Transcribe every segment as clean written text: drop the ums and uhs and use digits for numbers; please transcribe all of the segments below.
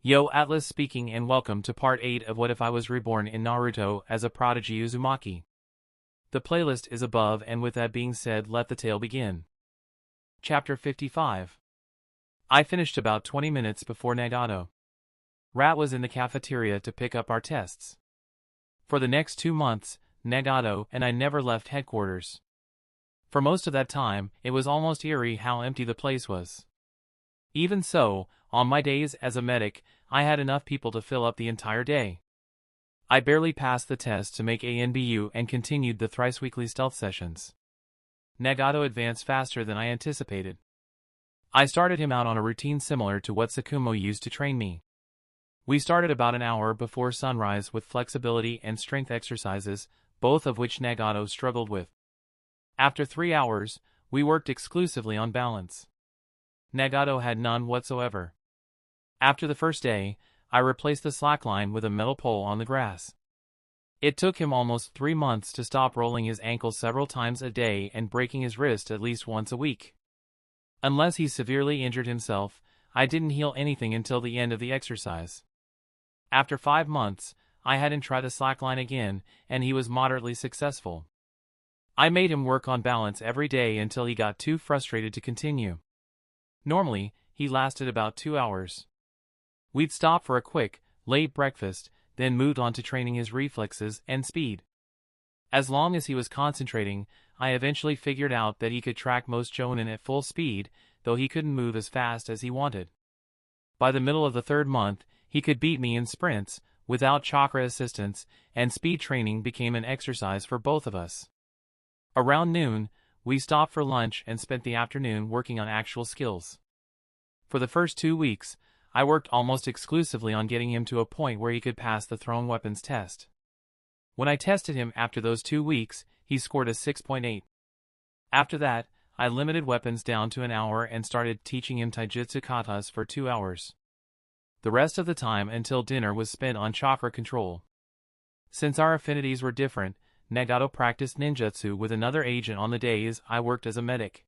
Yo, Atlas speaking, and welcome to part 8 of What If I Was Reborn in Naruto as a Prodigy Uzumaki. The playlist is above, and with that being said, let the tale begin. Chapter 55. I finished about 20 minutes before Nagato. Rat was in the cafeteria to pick up our tests. For the next 2 months, Nagato and I never left headquarters. For most of that time, it was almost eerie how empty the place was. Even so, on my days as a medic, I had enough people to fill up the entire day. I barely passed the test to make ANBU and continued the thrice-weekly stealth sessions. Nagato advanced faster than I anticipated. I started him out on a routine similar to what Sakumo used to train me. We started about an hour before sunrise with flexibility and strength exercises, both of which Nagato struggled with. After 3 hours, we worked exclusively on balance. Nagato had none whatsoever. After the first day, I replaced the slackline with a metal pole on the grass. It took him almost 3 months to stop rolling his ankle several times a day and breaking his wrist at least once a week. Unless he severely injured himself, I didn't heal anything until the end of the exercise. After 5 months, I had him try the slackline again, and he was moderately successful. I made him work on balance every day until he got too frustrated to continue. Normally, he lasted about 2 hours. We'd stop for a quick, late breakfast, then moved on to training his reflexes and speed. As long as he was concentrating, I eventually figured out that he could track most shonen at full speed, though he couldn't move as fast as he wanted. By the middle of the 3rd month, he could beat me in sprints, without chakra assistance, and speed training became an exercise for both of us. Around noon, we stopped for lunch and spent the afternoon working on actual skills. For the first 2 weeks, I worked almost exclusively on getting him to a point where he could pass the thrown weapons test. When I tested him after those 2 weeks, he scored a 6.8. After that, I limited weapons down to an hour and started teaching him taijutsu katas for 2 hours. The rest of the time until dinner was spent on chakra control. Since our affinities were different, Nagato practiced ninjutsu with another agent on the days I worked as a medic.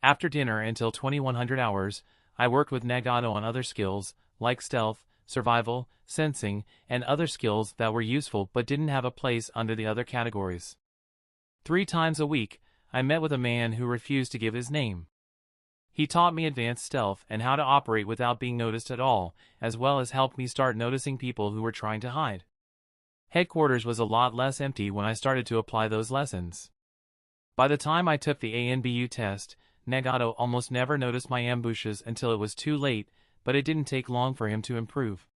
After dinner until 2100 hours, I worked with Nagato on other skills, like stealth, survival, sensing, and other skills that were useful but didn't have a place under the other categories. 3 times a week, I met with a man who refused to give his name. He taught me advanced stealth and how to operate without being noticed at all, as well as helped me start noticing people who were trying to hide. Headquarters was a lot less empty when I started to apply those lessons. By the time I took the ANBU test, Nagato almost never noticed my ambushes until it was too late, but it didn't take long for him to improve.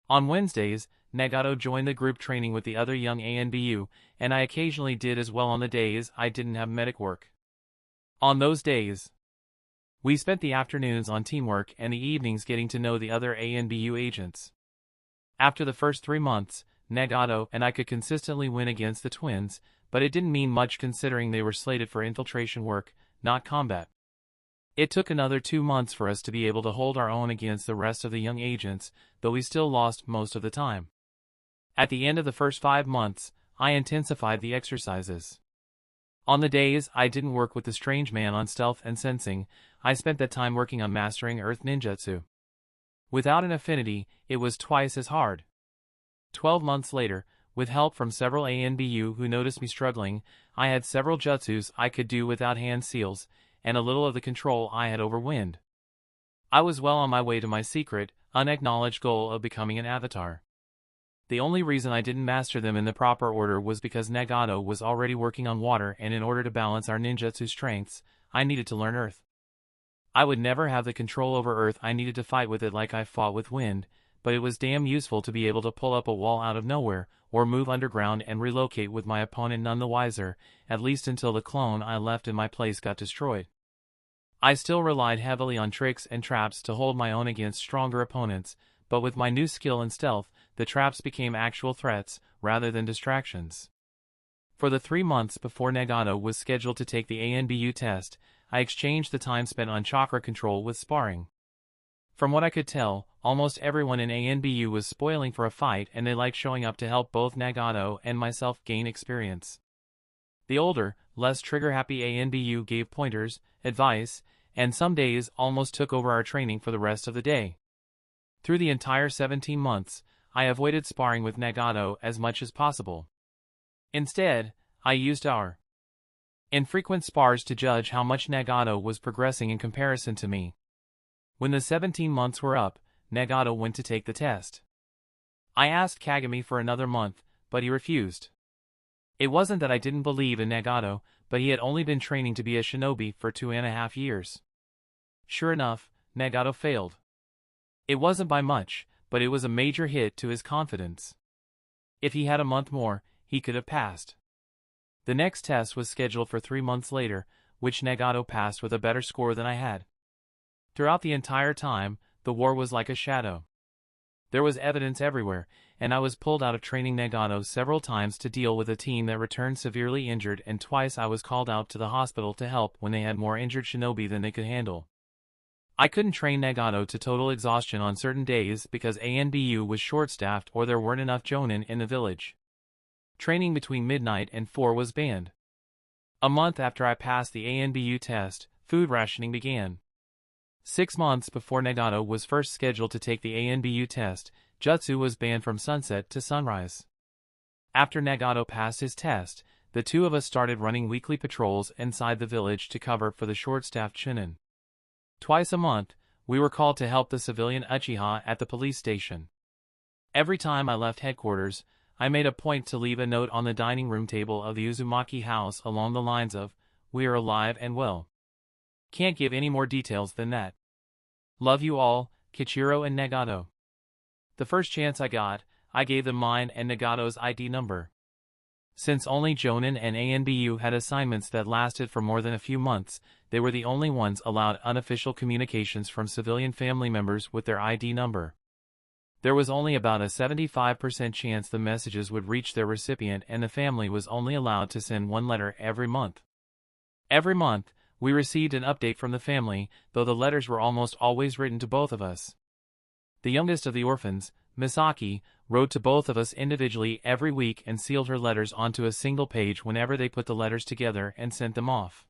On Wednesdays, Nagato joined the group training with the other young ANBU, and I occasionally did as well on the days I didn't have medic work. On those days, we spent the afternoons on teamwork and the evenings getting to know the other ANBU agents. After the first 3 months, Nagato and I could consistently win against the twins, but it didn't mean much considering they were slated for infiltration work, not combat. It took another 2 months for us to be able to hold our own against the rest of the young agents, though we still lost most of the time. At the end of the first 5 months, I intensified the exercises. On the days I didn't work with the strange man on stealth and sensing, I spent that time working on mastering earth ninjutsu. Without an affinity, it was twice as hard. 12 months later, with help from several ANBU who noticed me struggling, I had several jutsus I could do without hand seals, and a little of the control I had over wind. I was well on my way to my secret, unacknowledged goal of becoming an avatar. The only reason I didn't master them in the proper order was because Nagato was already working on water, and in order to balance our ninjutsu strengths, I needed to learn earth. I would never have the control over earth I needed to fight with it like I fought with wind, but it was damn useful to be able to pull up a wall out of nowhere, or move underground and relocate with my opponent none the wiser, at least until the clone I left in my place got destroyed. I still relied heavily on tricks and traps to hold my own against stronger opponents, but with my new skill in stealth, the traps became actual threats, rather than distractions. For the 3 months before Nagato was scheduled to take the ANBU test, I exchanged the time spent on chakra control with sparring. From what I could tell, almost everyone in ANBU was spoiling for a fight, and they liked showing up to help both Nagato and myself gain experience. The older, less trigger-happy ANBU gave pointers, advice, and some days almost took over our training for the rest of the day. Through the entire 17 months, I avoided sparring with Nagato as much as possible. Instead, I used our infrequent spars to judge how much Nagato was progressing in comparison to me. When the 17 months were up, Nagato went to take the test. I asked Kagami for another month, but he refused. It wasn't that I didn't believe in Nagato, but he had only been training to be a shinobi for 2.5 years. Sure enough, Nagato failed. It wasn't by much, but it was a major hit to his confidence. If he had a month more, he could have passed. The next test was scheduled for 3 months later, which Nagato passed with a better score than I had. Throughout the entire time, the war was like a shadow. There was evidence everywhere, and I was pulled out of training Nagato several times to deal with a team that returned severely injured, and twice I was called out to the hospital to help when they had more injured shinobi than they could handle. I couldn't train Nagato to total exhaustion on certain days because ANBU was short-staffed or there weren't enough jonin in the village. Training between midnight and 4 was banned. A month after I passed the ANBU test, food rationing began. 6 months before Nagato was first scheduled to take the ANBU test, jutsu was banned from sunset to sunrise. After Nagato passed his test, the two of us started running weekly patrols inside the village to cover for the short-staffed shinin. Twice a month, we were called to help the civilian Uchiha at the police station. Every time I left headquarters, I made a point to leave a note on the dining room table of the Uzumaki house along the lines of, "We are alive and well." Can't give any more details than that. Love you all, Kichiro and Nagato. The first chance I got, I gave them mine and Nagato's ID number. Since only Jonin and ANBU had assignments that lasted for more than a few months, they were the only ones allowed unofficial communications from civilian family members with their ID number. There was only about a 75% chance the messages would reach their recipient, and the family was only allowed to send 1 letter every month. Every month, we received an update from the family, though the letters were almost always written to both of us. The youngest of the orphans, Misaki, wrote to both of us individually every week and sealed her letters onto a single page whenever they put the letters together and sent them off.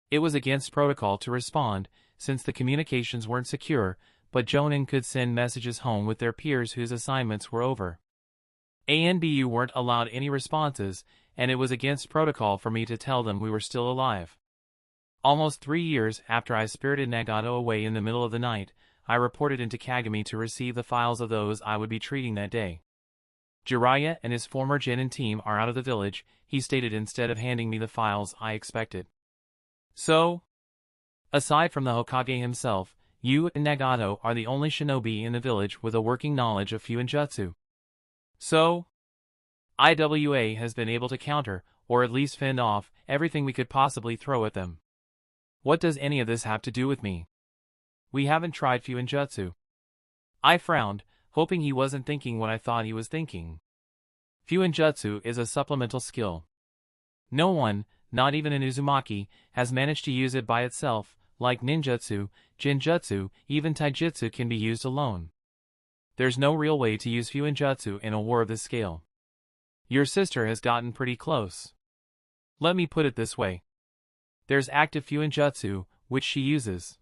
It was against protocol to respond, since the communications weren't secure, but Jonin could send messages home with their peers whose assignments were over. ANBU weren't allowed any responses, and it was against protocol for me to tell them we were still alive. Almost 3 years after I spirited Nagato away in the middle of the night, I reported into Kagami to receive the files of those I would be treating that day. Jiraiya and his former genin team are out of the village, he stated instead of handing me the files I expected. So, aside from the Hokage himself, you and Nagato are the only shinobi in the village with a working knowledge of Fuinjutsu. So, IWA has been able to counter, or at least fend off, everything we could possibly throw at them. What does any of this have to do with me? We haven't tried Fuinjutsu. I frowned, hoping he wasn't thinking what I thought he was thinking. Fuinjutsu is a supplemental skill. No one, not even an Uzumaki, has managed to use it by itself. Like ninjutsu, jinjutsu, even taijutsu can be used alone. There's no real way to use Fuinjutsu in a war of this scale. Your sister has gotten pretty close. Let me put it this way. There's active Fuinjutsu, which she uses.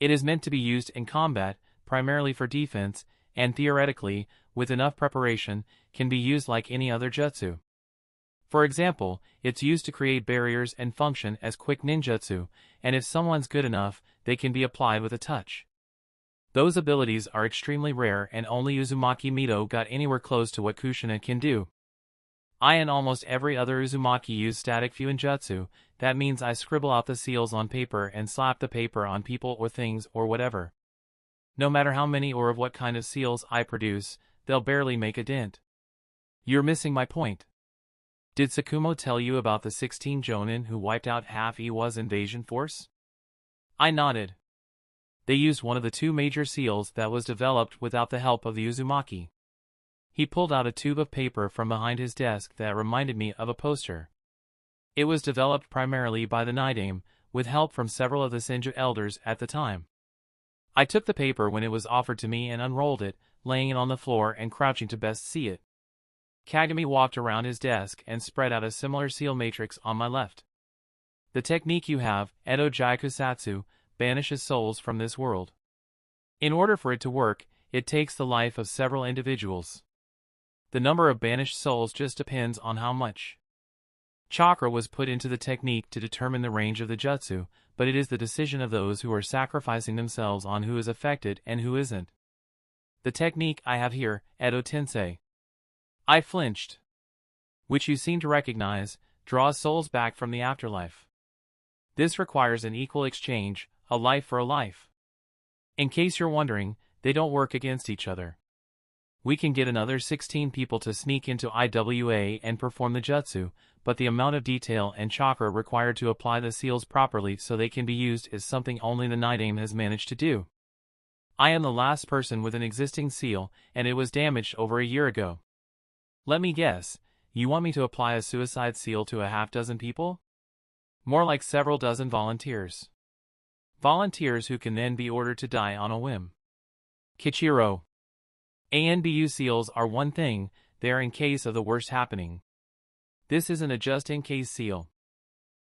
It is meant to be used in combat, primarily for defense, and theoretically, with enough preparation, can be used like any other jutsu. For example, it's used to create barriers and function as quick ninjutsu, and if someone's good enough, they can be applied with a touch. Those abilities are extremely rare, and only Uzumaki Mito got anywhere close to what Kushina can do. I and almost every other Uzumaki use static Fuinjutsu. That means I scribble out the seals on paper and slap the paper on people or things or whatever. No matter how many or of what kind of seals I produce, they'll barely make a dent. You're missing my point. Did Sakumo tell you about the 16 Jonin who wiped out half Iwa's invasion force? I nodded. They used one of the 2 major seals that was developed without the help of the Uzumaki. He pulled out a tube of paper from behind his desk that reminded me of a poster. It was developed primarily by the Nidaime, with help from several of the Senju elders at the time. I took the paper when it was offered to me and unrolled it, laying it on the floor and crouching to best see it. Kagami walked around his desk and spread out a similar seal matrix on my left. The technique you have, Edo Jaikusatsu, banishes souls from this world. In order for it to work, it takes the life of several individuals. The number of banished souls just depends on how much chakra was put into the technique to determine the range of the jutsu, but it is the decision of those who are sacrificing themselves on who is affected and who isn't. The technique I have here, Edo Tensei. I flinched. Which you seem to recognize, draws souls back from the afterlife. This requires an equal exchange, a life for a life. In case you're wondering, they don't work against each other. We can get another 16 people to sneak into IWA and perform the jutsu, but the amount of detail and chakra required to apply the seals properly so they can be used is something only the Night Aim has managed to do. I am the last person with an existing seal, and it was damaged over a year ago. Let me guess, you want me to apply a suicide seal to a half-dozen people? More like several dozen volunteers. Volunteers who can then be ordered to die on a whim. Kichiro. ANBU seals are one thing, they are in case of the worst happening. This isn't a just-in-case seal.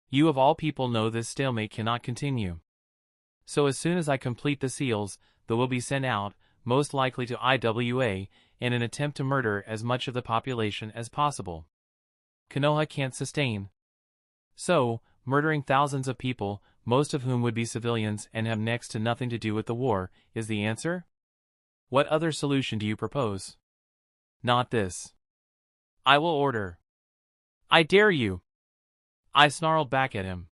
You of all people know this stalemate cannot continue. So as soon as I complete the seals, they will be sent out, most likely to IWA, in an attempt to murder as much of the population as possible. Konoha can't sustain. So, murdering thousands of people, most of whom would be civilians and have next to nothing to do with the war, is the answer? What other solution do you propose? Not this. I will order. I dare you! I snarled back at him.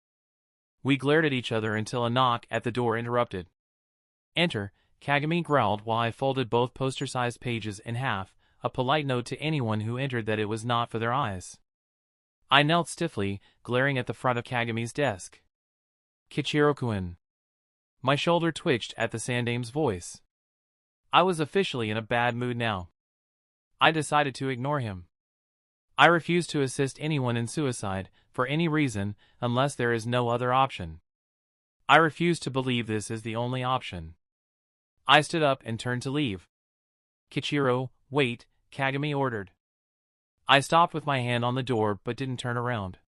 We glared at each other until a knock at the door interrupted. Enter, Kagami growled while I folded both poster-sized pages in half, a polite note to anyone who entered that it was not for their eyes. I knelt stiffly, glaring at the front of Kagami's desk. Kichiro-kun. My shoulder twitched at the Sandame's voice. I was officially in a bad mood now. I decided to ignore him. I refuse to assist anyone in suicide, for any reason, unless there is no other option. I refuse to believe this is the only option. I stood up and turned to leave. Kichiro, wait, Kagami ordered. I stopped with my hand on the door but didn't turn around.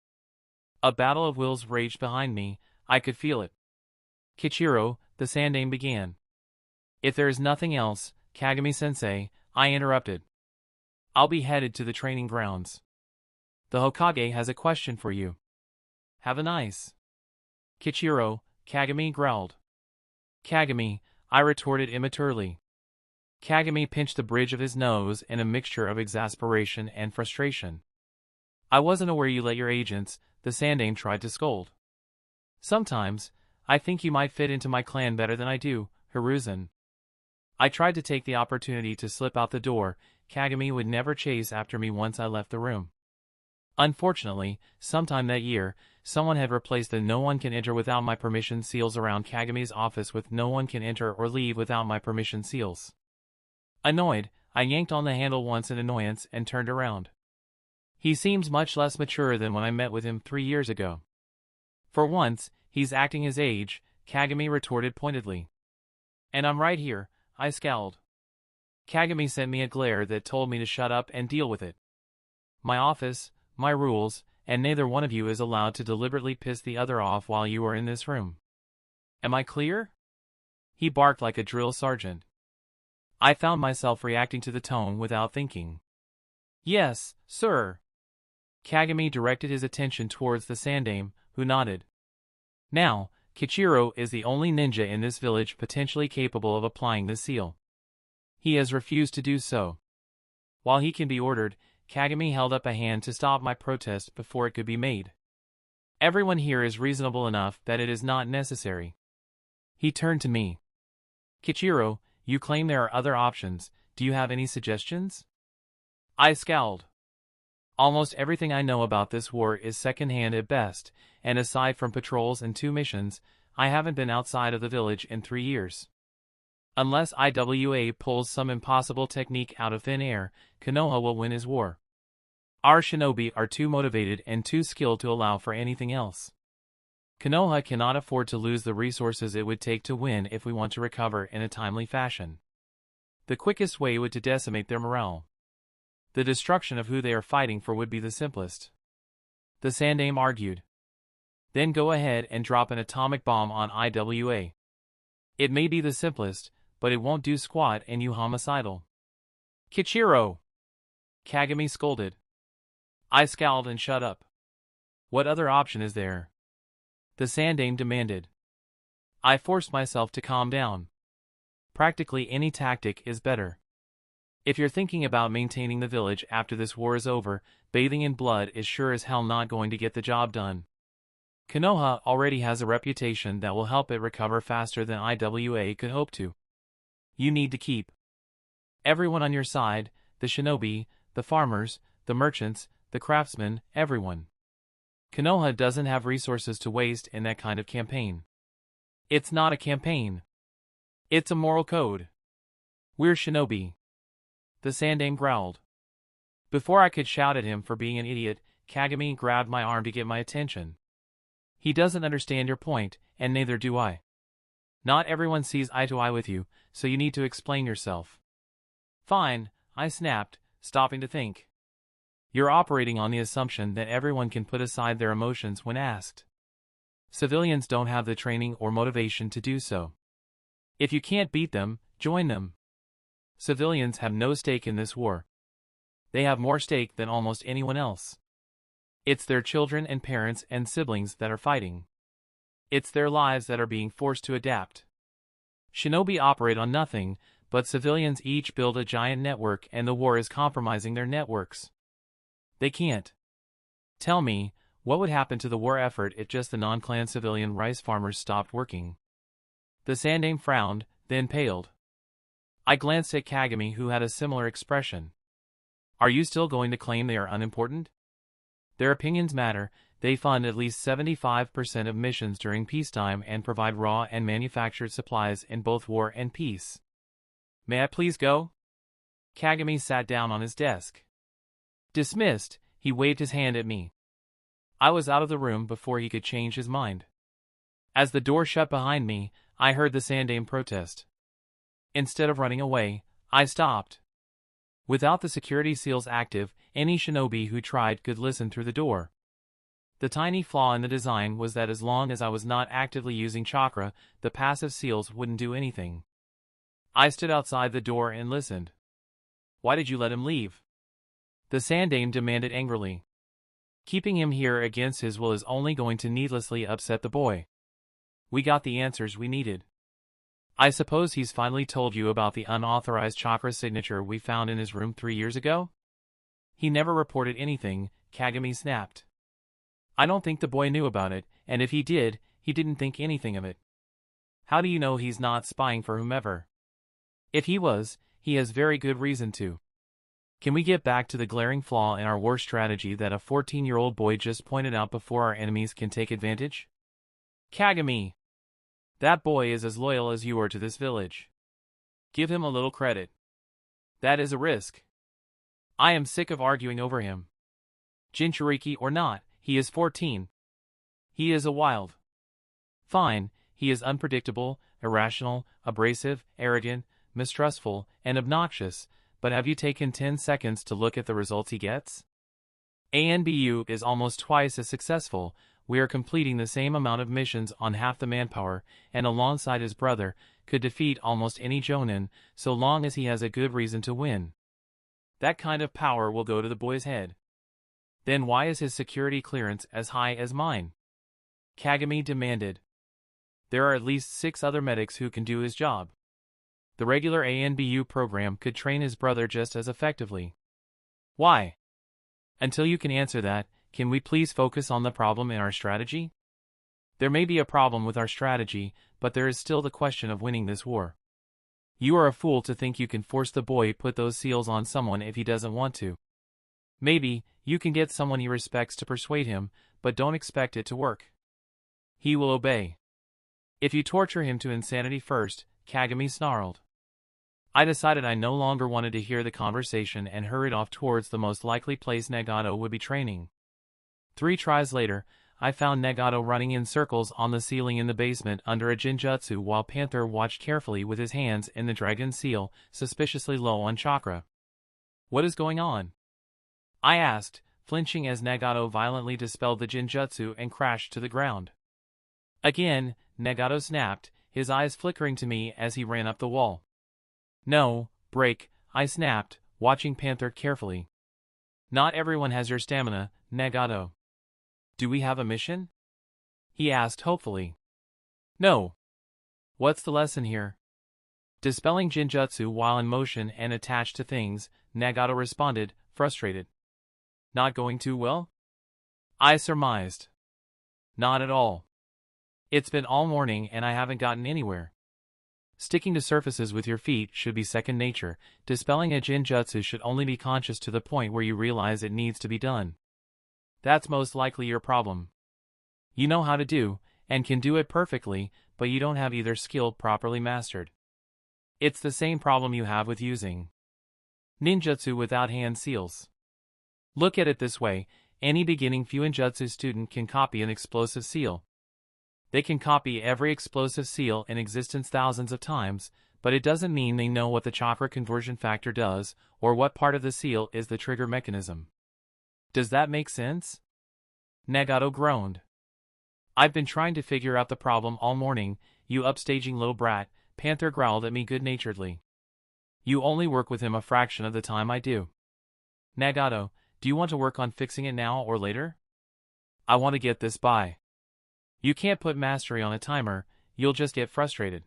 A battle of wills raged behind me, I could feel it. Kichiro, the Sandame began. If there is nothing else, Kagami-sensei, I interrupted. I'll be headed to the training grounds. The Hokage has a question for you. Have a nice. Kichiro, Kagami growled. Kagami, I retorted immaturely. Kagami pinched the bridge of his nose in a mixture of exasperation and frustration. I wasn't aware you let your agents, the Sandame tried to scold. Sometimes, I think you might fit into my clan better than I do, Hiruzen. I tried to take the opportunity to slip out the door. Kagami would never chase after me once I left the room. Unfortunately, sometime that year, someone had replaced the "no one can enter without my permission" seals around Kagami's office with "no one can enter or leave without my permission" seals. Annoyed, I yanked on the handle once in annoyance and turned around. He seems much less mature than when I met with him 3 years ago. For once, he's acting his age, Kagami retorted pointedly. And I'm right here, I scowled. Kagami sent me a glare that told me to shut up and deal with it. My office, my rules, and neither one of you is allowed to deliberately piss the other off while you are in this room. Am I clear? He barked like a drill sergeant. I found myself reacting to the tone without thinking. Yes, sir. Kagami directed his attention towards the Sandame, who nodded. Now, Kichiro is the only ninja in this village potentially capable of applying the seal. He has refused to do so. While he can be ordered, Kagami held up a hand to stop my protest before it could be made. Everyone here is reasonable enough that it is not necessary. He turned to me. Kichiro, you claim there are other options. Do you have any suggestions? I scowled. Almost everything I know about this war is secondhand at best, and aside from patrols and 2 missions, I haven't been outside of the village in 3 years. Unless IWA pulls some impossible technique out of thin air, Konoha will win his war. Our shinobi are too motivated and too skilled to allow for anything else. Konoha cannot afford to lose the resources it would take to win if we want to recover in a timely fashion. The quickest way would to decimate their morale. The destruction of who they are fighting for would be the simplest. The Sandame argued. Then go ahead and drop an atomic bomb on IWA. It may be the simplest, but it won't do squat and you homicidal. Kichiro! Kagami scolded. I scowled and shut up. What other option is there? The Sandaime demanded. I forced myself to calm down. Practically any tactic is better. If you're thinking about maintaining the village after this war is over, bathing in blood is sure as hell not going to get the job done. Konoha already has a reputation that will help it recover faster than IWA could hope to. You need to keep everyone on your side, the shinobi, the farmers, the merchants, the craftsmen, everyone. Konoha doesn't have resources to waste in that kind of campaign. It's not a campaign. It's a moral code. We're shinobi. The Sandaime growled. Before I could shout at him for being an idiot, Kagami grabbed my arm to get my attention. He doesn't understand your point, and neither do I. Not everyone sees eye to eye with you, so you need to explain yourself. Fine, I snapped, stopping to think. You're operating on the assumption that everyone can put aside their emotions when asked. Civilians don't have the training or motivation to do so. If you can't beat them, join them. Civilians have no stake in this war. They have more stake than almost anyone else. It's their children and parents and siblings that are fighting. It's their lives that are being forced to adapt. Shinobi operate on nothing, but civilians each build a giant network and the war is compromising their networks. They can't. Tell me, what would happen to the war effort if just the non-clan civilian rice farmers stopped working? The Sandaime frowned, then paled. I glanced at Kagami, who had a similar expression. Are you still going to claim they are unimportant? Their opinions matter. They fund at least 75% of missions during peacetime and provide raw and manufactured supplies in both war and peace. May I please go? Kagami sat down on his desk. Dismissed, he waved his hand at me. I was out of the room before he could change his mind. As the door shut behind me, I heard the Sandaime protest. Instead of running away, I stopped. Without the security seals active, any shinobi who tried could listen through the door. The tiny flaw in the design was that as long as I was not actively using chakra, the passive seals wouldn't do anything. I stood outside the door and listened. Why did you let him leave? The Sandaime demanded angrily. Keeping him here against his will is only going to needlessly upset the boy. We got the answers we needed. I suppose he's finally told you about the unauthorized chakra signature we found in his room 3 years ago? He never reported anything, Kagami snapped. I don't think the boy knew about it, and if he did, he didn't think anything of it. How do you know he's not spying for whomever? If he was, he has very good reason to. Can we get back to the glaring flaw in our war strategy that a 14-year-old boy just pointed out before our enemies can take advantage? Kagami! That boy is as loyal as you are to this village. Give him a little credit. That is a risk. I am sick of arguing over him. Jinchuriki or not, he is 14. He is a wild. Fine, he is unpredictable, irrational, abrasive, arrogant, mistrustful, and obnoxious, but have you taken 10 seconds to look at the results he gets? ANBU is almost twice as successful. We are completing the same amount of missions on half the manpower, and alongside his brother, could defeat almost any jonin, so long as he has a good reason to win. That kind of power will go to the boy's head. Then why is his security clearance as high as mine? Kagami demanded. There are at least 6 other medics who can do his job. The regular ANBU program could train his brother just as effectively. Why? Until you can answer that, can we please focus on the problem in our strategy? There may be a problem with our strategy, but there is still the question of winning this war. You are a fool to think you can force the boy put those seals on someone if he doesn't want to. Maybe, you can get someone he respects to persuade him, but don't expect it to work. He will obey. If you torture him to insanity first, Kagami snarled. I decided I no longer wanted to hear the conversation and hurried off towards the most likely place Nagato would be training. 3 tries later, I found Nagato running in circles on the ceiling in the basement under a jinjutsu while Panther watched carefully with his hands in the dragon seal, suspiciously low on chakra. What is going on? I asked, flinching as Nagato violently dispelled the jinjutsu and crashed to the ground. Again, Nagato snapped, his eyes flickering to me as he ran up the wall. No, break, I snapped, watching Panther carefully. Not everyone has your stamina, Nagato. Do we have a mission? He asked hopefully. No. What's the lesson here? Dispelling Jinjutsu while in motion and attached to things, Nagato responded, frustrated. Not going too well? I surmised. Not at all. It's been all morning and I haven't gotten anywhere. Sticking to surfaces with your feet should be second nature. Dispelling a Jinjutsu should only be conscious to the point where you realize it needs to be done. That's most likely your problem. You know how to do, and can do it perfectly, but you don't have either skill properly mastered. It's the same problem you have with using ninjutsu without hand seals. Look at it this way, any beginning Fuinjutsu student can copy an explosive seal. They can copy every explosive seal in existence thousands of times, but it doesn't mean they know what the chakra conversion factor does, or what part of the seal is the trigger mechanism. Does that make sense? Nagato groaned. I've been trying to figure out the problem all morning, you upstaging little brat, Panther growled at me good-naturedly. You only work with him a fraction of the time I do. Nagato, do you want to work on fixing it now or later? I want to get this by. You can't put mastery on a timer, you'll just get frustrated.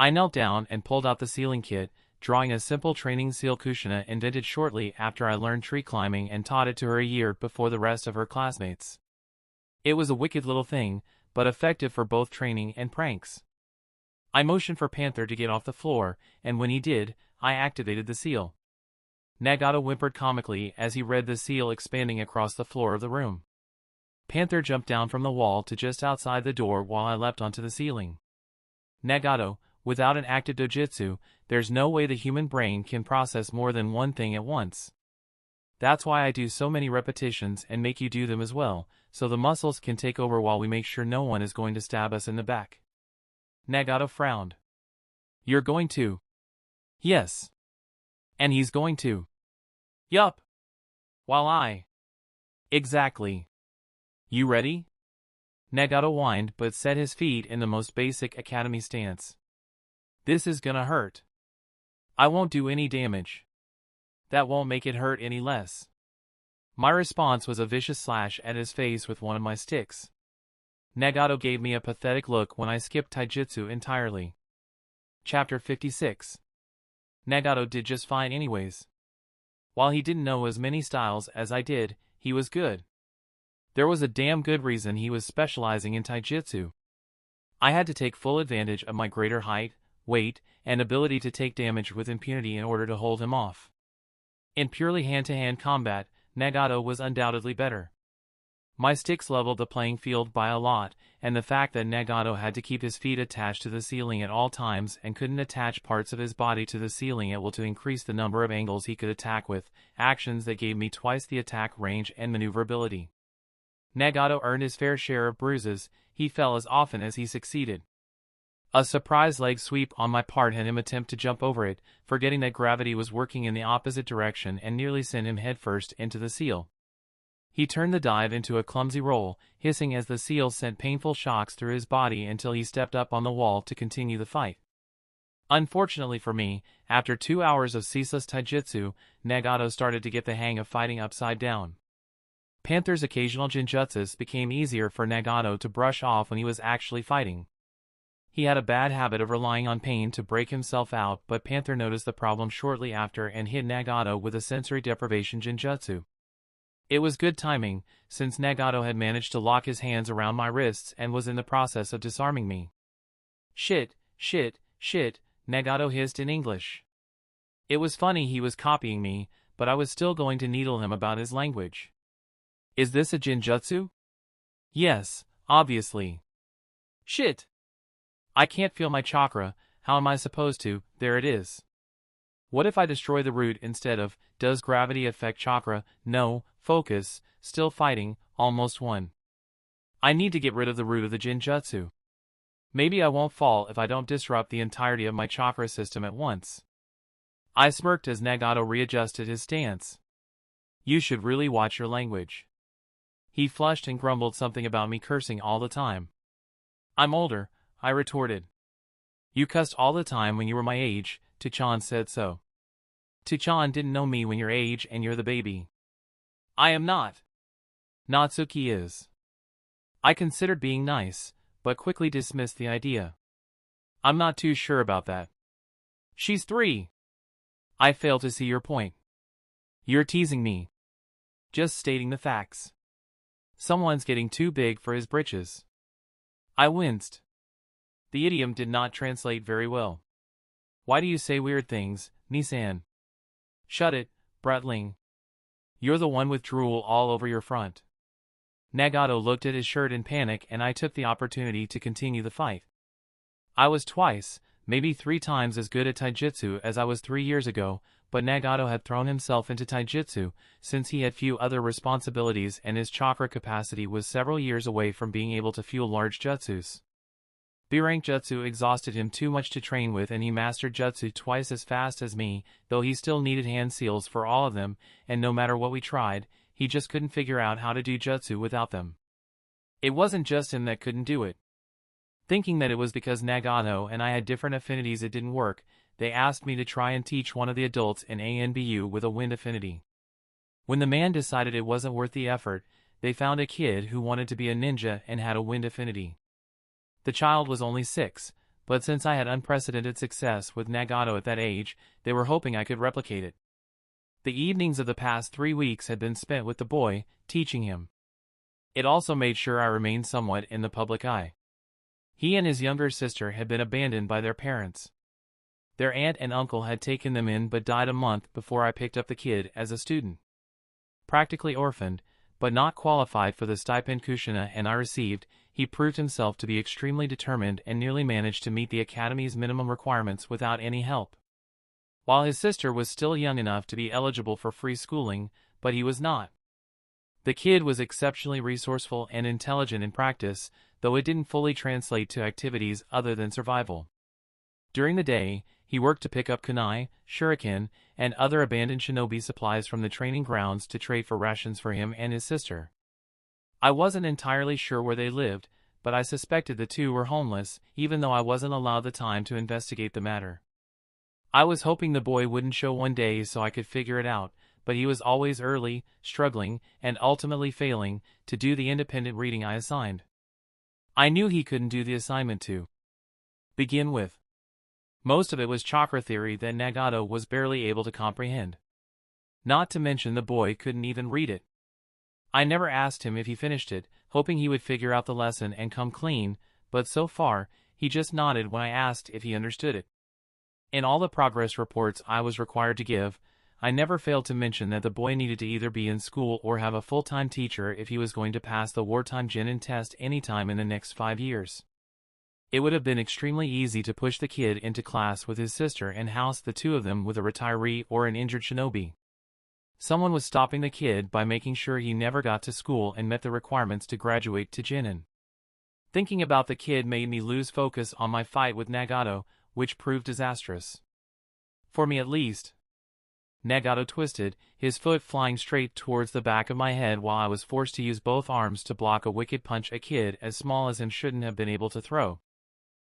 I knelt down and pulled out the sealing kit, drawing a simple training seal Kushina invented shortly after I learned tree climbing and taught it to her a year before the rest of her classmates. It was a wicked little thing, but effective for both training and pranks. I motioned for Panther to get off the floor, and when he did, I activated the seal. Nagato whimpered comically as he read the seal expanding across the floor of the room. Panther jumped down from the wall to just outside the door while I leapt onto the ceiling. Nagato, without an active dojutsu, there's no way the human brain can process more than one thing at once. That's why I do so many repetitions and make you do them as well, so the muscles can take over while we make sure no one is going to stab us in the back. Nagato frowned. You're going to? Yes. And he's going to? Yup. While I? Exactly. You ready? Nagato whined but set his feet in the most basic academy stance. This is gonna hurt. I won't do any damage. That won't make it hurt any less. My response was a vicious slash at his face with one of my sticks. Nagato gave me a pathetic look when I skipped taijutsu entirely. Chapter 56. Nagato did just fine anyways. While he didn't know as many styles as I did, he was good. There was a damn good reason he was specializing in taijutsu. I had to take full advantage of my greater height, weight, and ability to take damage with impunity in order to hold him off. In purely hand-to-hand combat, Nagato was undoubtedly better. My sticks leveled the playing field by a lot, and the fact that Nagato had to keep his feet attached to the ceiling at all times and couldn't attach parts of his body to the ceiling able to increase the number of angles he could attack with, actions that gave me twice the attack range and maneuverability. Nagato earned his fair share of bruises, he fell as often as he succeeded. A surprise leg sweep on my part had him attempt to jump over it, forgetting that gravity was working in the opposite direction and nearly sent him headfirst into the seal. He turned the dive into a clumsy roll, hissing as the seal sent painful shocks through his body until he stepped up on the wall to continue the fight. Unfortunately for me, after 2 hours of ceaseless taijutsu, Nagato started to get the hang of fighting upside down. Panther's occasional jinjutsus became easier for Nagato to brush off when he was actually fighting. He had a bad habit of relying on pain to break himself out, but Panther noticed the problem shortly after and hit Nagato with a sensory deprivation jinjutsu. It was good timing, since Nagato had managed to lock his hands around my wrists and was in the process of disarming me. Shit, shit, shit, Nagato hissed in English. It was funny he was copying me, but I was still going to needle him about his language. Is this a jinjutsu? Yes, obviously. Shit! I can't feel my chakra, how am I supposed to? There it is. What if I destroy the root instead of, does gravity affect chakra? No, focus, still fighting, almost won. I need to get rid of the root of the jinjutsu. Maybe I won't fall if I don't disrupt the entirety of my chakra system at once. I smirked as Nagato readjusted his stance. You should really watch your language. He flushed and grumbled something about me cursing all the time. I'm older, I retorted. You cussed all the time when you were my age, Tuchan said so. Tuchan didn't know me when your age and you're the baby. I am not. Natsuki is. I considered being nice, but quickly dismissed the idea. I'm not too sure about that. She's 3. I fail to see your point. You're teasing me. Just stating the facts. Someone's getting too big for his britches. I winced. The idiom did not translate very well. Why do you say weird things, Nisan? Shut it, Bratling. You're the one with drool all over your front. Nagato looked at his shirt in panic and I took the opportunity to continue the fight. I was twice, maybe 3 times as good at taijutsu as I was 3 years ago, but Nagato had thrown himself into taijutsu since he had few other responsibilities and his chakra capacity was several years away from being able to fuel large jutsus. B-rank jutsu exhausted him too much to train with and he mastered jutsu twice as fast as me, though he still needed hand seals for all of them, and no matter what we tried, he just couldn't figure out how to do jutsu without them. It wasn't just him that couldn't do it. Thinking that it was because Nagato and I had different affinities it didn't work, they asked me to try and teach one of the adults in ANBU with a wind affinity. When the man decided it wasn't worth the effort, they found a kid who wanted to be a ninja and had a wind affinity. The child was only 6, but since I had unprecedented success with Nagato at that age, they were hoping I could replicate it. The evenings of the past 3 weeks had been spent with the boy, teaching him. It also made sure I remained somewhat in the public eye. He and his younger sister had been abandoned by their parents. Their aunt and uncle had taken them in but died a month before I picked up the kid as a student. Practically orphaned, but not qualified for the stipend Kushina and I received, he proved himself to be extremely determined and nearly managed to meet the academy's minimum requirements without any help. While his sister was still young enough to be eligible for free schooling, but he was not. The kid was exceptionally resourceful and intelligent in practice, though it didn't fully translate to activities other than survival. During the day, he worked to pick up kunai, shuriken, and other abandoned shinobi supplies from the training grounds to trade for rations for him and his sister. I wasn't entirely sure where they lived, but I suspected the two were homeless, even though I wasn't allowed the time to investigate the matter. I was hoping the boy wouldn't show one day so I could figure it out, but he was always early, struggling, and ultimately failing to do the independent reading I assigned. I knew he couldn't do the assignment to begin with. Most of it was chakra theory that Nagato was barely able to comprehend. Not to mention the boy couldn't even read it. I never asked him if he finished it, hoping he would figure out the lesson and come clean, but so far, he just nodded when I asked if he understood it. In all the progress reports I was required to give, I never failed to mention that the boy needed to either be in school or have a full-time teacher if he was going to pass the wartime Genin test anytime in the next 5 years. It would have been extremely easy to push the kid into class with his sister and house the two of them with a retiree or an injured shinobi. Someone was stopping the kid by making sure he never got to school and met the requirements to graduate to Genin. Thinking about the kid made me lose focus on my fight with Nagato, which proved disastrous. For me at least. Nagato twisted, his foot flying straight towards the back of my head while I was forced to use both arms to block a wicked punch a kid as small as him shouldn't have been able to throw.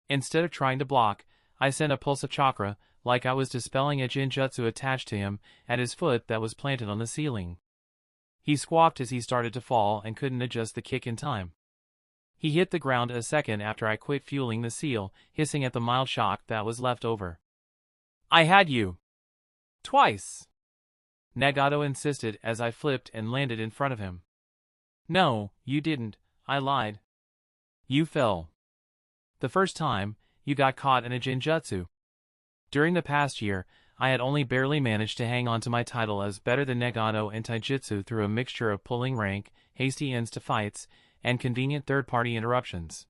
Instead of trying to block, I sent a pulse of chakra, like I was dispelling a jinjutsu attached to him, at his foot that was planted on the ceiling. He squawked as he started to fall and couldn't adjust the kick in time. He hit the ground a second after I quit fueling the seal, hissing at the mild shock that was left over. I had you. Twice. Nagato insisted as I flipped and landed in front of him. No, you didn't, I lied. You fell. The first time, you got caught in a jinjutsu. During the past year, I had only barely managed to hang on to my title as better than Nagato in taijutsu through a mixture of pulling rank, hasty ends to fights, and convenient third-party interruptions.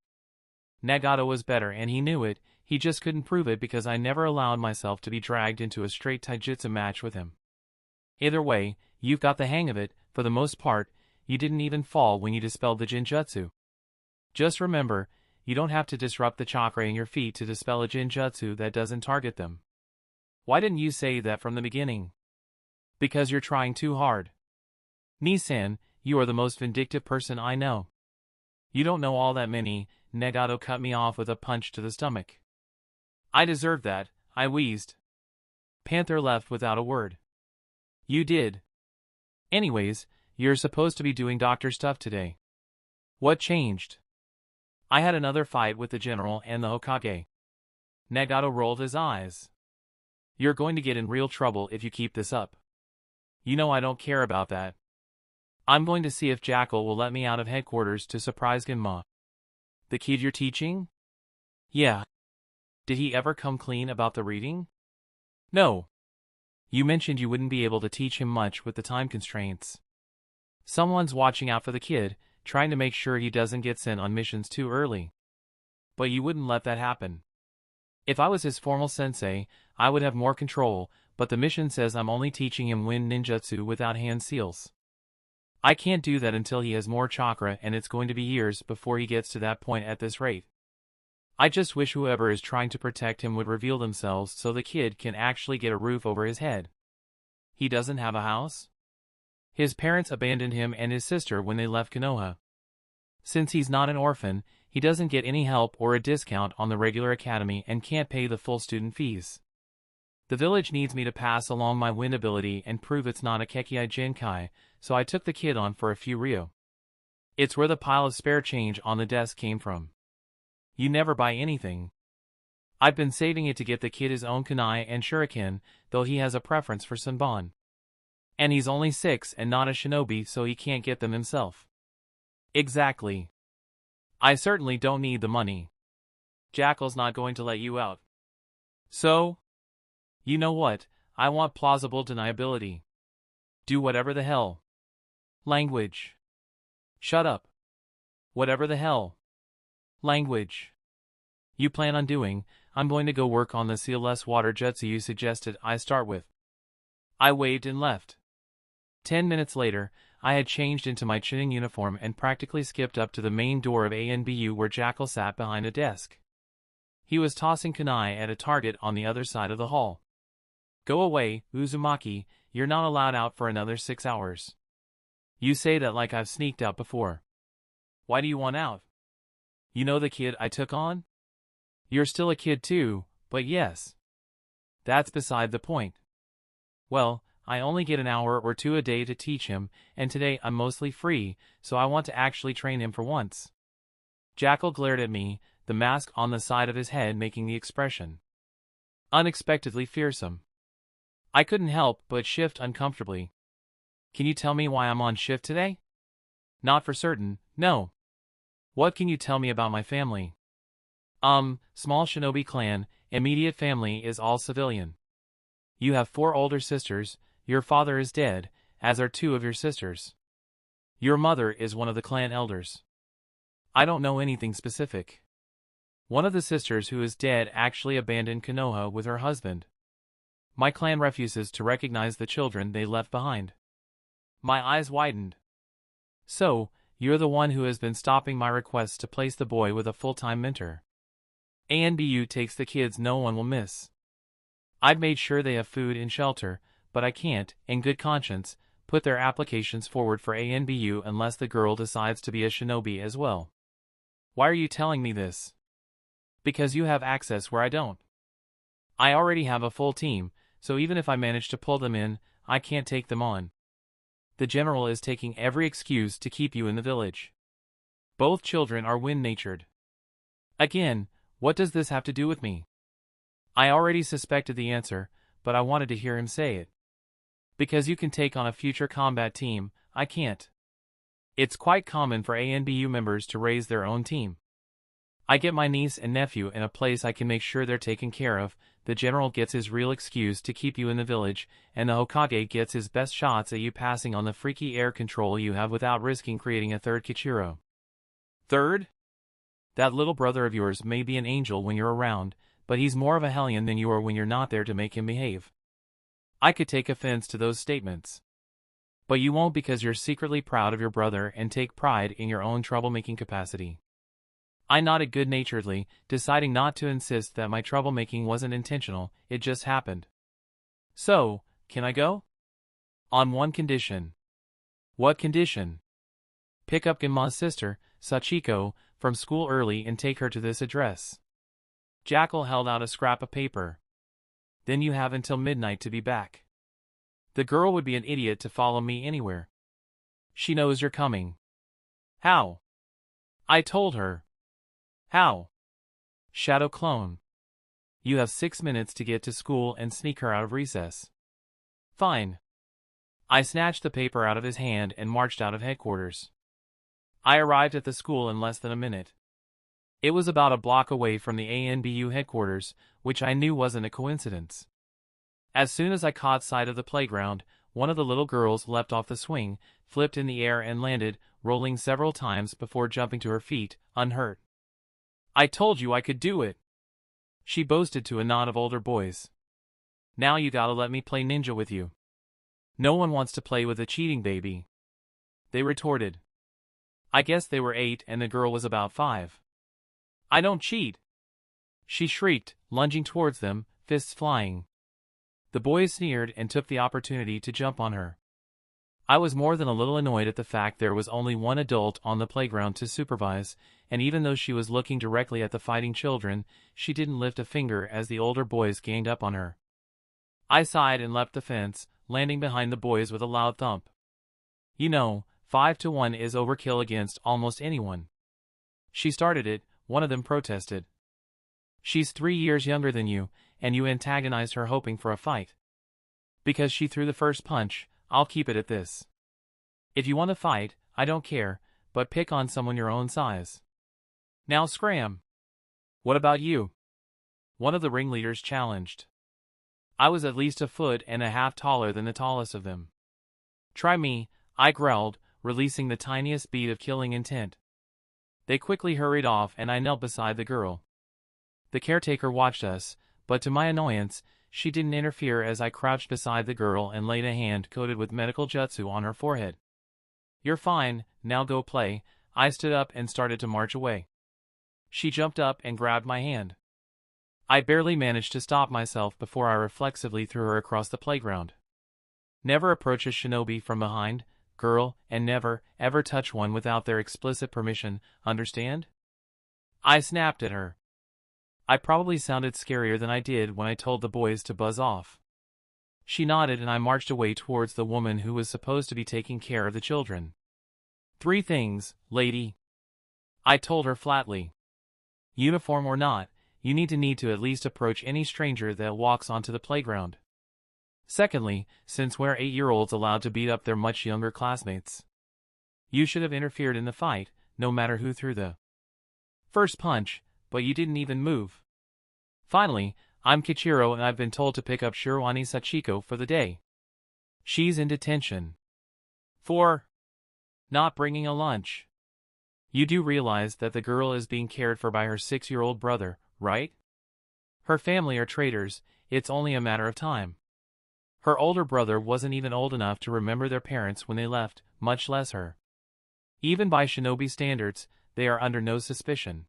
Nagato was better and he knew it, he just couldn't prove it because I never allowed myself to be dragged into a straight taijutsu match with him. Either way, you've got the hang of it, for the most part, you didn't even fall when you dispelled the jinjutsu. Just remember, you don't have to disrupt the chakra in your feet to dispel a jinjutsu that doesn't target them. Why didn't you say that from the beginning? Because you're trying too hard. Nisan, you are the most vindictive person I know. You don't know all that many. Nagato cut me off with a punch to the stomach. I deserved that, I wheezed. Panther left without a word. You did. Anyways, you're supposed to be doing doctor stuff today. What changed? I had another fight with the general and the Hokage. Nagato rolled his eyes. You're going to get in real trouble if you keep this up. You know I don't care about that. I'm going to see if Jackal will let me out of headquarters to surprise Genma. The kid you're teaching? Yeah. Did he ever come clean about the reading? No. You mentioned you wouldn't be able to teach him much with the time constraints. Someone's watching out for the kid, trying to make sure he doesn't get sent on missions too early. But you wouldn't let that happen. If I was his formal sensei, I would have more control, but the mission says I'm only teaching him wind ninjutsu without hand seals. I can't do that until he has more chakra, and it's going to be years before he gets to that point at this rate. I just wish whoever is trying to protect him would reveal themselves so the kid can actually get a roof over his head. He doesn't have a house? His parents abandoned him and his sister when they left Konoha. Since he's not an orphan, he doesn't get any help or a discount on the regular academy and can't pay the full student fees. The village needs me to pass along my wind ability and prove it's not a Kekkei Genkai, so I took the kid on for a few ryo. It's where the pile of spare change on the desk came from. You never buy anything. I've been saving it to get the kid his own kunai and shuriken, though he has a preference for senbon. And he's only 6 and not a shinobi, so he can't get them himself. Exactly. I certainly don't need the money. Jackal's not going to let you out. So? You know what, I want plausible deniability. Do whatever the hell. Language. Shut up. Whatever the hell. Language. You plan on doing, I'm going to go work on the sealless water jutsu you suggested I start with. I waved and left. 10 minutes later, I had changed into my Chunin uniform and practically skipped up to the main door of ANBU where Jackal sat behind a desk. He was tossing kunai at a target on the other side of the hall. Go away, Uzumaki, you're not allowed out for another 6 hours. You say that like I've sneaked out before. Why do you want out? You know the kid I took on? You're still a kid too, but yes. That's beside the point. Well, I only get an hour or 2 a day to teach him, and today I'm mostly free, so I want to actually train him for once. Jackal glared at me, the mask on the side of his head making the expression unexpectedly fearsome. I couldn't help but shift uncomfortably. Can you tell me why I'm on shift today? Not for certain, no. What can you tell me about my family? Small shinobi clan, immediate family is all civilian. You have 4 older sisters, your father is dead, as are 2 of your sisters. Your mother is one of the clan elders. I don't know anything specific. One of the sisters who is dead actually abandoned Konoha with her husband. My clan refuses to recognize the children they left behind. My eyes widened. So, you're the one who has been stopping my requests to place the boy with a full-time mentor. ANBU takes the kids no one will miss. I've made sure they have food and shelter, but I can't, in good conscience, put their applications forward for ANBU unless the girl decides to be a shinobi as well. Why are you telling me this? Because you have access where I don't. I already have a full team, so even if I manage to pull them in, I can't take them on. The general is taking every excuse to keep you in the village. Both children are wind-natured. Again, what does this have to do with me? I already suspected the answer, but I wanted to hear him say it. Because you can take on a future combat team, I can't. It's quite common for ANBU members to raise their own team. I get my niece and nephew in a place I can make sure they're taken care of, the general gets his real excuse to keep you in the village, and the Hokage gets his best shots at you passing on the freaky air control you have without risking creating a third Kichiro. Third? That little brother of yours may be an angel when you're around, but he's more of a hellion than you are when you're not there to make him behave. I could take offense to those statements. But you won't because you're secretly proud of your brother and take pride in your own troublemaking capacity. I nodded good-naturedly, deciding not to insist that my troublemaking wasn't intentional, it just happened. So, can I go? On one condition. What condition? Pick up Genma's sister, Sachiko, from school early and take her to this address. Jackal held out a scrap of paper. Then you have until midnight to be back. The girl would be an idiot to follow me anywhere. She knows you're coming. How? I told her. How? Shadow clone. You have 6 minutes to get to school and sneak her out of recess. Fine. I snatched the paper out of his hand and marched out of headquarters. I arrived at the school in less than a minute. It was about a block away from the ANBU headquarters, which I knew wasn't a coincidence. As soon as I caught sight of the playground, one of the little girls leapt off the swing, flipped in the air and landed, rolling several times before jumping to her feet, unhurt. I told you I could do it! She boasted to a knot of older boys. Now you gotta let me play ninja with you. No one wants to play with a cheating baby. They retorted. I guess they were 8 and the girl was about 5. I don't cheat! She shrieked, lunging towards them, fists flying. The boys sneered and took the opportunity to jump on her. I was more than a little annoyed at the fact there was only one adult on the playground to supervise, and even though she was looking directly at the fighting children, she didn't lift a finger as the older boys ganged up on her. I sighed and leapt the fence, landing behind the boys with a loud thump. You know, 5-1 is overkill against almost anyone. She started it, one of them protested. She's 3 years younger than you, and you antagonized her hoping for a fight. Because she threw the first punch, I'll keep it at this. If you want to fight, I don't care, but pick on someone your own size. Now scram! What about you? One of the ringleaders challenged. I was at least 1.5 feet taller than the tallest of them. Try me, I growled, releasing the tiniest bead of killing intent. They quickly hurried off and I knelt beside the girl. The caretaker watched us, but to my annoyance, she didn't interfere as I crouched beside the girl and laid a hand coated with medical jutsu on her forehead. You're fine, now go play. I stood up and started to march away. She jumped up and grabbed my hand. I barely managed to stop myself before I reflexively threw her across the playground. Never approach a shinobi from behind, girl, and never, ever touch one without their explicit permission, understand? I snapped at her. I probably sounded scarier than I did when I told the boys to buzz off. She nodded and I marched away towards the woman who was supposed to be taking care of the children. 3 things, lady. I told her flatly. Uniform or not, you need to at least approach any stranger that walks onto the playground. Secondly, since we're 8-year-olds allowed to beat up their much younger classmates. You should have interfered in the fight, no matter who threw the first punch, but you didn't even move. Finally, I'm Kichiro and I've been told to pick up Shirwani Sachiko for the day. She's in detention. For not bringing a lunch. You do realize that the girl is being cared for by her 6-year-old brother, right? Her family are traitors, it's only a matter of time. Her older brother wasn't even old enough to remember their parents when they left, much less her. Even by shinobi standards, they are under no suspicion.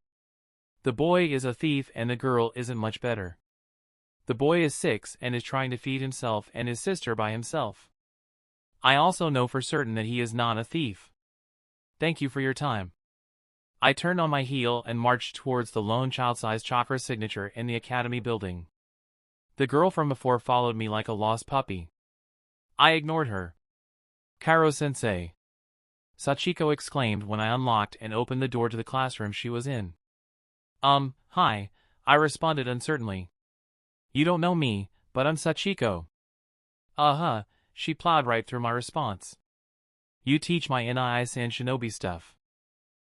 The boy is a thief and the girl isn't much better. The boy is 6 and is trying to feed himself and his sister by himself. I also know for certain that he is not a thief. Thank you for your time. I turned on my heel and marched towards the lone child-sized chakra signature in the academy building. The girl from before followed me like a lost puppy. I ignored her. Kairo-sensei. Sachiko exclaimed when I unlocked and opened the door to the classroom she was in. Hi, I responded uncertainly. You don't know me, but I'm Sachiko. Uh-huh, she plowed right through my response. You teach my NII-san shinobi stuff.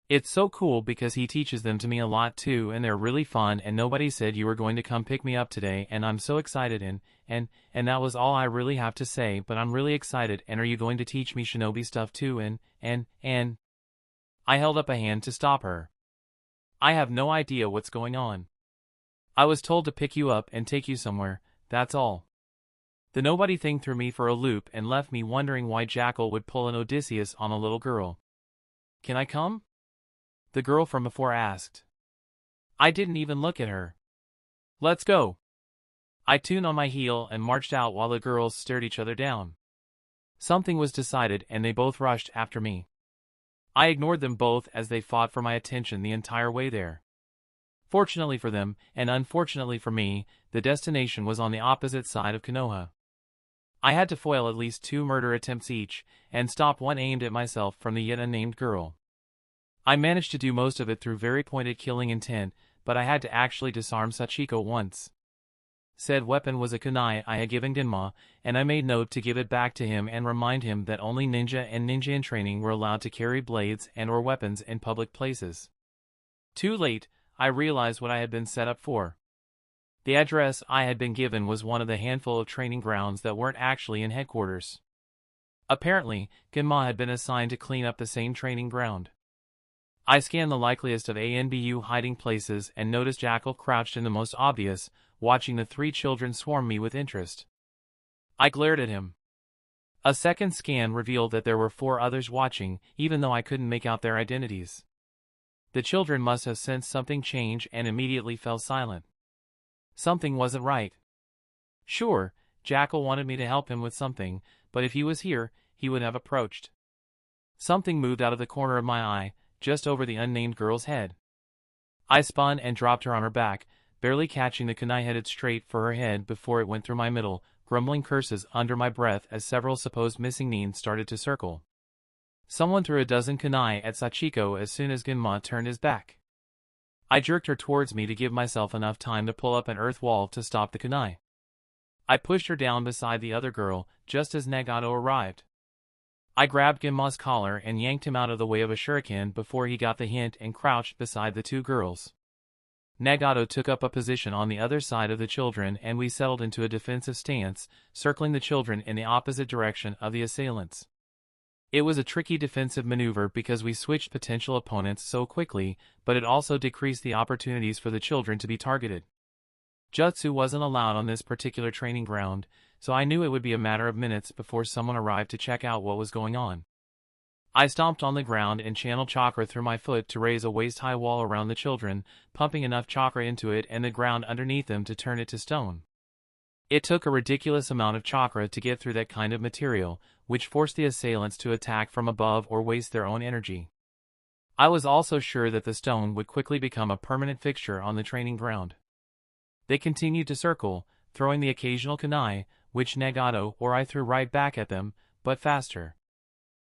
It's so cool because he teaches them to me a lot too and they're really fun and nobody said you were going to come pick me up today and I'm so excited and that was all I really have to say but I'm really excited and are you going to teach me shinobi stuff too and I held up a hand to stop her. I have no idea what's going on. I was told to pick you up and take you somewhere, that's all. The nobody thing threw me for a loop and left me wondering why Jackal would pull an Odysseus on a little girl. Can I come? The girl from before asked. I didn't even look at her. Let's go. I tuned on my heel and marched out while the girls stared each other down. Something was decided and they both rushed after me. I ignored them both as they fought for my attention the entire way there. Fortunately for them, and unfortunately for me, the destination was on the opposite side of Konoha. I had to foil at least 2 murder attempts each, and stop one aimed at myself from the yet unnamed girl. I managed to do most of it through very pointed killing intent, but I had to actually disarm Sachiko once. Said weapon was a kunai I had given Genma, and I made note to give it back to him and remind him that only ninja and ninja in training were allowed to carry blades and or weapons in public places. Too late, I realized what I had been set up for. The address I had been given was one of the handful of training grounds that weren't actually in headquarters. Apparently, Genma had been assigned to clean up the same training ground. I scanned the likeliest of ANBU hiding places and noticed Jackal crouched in the most obvious, watching the 3 children swarm me with interest. I glared at him. A second scan revealed that there were 4 others watching, even though I couldn't make out their identities. The children must have sensed something change and immediately fell silent. Something wasn't right. Sure, Jackal wanted me to help him with something, but if he was here, he would have approached. Something moved out of the corner of my eye, just over the unnamed girl's head. I spun and dropped her on her back, barely catching the kunai headed straight for her head before it went through my middle, grumbling curses under my breath as several supposed missing nin started to circle. Someone threw a dozen kunai at Sachiko as soon as Genma turned his back. I jerked her towards me to give myself enough time to pull up an earth wall to stop the kunai. I pushed her down beside the other girl, just as Nagato arrived. I grabbed Genma's collar and yanked him out of the way of a shuriken before he got the hint and crouched beside the 2 girls. Nagato took up a position on the other side of the children and we settled into a defensive stance, circling the children in the opposite direction of the assailants. It was a tricky defensive maneuver because we switched potential opponents so quickly, but it also decreased the opportunities for the children to be targeted. Jutsu wasn't allowed on this particular training ground, so I knew it would be a matter of minutes before someone arrived to check out what was going on. I stomped on the ground and channeled chakra through my foot to raise a waist-high wall around the children, pumping enough chakra into it and the ground underneath them to turn it to stone. It took a ridiculous amount of chakra to get through that kind of material, which forced the assailants to attack from above or waste their own energy. I was also sure that the stone would quickly become a permanent fixture on the training ground. They continued to circle, throwing the occasional kunai, which Nagato or I threw right back at them, but faster.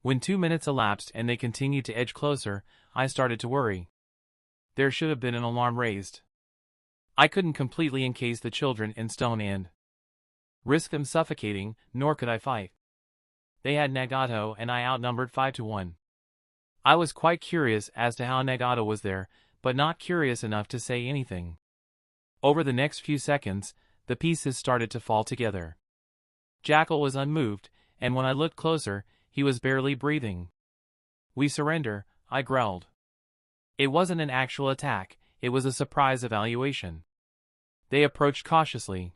When 2 minutes elapsed and they continued to edge closer, I started to worry. There should have been an alarm raised. I couldn't completely encase the children in stone and risk them suffocating, nor could I fight. They had Nagato and I outnumbered 5-1. I was quite curious as to how Nagato was there, but not curious enough to say anything. Over the next few seconds, the pieces started to fall together. Jackal was unmoved, and when I looked closer, he was barely breathing. "We surrender," I growled. It wasn't an actual attack, it was a surprise evaluation. They approached cautiously.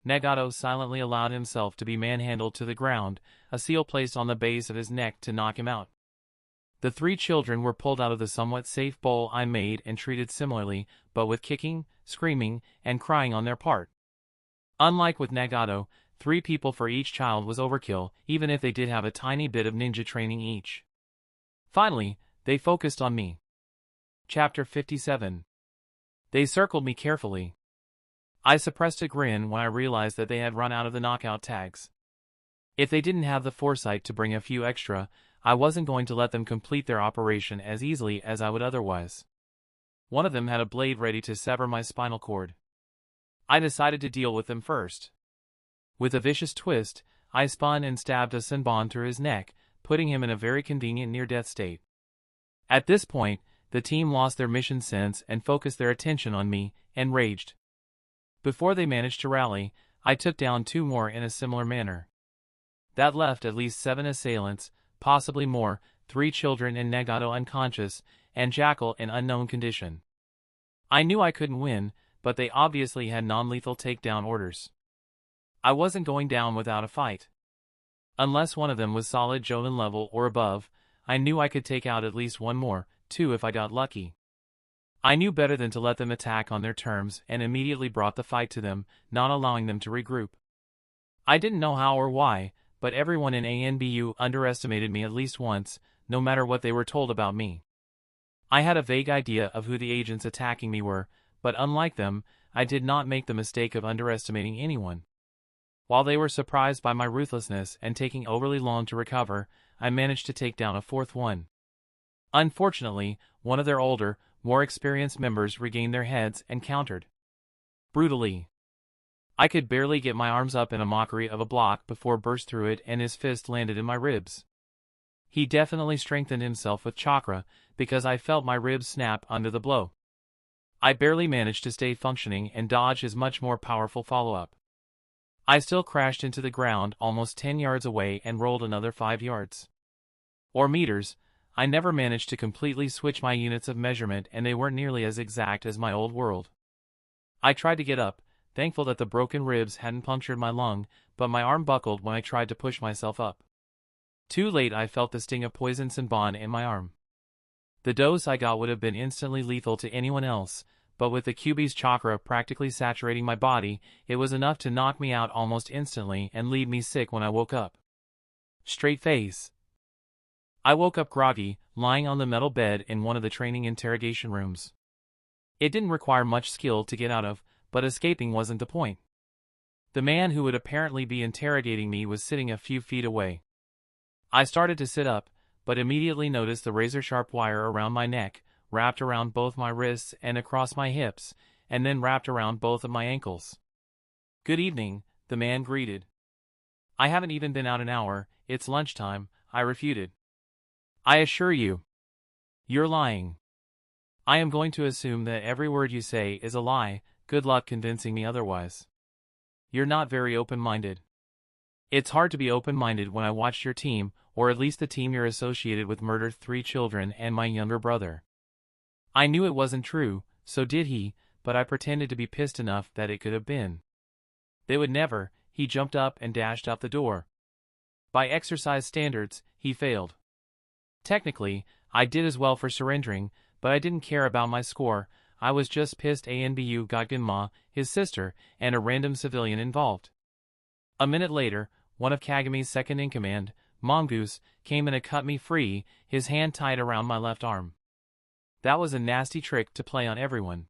Nagato silently allowed himself to be manhandled to the ground, a seal placed on the base of his neck to knock him out. The 3 children were pulled out of the somewhat safe bowl I made and treated similarly, but with kicking, screaming, and crying on their part. Unlike with Nagato, 3 people for each child was overkill, even if they did have a tiny bit of ninja training each. Finally, they focused on me. Chapter 57. They circled me carefully. I suppressed a grin when I realized that they had run out of the knockout tags. If they didn't have the foresight to bring a few extra, I wasn't going to let them complete their operation as easily as I would otherwise. One of them had a blade ready to sever my spinal cord. I decided to deal with them first. With a vicious twist, I spun and stabbed a senbon through his neck, putting him in a very convenient near-death state. At this point, the team lost their mission sense and focused their attention on me, enraged. Before they managed to rally, I took down 2 more in a similar manner. That left at least 7 assailants, possibly more, 3 children and Nagato unconscious, and Jackal in unknown condition. I knew I couldn't win, but they obviously had non-lethal takedown orders. I wasn't going down without a fight. Unless one of them was solid Jonin level or above, I knew I could take out at least 1 more, 2 if I got lucky. I knew better than to let them attack on their terms and immediately brought the fight to them, not allowing them to regroup. I didn't know how or why, but everyone in ANBU underestimated me at least once, no matter what they were told about me. I had a vague idea of who the agents attacking me were, but unlike them, I did not make the mistake of underestimating anyone. While they were surprised by my ruthlessness and taking overly long to recover, I managed to take down a fourth one. Unfortunately, one of their older, more experienced members regained their heads and countered brutally. I could barely get my arms up in a mockery of a block before burst through it and his fist landed in my ribs. He definitely strengthened himself with chakra, because I felt my ribs snap under the blow. I barely managed to stay functioning and dodge his much more powerful follow-up. I still crashed into the ground almost 10 yards away and rolled another 5 yards. Or meters. I never managed to completely switch my units of measurement and they weren't nearly as exact as my old world. I tried to get up, thankful that the broken ribs hadn't punctured my lung, but my arm buckled when I tried to push myself up. Too late I felt the sting of poison Senbon in my arm. The dose I got would have been instantly lethal to anyone else, but with the QB's chakra practically saturating my body, it was enough to knock me out almost instantly and leave me sick when I woke up. Straight face. I woke up groggy, lying on the metal bed in one of the training interrogation rooms. It didn't require much skill to get out of, but escaping wasn't the point. The man who would apparently be interrogating me was sitting a few feet away. I started to sit up, but immediately noticed the razor-sharp wire around my neck, wrapped around both my wrists and across my hips, and then wrapped around both of my ankles. "Good evening," the man greeted. "I haven't even been out an hour, it's lunchtime," I refuted. "I assure you, you're lying. I am going to assume that every word you say is a lie, good luck convincing me otherwise. You're not very open-minded." "It's hard to be open-minded when I watched your team, or at least the team you're associated with, murder 3 children and my younger brother." I knew it wasn't true, so did he, but I pretended to be pissed enough that it could have been. They would never. He jumped up and dashed out the door. By exercise standards, he failed. Technically, I did as well for surrendering, but I didn't care about my score. I was just pissed Anbu got Ginma, his sister, and a random civilian involved. A minute later, one of Kagami's second-in-command, Mongoose, came and cut me free, his hand tied around my left arm. That was a nasty trick to play on everyone.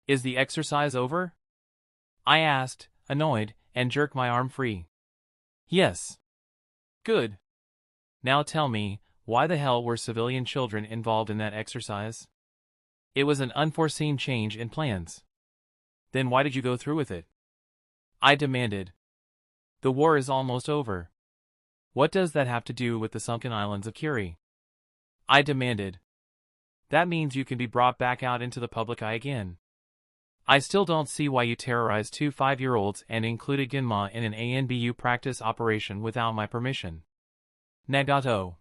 "Is the exercise over?" I asked, annoyed, and jerked my arm free. "Yes." "Good. Now tell me, why the hell were civilian children involved in that exercise?" "It was an unforeseen change in plans." "Then why did you go through with it?" I demanded. "The war is almost over. What does that have to do with the sunken islands of Kuri?" I demanded. "That means you can be brought back out into the public eye again. I still don't see why you terrorized 2 5-year-olds and included Ginma in an ANBU practice operation without my permission." "Nagato."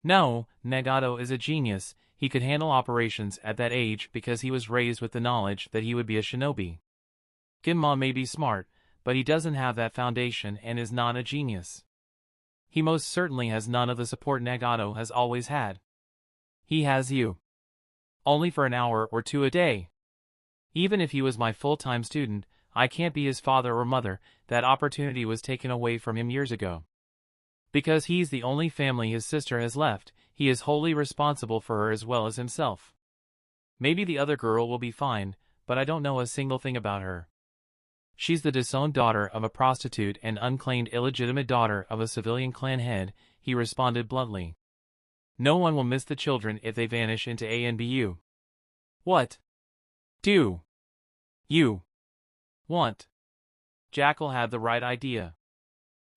"No, Nagato is a genius. He could handle operations at that age because he was raised with the knowledge that he would be a shinobi. Ginma may be smart, but he doesn't have that foundation and is not a genius. He most certainly has none of the support Nagato has always had. He has you. Only for an hour or 2 a day. Even if he was my full-time student, I can't be his father or mother. That opportunity was taken away from him years ago. Because he's the only family his sister has left, he is wholly responsible for her as well as himself. Maybe the other girl will be fine, but I don't know a single thing about her. She's the disowned daughter of a prostitute and unclaimed illegitimate daughter of a civilian clan head," he responded bluntly. "No one will miss the children if they vanish into ANBU. What do you want?" Jackal had the right idea.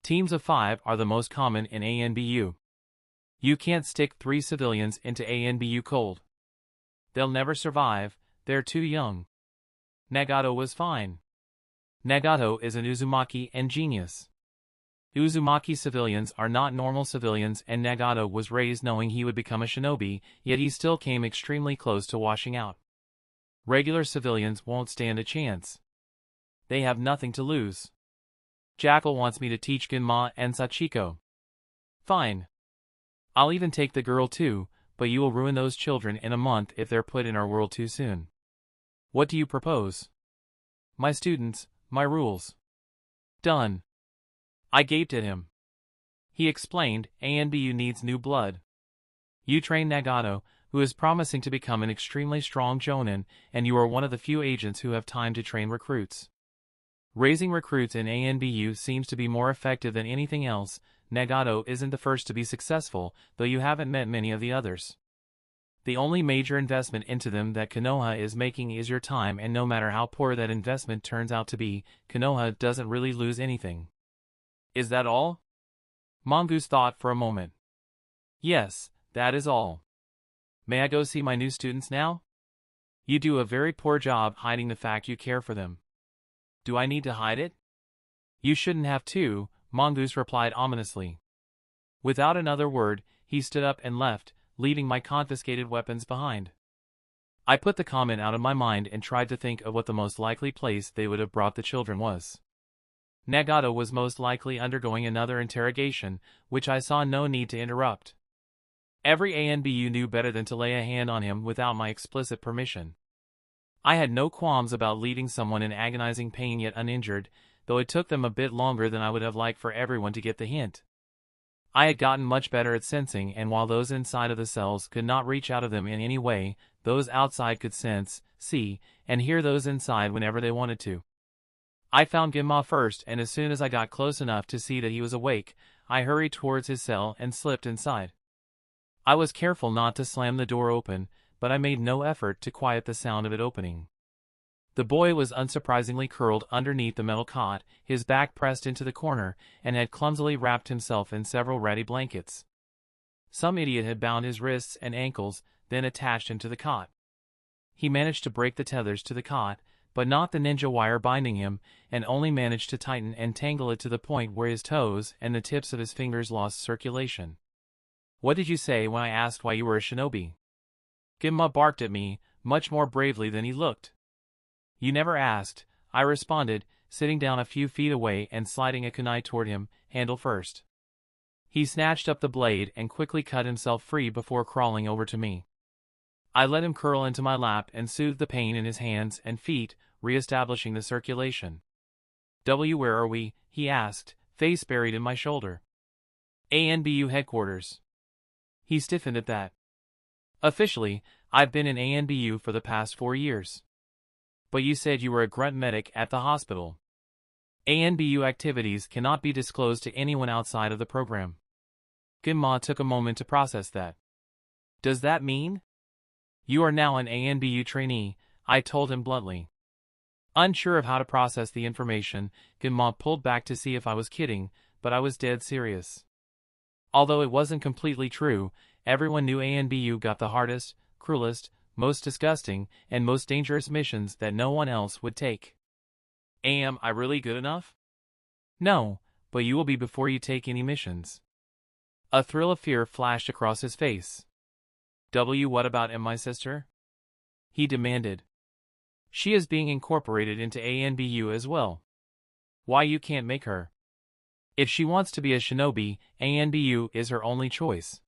Teams of 5 are the most common in ANBU. You can't stick 3 civilians into ANBU cold. They'll never survive, they're too young. Nagato was fine. Nagato is an Uzumaki and genius. Uzumaki civilians are not normal civilians, and Nagato was raised knowing he would become a shinobi, yet he still came extremely close to washing out. Regular civilians won't stand a chance. They have nothing to lose. Jackal wants me to teach Ginma and Sachiko. Fine. I'll even take the girl too, but you will ruin those children in a month if they're put in our world too soon. What do you propose?" "My students, my rules." "Done." I gaped at him. He explained, "ANBU needs new blood. You train Nagato, who is promising to become an extremely strong jonin, and you are one of the few agents who have time to train recruits. Raising recruits in ANBU seems to be more effective than anything else. Nagato isn't the first to be successful, though you haven't met many of the others. The only major investment into them that Konoha is making is your time, and no matter how poor that investment turns out to be, Konoha doesn't really lose anything. Is that all? Mongoose thought for a moment. Yes, that is all. May I go see my new students now? You do a very poor job hiding the fact you care for them. Do I need to hide it? You shouldn't have to, Mongoose replied ominously. Without another word, he stood up and left, leaving my confiscated weapons behind. I put the comment out of my mind and tried to think of what the most likely place they would have brought the children was. Nagato was most likely undergoing another interrogation, which I saw no need to interrupt. Every ANBU knew better than to lay a hand on him without my explicit permission. I had no qualms about leaving someone in agonizing pain yet uninjured, though it took them a bit longer than I would have liked for everyone to get the hint. I had gotten much better at sensing, and while those inside of the cells could not reach out of them in any way, those outside could sense, see, and hear those inside whenever they wanted to. I found Ginma first, and as soon as I got close enough to see that he was awake, I hurried towards his cell and slipped inside. I was careful not to slam the door open, but I made no effort to quiet the sound of it opening. The boy was unsurprisingly curled underneath the metal cot, his back pressed into the corner, and had clumsily wrapped himself in several ratty blankets. Some idiot had bound his wrists and ankles, then attached him to the cot. He managed to break the tethers to the cot, but not the ninja wire binding him, and only managed to tighten and tangle it to the point where his toes and the tips of his fingers lost circulation. What did you say when I asked why you were a shinobi? Ginma barked at me, much more bravely than he looked. You never asked, I responded, sitting down a few feet away and sliding a kunai toward him, handle first. He snatched up the blade and quickly cut himself free before crawling over to me. I let him curl into my lap and soothed the pain in his hands and feet, re-establishing the circulation. Where are we? He asked, face buried in my shoulder. ANBU headquarters. He stiffened at that. Officially, I've been in ANBU for the past 4 years. But you said you were a grunt medic at the hospital. ANBU activities cannot be disclosed to anyone outside of the program. Ginma took a moment to process that. Does that mean? You are now an ANBU trainee, I told him bluntly. Unsure of how to process the information, Ginma pulled back to see if I was kidding, but I was dead serious. Although it wasn't completely true, everyone knew ANBU got the hardest, cruelest, most disgusting, and most dangerous missions that no one else would take. Am I really good enough? No, but you will be before you take any missions. A thrill of fear flashed across his face. What about my sister? He demanded. She is being incorporated into ANBU as well. Why you can't make her? If she wants to be a shinobi, ANBU is her only choice.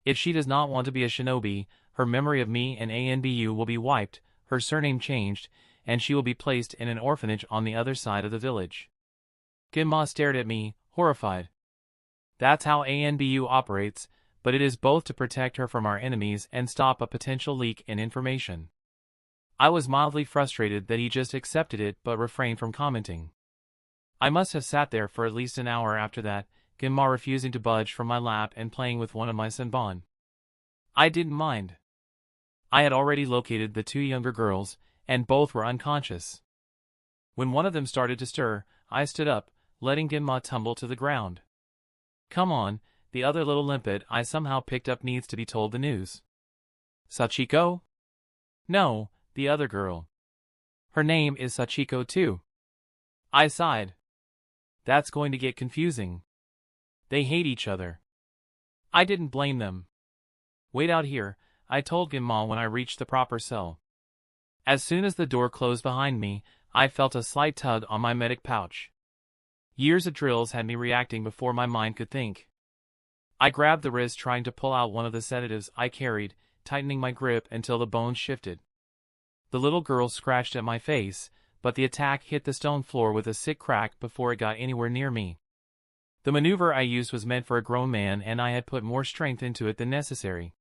If she does not want to be a shinobi, her memory of me and ANBU will be wiped, her surname changed, and she will be placed in an orphanage on the other side of the village. Ginma stared at me, horrified. That's how ANBU operates, but it is both to protect her from our enemies and stop a potential leak in information. I was mildly frustrated that he just accepted it but refrained from commenting. I must have sat there for at least an hour after that, Ginma refusing to budge from my lap and playing with one of my senbon. I didn't mind. I had already located the 2 younger girls, and both were unconscious. When one of them started to stir, I stood up, letting Ginma tumble to the ground. Come on, the other little limpet I somehow picked up needs to be told the news. Sachiko? No, the other girl. Her name is Sachiko too. I sighed. That's going to get confusing. They hate each other. I didn't blame them. Wait out here, I told Ginma when I reached the proper cell. As soon as the door closed behind me, I felt a slight tug on my medic pouch. Years of drills had me reacting before my mind could think. I grabbed the wrist trying to pull out one of the sedatives I carried, tightening my grip until the bones shifted. The little girl scratched at my face, but the attack hit the stone floor with a sick crack before it got anywhere near me. The maneuver I used was meant for a grown man and I had put more strength into it than necessary.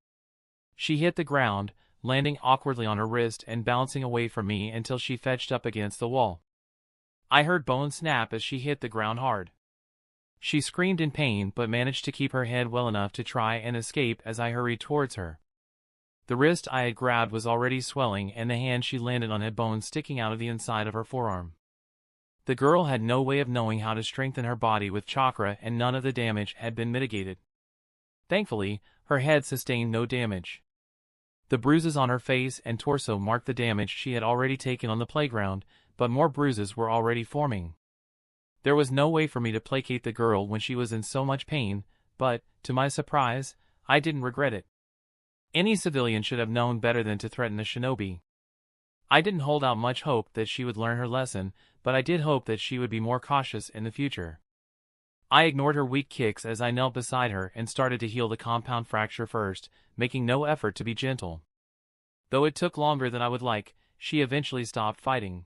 She hit the ground, landing awkwardly on her wrist and bouncing away from me until she fetched up against the wall. I heard bones snap as she hit the ground hard. She screamed in pain but managed to keep her head well enough to try and escape as I hurried towards her. The wrist I had grabbed was already swelling and the hand she landed on had bones sticking out of the inside of her forearm. The girl had no way of knowing how to strengthen her body with chakra and none of the damage had been mitigated. Thankfully, her head sustained no damage. The bruises on her face and torso marked the damage she had already taken on the playground, but more bruises were already forming. There was no way for me to placate the girl when she was in so much pain, but, to my surprise, I didn't regret it. Any civilian should have known better than to threaten a shinobi. I didn't hold out much hope that she would learn her lesson, but I did hope that she would be more cautious in the future. I ignored her weak kicks as I knelt beside her and started to heal the compound fracture first, making no effort to be gentle. Though it took longer than I would like, she eventually stopped fighting.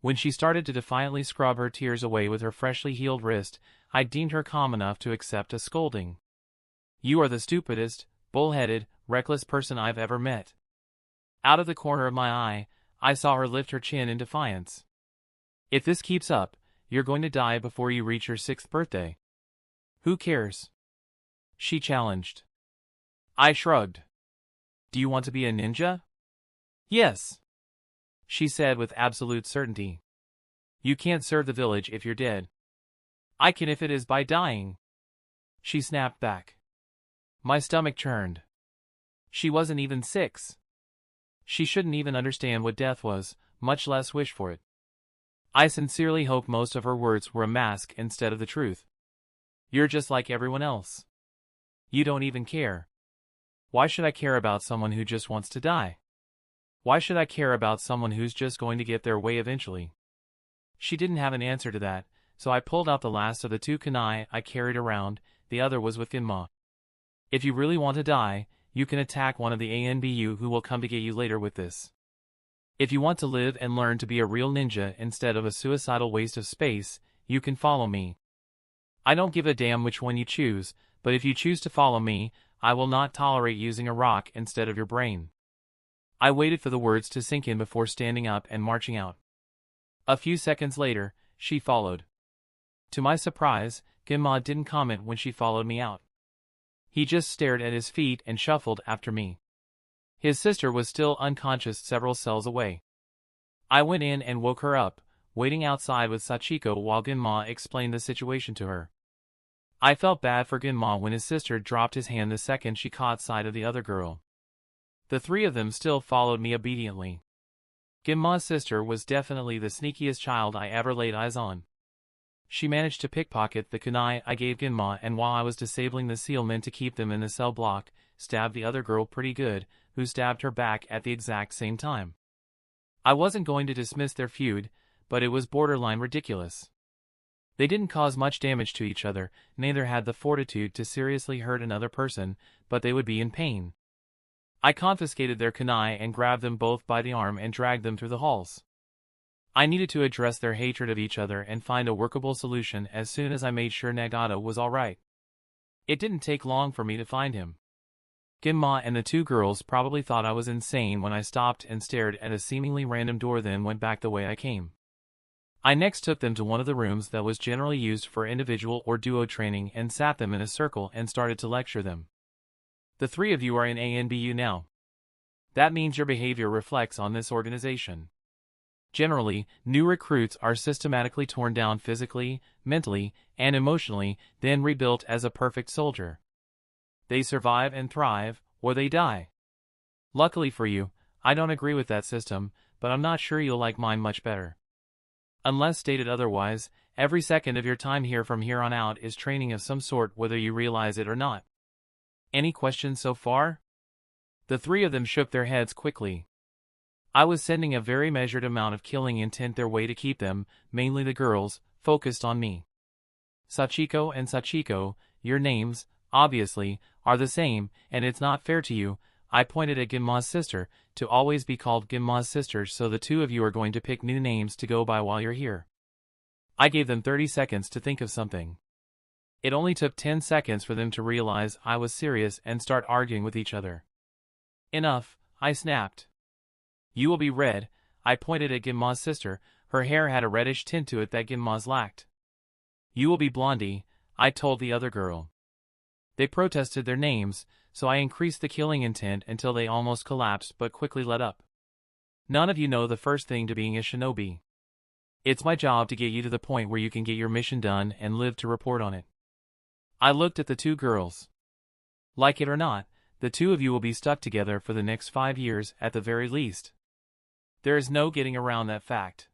When she started to defiantly scrub her tears away with her freshly healed wrist, I deemed her calm enough to accept a scolding. "You are the stupidest, bull-headed, reckless person I've ever met." Out of the corner of my eye, I saw her lift her chin in defiance. "If this keeps up, you're going to die before you reach your 6th birthday." "Who cares?" she challenged. I shrugged. "Do you want to be a ninja?" "Yes," she said with absolute certainty. "You can't serve the village if you're dead." "I can if it is by dying," she snapped back. My stomach churned. She wasn't even 6. She shouldn't even understand what death was, much less wish for it. I sincerely hope most of her words were a mask instead of the truth. "You're just like everyone else. You don't even care." "Why should I care about someone who just wants to die? Why should I care about someone who's just going to get their way eventually?" She didn't have an answer to that, so I pulled out the last of the 2 kunai I carried around. The other was with Ginma. "If you really want to die, you can attack one of the ANBU who will come to get you later with this. If you want to live and learn to be a real ninja instead of a suicidal waste of space, you can follow me. I don't give a damn which one you choose, but if you choose to follow me, I will not tolerate using a rock instead of your brain." I waited for the words to sink in before standing up and marching out. A few seconds later, she followed. To my surprise, Ginma didn't comment when she followed me out. He just stared at his feet and shuffled after me. His sister was still unconscious several cells away. I went in and woke her up, waiting outside with Sachiko while Ginma explained the situation to her. I felt bad for Ginma when his sister dropped his hand the second she caught sight of the other girl. The 3 of them still followed me obediently. Ginma's sister was definitely the sneakiest child I ever laid eyes on. She managed to pickpocket the kunai I gave Ginma, and while I was disabling the seal meant to keep them in the cell block, stabbed the other girl pretty good, who stabbed her back at the exact same time. I wasn't going to dismiss their feud, but it was borderline ridiculous. They didn't cause much damage to each other, neither had the fortitude to seriously hurt another person, but they would be in pain. I confiscated their kunai and grabbed them both by the arm and dragged them through the halls. I needed to address their hatred of each other and find a workable solution as soon as I made sure Nagata was alright. It didn't take long for me to find him. Ginma and the 2 girls probably thought I was insane when I stopped and stared at a seemingly random door, then went back the way I came. I next took them to one of the rooms that was generally used for individual or duo training and sat them in a circle and started to lecture them. "The 3 of you are in ANBU now. That means your behavior reflects on this organization. Generally, new recruits are systematically torn down physically, mentally, and emotionally, then rebuilt as a perfect soldier. They survive and thrive, or they die. Luckily for you, I don't agree with that system, but I'm not sure you'll like mine much better. Unless stated otherwise, every second of your time here from here on out is training of some sort, whether you realize it or not. Any questions so far?" The 3 of them shook their heads quickly. I was sending a very measured amount of killing intent their way to keep them, mainly the girls, focused on me. "Sachiko and Sachiko, your names, obviously, are the same, and it's not fair to you," I pointed at Ginma's sister, "to always be called Ginma's sister, so the 2 of you are going to pick new names to go by while you're here." I gave them 30 seconds to think of something. It only took 10 seconds for them to realize I was serious and start arguing with each other. Enough, I snapped. You will be red, I pointed at Ginma's sister. Her hair had a reddish tint to it that Ginma's lacked. You will be Blondie, I told the other girl. They protested their names, so I increased the killing intent until they almost collapsed but quickly let up. None of you know the first thing to being a shinobi. It's my job to get you to the point where you can get your mission done and live to report on it. I looked at the two girls. Like it or not, the two of you will be stuck together for the next 5 years at the very least. There is no getting around that fact.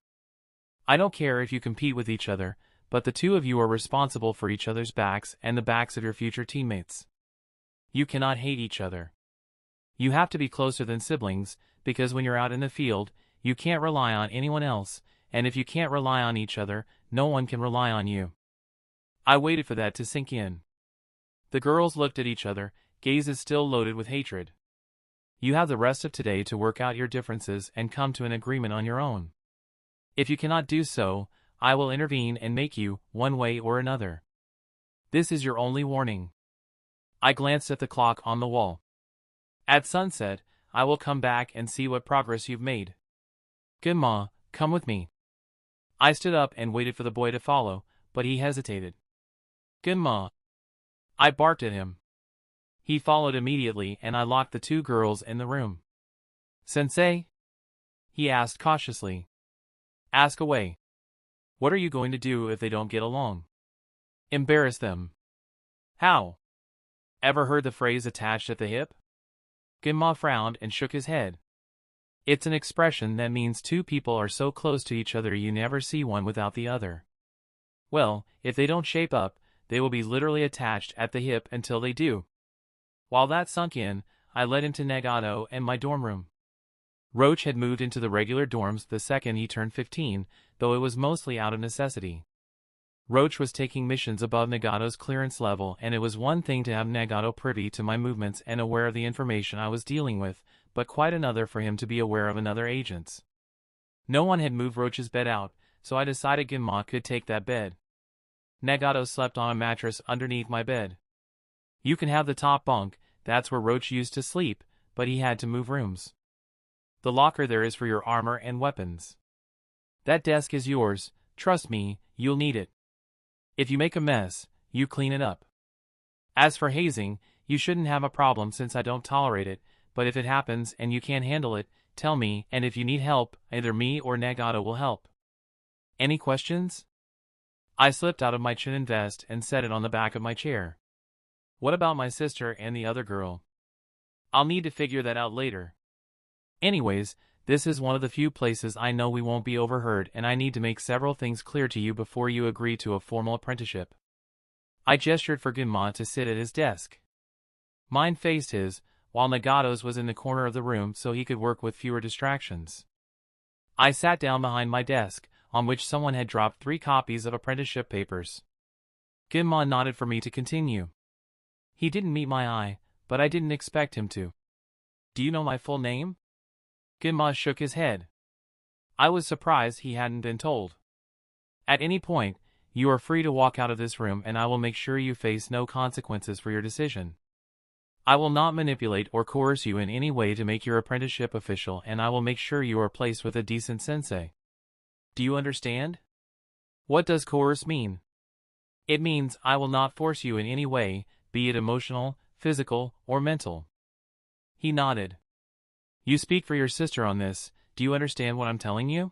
I don't care if you compete with each other, but the two of you are responsible for each other's backs and the backs of your future teammates. You cannot hate each other. You have to be closer than siblings, because when you're out in the field, you can't rely on anyone else, and if you can't rely on each other, no one can rely on you. I waited for that to sink in. The girls looked at each other, gazes still loaded with hatred. You have the rest of today to work out your differences and come to an agreement on your own. If you cannot do so, I will intervene and make you, one way or another. This is your only warning. I glanced at the clock on the wall. At sunset, I will come back and see what progress you've made. Ginma, come with me. I stood up and waited for the boy to follow, but he hesitated. Ginma. I barked at him. He followed immediately and I locked the two girls in the room. Sensei? He asked cautiously. Ask away. What are you going to do if they don't get along? Embarrass them. How? Ever heard the phrase attached at the hip? Ginma frowned and shook his head. It's an expression that means two people are so close to each other you never see one without the other. Well, if they don't shape up, they will be literally attached at the hip until they do. While that sunk in, I led him to Nagato and my dorm room. Roach had moved into the regular dorms the second he turned 15, though it was mostly out of necessity. Roach was taking missions above Nagato's clearance level, and it was one thing to have Nagato privy to my movements and aware of the information I was dealing with, but quite another for him to be aware of another agent's. No one had moved Roach's bed out, so I decided Ginma could take that bed. Nagato slept on a mattress underneath my bed. You can have the top bunk, that's where Roach used to sleep, but he had to move rooms. The locker there is for your armor and weapons. That desk is yours, trust me, you'll need it. If you make a mess, you clean it up. As for hazing, you shouldn't have a problem since I don't tolerate it, but if it happens and you can't handle it, tell me, and if you need help, either me or Nagato will help. Any questions? I slipped out of my Chunin vest and set it on the back of my chair. What about my sister and the other girl? I'll need to figure that out later. Anyways, this is one of the few places I know we won't be overheard, and I need to make several things clear to you before you agree to a formal apprenticeship. I gestured for Ginma to sit at his desk. Mine faced his, while Nagato's was in the corner of the room so he could work with fewer distractions. I sat down behind my desk, on which someone had dropped 3 copies of apprenticeship papers. Ginma nodded for me to continue. He didn't meet my eye, but I didn't expect him to. Do you know my full name? Ginma shook his head. I was surprised he hadn't been told. At any point, you are free to walk out of this room and I will make sure you face no consequences for your decision. I will not manipulate or coerce you in any way to make your apprenticeship official, and I will make sure you are placed with a decent sensei. Do you understand? What does coerce mean? It means I will not force you in any way, be it emotional, physical, or mental. He nodded. You speak for your sister on this, do you understand what I'm telling you?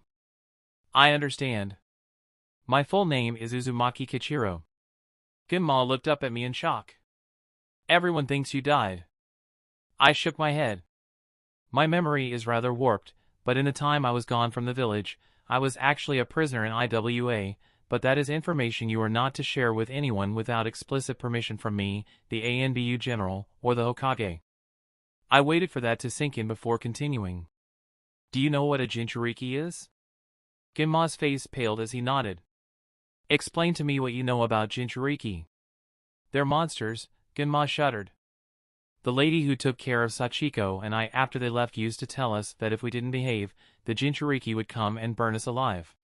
I understand. My full name is Uzumaki Kichiro. Ginma looked up at me in shock. Everyone thinks you died. I shook my head. My memory is rather warped, but in the time I was gone from the village, I was actually a prisoner in IWA, but that is information you are not to share with anyone without explicit permission from me, the ANBU General, or the Hokage. I waited for that to sink in before continuing. Do you know what a Jinchuriki is? Ginma's face paled as he nodded. Explain to me what you know about Jinchuriki. They're monsters, Ginma shuddered. The lady who took care of Sachiko and I after they left used to tell us that if we didn't behave, the Jinchuriki would come and burn us alive.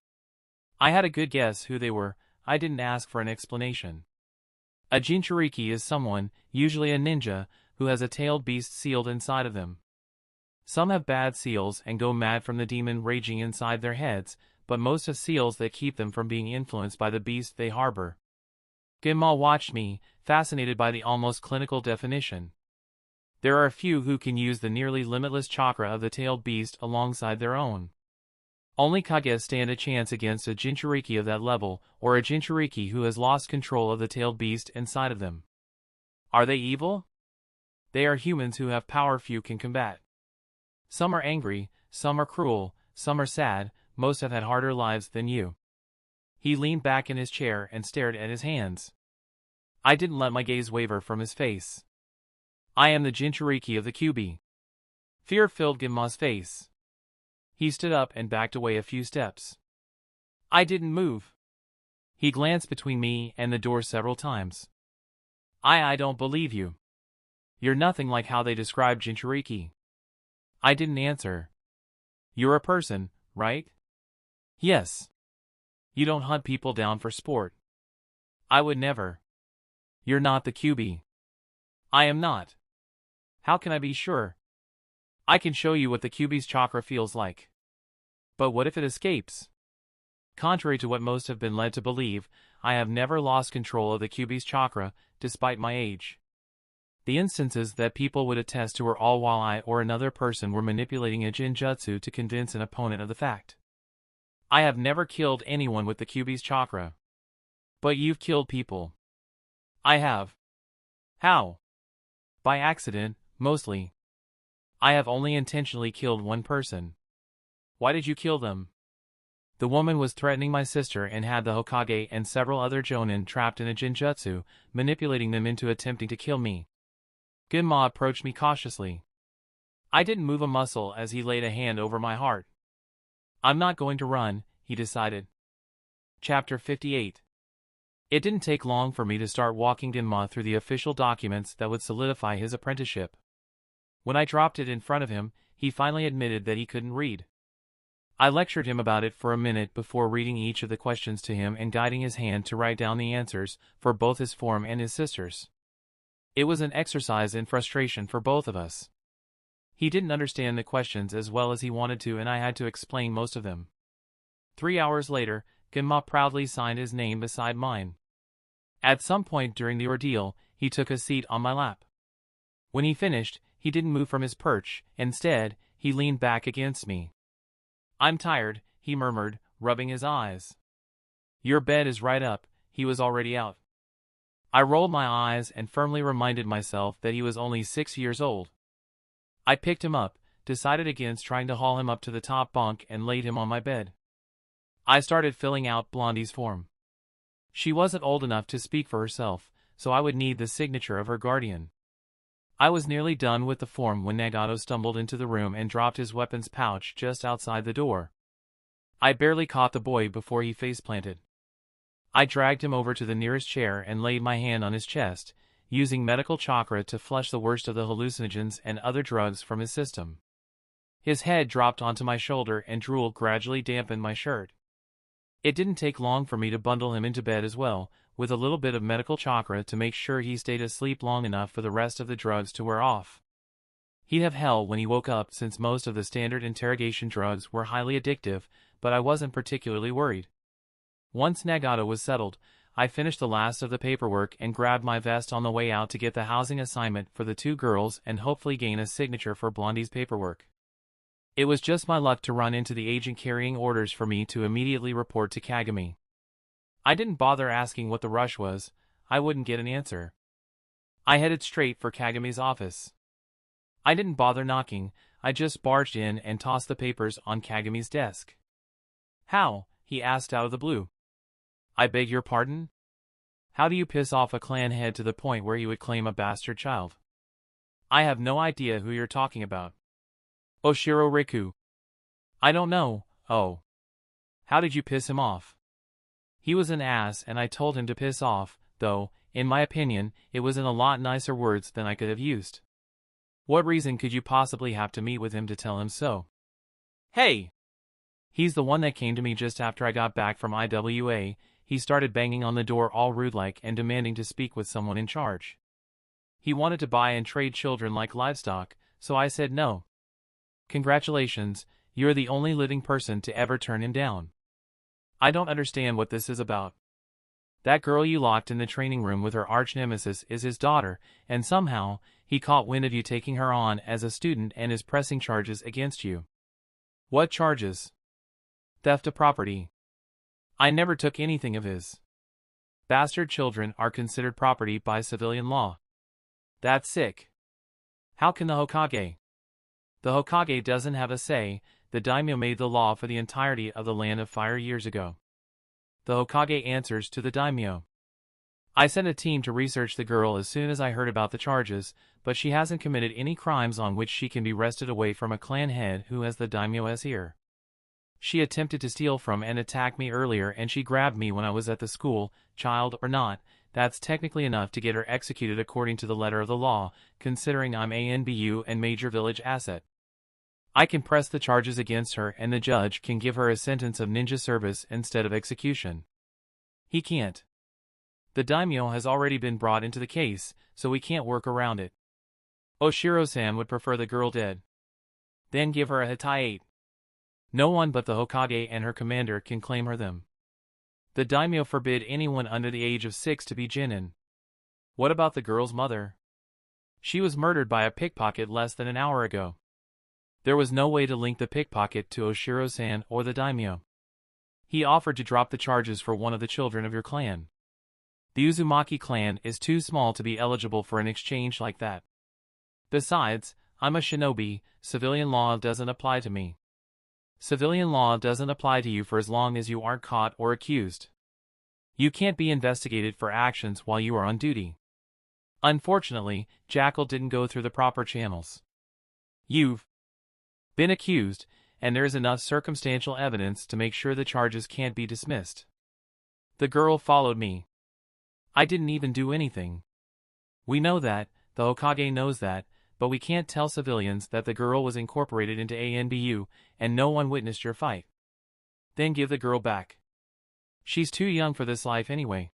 I had a good guess who they were, I didn't ask for an explanation. A Jinchuriki is someone, usually a ninja, who has a tailed beast sealed inside of them. Some have bad seals and go mad from the demon raging inside their heads, but most have seals that keep them from being influenced by the beast they harbor. Genma watched me, fascinated by the almost clinical definition. There are a few who can use the nearly limitless chakra of the tailed beast alongside their own. Only Kage stand a chance against a Jinchuriki of that level, or a Jinchuriki who has lost control of the tailed beast inside of them. Are they evil? They are humans who have power few can combat. Some are angry, some are cruel, some are sad, most have had harder lives than you. He leaned back in his chair and stared at his hands. I didn't let my gaze waver from his face. I am the Jinchuriki of the Kyuubi. Fear filled Genma's face. He stood up and backed away a few steps. I didn't move. He glanced between me and the door several times. I don't believe you. You're nothing like how they describe Jinchuriki. I didn't answer. You're a person, right? Yes. You don't hunt people down for sport. I would never. You're not the Kyuubi. I am not. How can I be sure? I can show you what the Kyuubi's chakra feels like. But what if it escapes? Contrary to what most have been led to believe, I have never lost control of the Kyuubi's chakra, despite my age. The instances that people would attest to were all while I or another person were manipulating a Jinjutsu to convince an opponent of the fact. I have never killed anyone with the Kyuubi's chakra. But you've killed people. I have. How? By accident, mostly. I have only intentionally killed one person. Why did you kill them? The woman was threatening my sister and had the Hokage and several other jonin trapped in a Jinjutsu, manipulating them into attempting to kill me. Genma approached me cautiously. I didn't move a muscle as he laid a hand over my heart. I'm not going to run, he decided. Chapter 58. It didn't take long for me to start walking Genma through the official documents that would solidify his apprenticeship. When I dropped it in front of him, he finally admitted that he couldn't read. I lectured him about it for a minute before reading each of the questions to him and guiding his hand to write down the answers for both his form and his sister's. It was an exercise in frustration for both of us. He didn't understand the questions as well as he wanted to and I had to explain most of them. 3 hours later, Genma proudly signed his name beside mine. At some point during the ordeal, he took a seat on my lap. When he finished, he didn't move from his perch. Instead, he leaned back against me. I'm tired, he murmured, rubbing his eyes. Your bed is right up, he was already out. I rolled my eyes and firmly reminded myself that he was only 6 years old. I picked him up, decided against trying to haul him up to the top bunk and laid him on my bed. I started filling out Blondie's form. She wasn't old enough to speak for herself, so I would need the signature of her guardian. I was nearly done with the form when Nagato stumbled into the room and dropped his weapons pouch just outside the door. I barely caught the boy before he face-planted. I dragged him over to the nearest chair and laid my hand on his chest, using medical chakra to flush the worst of the hallucinogens and other drugs from his system. His head dropped onto my shoulder and drool gradually dampened my shirt. It didn't take long for me to bundle him into bed as well, with a little bit of medical chakra to make sure he stayed asleep long enough for the rest of the drugs to wear off. He'd have hell when he woke up since most of the standard interrogation drugs were highly addictive, but I wasn't particularly worried. Once Nagato was settled, I finished the last of the paperwork and grabbed my vest on the way out to get the housing assignment for the 2 girls and hopefully gain a signature for Blondie's paperwork. It was just my luck to run into the agent carrying orders for me to immediately report to Kagami. I didn't bother asking what the rush was, I wouldn't get an answer. I headed straight for Kagami's office. I didn't bother knocking, I just barged in and tossed the papers on Kagami's desk. How? He asked out of the blue. I beg your pardon? How do you piss off a clan head to the point where he would claim a bastard child? I have no idea who you're talking about. Oshiro Riku. I don't know, oh. How did you piss him off? He was an ass and I told him to piss off, though, in my opinion, it was in a lot nicer words than I could have used. What reason could you possibly have to meet with him to tell him so? Hey! He's the one that came to me just after I got back from IWA. He started banging on the door all rude-like and demanding to speak with someone in charge. He wanted to buy and trade children like livestock, so I said no. Congratulations, you're the only living person to ever turn him down. I don't understand what this is about. That girl you locked in the training room with her arch-nemesis is his daughter, and somehow, he caught wind of you taking her on as a student and is pressing charges against you. What charges? Theft of property. I never took anything of his. Bastard children are considered property by civilian law. That's sick. How can the Hokage? The Hokage doesn't have a say. The daimyo made the law for the entirety of the Land of Fire years ago. The Hokage answers to the daimyo. I sent a team to research the girl as soon as I heard about the charges, but she hasn't committed any crimes on which she can be wrested away from a clan head who has the daimyo as ear. She attempted to steal from and attack me earlier, and she grabbed me when I was at the school. Child or not, that's technically enough to get her executed according to the letter of the law, considering I'm ANBU and major village asset. I can press the charges against her and the judge can give her a sentence of ninja service instead of execution. He can't. The daimyo has already been brought into the case, so we can't work around it. Oshiro-san would prefer the girl dead. Then give her a Hatake. No one but the Hokage and her commander can claim her them. The daimyo forbid anyone under the age of 6 to be genin. What about the girl's mother? She was murdered by a pickpocket less than an hour ago. There was no way to link the pickpocket to Oshiro-san or the daimyo. He offered to drop the charges for one of the children of your clan. The Uzumaki clan is too small to be eligible for an exchange like that. Besides, I'm a shinobi, civilian law doesn't apply to me. Civilian law doesn't apply to you for as long as you aren't caught or accused. You can't be investigated for actions while you are on duty. Unfortunately, Jackal didn't go through the proper channels. You've been accused, and there is enough circumstantial evidence to make sure the charges can't be dismissed. The girl followed me. I didn't even do anything. We know that, the Hokage knows that, but we can't tell civilians that the girl was incorporated into ANBU, and no one witnessed your fight. Then give the girl back. She's too young for this life anyway.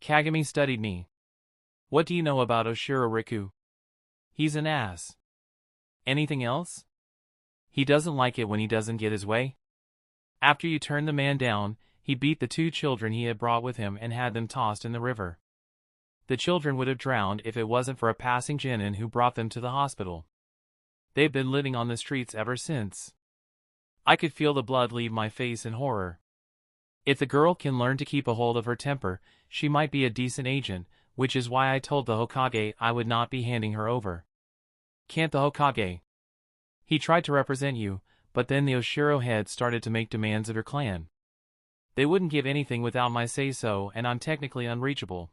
Kagami studied me. What do you know about Oshiro Riku? He's an ass. Anything else? He doesn't like it when he doesn't get his way. After you turned the man down, he beat the 2 children he had brought with him and had them tossed in the river. The children would have drowned if it wasn't for a passing genin who brought them to the hospital. They've been living on the streets ever since. I could feel the blood leave my face in horror. If the girl can learn to keep a hold of her temper, she might be a decent agent, which is why I told the Hokage I would not be handing her over. Can't the Hokage? He tried to represent you, but then the Oshiro head started to make demands of your clan. They wouldn't give anything without my say-so, and I'm technically unreachable.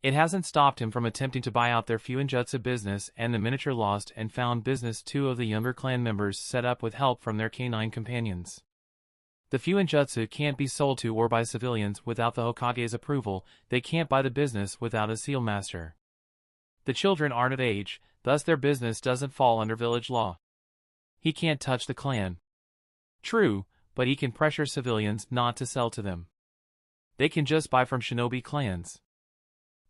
It hasn't stopped him from attempting to buy out their Fuinjutsu business and the miniature lost and found business 2 of the younger clan members set up with help from their canine companions. The Fuinjutsu can't be sold to or by civilians without the Hokage's approval. They can't buy the business without a seal master. The children aren't of age, thus their business doesn't fall under village law. He can't touch the clan. True, but he can pressure civilians not to sell to them. They can just buy from shinobi clans.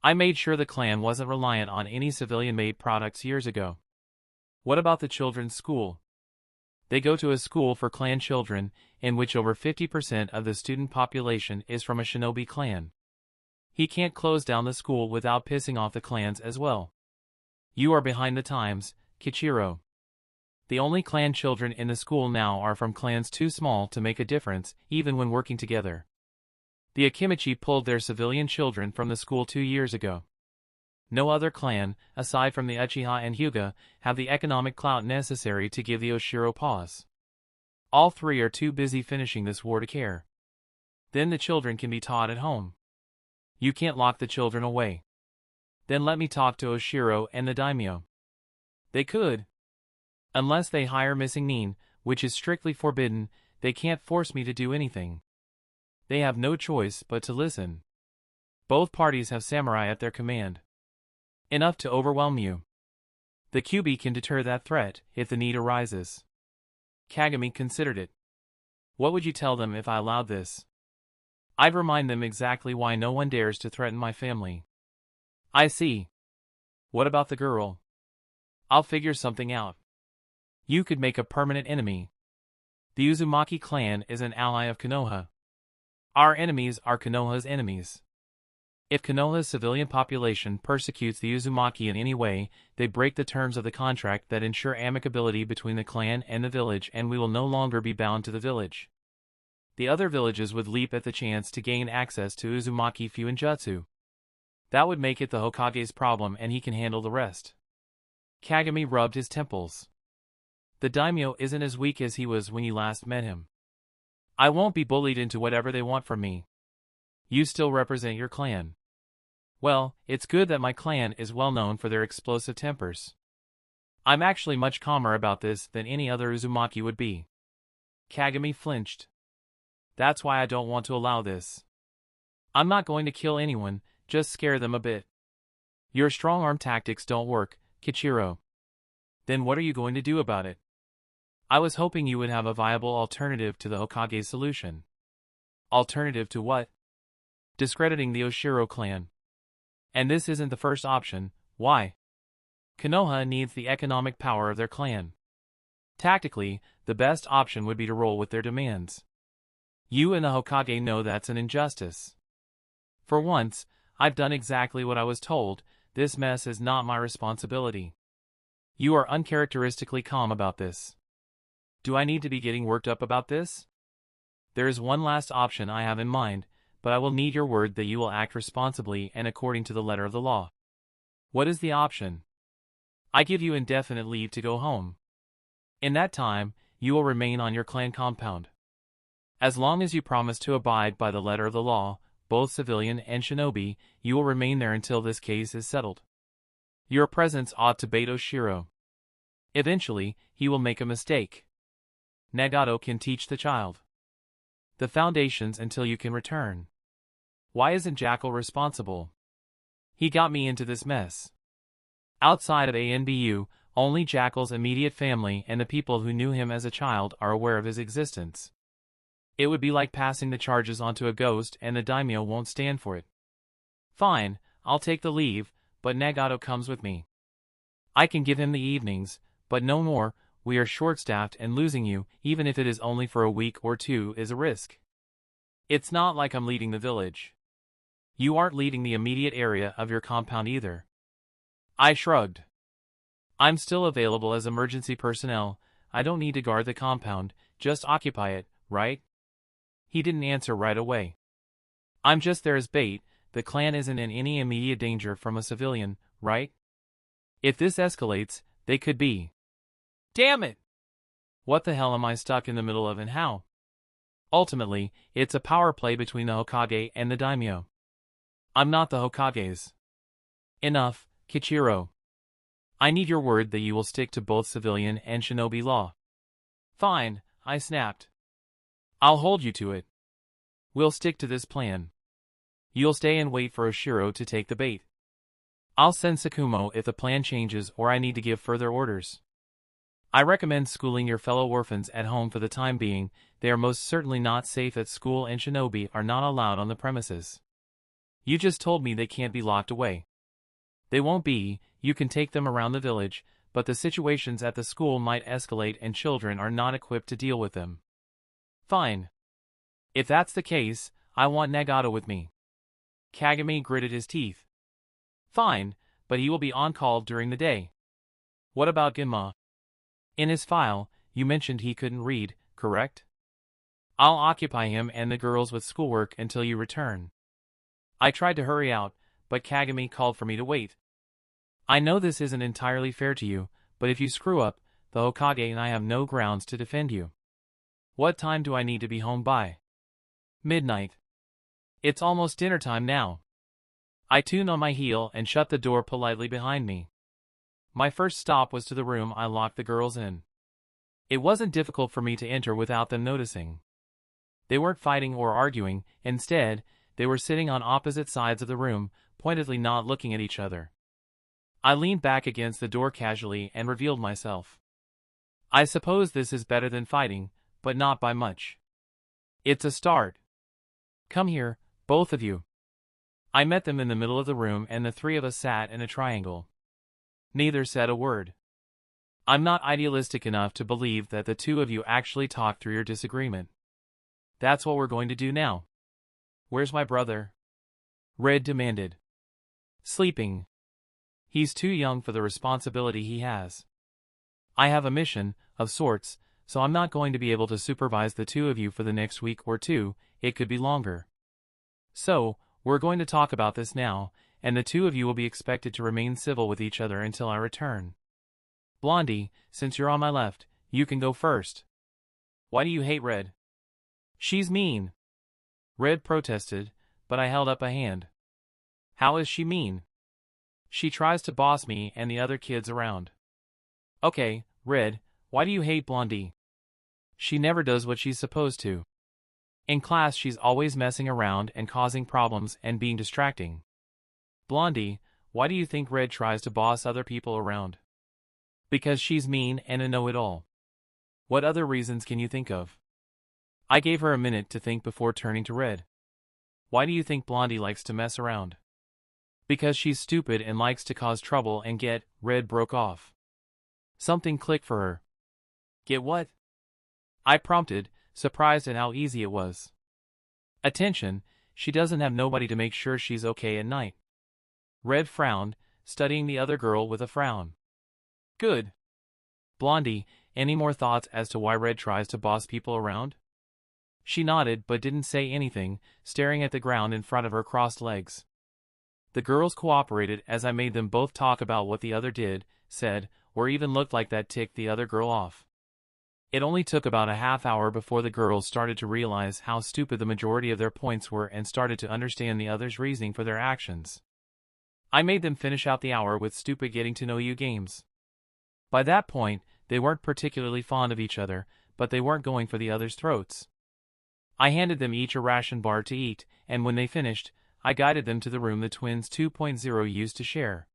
I made sure the clan wasn't reliant on any civilian-made products years ago. What about the children's school? They go to a school for clan children, in which over 50% of the student population is from a shinobi clan. He can't close down the school without pissing off the clans as well. You are behind the times, Kichiro. The only clan children in the school now are from clans too small to make a difference, even when working together. The Akimichi pulled their civilian children from the school 2 years ago. No other clan, aside from the Uchiha and Hyuga, have the economic clout necessary to give the Oshiro pause. All 3 are too busy finishing this war to care. Then the children can be taught at home. You can't lock the children away. Then let me talk to Oshiro and the daimyo. They could. Unless they hire missing nin, which is strictly forbidden, they can't force me to do anything. They have no choice but to listen. Both parties have samurai at their command. Enough to overwhelm you. The Kyuubi can deter that threat if the need arises. Kagami considered it. What would you tell them if I allowed this? I'd remind them exactly why no one dares to threaten my family. I see. What about the girl? I'll figure something out. You could make a permanent enemy. The Uzumaki clan is an ally of Konoha. Our enemies are Konoha's enemies. If Konoha's civilian population persecutes the Uzumaki in any way, they break the terms of the contract that ensure amicability between the clan and the village, and we will no longer be bound to the village. The other villages would leap at the chance to gain access to Uzumaki Fuinjutsu. That would make it the Hokage's problem, and he can handle the rest. Kagami rubbed his temples. The daimyo isn't as weak as he was when you last met him. I won't be bullied into whatever they want from me. You still represent your clan. Well, it's good that my clan is well known for their explosive tempers. I'm actually much calmer about this than any other Uzumaki would be. Kagami flinched. That's why I don't want to allow this. I'm not going to kill anyone, just scare them a bit. Your strong-arm tactics don't work, Kichiro. Then what are you going to do about it? I was hoping you would have a viable alternative to the Hokage's solution. Alternative to what? Discrediting the Oshiro clan. And this isn't the first option. Why? Konoha needs the economic power of their clan. Tactically, the best option would be to roll with their demands. You and the Hokage know that's an injustice. For once, I've done exactly what I was told. This mess is not my responsibility. You are uncharacteristically calm about this. Do I need to be getting worked up about this? There is one last option I have in mind, but I will need your word that you will act responsibly and according to the letter of the law. What is the option? I give you indefinite leave to go home. In that time, you will remain on your clan compound. As long as you promise to abide by the letter of the law, both civilian and shinobi, you will remain there until this case is settled. Your presence ought to bait Oshiro. Eventually, he will make a mistake. Nagato can teach the child the foundations until you can return. Why isn't Jackal responsible? He got me into this mess. Outside of ANBU, only Jackal's immediate family and the people who knew him as a child are aware of his existence. It would be like passing the charges onto a ghost, and the daimyo won't stand for it. Fine, I'll take the leave, but Nagato comes with me. I can give him the evenings, but no more. We are short-staffed, and losing you, even if it is only for a week or two, is a risk. It's not like I'm leading the village. You aren't leading the immediate area of your compound either. I shrugged. I'm still available as emergency personnel. I don't need to guard the compound, just occupy it, right? He didn't answer right away. I'm just there as bait. The clan isn't in any immediate danger from a civilian, right? If this escalates, they could be. Damn it! What the hell am I stuck in the middle of, and how? Ultimately, it's a power play between the Hokage and the daimyo. I'm not the Hokage's. Enough, Kichiro. I need your word that you will stick to both civilian and shinobi law. Fine, I snapped. I'll hold you to it. We'll stick to this plan. You'll stay and wait for Oshiro to take the bait. I'll send Sakumo if the plan changes or I need to give further orders. I recommend schooling your fellow orphans at home for the time being. They are most certainly not safe at school, and shinobi are not allowed on the premises. You just told me they can't be locked away. They won't be. You can take them around the village, but the situations at the school might escalate and children are not equipped to deal with them. Fine. If that's the case, I want Nagato with me. Kagami gritted his teeth. Fine, but he will be on call during the day. What about Ginma? In his file, you mentioned he couldn't read, correct? I'll occupy him and the girls with schoolwork until you return. I tried to hurry out, but Kagami called for me to wait. I know this isn't entirely fair to you, but if you screw up, the Hokage and I have no grounds to defend you. What time do I need to be home by? Midnight. It's almost dinner time now. I tuned on my heel and shut the door politely behind me. My first stop was to the room I locked the girls in. It wasn't difficult for me to enter without them noticing. They weren't fighting or arguing. Instead, they were sitting on opposite sides of the room, pointedly not looking at each other. I leaned back against the door casually and revealed myself. I suppose this is better than fighting, but not by much. It's a start. Come here, both of you. I met them in the middle of the room, and the three of us sat in a triangle. Neither said a word. I'm not idealistic enough to believe that the two of you actually talked through your disagreement. That's what we're going to do now. Where's my brother? Red demanded. Sleeping. He's too young for the responsibility he has. I have a mission, of sorts, so I'm not going to be able to supervise the two of you for the next week or two, it could be longer. So, we're going to talk about this now, and the two of you will be expected to remain civil with each other until I return. Blondie, since you're on my left, you can go first. Why do you hate Red? She's mean. Red protested, but I held up a hand. How is she mean? She tries to boss me and the other kids around. Okay, Red, why do you hate Blondie? She never does what she's supposed to. In class she's always messing around and causing problems and being distracting. Blondie, why do you think Red tries to boss other people around? Because she's mean and a know-it-all. What other reasons can you think of? I gave her a minute to think before turning to Red. Why do you think Blondie likes to mess around? Because she's stupid and likes to cause trouble and get. Red broke off. Something clicked for her. Get what? I prompted, surprised at how easy it was. Attention, she doesn't have nobody to make sure she's okay at night. Red frowned, studying the other girl with a frown. Good. Blondie, any more thoughts as to why Red tries to boss people around? She nodded but didn't say anything, staring at the ground in front of her crossed legs. The girls cooperated as I made them both talk about what the other did, said, or even looked like that ticked the other girl off. It only took about a half hour before the girls started to realize how stupid the majority of their points were and started to understand the other's reasoning for their actions. I made them finish out the hour with stupid getting-to-know-you games. By that point, they weren't particularly fond of each other, but they weren't going for the other's throats. I handed them each a ration bar to eat, and when they finished, I guided them to the room the twins 2.0 used to share.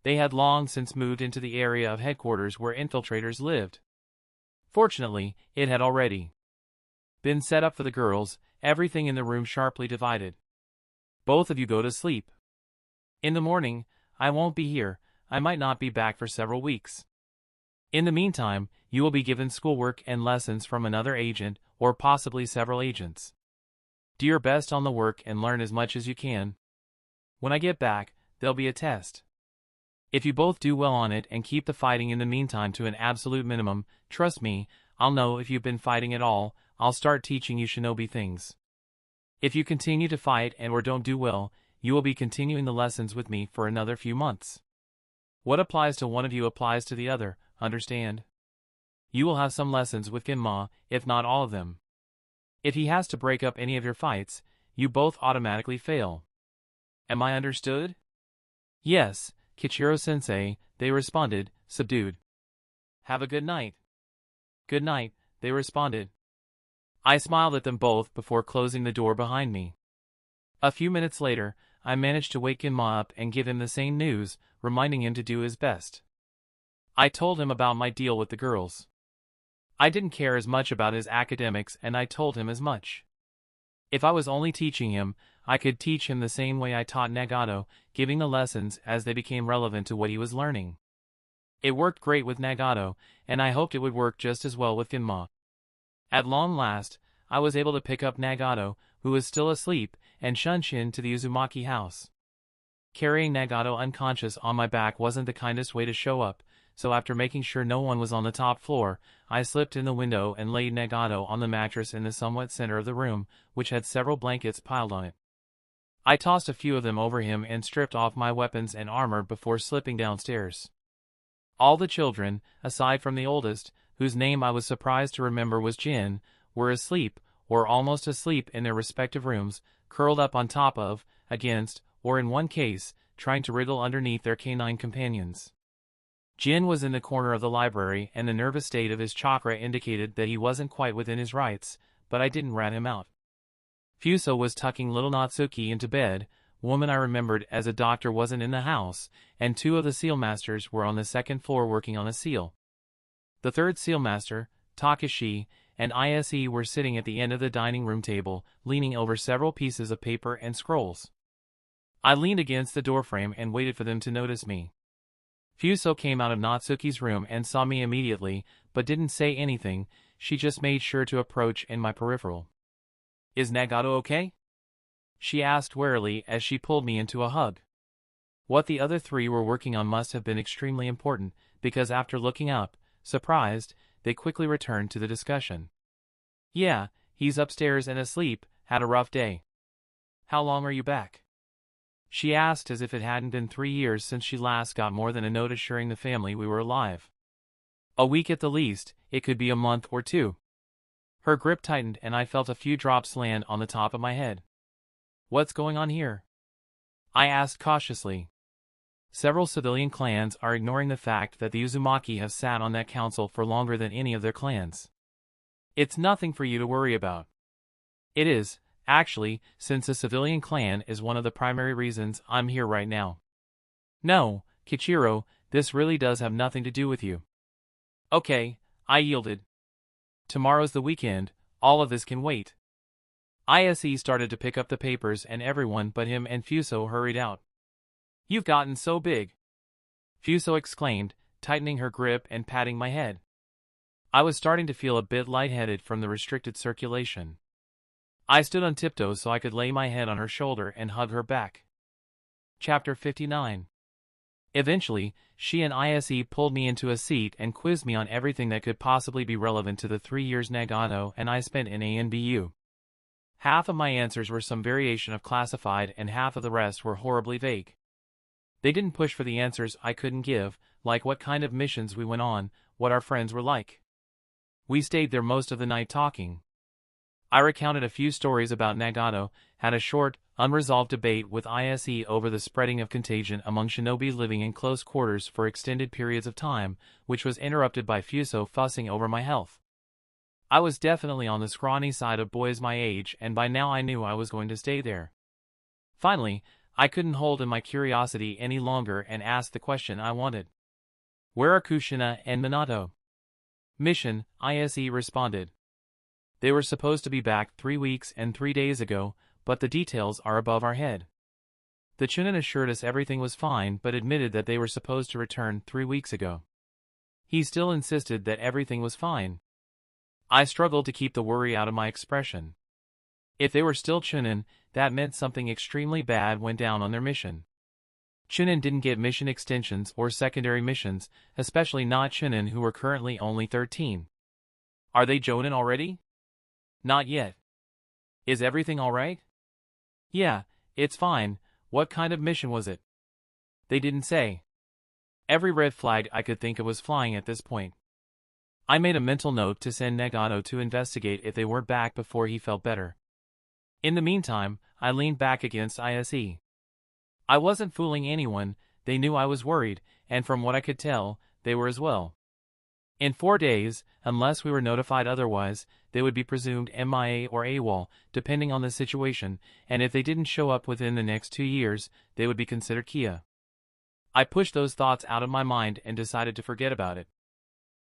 They had long since moved into the area of headquarters where infiltrators lived. Fortunately, it had already been set up for the girls, everything in the room sharply divided. Both of you go to sleep. In the morning, I won't be here, I might not be back for several weeks. In the meantime, you will be given schoolwork and lessons from another agent, or possibly several agents. Do your best on the work and learn as much as you can. When I get back, there'll be a test. If you both do well on it and keep the fighting in the meantime to an absolute minimum, trust me, I'll know if you've been fighting at all, I'll start teaching you shinobi things. If you continue to fight and or don't do well, you will be continuing the lessons with me for another few months. What applies to one of you applies to the other, understand? You will have some lessons with Kinma, if not all of them. If he has to break up any of your fights, you both automatically fail. Am I understood? Yes, Kichiro-sensei, they responded, subdued. Have a good night. Good night, they responded. I smiled at them both before closing the door behind me. A few minutes later, I managed to wake Kinma up and give him the same news, reminding him to do his best. I told him about my deal with the girls. I didn't care as much about his academics and I told him as much. If I was only teaching him, I could teach him the same way I taught Nagato, giving the lessons as they became relevant to what he was learning. It worked great with Nagato, and I hoped it would work just as well with Kinma. At long last, I was able to pick up Nagato, who was still asleep, and Shunshin to the Uzumaki house. Carrying Nagato unconscious on my back wasn't the kindest way to show up, so after making sure no one was on the top floor, I slipped in the window and laid Nagato on the mattress in the somewhat center of the room, which had several blankets piled on it. I tossed a few of them over him and stripped off my weapons and armor before slipping downstairs. All the children, aside from the oldest, whose name I was surprised to remember was Jin, were asleep, or almost asleep in their respective rooms, curled up on top of, against, or in one case, trying to wriggle underneath their canine companions. Jin was in the corner of the library and the nervous state of his chakra indicated that he wasn't quite within his rights, but I didn't rat him out. Fuso was tucking little Natsuki into bed, woman I remembered as a doctor wasn't in the house, and two of the seal masters were on the second floor working on a seal. The third seal master, Takashi, and ISE were sitting at the end of the dining room table, leaning over several pieces of paper and scrolls. I leaned against the doorframe and waited for them to notice me. Fuso came out of Natsuki's room and saw me immediately, but didn't say anything. She just made sure to approach in my peripheral. "Is Nagato okay?" she asked warily as she pulled me into a hug. What the other three were working on must have been extremely important, because after looking up, surprised, they quickly returned to the discussion. "Yeah, he's upstairs and asleep, had a rough day." "How long are you back?" she asked as if it hadn't been 3 years since she last got more than a note assuring the family we were alive. "A week at the least, it could be a month or 2. Her grip tightened and I felt a few drops land on the top of my head. "What's going on here?" I asked cautiously. "Several civilian clans are ignoring the fact that the Uzumaki have sat on that council for longer than any of their clans. It's nothing for you to worry about." "It is, actually, since a civilian clan is one of the primary reasons I'm here right now." "No, Kichiro, this really does have nothing to do with you." "Okay," I yielded. "Tomorrow's the weekend, all of this can wait." ISE started to pick up the papers and everyone but him and Fuso hurried out. "You've gotten so big," Fuso exclaimed, tightening her grip and patting my head. I was starting to feel a bit lightheaded from the restricted circulation. I stood on tiptoes so I could lay my head on her shoulder and hug her back. Chapter 59. Eventually, she and ISE pulled me into a seat and quizzed me on everything that could possibly be relevant to the 3 years Nagato and I spent in ANBU. Half of my answers were some variation of classified and half of the rest were horribly vague. They didn't push for the answers I couldn't give, like what kind of missions we went on, what our friends were like. We stayed there most of the night talking. I recounted a few stories about Nagato, had a short, unresolved debate with ISE over the spreading of contagion among shinobi living in close quarters for extended periods of time, which was interrupted by Fuso fussing over my health. I was definitely on the scrawny side of boys my age and by now I knew I was going to stay there. Finally, I couldn't hold in my curiosity any longer and asked the question I wanted. "Where are Kushina and Minato?" "Mission," ISE responded. "They were supposed to be back 3 weeks and 3 days ago, but the details are above our head." The Chunin assured us everything was fine but admitted that they were supposed to return 3 weeks ago. He still insisted that everything was fine. I struggled to keep the worry out of my expression. If they were still Chunin, that meant something extremely bad went down on their mission. Chunin didn't get mission extensions or secondary missions, especially not Chunin who were currently only 13. "Are they Jonin already?" "Not yet." "Is everything alright?" "Yeah, it's fine. What kind of mission was it?" "They didn't say." Every red flag I could think of was flying at this point. I made a mental note to send Nagato to investigate if they weren't back before he felt better. In the meantime, I leaned back against ISE. I wasn't fooling anyone, they knew I was worried, and from what I could tell, they were as well. In 4 days, unless we were notified otherwise, they would be presumed MIA or AWOL, depending on the situation, and if they didn't show up within the next 2 years, they would be considered Kia. I pushed those thoughts out of my mind and decided to forget about it.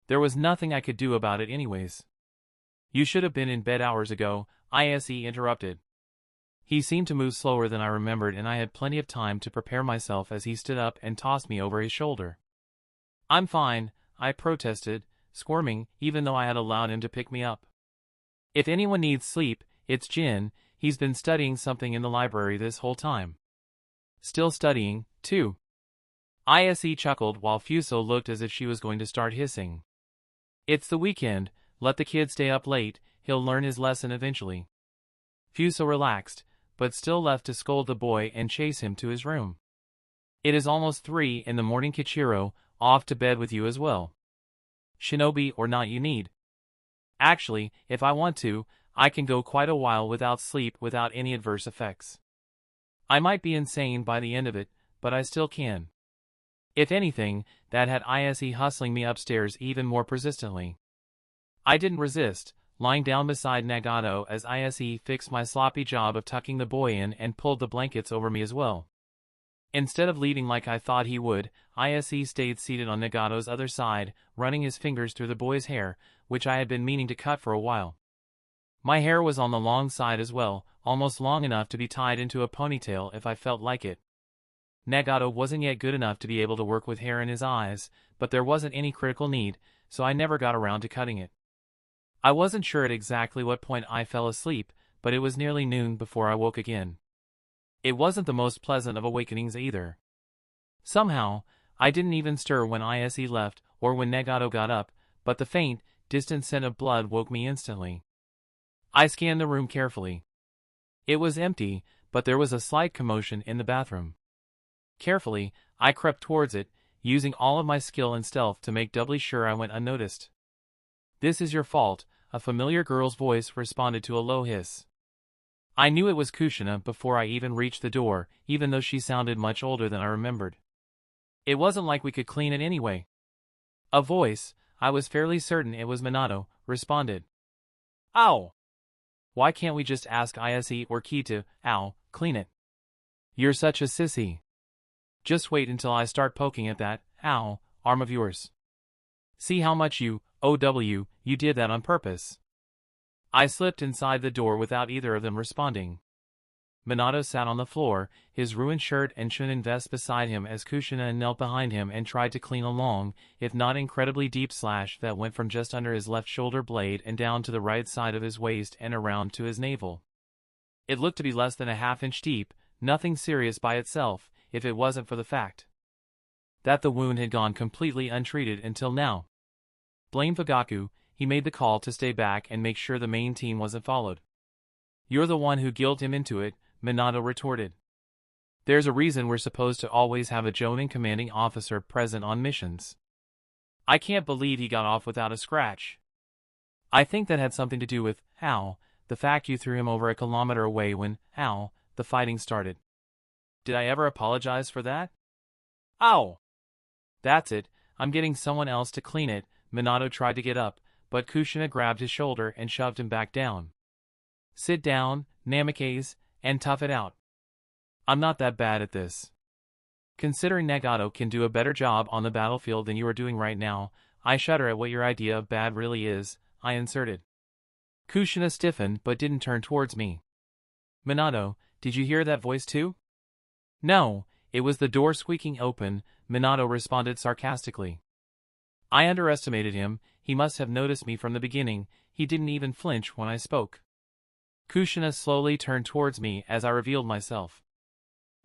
There was nothing I could do about it anyways. "You should have been in bed hours ago," ISE interrupted. He seemed to move slower than I remembered and I had plenty of time to prepare myself as he stood up and tossed me over his shoulder. "I'm fine," I protested, squirming even though I had allowed him to pick me up. "If anyone needs sleep, it's Jin, he's been studying something in the library this whole time." "Still studying, too." ISE chuckled while Fuso looked as if she was going to start hissing. "It's the weekend, let the kid stay up late, he'll learn his lesson eventually." Fuso relaxed, but still left to scold the boy and chase him to his room. "It is almost 3 in the morning Kichiro, off to bed with you as well. Shinobi or not you need. Actually, if I want to, I can go quite a while without sleep without any adverse effects. I might be insane by the end of it, but I still can." If anything, that had ISE hustling me upstairs even more persistently. I didn't resist, lying down beside Nagato as ISE fixed my sloppy job of tucking the boy in and pulled the blankets over me as well. Instead of leaving like I thought he would, ISE stayed seated on Nagato's other side, running his fingers through the boy's hair, which I had been meaning to cut for a while. My hair was on the long side as well, almost long enough to be tied into a ponytail if I felt like it. Nagato wasn't yet good enough to be able to work with hair in his eyes, but there wasn't any critical need, so I never got around to cutting it. I wasn't sure at exactly what point I fell asleep, but it was nearly noon before I woke again. It wasn't the most pleasant of awakenings either. Somehow, I didn't even stir when ISE left or when Nagato got up, but the faint, distant scent of blood woke me instantly. I scanned the room carefully. It was empty, but there was a slight commotion in the bathroom. Carefully, I crept towards it, using all of my skill and stealth to make doubly sure I went unnoticed. "This is your fault," a familiar girl's voice responded to a low hiss. I knew it was Kushina before I even reached the door, even though she sounded much older than I remembered. It wasn't like we could clean it anyway. A voice, I was fairly certain it was Minato, responded. "Ow! Why can't we just ask ISE or Ki to, clean it? You're such a sissy. Just wait until I start poking at that, arm of yours. See how much you did that on purpose." I slipped inside the door without either of them responding. Minato sat on the floor, his ruined shirt and shounen vest beside him as Kushina knelt behind him and tried to clean a long, if not incredibly deep slash that went from just under his left shoulder blade and down to the right side of his waist and around to his navel. It looked to be less than a half-inch deep, nothing serious by itself, if it wasn't for the fact that the wound had gone completely untreated until now. Blame Fugaku, he made the call to stay back and make sure the main team wasn't followed. "You're the one who guilted him into it," Minato retorted. "There's a reason we're supposed to always have a jonin commanding officer present on missions. I can't believe he got off without a scratch. I think that had something to do with, the fact you threw him over a kilometer away when, the fighting started. Did I ever apologize for that?" "Ow! That's it, I'm getting someone else to clean it." Minato tried to get up, but Kushina grabbed his shoulder and shoved him back down. "Sit down, Namikaze, and tough it out. I'm not that bad at this. Considering Nagato can do a better job on the battlefield than you are doing right now, I shudder at what your idea of bad really is," I inserted. Kushina stiffened but didn't turn towards me. "Minato, did you hear that voice too?" "No, it was the door squeaking open," Minato responded sarcastically. I underestimated him, he must have noticed me from the beginning, he didn't even flinch when I spoke. Kushina slowly turned towards me as I revealed myself.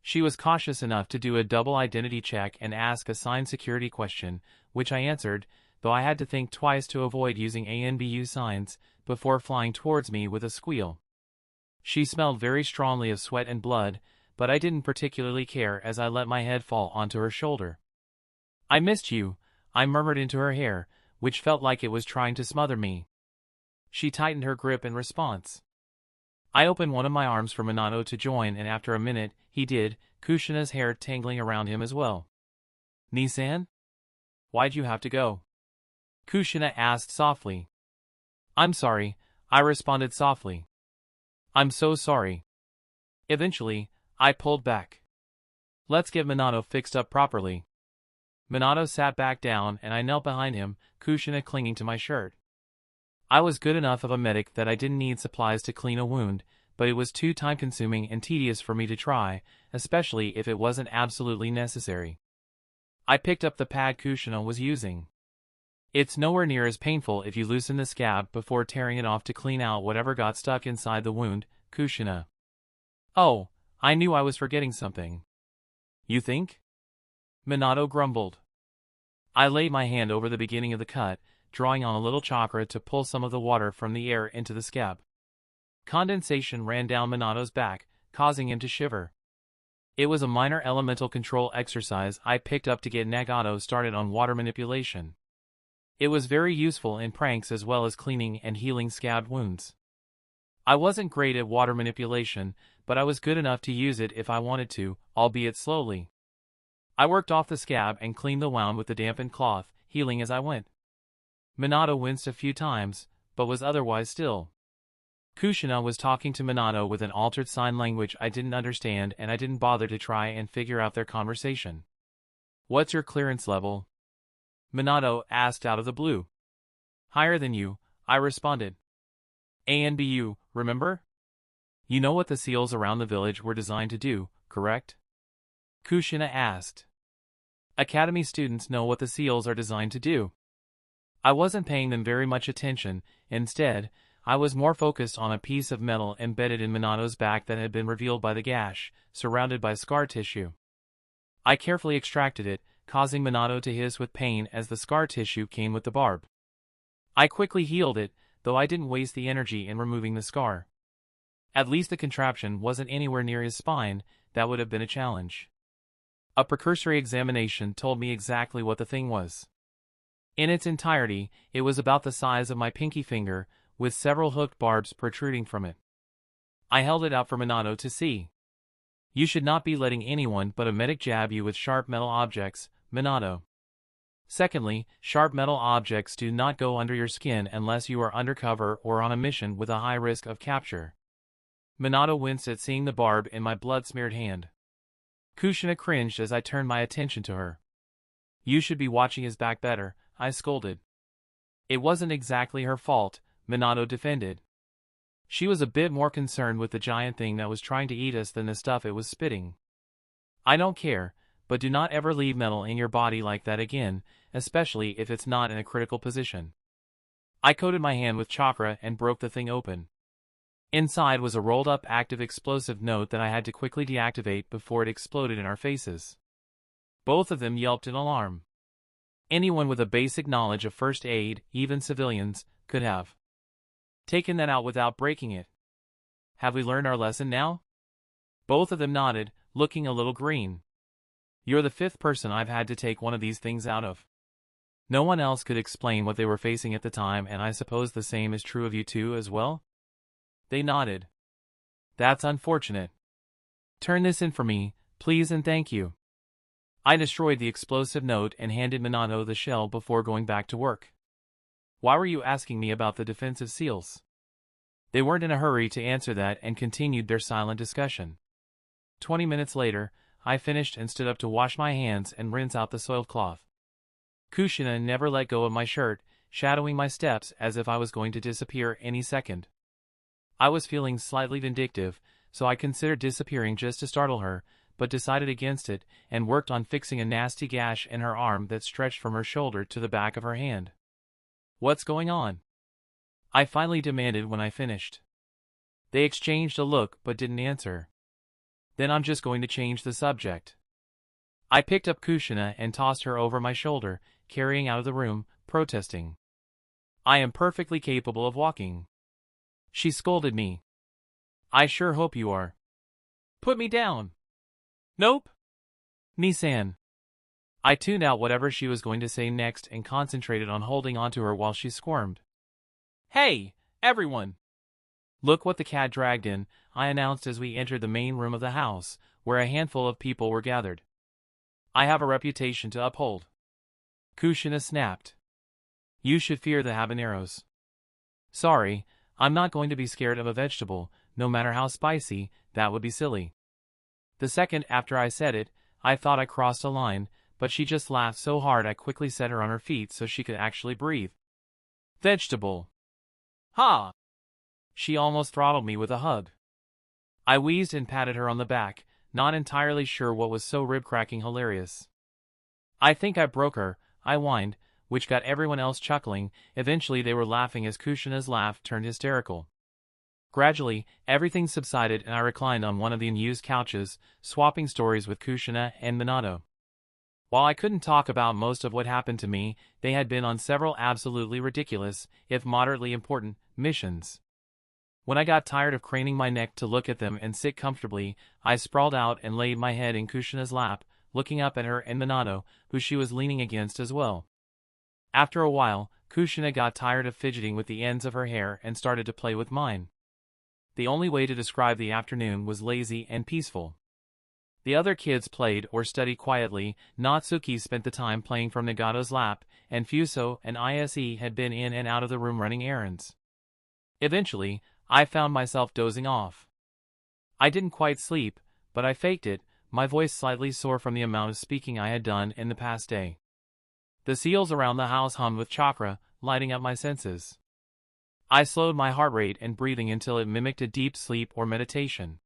She was cautious enough to do a double identity check and ask a signed security question, which I answered, though I had to think twice to avoid using ANBU signs, before flying towards me with a squeal. She smelled very strongly of sweat and blood, but I didn't particularly care as I let my head fall onto her shoulder. "I missed you," I murmured into her hair, which felt like it was trying to smother me. She tightened her grip in response. I opened one of my arms for Minato to join and after a minute, he did, Kushina's hair tangling around him as well. "Nisan? Why'd you have to go?" Kushina asked softly. "I'm sorry," I responded softly. "I'm so sorry." Eventually, I pulled back. "Let's get Minato fixed up properly." Minato sat back down and I knelt behind him, Kushina clinging to my shirt. I was good enough of a medic that I didn't need supplies to clean a wound, but it was too time-consuming and tedious for me to try, especially if it wasn't absolutely necessary. I picked up the pad Kushina was using. It's nowhere near as painful if you loosen the scab before tearing it off to clean out whatever got stuck inside the wound, Kushina. "Oh, I knew I was forgetting something." "You think?" Minato grumbled. I laid my hand over the beginning of the cut, drawing on a little chakra to pull some of the water from the air into the scab. Condensation ran down Minato's back, causing him to shiver. It was a minor elemental control exercise I picked up to get Nagato started on water manipulation. It was very useful in pranks as well as cleaning and healing scabbed wounds. I wasn't great at water manipulation, but I was good enough to use it if I wanted to, albeit slowly. I worked off the scab and cleaned the wound with the dampened cloth, healing as I went. Minato winced a few times, but was otherwise still. Kushina was talking to Minato with an altered sign language I didn't understand and I didn't bother to try and figure out their conversation. "What's your clearance level?" Minato asked out of the blue. "Higher than you," I responded. "ANBU, remember? You know what the seals around the village were designed to do, correct?" Kushina asked. Academy students know what the seals are designed to do. I wasn't paying them very much attention. Instead, I was more focused on a piece of metal embedded in Minato's back that had been revealed by the gash, surrounded by scar tissue. I carefully extracted it, causing Minato to hiss with pain as the scar tissue came with the barb. I quickly healed it, though I didn't waste the energy in removing the scar. At least the contraption wasn't anywhere near his spine. That would have been a challenge. A precursory examination told me exactly what the thing was. In its entirety, it was about the size of my pinky finger, with several hooked barbs protruding from it. I held it out for Minato to see. You should not be letting anyone but a medic jab you with sharp metal objects, Minato. Secondly, sharp metal objects do not go under your skin unless you are undercover or on a mission with a high risk of capture. Minato winced at seeing the barb in my blood-smeared hand. Kushina cringed as I turned my attention to her. You should be watching his back better, I scolded. It wasn't exactly her fault, Minato defended. She was a bit more concerned with the giant thing that was trying to eat us than the stuff it was spitting. I don't care, but do not ever leave metal in your body like that again, especially if it's not in a critical position. I coated my hand with chakra and broke the thing open. Inside was a rolled-up active explosive note that I had to quickly deactivate before it exploded in our faces. Both of them yelped in alarm. Anyone with a basic knowledge of first aid, even civilians, could have taken that out without breaking it. Have we learned our lesson now? Both of them nodded, looking a little green. You're the fifth person I've had to take one of these things out of. No one else could explain what they were facing at the time, and I suppose the same is true of you two as well? They nodded. That's unfortunate. Turn this in for me, please, and thank you. I destroyed the explosive note and handed Minato the shell before going back to work. Why were you asking me about the defensive seals? They weren't in a hurry to answer that and continued their silent discussion. 20 minutes later, I finished and stood up to wash my hands and rinse out the soiled cloth. Kushina never let go of my shirt, shadowing my steps as if I was going to disappear any second. I was feeling slightly vindictive, so I considered disappearing just to startle her, but decided against it and worked on fixing a nasty gash in her arm that stretched from her shoulder to the back of her hand. What's going on? I finally demanded when I finished. They exchanged a look but didn't answer. Then I'm just going to change the subject. I picked up Kushina and tossed her over my shoulder, carrying out of the room, protesting. I am perfectly capable of walking. She scolded me. I sure hope you are. Put me down. Nope. Nissan. I tuned out whatever she was going to say next and concentrated on holding onto her while she squirmed. Hey, everyone! Look what the cat dragged in, I announced as we entered the main room of the house, where a handful of people were gathered. I have a reputation to uphold. Kushina snapped. You should fear the habaneros. Sorry, I'm not going to be scared of a vegetable, no matter how spicy. That would be silly. The second after I said it, I thought I crossed a line, but she just laughed so hard I quickly set her on her feet so she could actually breathe. Vegetable. Ha! She almost throttled me with a hug. I wheezed and patted her on the back, not entirely sure what was so rib-cracking hilarious. I think I broke her, I whined, which got everyone else chuckling. Eventually they were laughing as Kushina's laugh turned hysterical. Gradually, everything subsided and I reclined on one of the unused couches, swapping stories with Kushina and Minato. While I couldn't talk about most of what happened to me, they had been on several absolutely ridiculous, if moderately important, missions. When I got tired of craning my neck to look at them and sit comfortably, I sprawled out and laid my head in Kushina's lap, looking up at her and Minato, who she was leaning against as well. After a while, Kushina got tired of fidgeting with the ends of her hair and started to play with mine. The only way to describe the afternoon was lazy and peaceful. The other kids played or studied quietly. Natsuki spent the time playing from Nagato's lap, and Fuso and Ise had been in and out of the room running errands. Eventually, I found myself dozing off. I didn't quite sleep, but I faked it, my voice slightly sore from the amount of speaking I had done in the past day. The seals around the house hummed with chakra, lighting up my senses. I slowed my heart rate and breathing until it mimicked a deep sleep or meditation.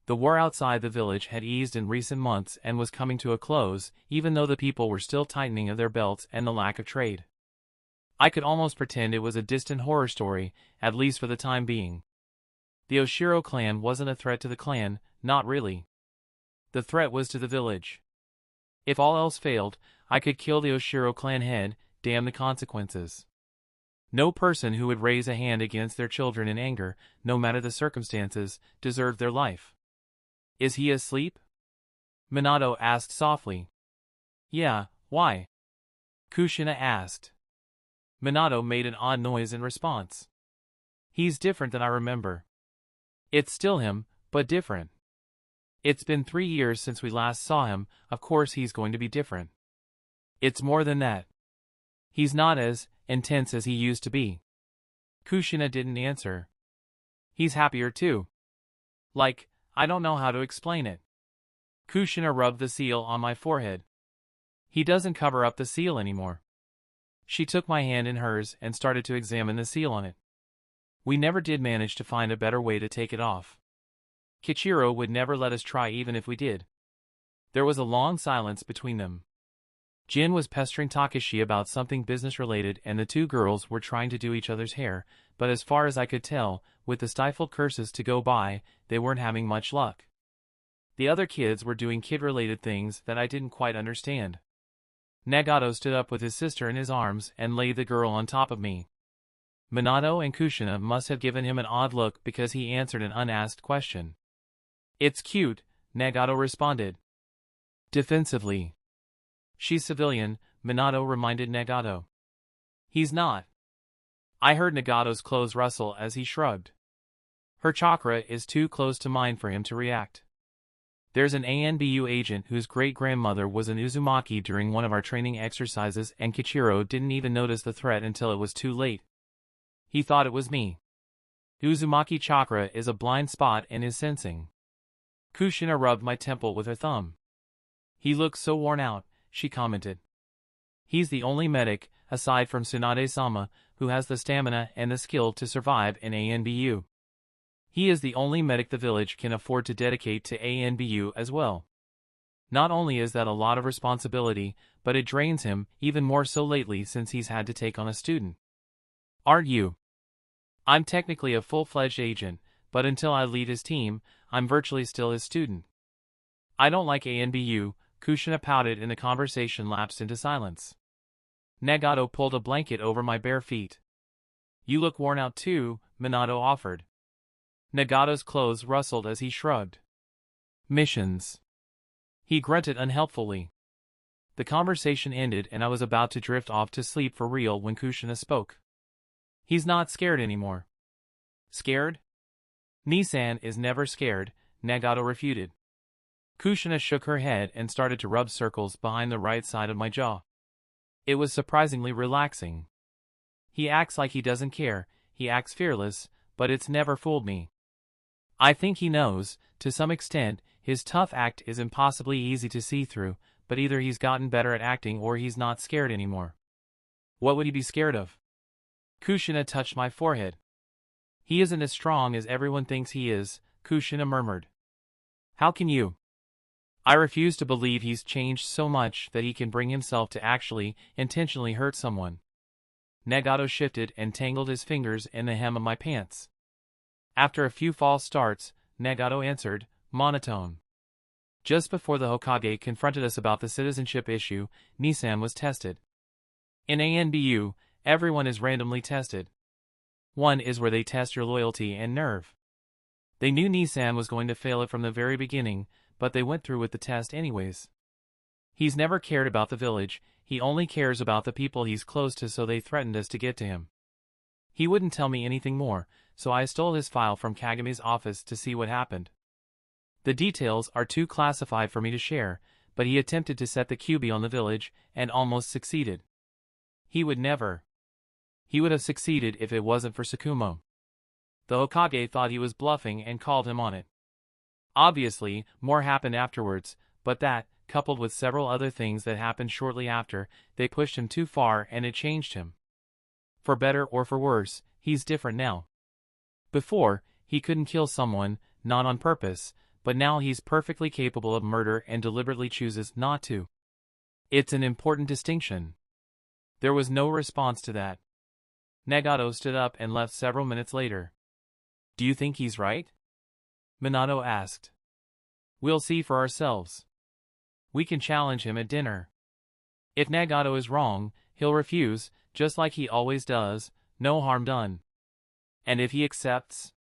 The war outside the village had eased in recent months and was coming to a close, even though the people were still tightening of their belts and the lack of trade. I could almost pretend it was a distant horror story, at least for the time being. The Oshiro clan wasn't a threat to the clan, not really. The threat was to the village. If all else failed, I could kill the Oshiro clan head, damn the consequences. No person who would raise a hand against their children in anger, no matter the circumstances, deserved their life. Is he asleep? Minato asked softly. Yeah, why? Kushina asked. Minato made an odd noise in response. He's different than I remember. It's still him, but different. It's been 3 years since we last saw him, of course he's going to be different. It's more than that. He's not as intense as he used to be. Kushina didn't answer. He's happier too. Like, I don't know how to explain it. Kushina rubbed the seal on my forehead. He doesn't cover up the seal anymore. She took my hand in hers and started to examine the seal on it. We never did manage to find a better way to take it off. Kichiro would never let us try even if we did. There was a long silence between them. Jin was pestering Takashi about something business-related and the two girls were trying to do each other's hair, but as far as I could tell, with the stifled curses to go by, they weren't having much luck. The other kids were doing kid-related things that I didn't quite understand. Nagato stood up with his sister in his arms and laid the girl on top of me. Minato and Kushina must have given him an odd look because he answered an unasked question. It's cute, Nagato responded. Defensively. She's civilian, Minato reminded Nagato. He's not. I heard Nagato's clothes rustle as he shrugged. Her chakra is too close to mine for him to react. There's an ANBU agent whose great-grandmother was an Uzumaki during one of our training exercises and Kichiro didn't even notice the threat until it was too late. He thought it was me. Uzumaki chakra is a blind spot and is sensing. Kushina rubbed my temple with her thumb. He looks so worn out, she commented. He's the only medic, aside from Tsunade-sama, who has the stamina and the skill to survive in ANBU. He is the only medic the village can afford to dedicate to ANBU as well. Not only is that a lot of responsibility, but it drains him, even more so lately since he's had to take on a student. Aren't you? I'm technically a full-fledged agent, but until I lead his team, I'm virtually still his student. I don't like ANBU, Kushina pouted and the conversation lapsed into silence. Nagato pulled a blanket over my bare feet. You look worn out too, Minato offered. Nagato's clothes rustled as he shrugged. Missions. He grunted unhelpfully. The conversation ended and I was about to drift off to sleep for real when Kushina spoke. He's not scared anymore. Scared? Nissan is never scared, Nagato refuted. Kushina shook her head and started to rub circles behind the right side of my jaw. It was surprisingly relaxing. He acts like he doesn't care, he acts fearless, but it's never fooled me. I think he knows, to some extent, his tough act is impossibly easy to see through, but either he's gotten better at acting or he's not scared anymore. What would he be scared of? Kushina touched my forehead. He isn't as strong as everyone thinks he is, Kushina murmured. How can you? I refuse to believe he's changed so much that he can bring himself to actually, intentionally hurt someone. Nagato shifted and tangled his fingers in the hem of my pants. After a few false starts, Nagato answered, monotone. Just before the Hokage confronted us about the citizenship issue, Nissan was tested. In ANBU, everyone is randomly tested. One is where they test your loyalty and nerve. They knew Nissan was going to fail it from the very beginning, but they went through with the test anyways. He's never cared about the village, he only cares about the people he's close to, so they threatened us to get to him. He wouldn't tell me anything more, so I stole his file from Kageme's office to see what happened. The details are too classified for me to share, but he attempted to set the QB on the village, and almost succeeded. He would never. He would have succeeded if it wasn't for Sakumo. The Hokage thought he was bluffing and called him on it. Obviously, more happened afterwards, but that, coupled with several other things that happened shortly after, they pushed him too far and it changed him. For better or for worse, he's different now. Before, he couldn't kill someone, not on purpose, but now he's perfectly capable of murder and deliberately chooses not to. It's an important distinction. There was no response to that. Nagato stood up and left several minutes later. Do you think he's right? Minato asked. We'll see for ourselves. We can challenge him at dinner. If Nagato is wrong, he'll refuse, just like he always does, no harm done. And if he accepts,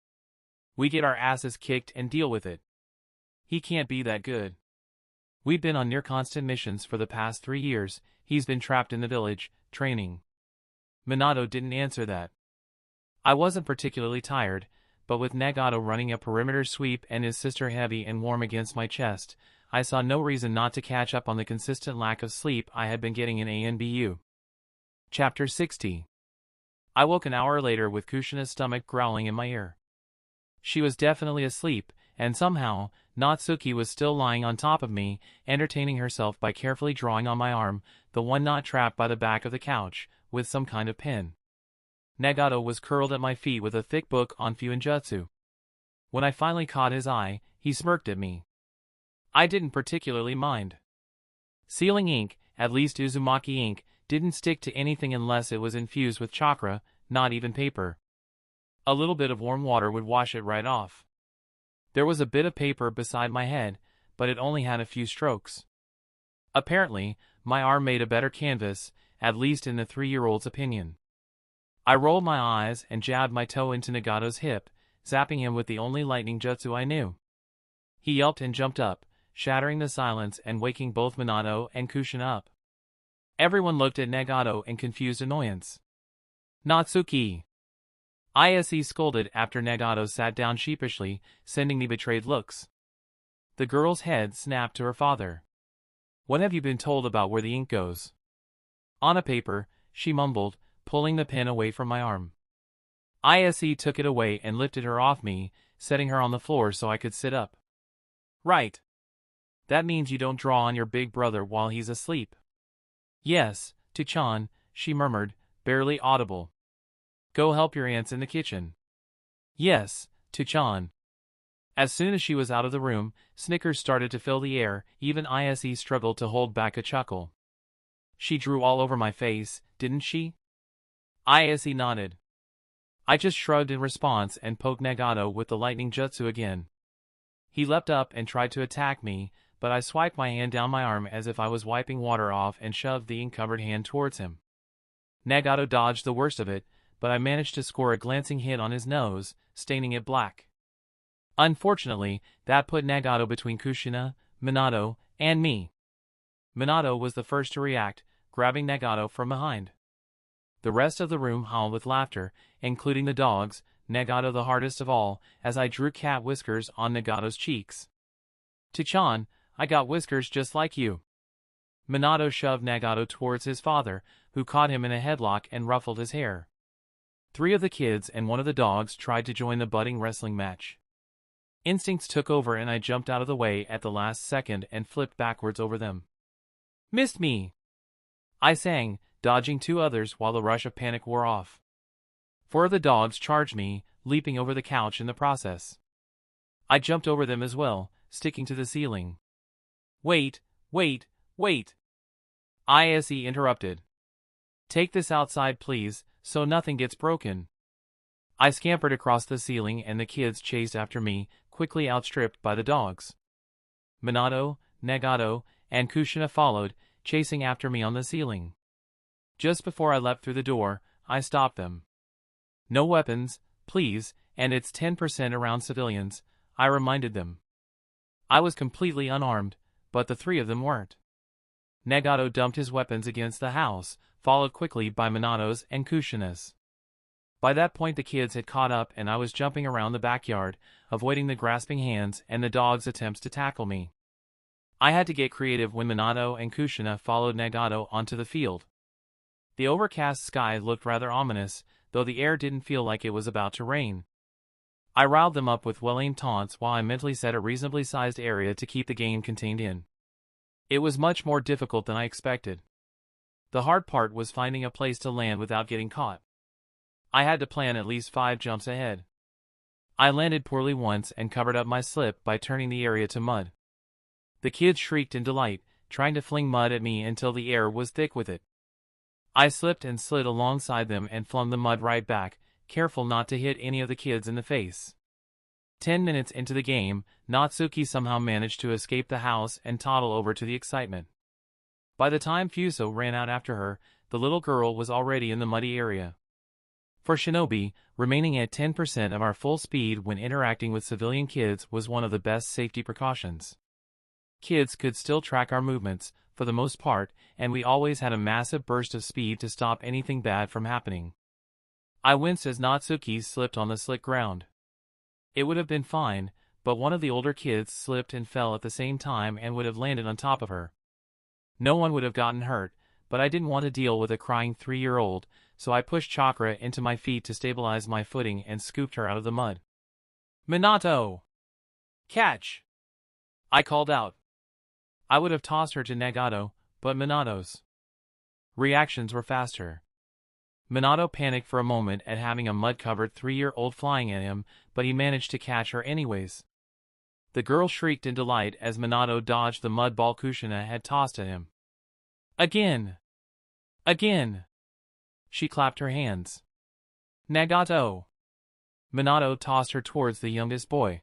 we get our asses kicked and deal with it. He can't be that good. We've been on near-constant missions for the past 3 years, he's been trapped in the village, training. Minato didn't answer that. I wasn't particularly tired, but with Nagato running a perimeter sweep and his sister heavy and warm against my chest, I saw no reason not to catch up on the consistent lack of sleep I had been getting in ANBU. Chapter 60. I woke an hour later with Kushina's stomach growling in my ear. She was definitely asleep, and somehow, Natsuki was still lying on top of me, entertaining herself by carefully drawing on my arm, the one not trapped by the back of the couch, with some kind of pin. Nagato was curled at my feet with a thick book on Fuinjutsu. When I finally caught his eye, he smirked at me. I didn't particularly mind. Sealing ink, at least Uzumaki ink, didn't stick to anything unless it was infused with chakra, not even paper. A little bit of warm water would wash it right off. There was a bit of paper beside my head, but it only had a few strokes. Apparently, my arm made a better canvas, at least in the 3-year-old's opinion. I rolled my eyes and jabbed my toe into Nagato's hip, zapping him with the only lightning jutsu I knew. He yelped and jumped up, shattering the silence and waking both Minato and Kushina up. Everyone looked at Nagato in confused annoyance. Natsuki! Ise scolded after Nagato sat down sheepishly, sending me betrayed looks. The girl's head snapped to her father. What have you been told about where the ink goes? On a paper, she mumbled, pulling the pen away from my arm. Ise took it away and lifted her off me, setting her on the floor so I could sit up. Right. That means you don't draw on your big brother while he's asleep. Yes, to-chan, she murmured, barely audible. Go help your aunts in the kitchen. Yes, to-chan. As soon as she was out of the room, snickers started to fill the air, even Ise struggled to hold back a chuckle. She drew all over my face, didn't she? Ise nodded. I just shrugged in response and poked Nagato with the lightning jutsu again. He leapt up and tried to attack me, but I swiped my hand down my arm as if I was wiping water off and shoved the ink-covered hand towards him. Nagato dodged the worst of it, but I managed to score a glancing hit on his nose, staining it black. Unfortunately, that put Nagato between Kushina, Minato, and me. Minato was the first to react, grabbing Nagato from behind. The rest of the room howled with laughter, including the dogs, Nagato the hardest of all, as I drew cat whiskers on Nagato's cheeks. To-chan, I got whiskers just like you. Minato shoved Nagato towards his father, who caught him in a headlock and ruffled his hair. 3 of the kids and 1 of the dogs tried to join the budding wrestling match. Instincts took over and I jumped out of the way at the last second and flipped backwards over them. Missed me! I sang, dodging 2 others while the rush of panic wore off. 4 of the dogs charged me, leaping over the couch in the process. I jumped over them as well, sticking to the ceiling. Wait, wait, wait! Ise interrupted. Take this outside please, so nothing gets broken. I scampered across the ceiling and the kids chased after me, quickly outstripped by the dogs. Minato, Nagato, and Kushina followed, chasing after me on the ceiling. Just before I leapt through the door, I stopped them. No weapons, please, and it's 10% around civilians, I reminded them. I was completely unarmed, but the 3 of them weren't. Nagato dumped his weapons against the house, followed quickly by Minato's and Kushina's. By that point the kids had caught up and I was jumping around the backyard, avoiding the grasping hands and the dogs' attempts to tackle me. I had to get creative when Minato and Kushina followed Nagato onto the field. The overcast sky looked rather ominous, though the air didn't feel like it was about to rain. I riled them up with well-aimed taunts while I mentally set a reasonably sized area to keep the game contained in. It was much more difficult than I expected. The hard part was finding a place to land without getting caught. I had to plan at least 5 jumps ahead. I landed poorly once and covered up my slip by turning the area to mud. The kids shrieked in delight, trying to fling mud at me until the air was thick with it. I slipped and slid alongside them and flung the mud right back, careful not to hit any of the kids in the face. 10 minutes into the game, Natsuki somehow managed to escape the house and toddle over to the excitement. By the time Fuso ran out after her, the little girl was already in the muddy area. For Shinobi, remaining at 10% of our full speed when interacting with civilian kids was one of the best safety precautions. Kids could still track our movements, for the most part, and we always had a massive burst of speed to stop anything bad from happening. I winced as Natsuki slipped on the slick ground. It would have been fine, but one of the older kids slipped and fell at the same time and would have landed on top of her. No one would have gotten hurt, but I didn't want to deal with a crying 3-year-old, so I pushed Chakra into my feet to stabilize my footing and scooped her out of the mud. "Minato! Catch!" I called out. I would have tossed her to Nagato, but Minato's reactions were faster. Minato panicked for a moment at having a mud-covered 3-year-old flying at him, but he managed to catch her anyways. The girl shrieked in delight as Minato dodged the mud ball Kushina had tossed at him. "Again! Again!" She clapped her hands. "Nagato!" Minato tossed her towards the youngest boy.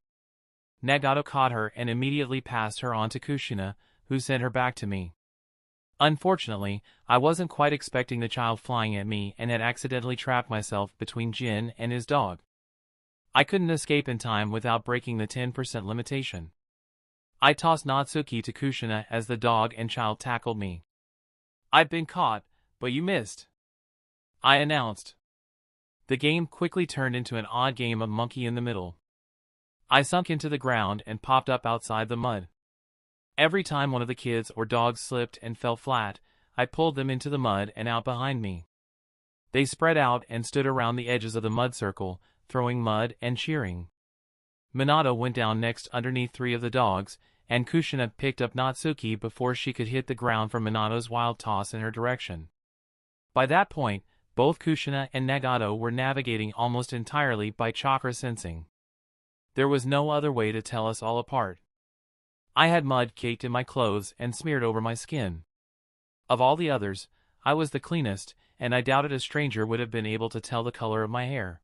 Nagato caught her and immediately passed her on to Kushina, who sent her back to me. Unfortunately, I wasn't quite expecting the child flying at me and had accidentally trapped myself between Jin and his dog. I couldn't escape in time without breaking the 10% limitation. I tossed Natsuki to Kushina as the dog and child tackled me. "I've been caught, but you missed," I announced. The game quickly turned into an odd game of monkey in the middle. I sunk into the ground and popped up outside the mud. Every time one of the kids or dogs slipped and fell flat, I pulled them into the mud and out behind me. They spread out and stood around the edges of the mud circle, throwing mud and cheering. Minato went down next underneath 3 of the dogs, and Kushina picked up Natsuki before she could hit the ground from Minato's wild toss in her direction. By that point, both Kushina and Nagato were navigating almost entirely by chakra sensing. There was no other way to tell us all apart. I had mud caked in my clothes and smeared over my skin. Of all the others, I was the cleanest, and I doubted a stranger would have been able to tell the color of my hair.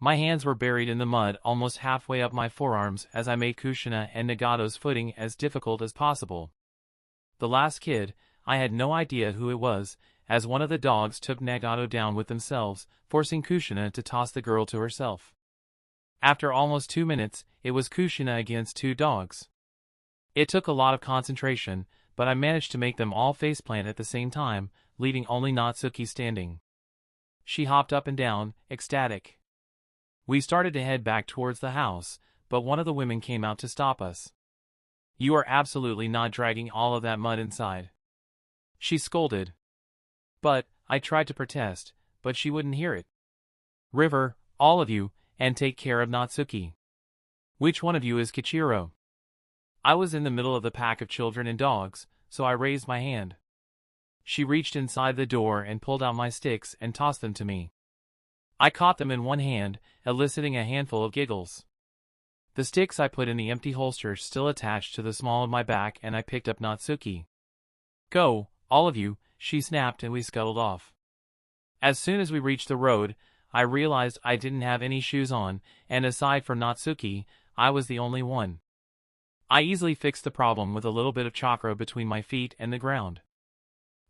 My hands were buried in the mud almost halfway up my forearms as I made Kushina and Nagato's footing as difficult as possible. The last kid, I had no idea who it was, as one of the dogs took Nagato down with themselves, forcing Kushina to toss the girl to herself. After almost 2 minutes, it was Kushina against 2 dogs. It took a lot of concentration, but I managed to make them all faceplant at the same time, leaving only Natsuki standing. She hopped up and down, ecstatic. We started to head back towards the house, but one of the women came out to stop us. "You are absolutely not dragging all of that mud inside," she scolded. But I tried to protest, but she wouldn't hear it. "River, all of you, and take care of Natsuki. Which one of you is Kichiro?" I was in the middle of the pack of children and dogs, so I raised my hand. She reached inside the door and pulled out my sticks and tossed them to me. I caught them in one hand, eliciting a handful of giggles. The sticks I put in the empty holster still attached to the small of my back, and I picked up Natsuki. "Go, all of you," she snapped, and we scuttled off. As soon as we reached the road, I realized I didn't have any shoes on, and aside from Natsuki, I was the only one. I easily fixed the problem with a little bit of chakra between my feet and the ground.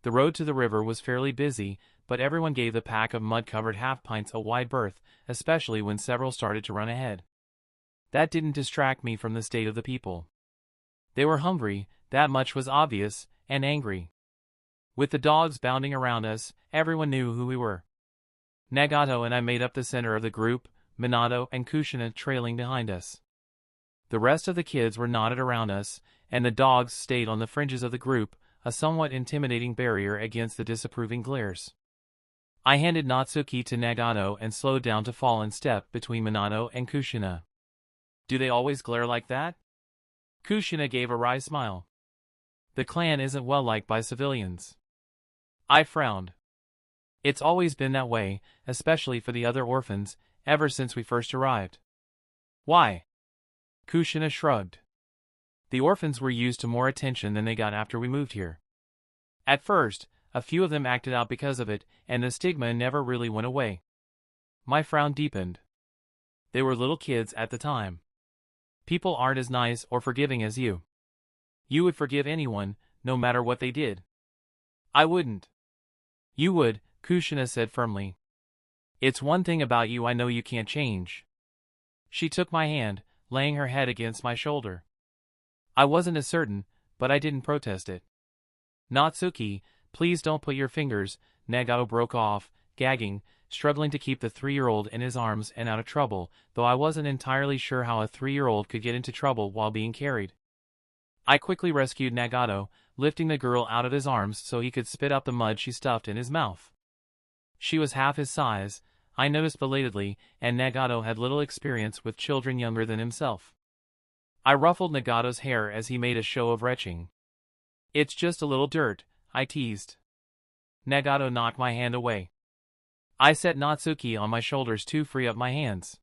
The road to the river was fairly busy, but everyone gave the pack of mud-covered half-pints a wide berth, especially when several started to run ahead. That didn't distract me from the state of the people. They were hungry, that much was obvious, and angry. With the dogs bounding around us, everyone knew who we were. Nagato and I made up the center of the group, Minato and Kushina trailing behind us. The rest of the kids were knotted around us, and the dogs stayed on the fringes of the group, a somewhat intimidating barrier against the disapproving glares. I handed Natsuki to Nagato and slowed down to fall in step between Minato and Kushina. "Do they always glare like that?" Kushina gave a wry smile. "The clan isn't well liked by civilians." I frowned. "It's always been that way, especially for the other orphans, ever since we first arrived. Why? Kushina shrugged. The orphans were used to more attention than they got after we moved here. At first, a few of them acted out because of it, and the stigma never really went away. My frown deepened. They were little kids at the time. People aren't as nice or forgiving as you. You would forgive anyone, no matter what they did. I wouldn't. You would, Kushina said firmly. It's one thing about you I know you can't change. She took my hand, laying her head against my shoulder. I wasn't as certain, but I didn't protest it. Natsuki, please don't put your fingers, Nagato broke off, gagging, struggling to keep the 3-year-old in his arms and out of trouble, though I wasn't entirely sure how a 3-year-old could get into trouble while being carried. I quickly rescued Nagato, lifting the girl out of his arms so he could spit out the mud she stuffed in his mouth. She was half his size, I noticed belatedly, and Nagato had little experience with children younger than himself. I ruffled Nagato's hair as he made a show of retching. It's just a little dirt, I teased. Nagato knocked my hand away. I set Natsuki on my shoulders to free up my hands.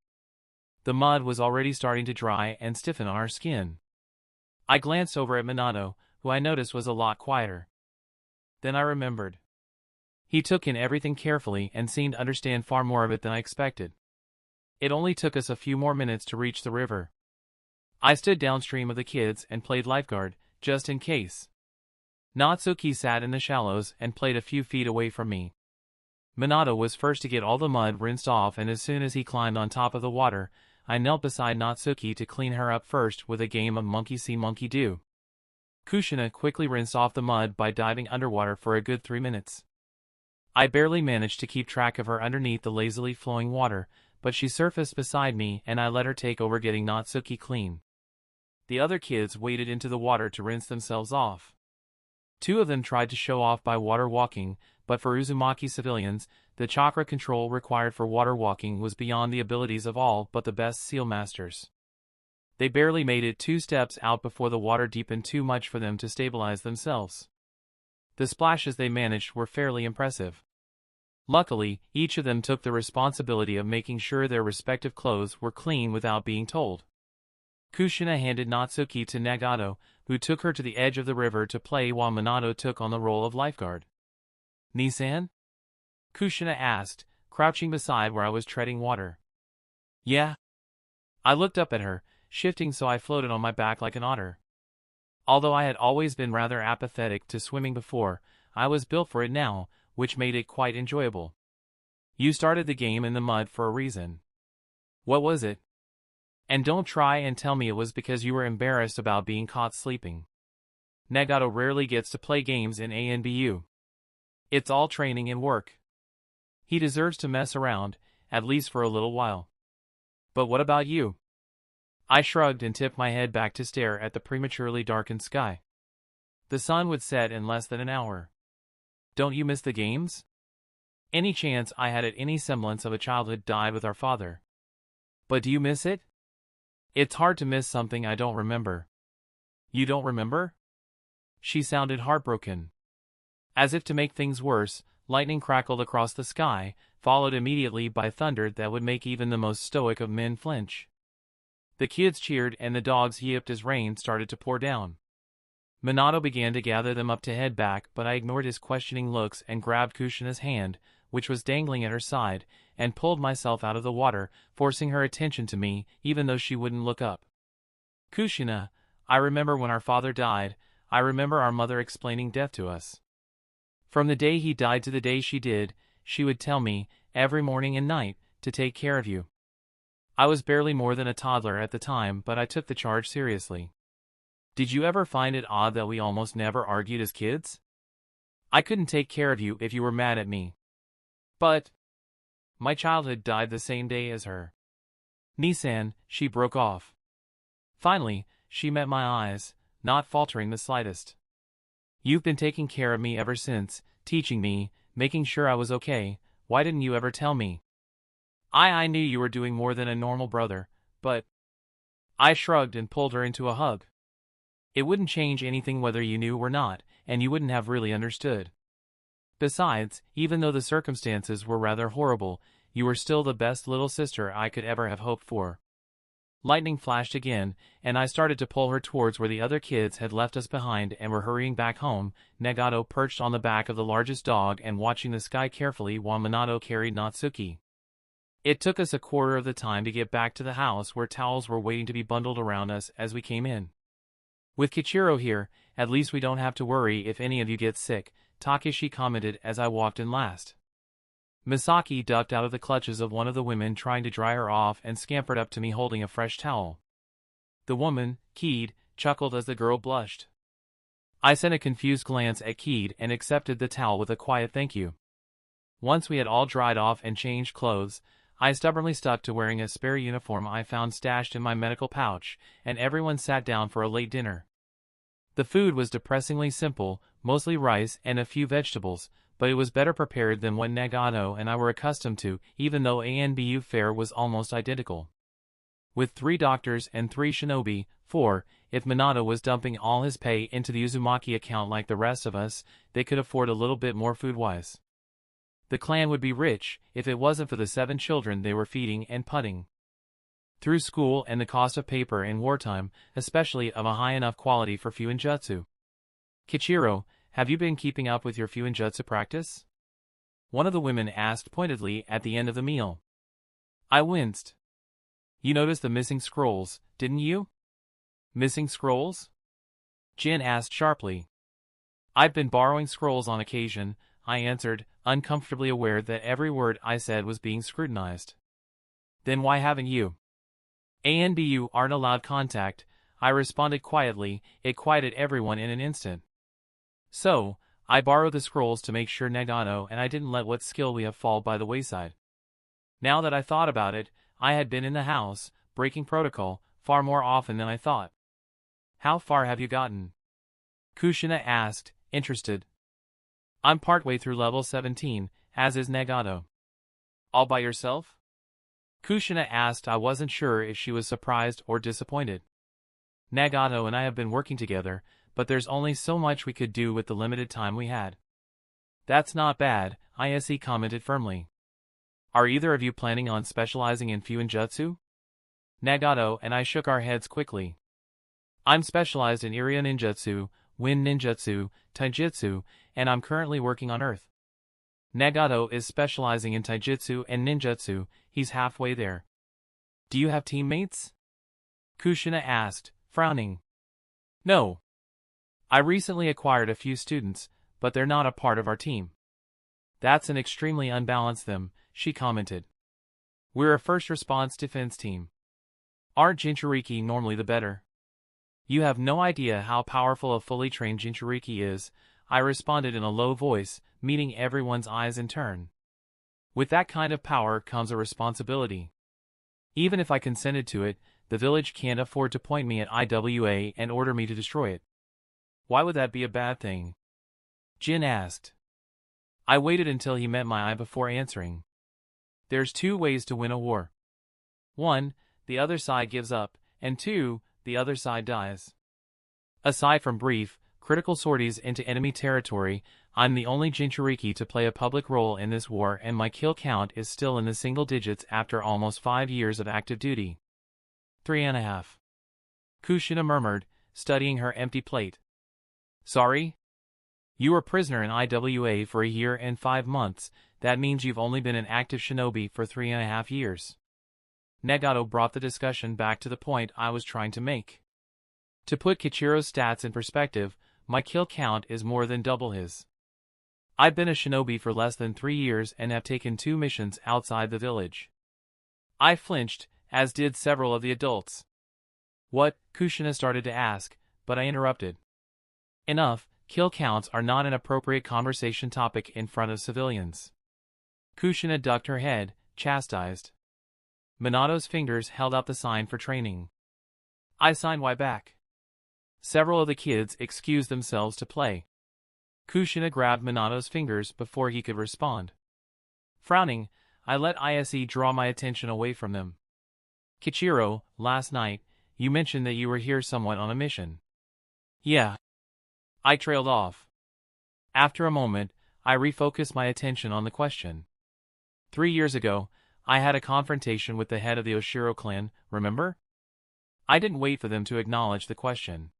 The mud was already starting to dry and stiffen on our skin. I glanced over at Minato, who I noticed was a lot quieter. Then I remembered. He took in everything carefully and seemed to understand far more of it than I expected. It only took us a few more minutes to reach the river. I stood downstream of the kids and played lifeguard, just in case. Natsuki sat in the shallows and played a few feet away from me. Minato was first to get all the mud rinsed off, and as soon as he climbed on top of the water, I knelt beside Natsuki to clean her up first with a game of monkey see monkey do. Kushina quickly rinsed off the mud by diving underwater for a good 3 minutes. I barely managed to keep track of her underneath the lazily flowing water, but she surfaced beside me and I let her take over getting Natsuki clean. The other kids waded into the water to rinse themselves off. 2 of them tried to show off by water walking, but for Uzumaki civilians, the chakra control required for water walking was beyond the abilities of all but the best seal masters. They barely made it 2 steps out before the water deepened too much for them to stabilize themselves. The splashes they managed were fairly impressive. Luckily, each of them took the responsibility of making sure their respective clothes were clean without being told. Kushina handed Natsuki to Nagato, who took her to the edge of the river to play while Minato took on the role of lifeguard. Nisan? Kushina asked, crouching beside where I was treading water. Yeah. I looked up at her, shifting so I floated on my back like an otter. Although I had always been rather apathetic to swimming before, I was built for it now, which made it quite enjoyable. You started the game in the mud for a reason. What was it? And don't try and tell me it was because you were embarrassed about being caught sleeping. Nagato rarely gets to play games in ANBU. It's all training and work. He deserves to mess around, at least for a little while. But what about you? I shrugged and tipped my head back to stare at the prematurely darkened sky. The sun would set in less than an hour. Don't you miss the games? Any chance I had at any semblance of a childhood died with our father. But do you miss it? It's hard to miss something I don't remember. You don't remember? She sounded heartbroken. As if to make things worse, lightning crackled across the sky, followed immediately by thunder that would make even the most stoic of men flinch. The kids cheered and the dogs yipped as rain started to pour down. Minato began to gather them up to head back, but I ignored his questioning looks and grabbed Kushina's hand, which was dangling at her side, and pulled myself out of the water, forcing her attention to me, even though she wouldn't look up. Kushina, I remember when our father died, I remember our mother explaining death to us. From the day he died to the day she did, she would tell me, every morning and night, to take care of you. I was barely more than a toddler at the time, but I took the charge seriously. Did you ever find it odd that we almost never argued as kids? I couldn't take care of you if you were mad at me. But my childhood died the same day as her. Nisan, she broke off. Finally, she met my eyes, not faltering the slightest. You've been taking care of me ever since, teaching me, making sure I was okay. Why didn't you ever tell me? I knew you were doing more than a normal brother, but... I shrugged and pulled her into a hug. It wouldn't change anything whether you knew or not, and you wouldn't have really understood. Besides, even though the circumstances were rather horrible, you were still the best little sister I could ever have hoped for. Lightning flashed again, and I started to pull her towards where the other kids had left us behind and were hurrying back home, Nagato perched on the back of the largest dog and watching the sky carefully while Minato carried Natsuki. It took us a quarter of the time to get back to the house where towels were waiting to be bundled around us as we came in. With Kichiro here, at least we don't have to worry if any of you get sick, Takeshi commented as I walked in last. Misaki ducked out of the clutches of one of the women trying to dry her off and scampered up to me holding a fresh towel. The woman, Keed, chuckled as the girl blushed. I sent a confused glance at Keed and accepted the towel with a quiet thank you. Once we had all dried off and changed clothes, I stubbornly stuck to wearing a spare uniform I found stashed in my medical pouch, and everyone sat down for a late dinner. The food was depressingly simple, mostly rice and a few vegetables, but it was better prepared than what Nagato and I were accustomed to, even though ANBU fare was almost identical. With 3 doctors and 3 shinobi, 4, if Minato was dumping all his pay into the Uzumaki account like the rest of us, they could afford a little bit more food-wise. The clan would be rich if it wasn't for the 7 children they were feeding and putting through school and the cost of paper in wartime, especially of a high enough quality for Fuinjutsu. Kichiro, have you been keeping up with your Fuinjutsu practice? One of the women asked pointedly at the end of the meal. I winced. You noticed the missing scrolls, didn't you? Missing scrolls? Jin asked sharply. I've been borrowing scrolls on occasion, I answered, uncomfortably aware that every word I said was being scrutinized. Then why haven't you? ANBU aren't allowed contact, I responded quietly. It quieted everyone in an instant. So, I borrowed the scrolls to make sure Nagato and I didn't let what skill we have fall by the wayside. Now that I thought about it, I had been in the house, breaking protocol, far more often than I thought. How far have you gotten? Kushina asked, interested. I'm partway through level 17, as is Nagato. All by yourself? Kushina asked. I wasn't sure if she was surprised or disappointed. Nagato and I have been working together, but there's only so much we could do with the limited time we had. That's not bad, Ise commented firmly. Are either of you planning on specializing in Fuinjutsu? Nagato and I shook our heads quickly. I'm specialized in Area Ninjutsu, Wind Ninjutsu, Taijutsu, and I'm currently working on Earth. Nagato is specializing in Taijutsu and Ninjutsu, he's halfway there. Do you have teammates? Kushina asked, frowning. No. I recently acquired a few students, but they're not a part of our team. That's an extremely unbalanced them, she commented. We're a first response defense team. Aren't Jinchuriki normally the better? You have no idea how powerful a fully trained Jinchuriki is, I responded in a low voice, meeting everyone's eyes in turn. With that kind of power comes a responsibility. Even if I consented to it, the village can't afford to point me at IWA and order me to destroy it. Why would that be a bad thing? Jin asked. I waited until he met my eye before answering. There's 2 ways to win a war. 1, the other side gives up, and 2, the other side dies. Aside from brief, critical sorties into enemy territory, I'm the only Jinchuriki to play a public role in this war, and my kill count is still in the single digits after almost 5 years of active duty. 3.5. Kushina murmured, studying her empty plate. Sorry? You were prisoner in IWA for a year and 5 months, that means you've only been an active shinobi for 3.5 years. Nagato brought the discussion back to the point I was trying to make. To put Kichiro's stats in perspective, my kill count is more than double his. I've been a shinobi for less than 3 years and have taken 2 missions outside the village. I flinched, as did several of the adults. What? Kushina started to ask, but I interrupted. Enough, kill counts are not an appropriate conversation topic in front of civilians. Kushina ducked her head, chastised. Minato's fingers held out the sign for training. I signed Y back. Several of the kids excused themselves to play. Kushina grabbed Minato's fingers before he could respond. Frowning, I let Ise draw my attention away from them. Kichiro, last night, you mentioned that you were here somewhat on a mission. Yeah. I trailed off. After a moment, I refocused my attention on the question. 3 years ago, I had a confrontation with the head of the Oshiro clan, remember? I didn't wait for them to acknowledge the question.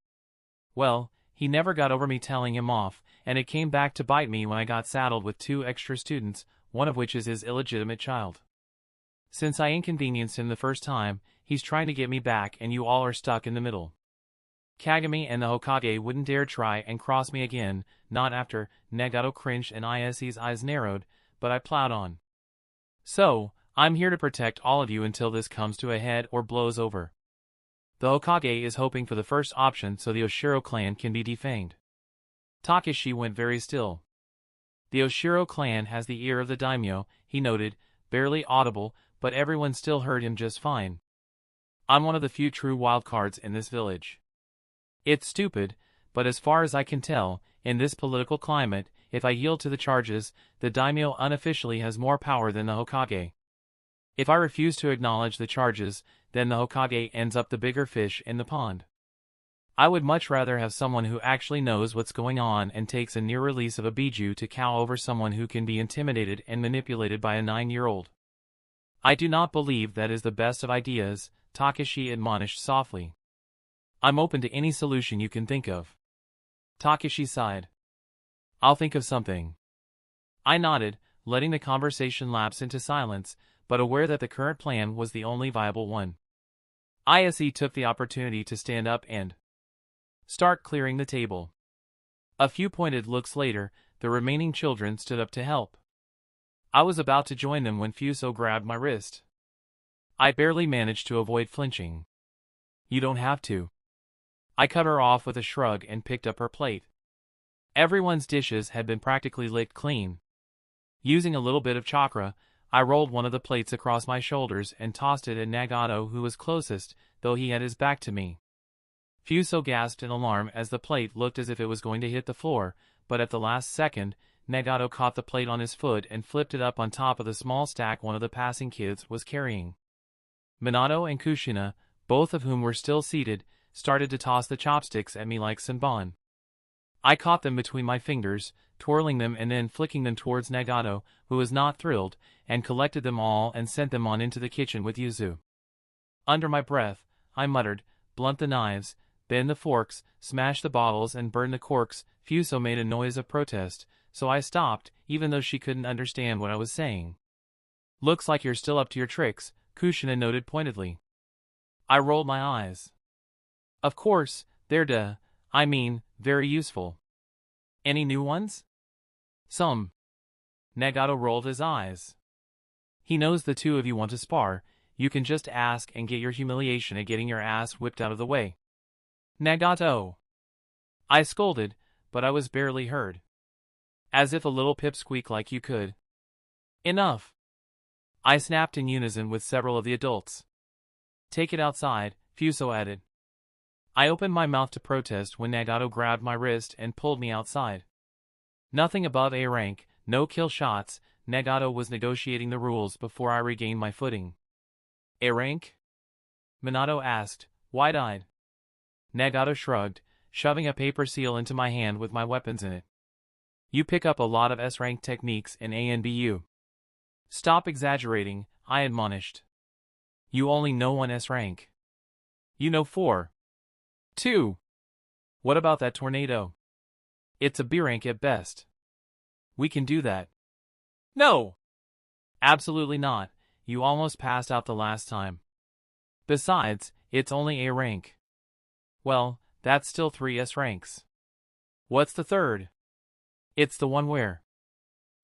Well, he never got over me telling him off, and it came back to bite me when I got saddled with 2 extra students, one of which is his illegitimate child. Since I inconvenienced him the first time, he's trying to get me back and you all are stuck in the middle. Kagami and the Hokage wouldn't dare try and cross me again, not after. Nagato cringed and Ise's eyes narrowed, but I plowed on. So, I'm here to protect all of you until this comes to a head or blows over. The Hokage is hoping for the first option so the Oshiro clan can be defanged. Takeshi went very still. The Oshiro clan has the ear of the daimyo, he noted, barely audible, but everyone still heard him just fine. I'm one of the few true wildcards in this village. It's stupid, but as far as I can tell, in this political climate, if I yield to the charges, the daimyo unofficially has more power than the Hokage. If I refuse to acknowledge the charges, then the Hokage ends up the bigger fish in the pond. I would much rather have someone who actually knows what's going on and takes a near release of a biju to cow over someone who can be intimidated and manipulated by a 9-year-old. I do not believe that is the best of ideas, Takeshi admonished softly. I'm open to any solution you can think of. Takeshi sighed. I'll think of something. I nodded, letting the conversation lapse into silence, but aware that the current plan was the only viable one. Ise took the opportunity to stand up and start clearing the table. A few pointed looks later, the remaining children stood up to help. I was about to join them when Fuso grabbed my wrist. I barely managed to avoid flinching. You don't have to. I cut her off with a shrug and picked up her plate. Everyone's dishes had been practically licked clean. Using a little bit of chakra, I rolled one of the plates across my shoulders and tossed it at Nagato, who was closest, though he had his back to me. Fuso gasped in alarm as the plate looked as if it was going to hit the floor, but at the last second, Nagato caught the plate on his foot and flipped it up on top of the small stack one of the passing kids was carrying. Minato and Kushina, both of whom were still seated, started to toss the chopsticks at me like Senbon. I caught them between my fingers, twirling them and then flicking them towards Nagato, who was not thrilled, and collected them all and sent them on into the kitchen with Yuzu. Under my breath, I muttered, blunt the knives, bend the forks, smash the bottles and burn the corks. Fuso made a noise of protest, so I stopped, even though she couldn't understand what I was saying. Looks like you're still up to your tricks, Kushina noted pointedly. I rolled my eyes. Of course, they're very useful. Any new ones? Some. Nagato rolled his eyes. He knows the two of you want to spar, you can just ask and get your humiliation at getting your ass whipped out of the way. Nagato! I scolded, but I was barely heard. As if a little pipsqueak like you could. Enough! I snapped in unison with several of the adults. Take it outside, Fuso added. I opened my mouth to protest when Nagato grabbed my wrist and pulled me outside. Nothing above A rank, no kill shots. Nagato was negotiating the rules before I regained my footing. A rank? Minato asked, wide-eyed. Nagato shrugged, shoving a paper seal into my hand with my weapons in it. You pick up a lot of S-rank techniques in ANBU. Stop exaggerating, I admonished. You only know 1 S-rank. You know 4. 2. What about that tornado? It's a B rank at best. We can do that. No! Absolutely not, you almost passed out the last time. Besides, it's only A rank. Well, that's still 3 S ranks. What's the third? It's the one where.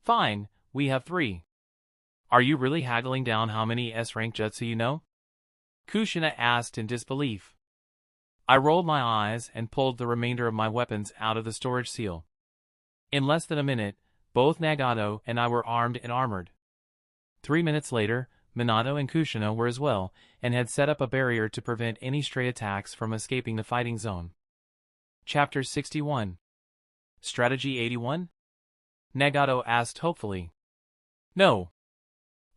Fine, we have 3. Are you really haggling down how many S rank jutsu you know? Kushina asked in disbelief. I rolled my eyes and pulled the remainder of my weapons out of the storage seal. In less than a minute, both Nagato and I were armed and armored. 3 minutes later, Minato and Kushina were as well, and had set up a barrier to prevent any stray attacks from escaping the fighting zone. Chapter 61. Strategy 81? Nagato asked hopefully. No.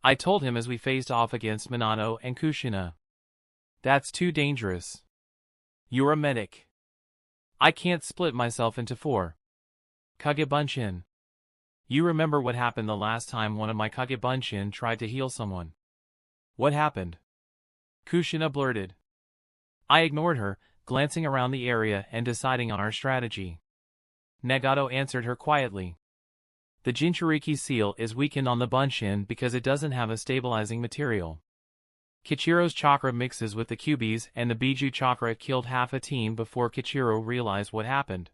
I told him as we faced off against Minato and Kushina. That's too dangerous. You're a medic. I can't split myself into 4. Kagebunshin. You remember what happened the last time one of my Kagebunshin tried to heal someone. What happened? Kushina blurted. I ignored her, glancing around the area and deciding on our strategy. Nagato answered her quietly. The Jinchuriki seal is weakened on the Bunshin because it doesn't have a stabilizing material. Kichiro's chakra mixes with the Kyuubi's and the Biju chakra killed half a team before Kichiro realized what happened.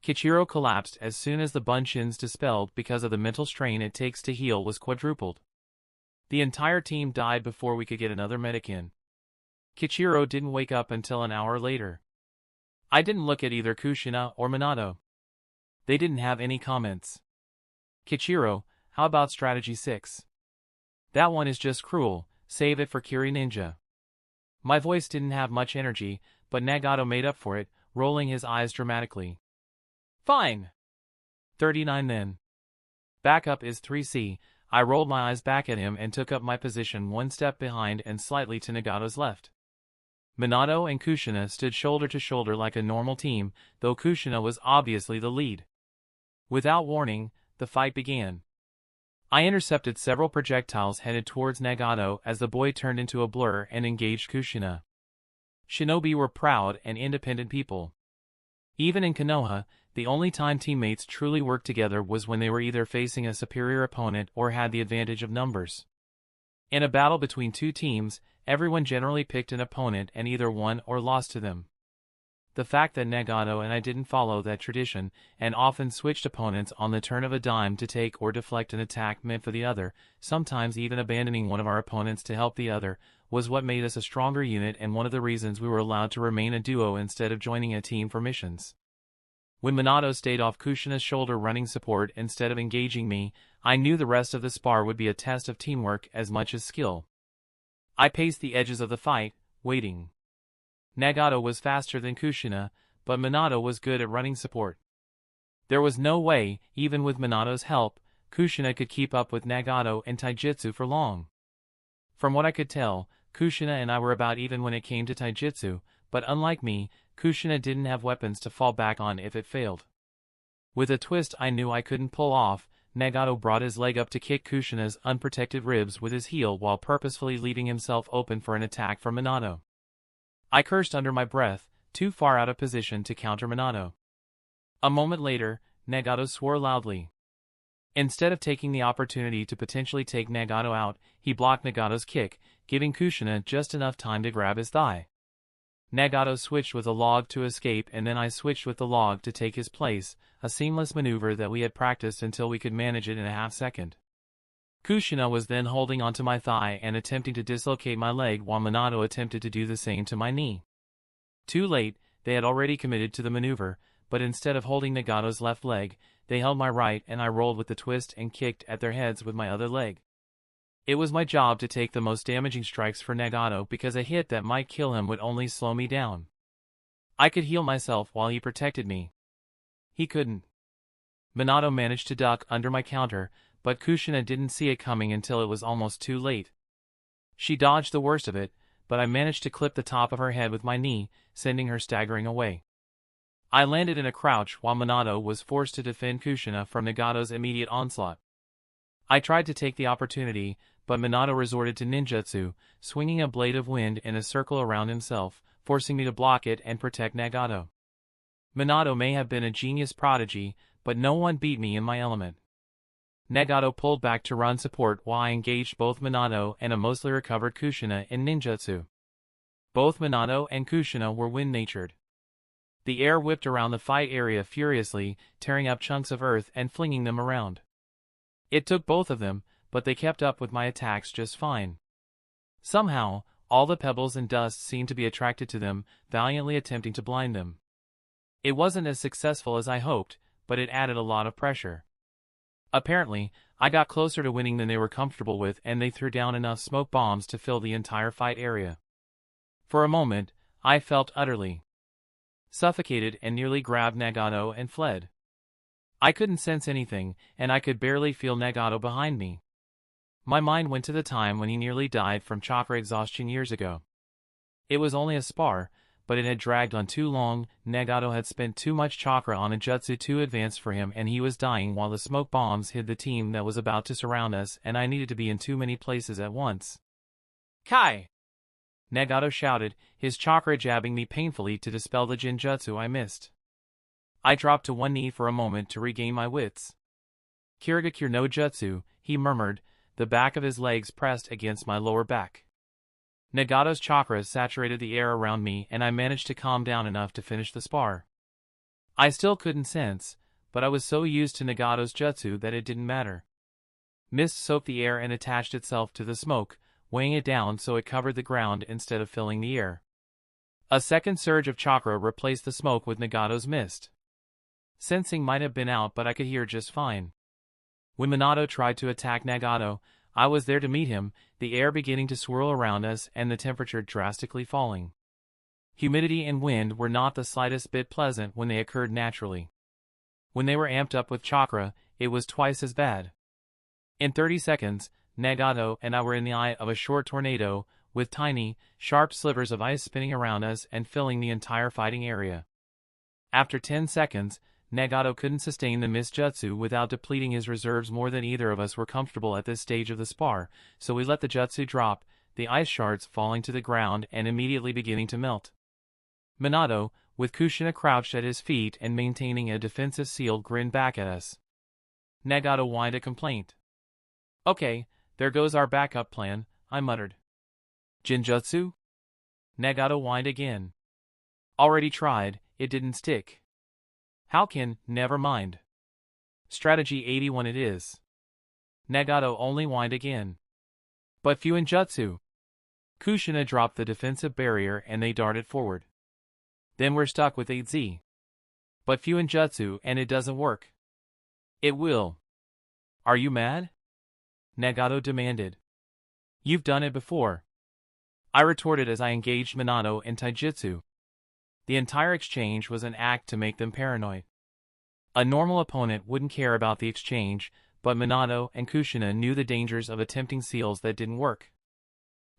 Kichiro collapsed as soon as the Bunshin's dispelled because of the mental strain it takes to heal was quadrupled. The entire team died before we could get another medic in. Kichiro didn't wake up until an hour later. I didn't look at either Kushina or Minato. They didn't have any comments. Kichiro, how about strategy 6? That one is just cruel, save it for Kiri Ninja. My voice didn't have much energy, but Nagato made up for it, rolling his eyes dramatically. Fine. 39 then. Backup is 3C. I rolled my eyes back at him and took up my position one step behind and slightly to Nagato's left. Minato and Kushina stood shoulder to shoulder like a normal team, though Kushina was obviously the lead. Without warning, the fight began. I intercepted several projectiles headed towards Nagato as the boy turned into a blur and engaged Kushina. Shinobi were proud and independent people. Even in Konoha, the only time teammates truly worked together was when they were either facing a superior opponent or had the advantage of numbers. In a battle between two teams, everyone generally picked an opponent and either won or lost to them. The fact that Nagato and I didn't follow that tradition and often switched opponents on the turn of a dime to take or deflect an attack meant for the other, sometimes even abandoning one of our opponents to help the other, was what made us a stronger unit and one of the reasons we were allowed to remain a duo instead of joining a team for missions. When Minato stayed off Kushina's shoulder running support instead of engaging me, I knew the rest of the spar would be a test of teamwork as much as skill. I paced the edges of the fight, waiting. Nagato was faster than Kushina, but Minato was good at running support. There was no way, even with Minato's help, Kushina could keep up with Nagato and Taijutsu for long. From what I could tell, Kushina and I were about even when it came to Taijutsu, but unlike me, Kushina didn't have weapons to fall back on if it failed. With a twist I knew I couldn't pull off, Nagato brought his leg up to kick Kushina's unprotected ribs with his heel while purposefully leaving himself open for an attack from Minato. I cursed under my breath, too far out of position to counter Minato. A moment later, Nagato swore loudly. Instead of taking the opportunity to potentially take Nagato out, he blocked Nagato's kick, giving Kushina just enough time to grab his thigh. Nagato switched with a log to escape and then I switched with the log to take his place, a seamless maneuver that we had practiced until we could manage it in a half-second. Kushina was then holding onto my thigh and attempting to dislocate my leg while Minato attempted to do the same to my knee. Too late, they had already committed to the maneuver, but instead of holding Nagato's left leg, they held my right and I rolled with the twist and kicked at their heads with my other leg. It was my job to take the most damaging strikes for Nagato because a hit that might kill him would only slow me down. I could heal myself while he protected me. He couldn't. Minato managed to duck under my counter, but Kushina didn't see it coming until it was almost too late. She dodged the worst of it, but I managed to clip the top of her head with my knee, sending her staggering away. I landed in a crouch while Minato was forced to defend Kushina from Nagato's immediate onslaught. I tried to take the opportunity, but Minato resorted to ninjutsu, swinging a blade of wind in a circle around himself, forcing me to block it and protect Nagato. Minato may have been a genius prodigy, but no one beat me in my element. Nagato pulled back to run support while I engaged both Minato and a mostly recovered Kushina in ninjutsu. Both Minato and Kushina were wind-natured. The air whipped around the fight area furiously, tearing up chunks of earth and flinging them around. It took both of them, but they kept up with my attacks just fine. Somehow, all the pebbles and dust seemed to be attracted to them, valiantly attempting to blind them. It wasn't as successful as I hoped, but it added a lot of pressure. Apparently, I got closer to winning than they were comfortable with and they threw down enough smoke bombs to fill the entire fight area. For a moment, I felt utterly suffocated and nearly grabbed Nagato and fled. I couldn't sense anything, and I could barely feel Nagato behind me. My mind went to the time when he nearly died from chakra exhaustion years ago. It was only a spar, but it had dragged on too long. Nagato had spent too much chakra on a jutsu too advanced for him and he was dying while the smoke bombs hid the team that was about to surround us and I needed to be in too many places at once. Kai! Nagato shouted, his chakra jabbing me painfully to dispel the genjutsu I missed. I dropped to one knee for a moment to regain my wits. Kirigakure no jutsu, he murmured, the back of his legs pressed against my lower back. Nagato's chakras saturated the air around me and I managed to calm down enough to finish the spar. I still couldn't sense, but I was so used to Nagato's jutsu that it didn't matter. Mist soaked the air and attached itself to the smoke, weighing it down so it covered the ground instead of filling the air. A second surge of chakra replaced the smoke with Nagato's mist. Sensing might have been out, but I could hear just fine. When Minato tried to attack Nagato, I was there to meet him, the air beginning to swirl around us and the temperature drastically falling. Humidity and wind were not the slightest bit pleasant when they occurred naturally. When they were amped up with chakra, it was twice as bad. In 30 seconds, Nagato and I were in the eye of a short tornado, with tiny, sharp slivers of ice spinning around us and filling the entire fighting area. After 10 seconds, Nagato couldn't sustain the mist jutsu without depleting his reserves more than either of us were comfortable at this stage of the spar, so we let the jutsu drop, the ice shards falling to the ground and immediately beginning to melt. Minato, with Kushina crouched at his feet and maintaining a defensive seal, grinned back at us. Nagato whined a complaint. Okay, there goes our backup plan, I muttered. Genjutsu? Nagato whined again. Already tried, it didn't stick. How can, never mind. Strategy 81 it is. Nagato only whined again. But Fuinjutsu. Kushina dropped the defensive barrier and they darted forward. Then we're stuck with 8Z. But Fuinjutsu and it doesn't work. It will. Are you mad? Nagato demanded. You've done it before. I retorted as I engaged Minato in taijutsu. The entire exchange was an act to make them paranoid. A normal opponent wouldn't care about the exchange, but Minato and Kushina knew the dangers of attempting seals that didn't work.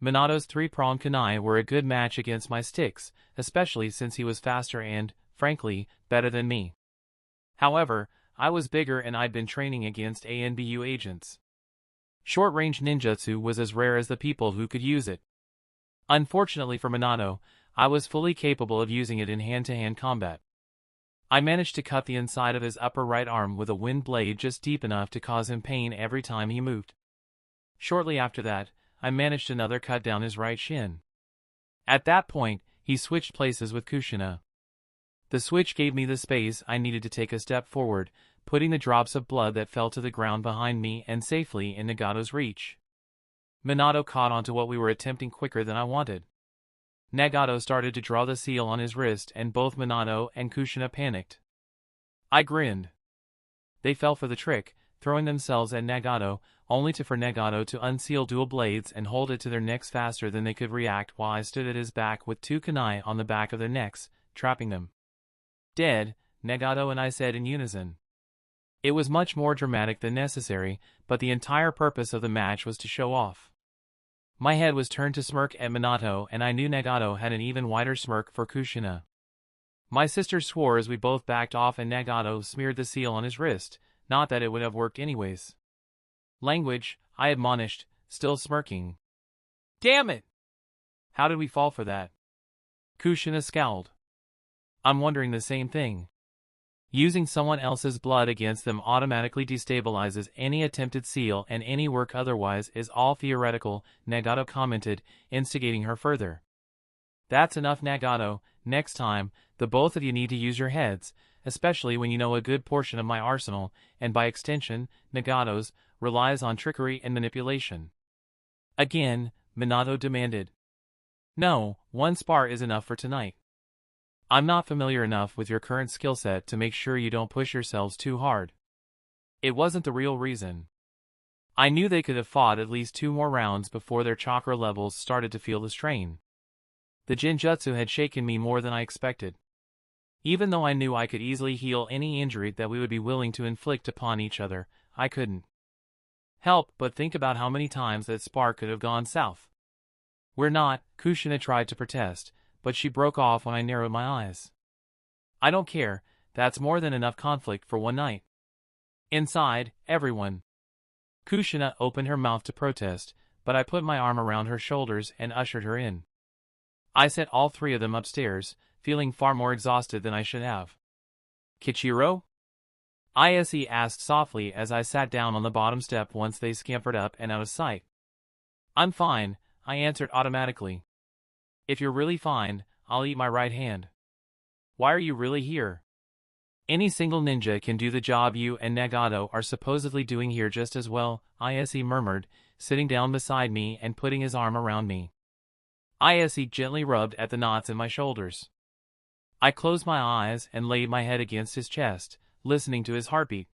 Minato's three-pronged kunai were a good match against my sticks, especially since he was faster and, frankly, better than me. However, I was bigger and I'd been training against ANBU agents. Short-range ninjutsu was as rare as the people who could use it. Unfortunately for Minato, I was fully capable of using it in hand-to-hand combat. I managed to cut the inside of his upper right arm with a wind blade just deep enough to cause him pain every time he moved. Shortly after that, I managed another cut down his right shin. At that point, he switched places with Kushina. The switch gave me the space I needed to take a step forward, putting the drops of blood that fell to the ground behind me and safely in Nagato's reach. Minato caught on to what we were attempting quicker than I wanted. Nagato started to draw the seal on his wrist and both Minato and Kushina panicked. I grinned. They fell for the trick, throwing themselves at Nagato, only for Nagato to unseal dual blades and hold it to their necks faster than they could react while I stood at his back with two kunai on the back of their necks, trapping them. Dead, Nagato and I said in unison. It was much more dramatic than necessary, but the entire purpose of the match was to show off. My head was turned to smirk at Minato and I knew Nagato had an even wider smirk for Kushina. My sister swore as we both backed off and Nagato smeared the seal on his wrist, not that it would have worked anyways. Language, I admonished, still smirking. Damn it! How did we fall for that? Kushina scowled. I'm wondering the same thing. Using someone else's blood against them automatically destabilizes any attempted seal and any work otherwise is all theoretical, Nagato commented, instigating her further. That's enough, Nagato. Next time, the both of you need to use your heads, especially when you know a good portion of my arsenal, and by extension, Nagato's, relies on trickery and manipulation. Again, Minato demanded. No, one spar is enough for tonight. I'm not familiar enough with your current skill set to make sure you don't push yourselves too hard. It wasn't the real reason. I knew they could have fought at least 2 more rounds before their chakra levels started to feel the strain. The genjutsu had shaken me more than I expected. Even though I knew I could easily heal any injury that we would be willing to inflict upon each other, I couldn't help but think about how many times that spark could have gone south. We're not, Kushina tried to protest, but she broke off when I narrowed my eyes. I don't care, that's more than enough conflict for one night. Inside, everyone. Kushina opened her mouth to protest, but I put my arm around her shoulders and ushered her in. I sent all three of them upstairs, feeling far more exhausted than I should have. Kichiro? Ise asked softly as I sat down on the bottom step once they scampered up and out of sight. I'm fine, I answered automatically. If you're really fine, I'll eat my right hand. Why are you really here? Any single ninja can do the job you and Nagato are supposedly doing here just as well, Ise murmured, sitting down beside me and putting his arm around me. Ise gently rubbed at the knots in my shoulders. I closed my eyes and laid my head against his chest, listening to his heartbeat.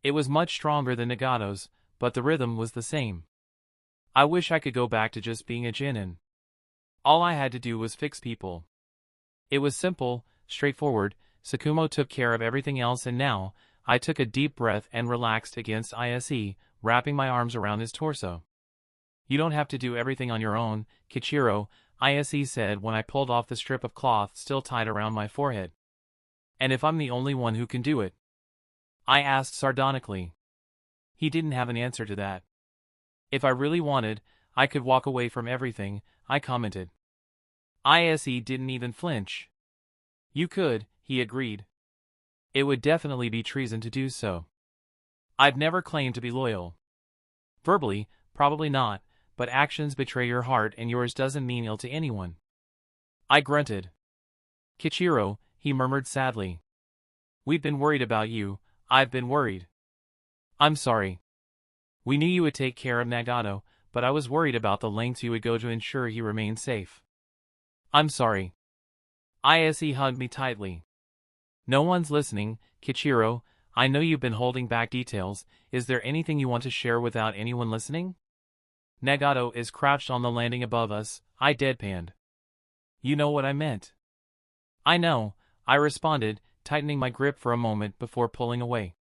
It was much stronger than Nagato's, but the rhythm was the same. I wish I could go back to just being a genin. All I had to do was fix people. It was simple, straightforward. Sakumo took care of everything else, and now, I took a deep breath and relaxed against Ise, wrapping my arms around his torso. You don't have to do everything on your own, Kichiro, Ise said when I pulled off the strip of cloth still tied around my forehead. And if I'm the only one who can do it? I asked sardonically. He didn't have an answer to that. If I really wanted, I could walk away from everything, I commented. Ise didn't even flinch. You could, he agreed. It would definitely be treason to do so. I've never claimed to be loyal. Verbally, probably not, but actions betray your heart, and yours doesn't mean ill to anyone. I grunted. Kichiro, he murmured sadly. We've been worried about you. I've been worried. I'm sorry. We knew you would take care of Nagato, but I was worried about the lengths you would go to ensure he remained safe. I'm sorry. Ise hugged me tightly. No one's listening, Kichiro. I know you've been holding back details. Is there anything you want to share without anyone listening? Nagato is crouched on the landing above us, I deadpanned. You know what I meant. I know, I responded, tightening my grip for a moment before pulling away.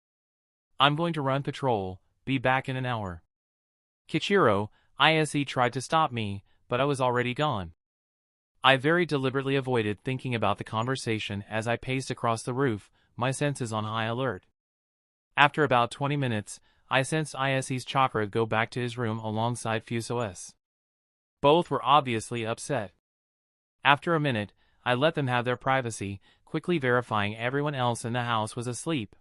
I'm going to run patrol, be back in an hour. Kichiro, Ise tried to stop me, but I was already gone. I very deliberately avoided thinking about the conversation as I paced across the roof, my senses on high alert. After about 20 minutes, I sensed Ise's chakra go back to his room alongside Fuso's. Both were obviously upset. After a minute, I let them have their privacy, quickly verifying everyone else in the house was asleep.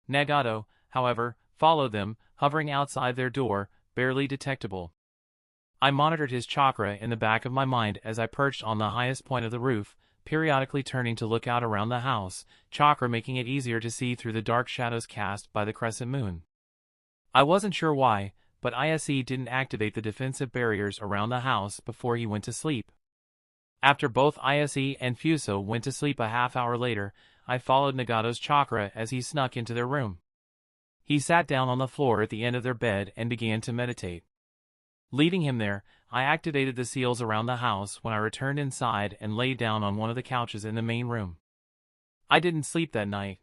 Nagato, however, followed them, hovering outside their door, barely detectable. I monitored his chakra in the back of my mind as I perched on the highest point of the roof, periodically turning to look out around the house, chakra making it easier to see through the dark shadows cast by the crescent moon. I wasn't sure why, but Ise didn't activate the defensive barriers around the house before he went to sleep. After both Ise and Fuso went to sleep a half hour later, I followed Nagato's chakra as he snuck into their room. He sat down on the floor at the end of their bed and began to meditate. Leaving him there, I activated the seals around the house when I returned inside and lay down on one of the couches in the main room. I didn't sleep that night.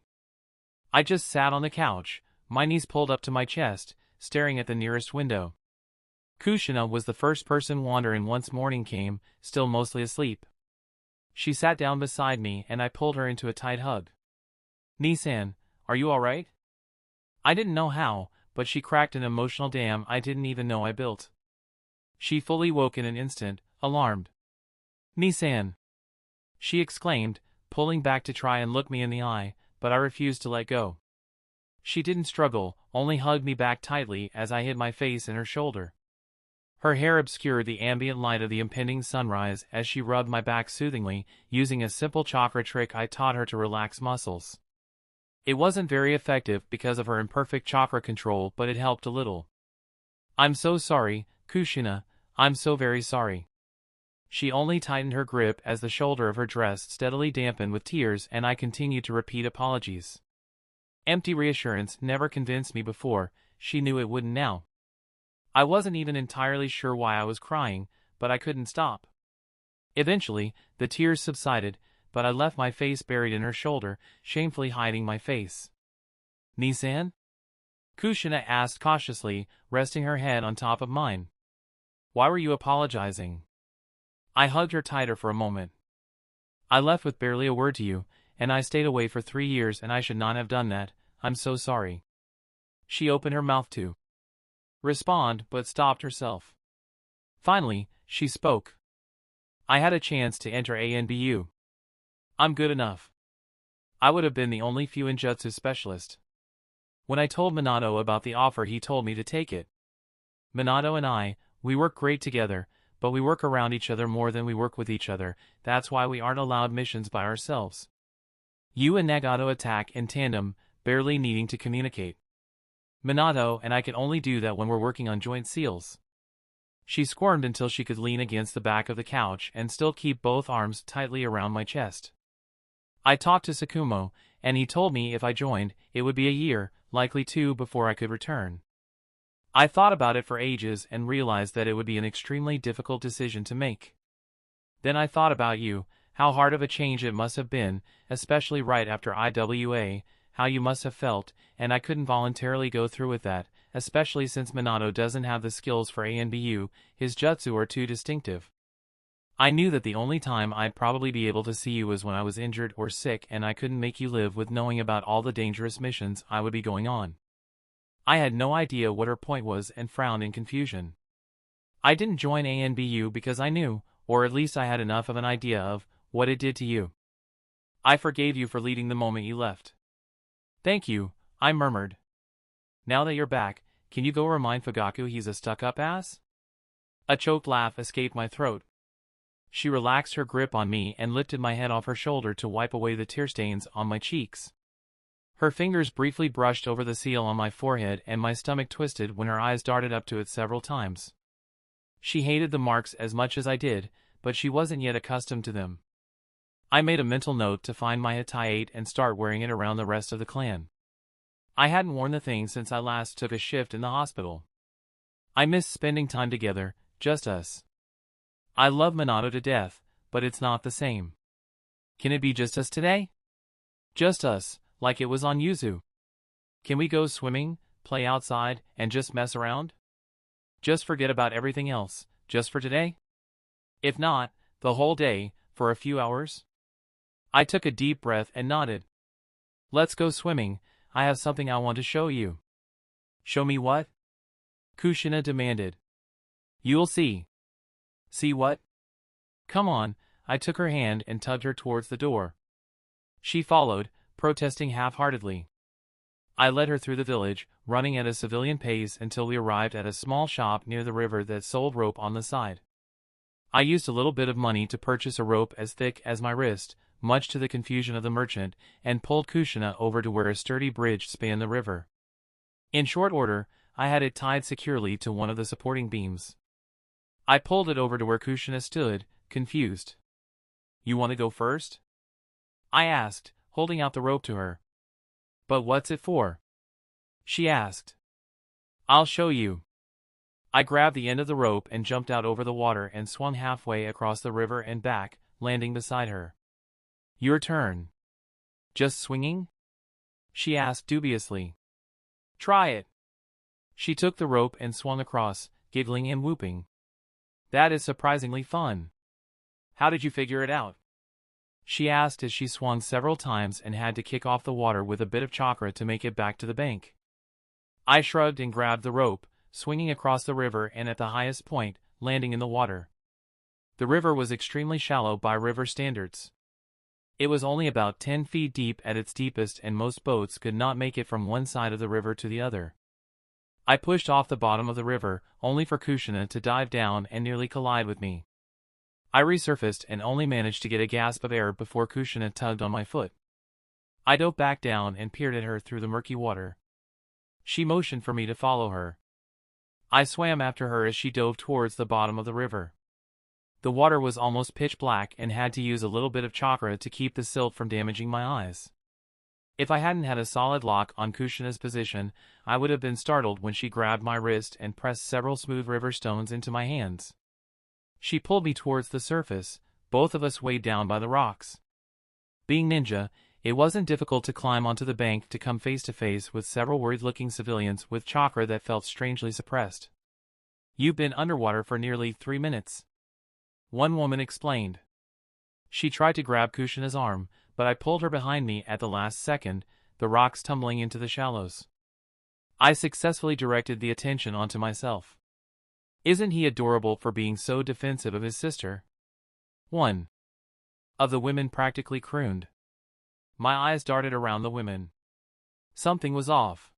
I just sat on the couch, my knees pulled up to my chest, staring at the nearest window. Kushina was the first person wandering once morning came, still mostly asleep. She sat down beside me and I pulled her into a tight hug. Nisan, are you alright? I didn't know how, but she cracked an emotional dam I didn't even know I built. She fully woke in an instant, alarmed. Nisan! She exclaimed, pulling back to try and look me in the eye, but I refused to let go. She didn't struggle, only hugged me back tightly as I hid my face in her shoulder. Her hair obscured the ambient light of the impending sunrise as she rubbed my back soothingly, using a simple chakra trick I taught her to relax muscles. It wasn't very effective because of her imperfect chakra control, but it helped a little. I'm so sorry, Kushina, I'm so very sorry. She only tightened her grip as the shoulder of her dress steadily dampened with tears and I continued to repeat apologies. Empty reassurance never convinced me before, she knew it wouldn't now. I wasn't even entirely sure why I was crying, but I couldn't stop. Eventually, the tears subsided, but I left my face buried in her shoulder, shamefully hiding my face. Nisan? Kushina asked cautiously, resting her head on top of mine. Why were you apologizing? I hugged her tighter for a moment. I left with barely a word to you, and I stayed away for 3 years and I should not have done that. I'm so sorry. She opened her mouth to respond, but stopped herself. Finally, she spoke. I had a chance to enter ANBU. I'm good enough. I would have been the only Fuinjutsu specialist. When I told Minato about the offer, he told me to take it. Minato and I, we work great together, but we work around each other more than we work with each other. That's why we aren't allowed missions by ourselves. You and Nagato attack in tandem, barely needing to communicate. Minato and I can only do that when we're working on joint seals. She squirmed until she could lean against the back of the couch and still keep both arms tightly around my chest. I talked to Sakumo, and he told me if I joined, it would be a year, likely 2, before I could return. I thought about it for ages and realized that it would be an extremely difficult decision to make. Then I thought about you, how hard of a change it must have been, especially right after IWA, how you must have felt, and I couldn't voluntarily go through with that, especially since Minato doesn't have the skills for ANBU, his jutsu are too distinctive. I knew that the only time I'd probably be able to see you was when I was injured or sick, and I couldn't make you live with knowing about all the dangerous missions I would be going on. I had no idea what her point was and frowned in confusion. I didn't join ANBU because I knew, or at least I had enough of an idea of, what it did to you. I forgave you for leading the moment you left. Thank you, I murmured. Now that you're back, can you go remind Fugaku he's a stuck-up ass? A choked laugh escaped my throat. She relaxed her grip on me and lifted my head off her shoulder to wipe away the tear stains on my cheeks. Her fingers briefly brushed over the seal on my forehead and my stomach twisted when her eyes darted up to it several times. She hated the marks as much as I did, but she wasn't yet accustomed to them. I made a mental note to find my Hatake and start wearing it around the rest of the clan. I hadn't worn the thing since I last took a shift in the hospital. I missed spending time together, just us. I love Minato to death, but it's not the same. Can it be just us today? Just us, like it was on Yuzu. Can we go swimming, play outside, and just mess around? Just forget about everything else, just for today? If not, the whole day, for a few hours? I took a deep breath and nodded. Let's go swimming, I have something I want to show you. Show me what? Kushina demanded. You'll see. See what? Come on, I took her hand and tugged her towards the door. She followed, protesting half-heartedly. I led her through the village, running at a civilian pace until we arrived at a small shop near the river that sold rope on the side. I used a little bit of money to purchase a rope as thick as my wrist, much to the confusion of the merchant, and pulled Kushina over to where a sturdy bridge spanned the river. In short order, I had it tied securely to one of the supporting beams. I pulled it over to where Kushina stood, confused. You want to go first? I asked, holding out the rope to her. But what's it for? She asked. I'll show you. I grabbed the end of the rope and jumped out over the water and swung halfway across the river and back, landing beside her. Your turn. Just swinging? She asked dubiously. Try it. She took the rope and swung across, giggling and whooping. That is surprisingly fun. How did you figure it out? She asked as she swung several times and had to kick off the water with a bit of chakra to make it back to the bank. I shrugged and grabbed the rope, swinging across the river and at the highest point, landing in the water. The river was extremely shallow by river standards. It was only about 10 feet deep at its deepest and most boats could not make it from one side of the river to the other. I pushed off the bottom of the river, only for Kushina to dive down and nearly collide with me. I resurfaced and only managed to get a gasp of air before Kushina tugged on my foot. I dove back down and peered at her through the murky water. She motioned for me to follow her. I swam after her as she dove towards the bottom of the river. The water was almost pitch black and had to use a little bit of chakra to keep the silt from damaging my eyes. If I hadn't had a solid lock on Kushina's position, I would have been startled when she grabbed my wrist and pressed several smooth river stones into my hands. She pulled me towards the surface, both of us weighed down by the rocks. Being ninja, it wasn't difficult to climb onto the bank to come face to face with several worried-looking civilians with chakra that felt strangely suppressed. You've been underwater for nearly 3 minutes. One woman explained. She tried to grab Kushina's arm, but I pulled her behind me at the last second, the rocks tumbling into the shallows. I successfully directed the attention onto myself. Isn't he adorable for being so defensive of his sister? One of the women practically crooned. My eyes darted around the women. Something was off.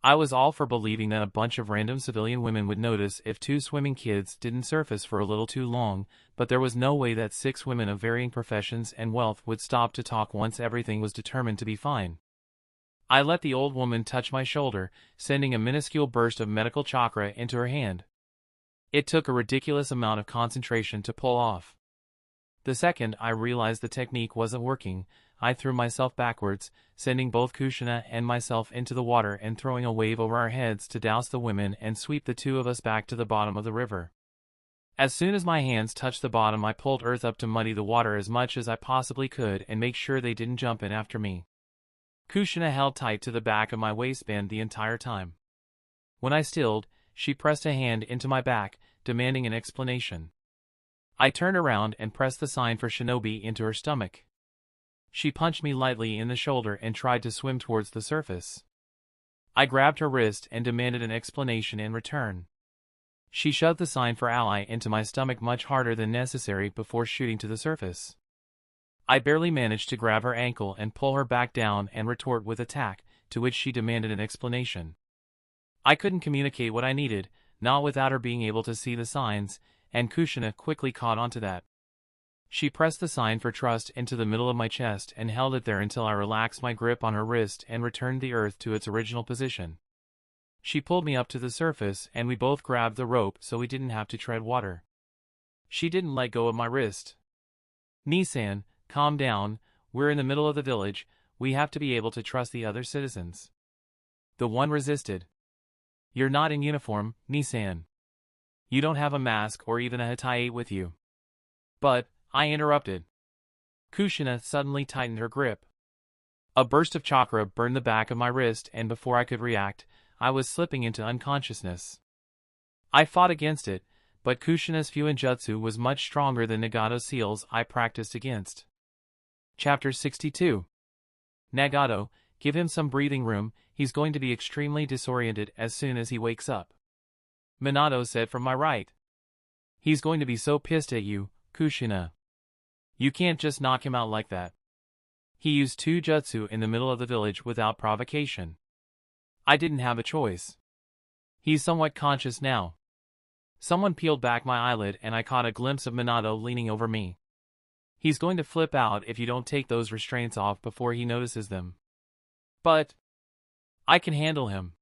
I was all for believing that a bunch of random civilian women would notice if two swimming kids didn't surface for a little too long, but there was no way that 6 women of varying professions and wealth would stop to talk once everything was determined to be fine. I let the old woman touch my shoulder, sending a minuscule burst of medical chakra into her hand. It took a ridiculous amount of concentration to pull off. The second I realized the technique wasn't working, I threw myself backwards, sending both Kushina and myself into the water and throwing a wave over our heads to douse the women and sweep the 2 of us back to the bottom of the river. As soon as my hands touched the bottom, I pulled earth up to muddy the water as much as I possibly could and make sure they didn't jump in after me. Kushina held tight to the back of my waistband the entire time. When I stilled, she pressed a hand into my back, demanding an explanation. I turned around and pressed the sign for Shinobi into her stomach. She punched me lightly in the shoulder and tried to swim towards the surface. I grabbed her wrist and demanded an explanation in return. She shoved the sign for ally into my stomach much harder than necessary before shooting to the surface. I barely managed to grab her ankle and pull her back down and retort with attack, to which she demanded an explanation. I couldn't communicate what I needed, not without her being able to see the signs, and Kushina quickly caught onto that. She pressed the sign for trust into the middle of my chest and held it there until I relaxed my grip on her wrist and returned the earth to its original position. She pulled me up to the surface and we both grabbed the rope so we didn't have to tread water. She didn't let go of my wrist. "Nissan, calm down, we're in the middle of the village, we have to be able to trust the other citizens." The one resisted. "You're not in uniform, Nissan. You don't have a mask or even a Hatake with you." "But," I interrupted. Kushina suddenly tightened her grip. A burst of chakra burned the back of my wrist and before I could react, I was slipping into unconsciousness. I fought against it, but Kushina's Fuinjutsu was much stronger than Nagato's seals I practiced against. Chapter 62. Nagato, give him some breathing room, he's going to be extremely disoriented as soon as he wakes up. Minato said from my right. He's going to be so pissed at you, Kushina. You can't just knock him out like that. He used 2 jutsu in the middle of the village without provocation. I didn't have a choice. He's somewhat conscious now. Someone peeled back my eyelid and I caught a glimpse of Minato leaning over me. He's going to flip out if you don't take those restraints off before he notices them. But I can handle him.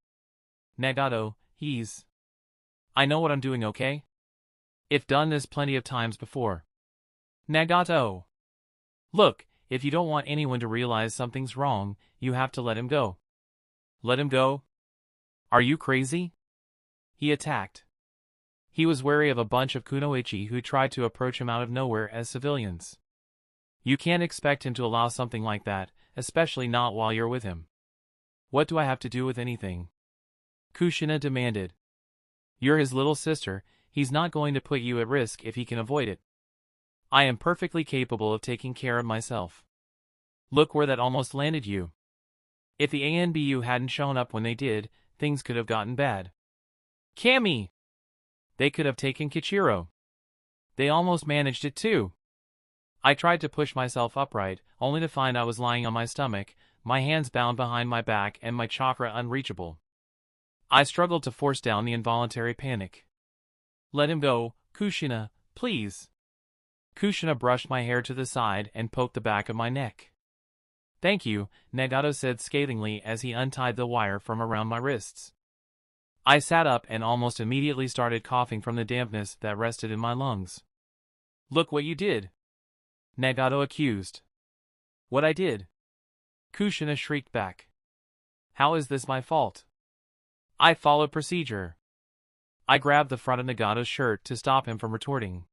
Nagato, I know what I'm doing, okay? I've done this plenty of times before. Nagato. Look, if you don't want anyone to realize something's wrong, you have to let him go. Let him go? Are you crazy? He attacked. He was wary of a bunch of kunoichi who tried to approach him out of nowhere as civilians. You can't expect him to allow something like that, especially not while you're with him. What do I have to do with anything? Kushina demanded. You're his little sister, he's not going to put you at risk if he can avoid it. I am perfectly capable of taking care of myself. Look where that almost landed you. If the ANBU hadn't shown up when they did, things could have gotten bad. Kami! They could have taken Kichiro. They almost managed it too. I tried to push myself upright, only to find I was lying on my stomach, my hands bound behind my back and my chakra unreachable. I struggled to force down the involuntary panic. Let him go, Kushina, please. Kushina brushed my hair to the side and poked the back of my neck. Thank you, Nagato said scathingly as he untied the wire from around my wrists. I sat up and almost immediately started coughing from the dampness that rested in my lungs. Look what you did. Nagato accused. What I did? Kushina shrieked back. How is this my fault? I followed procedure. I grabbed the front of Nagato's shirt to stop him from retorting.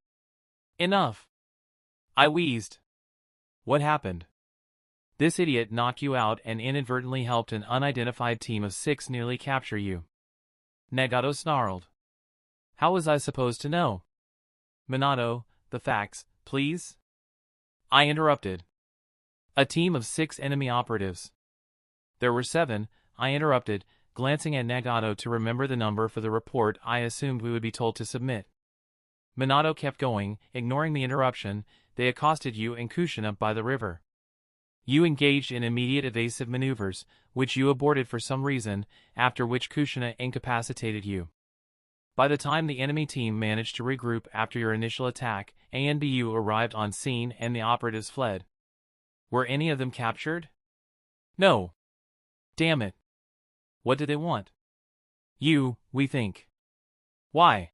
Enough. I wheezed. What happened? This idiot knocked you out and inadvertently helped an unidentified team of 6 nearly capture you. Nagato snarled. How was I supposed to know? Minato, the facts, please? I interrupted. A team of 6 enemy operatives. There were 7, I interrupted, glancing at Nagato to remember the number for the report I assumed we would be told to submit. Minato kept going, ignoring the interruption. They accosted you and Kushina by the river. You engaged in immediate evasive maneuvers, which you aborted for some reason, after which Kushina incapacitated you. By the time the enemy team managed to regroup after your initial attack, ANBU arrived on scene and the operatives fled. Were any of them captured? No. Damn it. What did they want? You, we think. Why?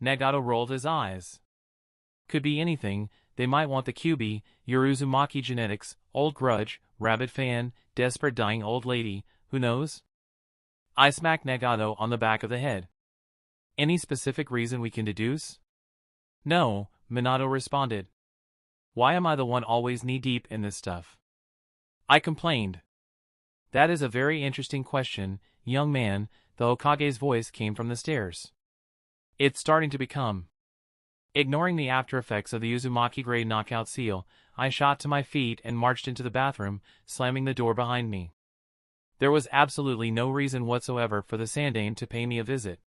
Nagato rolled his eyes. Could be anything. They might want the QB, your Uzumaki genetics, old grudge, rabid fan, desperate dying old lady, who knows? I smacked Nagato on the back of the head. Any specific reason we can deduce? No, Minato responded. Why am I the one always knee-deep in this stuff? I complained. That is a very interesting question, young man. The Hokage's voice came from the stairs. It's starting to become. Ignoring the after-effects of the Uzumaki grade knockout seal, I shot to my feet and marched into the bathroom, slamming the door behind me. There was absolutely no reason whatsoever for the Sandane to pay me a visit.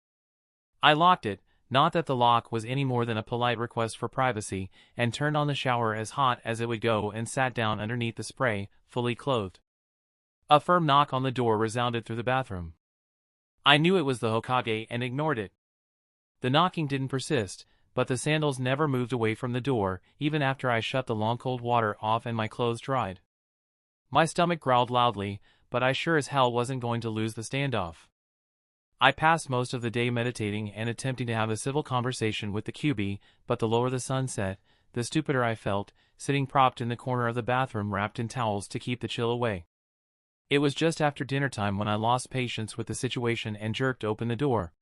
I locked it, not that the lock was any more than a polite request for privacy, and turned on the shower as hot as it would go and sat down underneath the spray, fully clothed. A firm knock on the door resounded through the bathroom. I knew it was the Hokage and ignored it. The knocking didn't persist, but the sandals never moved away from the door, even after I shut the long cold water off and my clothes dried. My stomach growled loudly, but I sure as hell wasn't going to lose the standoff. I passed most of the day meditating and attempting to have a civil conversation with the QB, but the lower the sun set, the stupider I felt, sitting propped in the corner of the bathroom wrapped in towels to keep the chill away. It was just after dinner time when I lost patience with the situation and jerked open the door.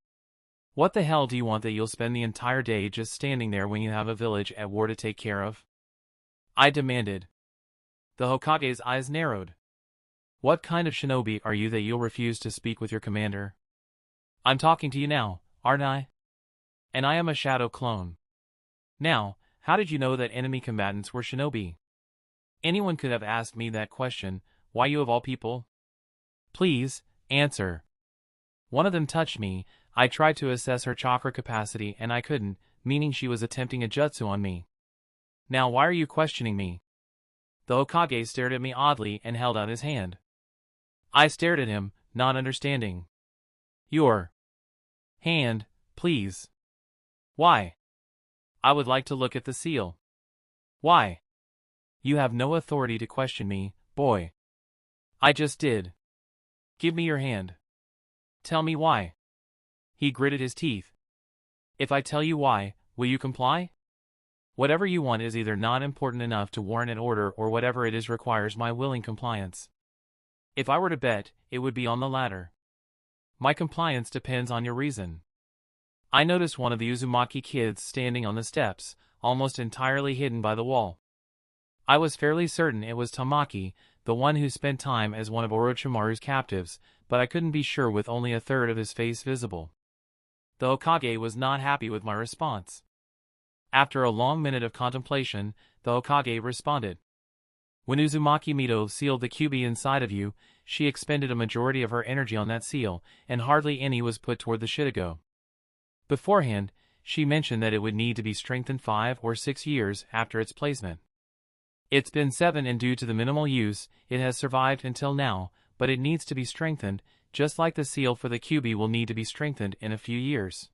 What the hell do you want that you'll spend the entire day just standing there when you have a village at war to take care of? I demanded. The Hokage's eyes narrowed. What kind of shinobi are you that you'll refuse to speak with your commander? I'm talking to you now, aren't I? And I am a shadow clone. Now, how did you know that enemy combatants were shinobi? Anyone could have asked me that question. Why you of all people? Please, answer. One of them touched me. I tried to assess her chakra capacity and I couldn't, meaning she was attempting a jutsu on me. Now why are you questioning me? The Hokage stared at me oddly and held out his hand. I stared at him, not understanding. Your hand, please. Why? I would like to look at the seal. Why? You have no authority to question me, boy. I just did. Give me your hand. Tell me why. He gritted his teeth. If I tell you why, will you comply? Whatever you want is either not important enough to warrant an order or whatever it is requires my willing compliance. If I were to bet, it would be on the latter. My compliance depends on your reason. I noticed one of the Uzumaki kids standing on the steps, almost entirely hidden by the wall. I was fairly certain it was Tamaki, the one who spent time as one of Orochimaru's captives, but I couldn't be sure with only a third of his face visible. The Hokage was not happy with my response. After a long minute of contemplation, the Hokage responded. When Uzumaki Mito sealed the QB inside of you, she expended a majority of her energy on that seal, and hardly any was put toward the Shitago. Beforehand, she mentioned that it would need to be strengthened 5 or 6 years after its placement. It's been 7 and due to the minimal use, it has survived until now, but it needs to be strengthened, just like the seal for the QB will need to be strengthened in a few years.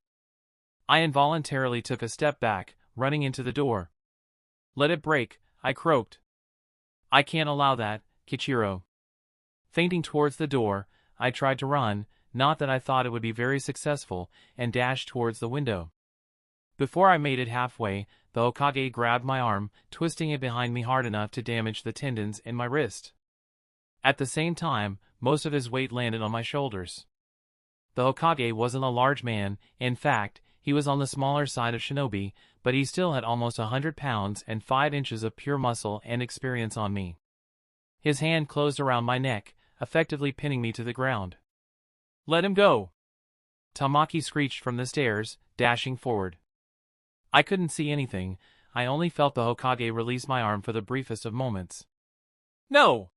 I involuntarily took a step back, running into the door. Let it break, I croaked. I can't allow that, Kichiro. Fainting towards the door, I tried to run, not that I thought it would be very successful, and dashed towards the window. Before I made it halfway, the Hokage grabbed my arm, twisting it behind me hard enough to damage the tendons in my wrist. At the same time, most of his weight landed on my shoulders. The Hokage wasn't a large man, in fact, he was on the smaller side of shinobi, but he still had almost 100 pounds and 5 inches of pure muscle and experience on me. His hand closed around my neck, effectively pinning me to the ground. Let him go! Tamaki screeched from the stairs, dashing forward. I couldn't see anything, I only felt the Hokage release my arm for the briefest of moments. No!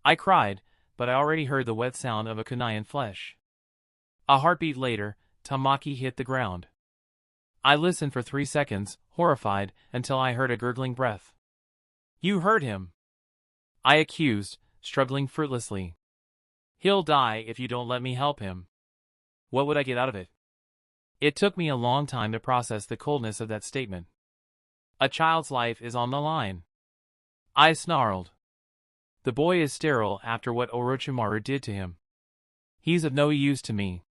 I cried, but I already heard the wet sound of a kunai in flesh. A heartbeat later, Tamaki hit the ground. I listened for 3 seconds, horrified, until I heard a gurgling breath. "You heard him," I accused, struggling fruitlessly. "He'll die if you don't let me help him." What would I get out of it? It took me a long time to process the coldness of that statement. A child's life is on the line. I snarled. The boy is sterile after what Orochimaru did to him. He's of no use to me.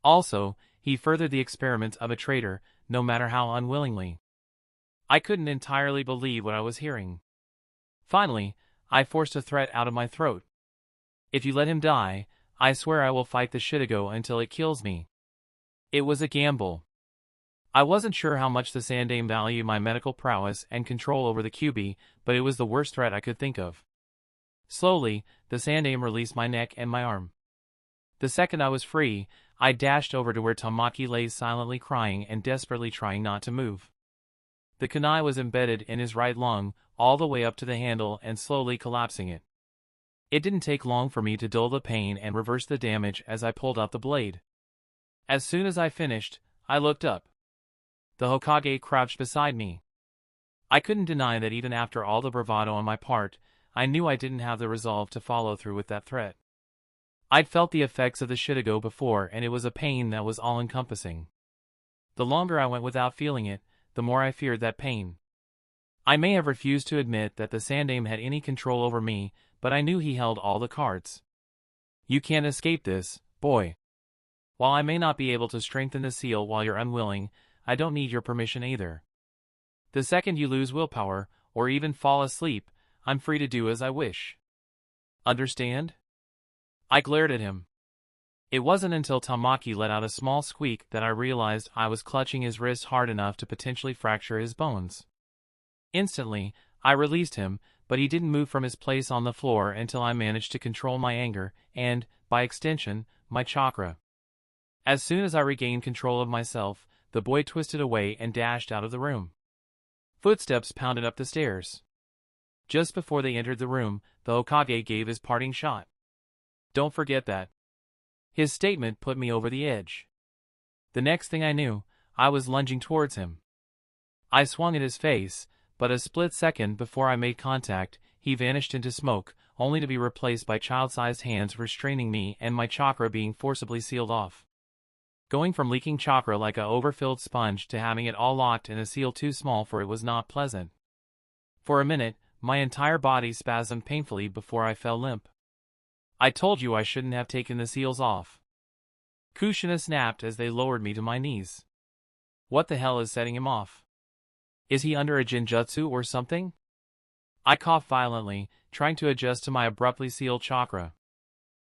Also, he furthered the experiments of a traitor, no matter how unwillingly. I couldn't entirely believe what I was hearing. Finally, I forced a threat out of my throat. "If you let him die, I swear I will fight the Shitago until it kills me." It was a gamble. I wasn't sure how much the Sandaime valued my medical prowess and control over the Kyuubi, but it was the worst threat I could think of. Slowly, the Sandaime released my neck and my arm. The second I was free, I dashed over to where Tamaki lay silently crying and desperately trying not to move. The kunai was embedded in his right lung, all the way up to the handle and slowly collapsing it. It didn't take long for me to dull the pain and reverse the damage as I pulled out the blade. As soon as I finished, I looked up. The Hokage crouched beside me. I couldn't deny that even after all the bravado on my part, I knew I didn't have the resolve to follow through with that threat. I'd felt the effects of the Shitago before, and it was a pain that was all-encompassing. The longer I went without feeling it, the more I feared that pain. I may have refused to admit that the Sandaime had any control over me, but I knew he held all the cards. "You can't escape this, boy. While I may not be able to strengthen the seal while you're unwilling, I don't need your permission either. The second you lose willpower, or even fall asleep, I'm free to do as I wish. Understand?" I glared at him. It wasn't until Tamaki let out a small squeak that I realized I was clutching his wrist hard enough to potentially fracture his bones. Instantly, I released him, but he didn't move from his place on the floor until I managed to control my anger and, by extension, my chakra. As soon as I regained control of myself, the boy twisted away and dashed out of the room. Footsteps pounded up the stairs. Just before they entered the room, the Hokage gave his parting shot. "Don't forget that." His statement put me over the edge. The next thing I knew, I was lunging towards him. I swung at his face, but a split second before I made contact, he vanished into smoke, only to be replaced by child-sized hands restraining me and my chakra being forcibly sealed off. Going from leaking chakra like a overfilled sponge to having it all locked in a seal too small for it was not pleasant. For a minute, my entire body spasmed painfully before I fell limp. "I told you I shouldn't have taken the seals off." Kushina snapped as they lowered me to my knees. "What the hell is setting him off? Is he under a genjutsu or something?" I coughed violently, trying to adjust to my abruptly sealed chakra.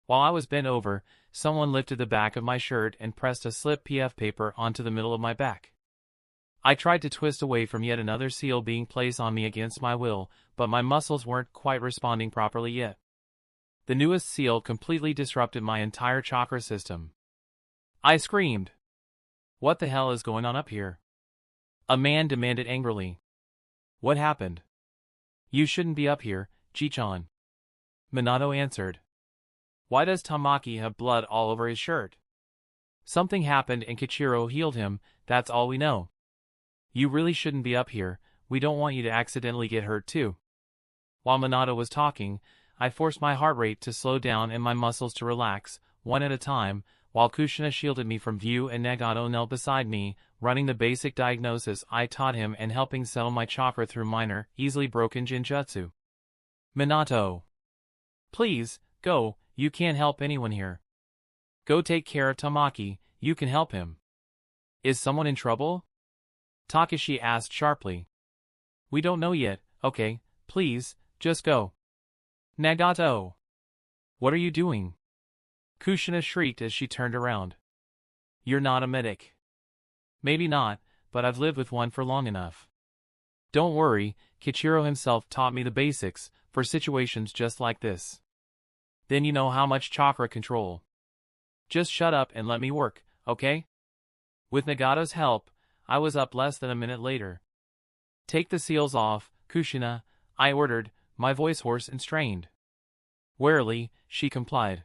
While I was bent over, someone lifted the back of my shirt and pressed a slip PF paper onto the middle of my back. I tried to twist away from yet another seal being placed on me against my will, but my muscles weren't quite responding properly yet. The newest seal completely disrupted my entire chakra system. I screamed. "What the hell is going on up here?" A man demanded angrily. "What happened?" "You shouldn't be up here, Chichan." Minato answered. "Why does Tamaki have blood all over his shirt?" "Something happened and Kichiro healed him, that's all we know." "You really shouldn't be up here, we don't want you to accidentally get hurt too." While Minato was talking, I forced my heart rate to slow down and my muscles to relax, one at a time, while Kushina shielded me from view and Nagato knelt beside me, running the basic diagnosis I taught him and helping settle my chakra through minor, easily broken genjutsu. "Minato. Please, go, you can't help anyone here. Go take care of Tamaki, you can help him." "Is someone in trouble?" Takashi asked sharply. "We don't know yet, okay, please, just go." "Nagato! What are you doing?" Kushina shrieked as she turned around. "You're not a medic." "Maybe not, but I've lived with one for long enough." "Don't worry, Kichiro himself taught me the basics, for situations just like this." "Then you know how much chakra control. Just shut up and let me work, okay?" With Nagato's help, I was up less than a minute later. "Take the seals off, Kushina," I ordered, my voice hoarse and strained. Warily, she complied.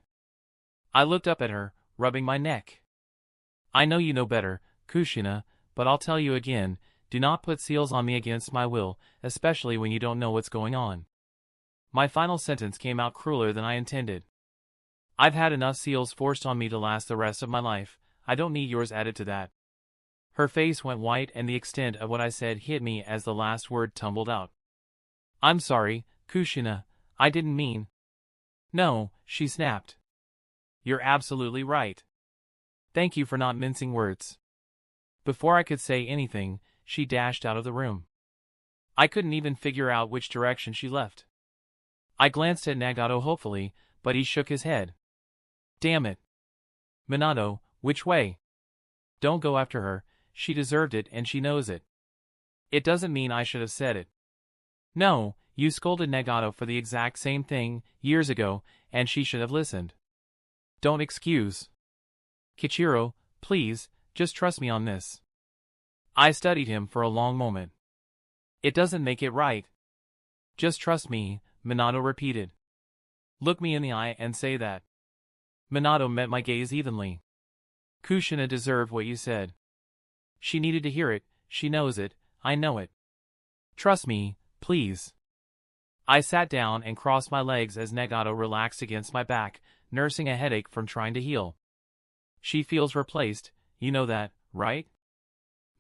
I looked up at her, rubbing my neck. "I know you know better, Kushina, but I'll tell you again, do not put seals on me against my will, especially when you don't know what's going on. My final sentence came out crueler than I intended. I've had enough seals forced on me to last the rest of my life. I don't need yours added to that. Her face went white and the extent of what I said hit me as the last word tumbled out. I'm sorry, Kushina, I didn't mean. No, she snapped. You're absolutely right. Thank you for not mincing words. Before I could say anything, she dashed out of the room. I couldn't even figure out which direction she left. I glanced at Nagato hopefully, but he shook his head. Damn it. Minato, which way? Don't go after her, she deserved it and she knows it. It doesn't mean I should have said it. No, you scolded Nagato for the exact same thing, years ago, and she should have listened. Don't excuse. Kichiro, please, just trust me on this. I studied him for a long moment. It doesn't make it right. Just trust me, Minato repeated. Look me in the eye and say that. Minato met my gaze evenly. Kushina deserved what you said. She needed to hear it, she knows it, I know it. Trust me, please. I sat down and crossed my legs as Nagato relaxed against my back, nursing a headache from trying to heal. She feels replaced, you know that, right?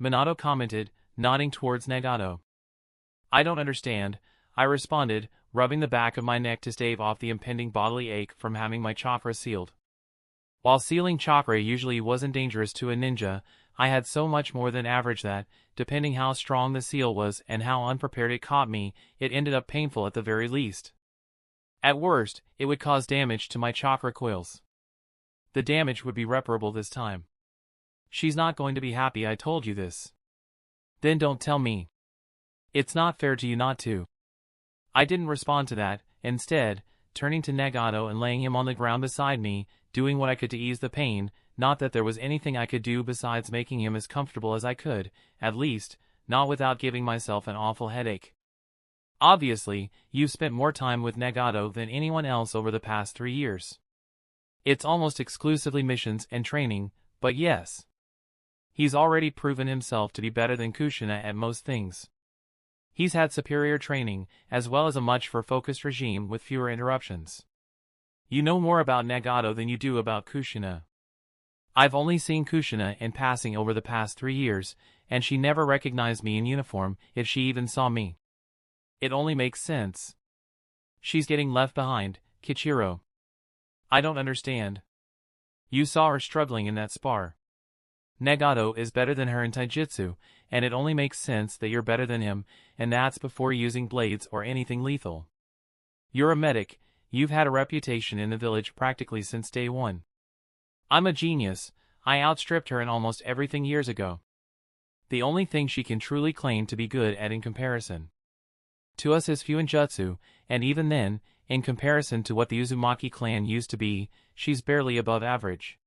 Minato commented, nodding towards Nagato. I don't understand, I responded, rubbing the back of my neck to stave off the impending bodily ache from having my chakra sealed. While sealing chakra usually wasn't dangerous to a ninja, I had so much more than average that, depending how strong the seal was and how unprepared it caught me, it ended up painful at the very least. At worst, it would cause damage to my chakra coils. The damage would be reparable this time. She's not going to be happy I told you this. Then don't tell me. It's not fair to you not to. I didn't respond to that, instead, turning to Nagato and laying him on the ground beside me, doing what I could to ease the pain, not that there was anything I could do besides making him as comfortable as I could, at least, not without giving myself an awful headache. Obviously, you've spent more time with Nagato than anyone else over the past 3 years. It's almost exclusively missions and training, but yes. He's already proven himself to be better than Kushina at most things. He's had superior training, as well as a much more focused regime with fewer interruptions. You know more about Nagato than you do about Kushina. I've only seen Kushina in passing over the past 3 years, and she never recognized me in uniform if she even saw me. It only makes sense. She's getting left behind, Kichiro. I don't understand. You saw her struggling in that spar. Nagato is better than her in taijutsu, and it only makes sense that you're better than him, and that's before using blades or anything lethal. You're a medic, you've had a reputation in the village practically since day one. I'm a genius, I outstripped her in almost everything years ago. The only thing she can truly claim to be good at in comparison to us is Fuinjutsu, and even then, in comparison to what the Uzumaki clan used to be, she's barely above average.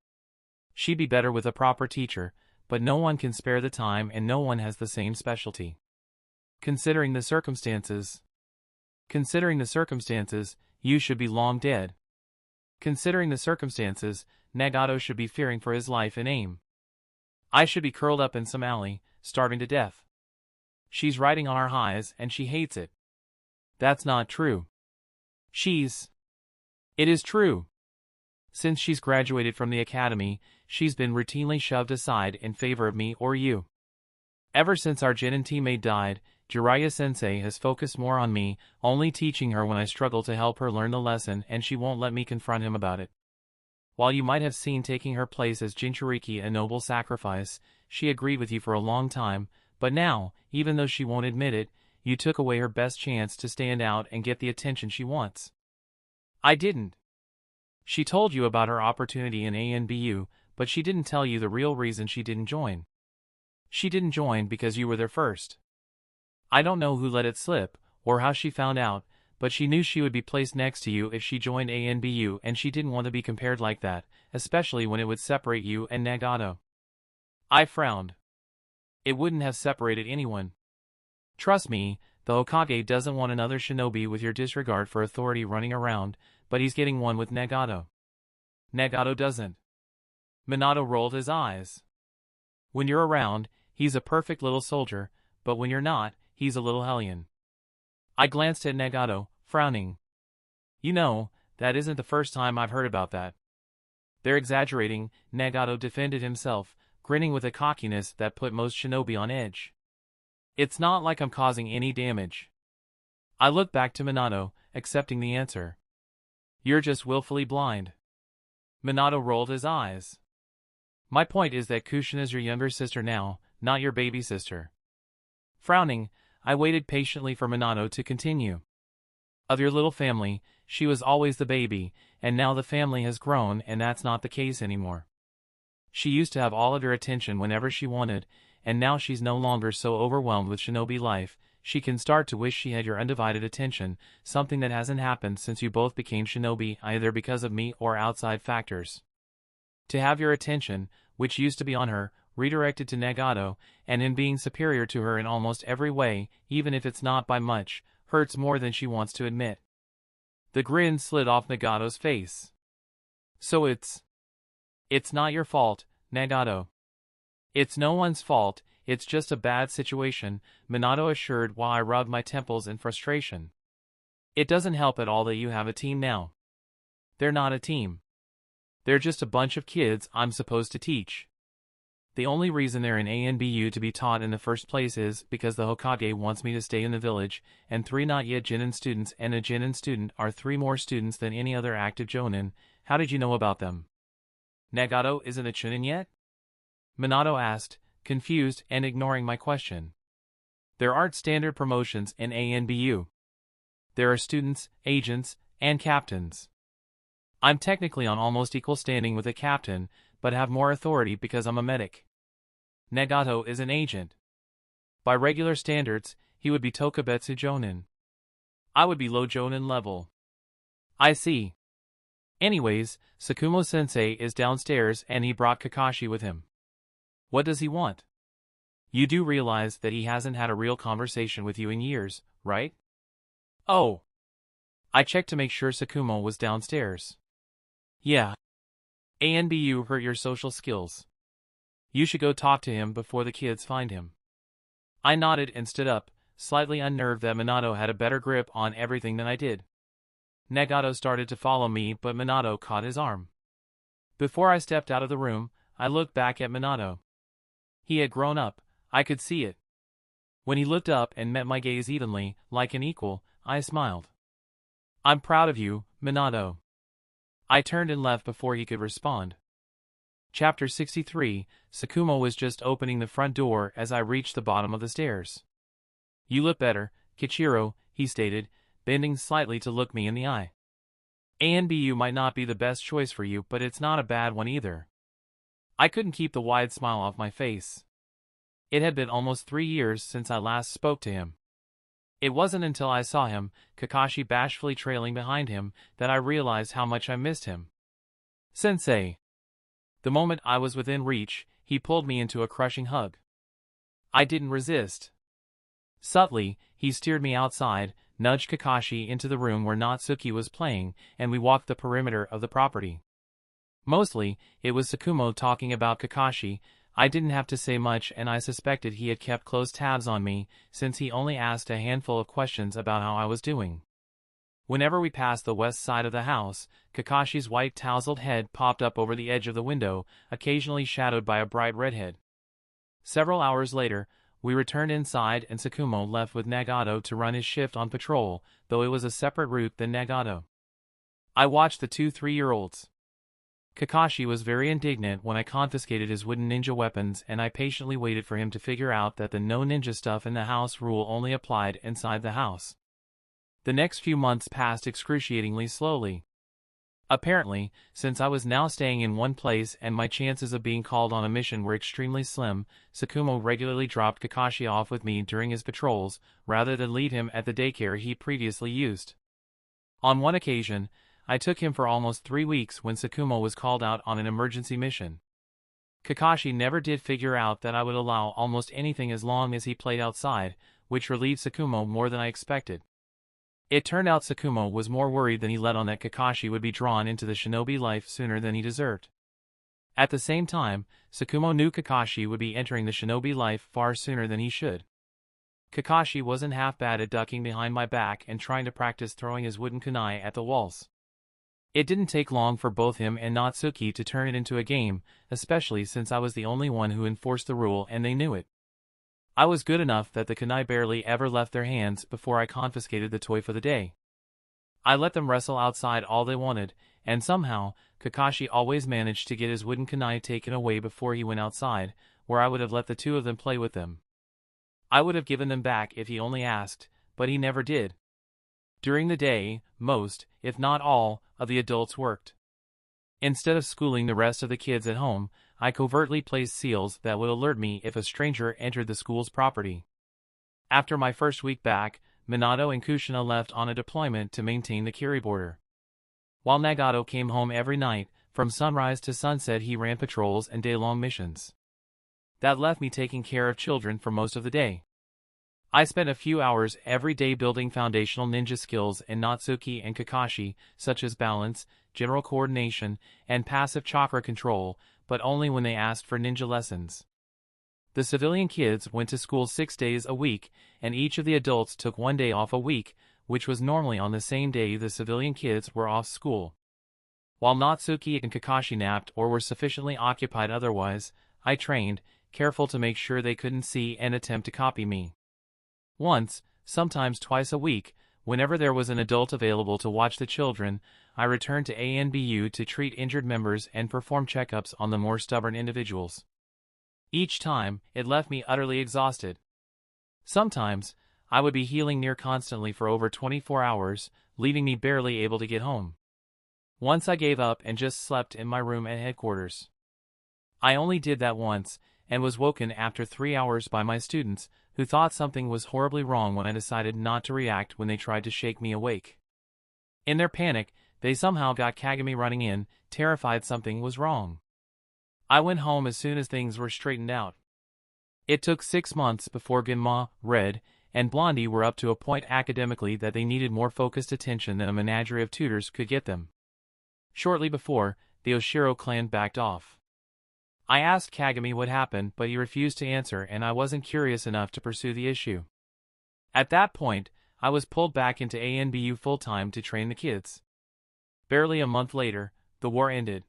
She'd be better with a proper teacher, but no one can spare the time and no one has the same specialty. Considering the circumstances, you should be long dead. Considering the circumstances, Nagato should be fearing for his life in aim. I should be curled up in some alley, starving to death. She's riding on our highs and she hates it. That's not true. It is true. Since she's graduated from the academy, she's been routinely shoved aside in favor of me or you. Ever since our Genin teammate died, Jiraiya-sensei has focused more on me, only teaching her when I struggle to help her learn the lesson, and she won't let me confront him about it. While you might have seen taking her place as Jinchuriki a noble sacrifice, she agreed with you for a long time, but now, even though she won't admit it, you took away her best chance to stand out and get the attention she wants. I didn't. She told you about her opportunity in ANBU, but she didn't tell you the real reason she didn't join. She didn't join because you were there first. I don't know who let it slip, or how she found out, but she knew she would be placed next to you if she joined ANBU, and she didn't want to be compared like that, especially when it would separate you and Nagato. I frowned. It wouldn't have separated anyone. Trust me, the Hokage doesn't want another shinobi with your disregard for authority running around, but he's getting one with Nagato. Nagato doesn't. Minato rolled his eyes. When you're around, He's a perfect little soldier, but when you're not, he's a little hellion. I glanced at Nagato, frowning. You know, that isn't the first time I've heard about that. They're exaggerating, Nagato defended himself, grinning with a cockiness that put most shinobi on edge. It's not like I'm causing any damage. I looked back to Minato, accepting the answer. You're just willfully blind. Minato rolled his eyes. My point is that Kushina's your younger sister now, not your baby sister. Frowning, I waited patiently for Minato to continue. Of your little family, she was always the baby, and now the family has grown and that's not the case anymore. She used to have all of your attention whenever she wanted, and now she's no longer so overwhelmed with shinobi life, she can start to wish she had your undivided attention, something that hasn't happened since you both became shinobi either because of me or outside factors. To have your attention, which used to be on her, redirected to Nagato, and in being superior to her in almost every way, even if it's not by much, hurts more than she wants to admit. The grin slid off Nagato's face. So it's not your fault, Nagato. It's no one's fault, it's just a bad situation, Minato assured while I rubbed my temples in frustration. It doesn't help at all that you have a team now. They're not a team. They're just a bunch of kids I'm supposed to teach. The only reason they're in ANBU to be taught in the first place is because the Hokage wants me to stay in the village, and 3 not yet Jonin students and a Jonin student are 3 more students than any other active Jonin. How did you know about them? Nagato isn't a Chunin yet? Minato asked, confused and ignoring my question. There aren't standard promotions in ANBU. There are students, agents, and captains. I'm technically on almost equal standing with a captain, but have more authority because I'm a medic. Nagato is an agent. By regular standards, he would be Tokubetsu Jonin. I would be low Jonin level. I see. Anyways, Sakumo-sensei is downstairs and he brought Kakashi with him. What does he want? You do realize that he hasn't had a real conversation with you in years, right? Oh. I checked to make sure Sakumo was downstairs. Yeah. ANBU hurt your social skills. You should go talk to him before the kids find him. I nodded and stood up, slightly unnerved that Minato had a better grip on everything than I did. Nagato started to follow me, but Minato caught his arm. Before I stepped out of the room, I looked back at Minato. He had grown up, I could see it. When he looked up and met my gaze evenly, like an equal, I smiled. I'm proud of you, Minato. I turned and left before he could respond. Chapter 63, Sakumo was just opening the front door as I reached the bottom of the stairs. You look better, Kichiro, he stated, bending slightly to look me in the eye. ANBU might not be the best choice for you, but it's not a bad one either. I couldn't keep the wide smile off my face. It had been almost 3 years since I last spoke to him. It wasn't until I saw him, Kakashi bashfully trailing behind him, that I realized how much I missed him. Sensei. The moment I was within reach, he pulled me into a crushing hug. I didn't resist. Subtly, he steered me outside, nudged Kakashi into the room where Natsuki was playing, and we walked the perimeter of the property. Mostly, it was Sakumo talking about Kakashi. I didn't have to say much, and I suspected he had kept close tabs on me, since he only asked a handful of questions about how I was doing. Whenever we passed the west side of the house, Kakashi's white tousled head popped up over the edge of the window, occasionally shadowed by a bright redhead. Several hours later, we returned inside and Sakumo left with Nagato to run his shift on patrol, though it was a separate route than Nagato. I watched the 2 3-year-olds. Kakashi was very indignant when I confiscated his wooden ninja weapons, and I patiently waited for him to figure out that the no ninja stuff in the house rule only applied inside the house. The next few months passed excruciatingly slowly. Apparently, since I was now staying in one place and my chances of being called on a mission were extremely slim, Sakumo regularly dropped Kakashi off with me during his patrols, rather than leave him at the daycare he previously used. On one occasion, I took him for almost 3 weeks when Sakumo was called out on an emergency mission. Kakashi never did figure out that I would allow almost anything as long as he played outside, which relieved Sakumo more than I expected. It turned out Sakumo was more worried than he let on that Kakashi would be drawn into the shinobi life sooner than he deserved. At the same time, Sakumo knew Kakashi would be entering the shinobi life far sooner than he should. Kakashi wasn't half bad at ducking behind my back and trying to practice throwing his wooden kunai at the walls. It didn't take long for both him and Natsuki to turn it into a game, especially since I was the only one who enforced the rule and they knew it. I was good enough that the kunai barely ever left their hands before I confiscated the toy for the day. I let them wrestle outside all they wanted, and somehow, Kakashi always managed to get his wooden kunai taken away before he went outside, where I would have let the two of them play with them. I would have given them back if he only asked, but he never did. During the day, most, if not all, of the adults worked. Instead of schooling the rest of the kids at home, I covertly placed seals that would alert me if a stranger entered the school's property. After my first week back, Minato and Kushina left on a deployment to maintain the Kiri border. While Nagato came home every night, from sunrise to sunset he ran patrols and day-long missions. That left me taking care of children for most of the day. I spent a few hours every day building foundational ninja skills in Natsuki and Kakashi, such as balance, general coordination, and passive chakra control, but only when they asked for ninja lessons. The civilian kids went to school 6 days a week, and each of the adults took 1 day off a week, which was normally on the same day the civilian kids were off school. While Natsuki and Kakashi napped or were sufficiently occupied otherwise, I trained, careful to make sure they couldn't see and attempt to copy me. Once, sometimes twice a week, whenever there was an adult available to watch the children, I returned to ANBU to treat injured members and perform checkups on the more stubborn individuals. Each time, it left me utterly exhausted. Sometimes, I would be healing near constantly for over 24 hours, leaving me barely able to get home. Once I gave up and just slept in my room at headquarters. I only did that once, and was woken after 3 hours by my students, who thought something was horribly wrong when I decided not to react when they tried to shake me awake. In their panic, they somehow got Kagami running in, terrified something was wrong. I went home as soon as things were straightened out. It took 6 months before Genma, Red, and Blondie were up to a point academically that they needed more focused attention than a menagerie of tutors could get them. Shortly before, the Oshiro clan backed off. I asked Kagami what happened, but he refused to answer and I wasn't curious enough to pursue the issue. At that point, I was pulled back into ANBU full-time to train the kids. Barely a month later, the war ended.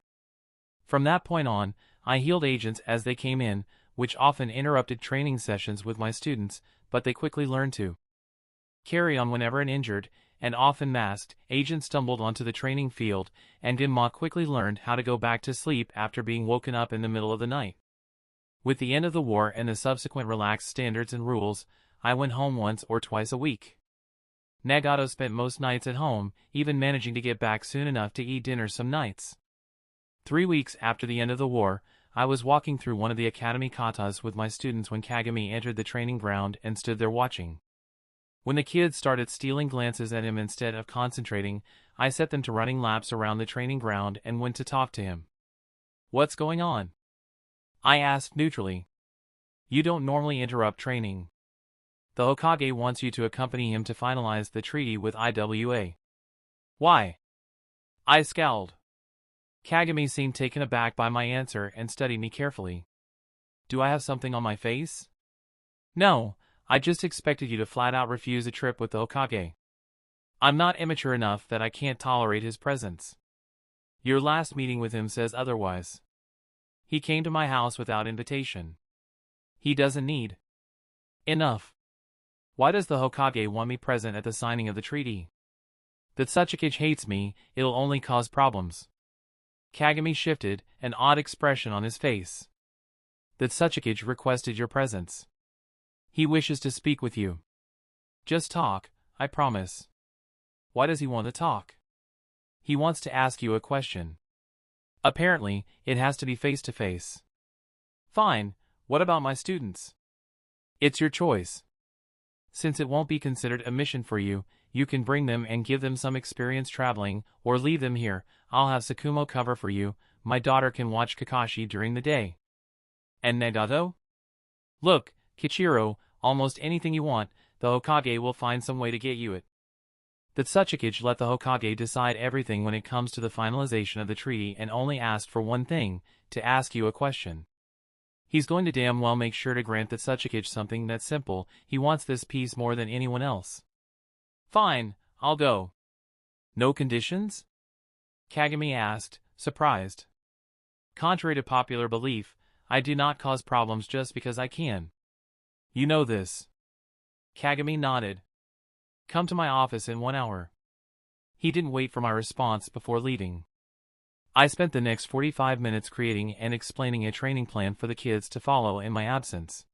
From that point on, I healed agents as they came in, which often interrupted training sessions with my students, but they quickly learned to carry on whenever an injured, and often masked, agent stumbled onto the training field, and Genma quickly learned how to go back to sleep after being woken up in the middle of the night. With the end of the war and the subsequent relaxed standards and rules, I went home once or twice a week. Nagato spent most nights at home, even managing to get back soon enough to eat dinner some nights. 3 weeks after the end of the war, I was walking through one of the academy katas with my students when Kagami entered the training ground and stood there watching. When the kids started stealing glances at him instead of concentrating, I set them to running laps around the training ground and went to talk to him. "What's going on?" I asked neutrally. "You don't normally interrupt training. The Hokage wants you to accompany him to finalize the treaty with IWA." "Why?" I scowled. Kagami seemed taken aback by my answer and studied me carefully. "Do I have something on my face?" "No, I just expected you to flat out refuse a trip with the Hokage. I'm not immature enough that I can't tolerate his presence. Your last meeting with him says otherwise. He came to my house without invitation. He doesn't need." "Enough. Why does the Hokage want me present at the signing of the treaty?" "That Tsuchikage hates me, it'll only cause problems." Kagami shifted, an odd expression on his face. "That Tsuchikage requested your presence. He wishes to speak with you." "Just talk, I promise." "Why does he want to talk?" "He wants to ask you a question. Apparently, it has to be face to face." "Fine, what about my students?" "It's your choice. Since it won't be considered a mission for you, you can bring them and give them some experience traveling, or leave them here. I'll have Sakumo cover for you. My daughter can watch Kakashi during the day." "And Nagato?" "Look, Kichiro, almost anything you want, the Hokage will find some way to get you it." The Tsuchikage let the Hokage decide everything when it comes to the finalization of the treaty and only asked for one thing, to ask you a question. He's going to damn well make sure to grant the Tsuchikage something that's simple. He wants this piece more than anyone else. Fine, I'll go. No conditions? Kagami asked, surprised. Contrary to popular belief, I do not cause problems just because I can. You know this. Kagami nodded. Come to my office in 1 hour. He didn't wait for my response before leaving. I spent the next 45 minutes creating and explaining a training plan for the kids to follow in my absence.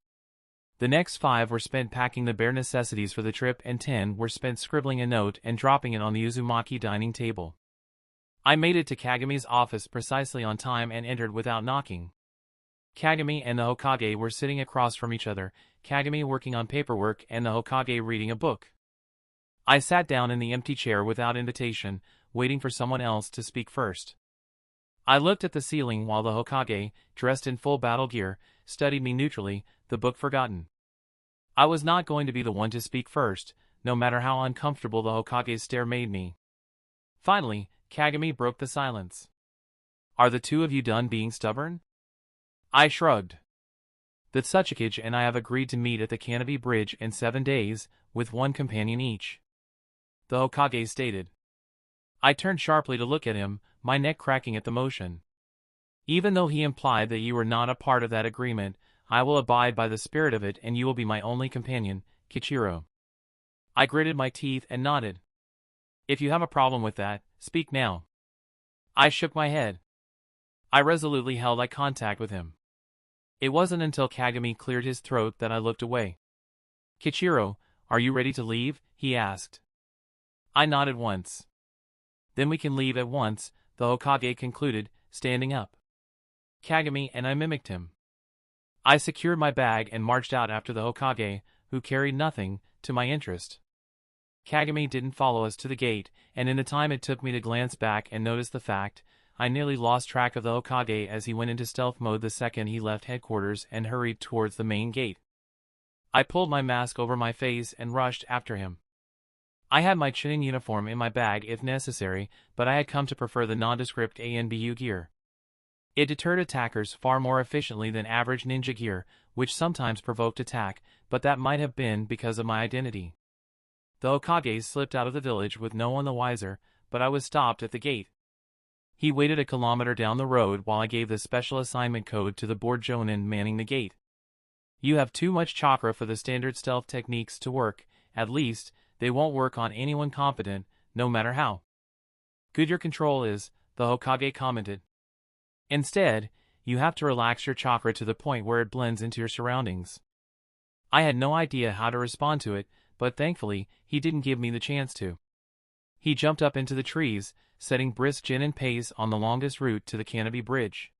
The next 5 were spent packing the bare necessities for the trip, and 10 were spent scribbling a note and dropping it on the Uzumaki dining table. I made it to Kagami's office precisely on time and entered without knocking. Kagami and the Hokage were sitting across from each other, Kagami working on paperwork and the Hokage reading a book. I sat down in the empty chair without invitation, waiting for someone else to speak first. I looked at the ceiling while the Hokage, dressed in full battle gear, studied me neutrally, the book forgotten. I was not going to be the one to speak first, no matter how uncomfortable the Hokage's stare made me. Finally, Kagami broke the silence. Are the two of you done being stubborn? I shrugged. The Tsuchikage and I have agreed to meet at the Canopy Bridge in 7 days, with 1 companion each. The Hokage stated. I turned sharply to look at him, my neck cracking at the motion. Even though he implied that you were not a part of that agreement, I will abide by the spirit of it, and you will be my only companion, Kichiro. I gritted my teeth and nodded. If you have a problem with that, speak now. I shook my head. I resolutely held eye contact with him. It wasn't until Kagami cleared his throat that I looked away. Kichiro, are you ready to leave? He asked. I nodded once. Then we can leave at once, the Hokage concluded, standing up. Kagami and I mimicked him. I secured my bag and marched out after the Hokage, who carried nothing, to my interest. Kagami didn't follow us to the gate, and in the time it took me to glance back and notice the fact, I nearly lost track of the Hokage as he went into stealth mode the second he left headquarters and hurried towards the main gate. I pulled my mask over my face and rushed after him. I had my Chunin uniform in my bag if necessary, but I had come to prefer the nondescript ANBU gear. It deterred attackers far more efficiently than average ninja gear, which sometimes provoked attack, but that might have been because of my identity. The Hokage slipped out of the village with no one the wiser, but I was stopped at the gate. He waited a kilometer down the road while I gave the special assignment code to the board jonin manning the gate. You have too much chakra for the standard stealth techniques to work, at least, they won't work on anyone competent, no matter how good your control is, the Hokage commented. Instead, you have to relax your chakra to the point where it blends into your surroundings. I had no idea how to respond to it, but thankfully, he didn't give me the chance to. He jumped up into the trees, setting brisk genin pace on the longest route to the Canopy Bridge.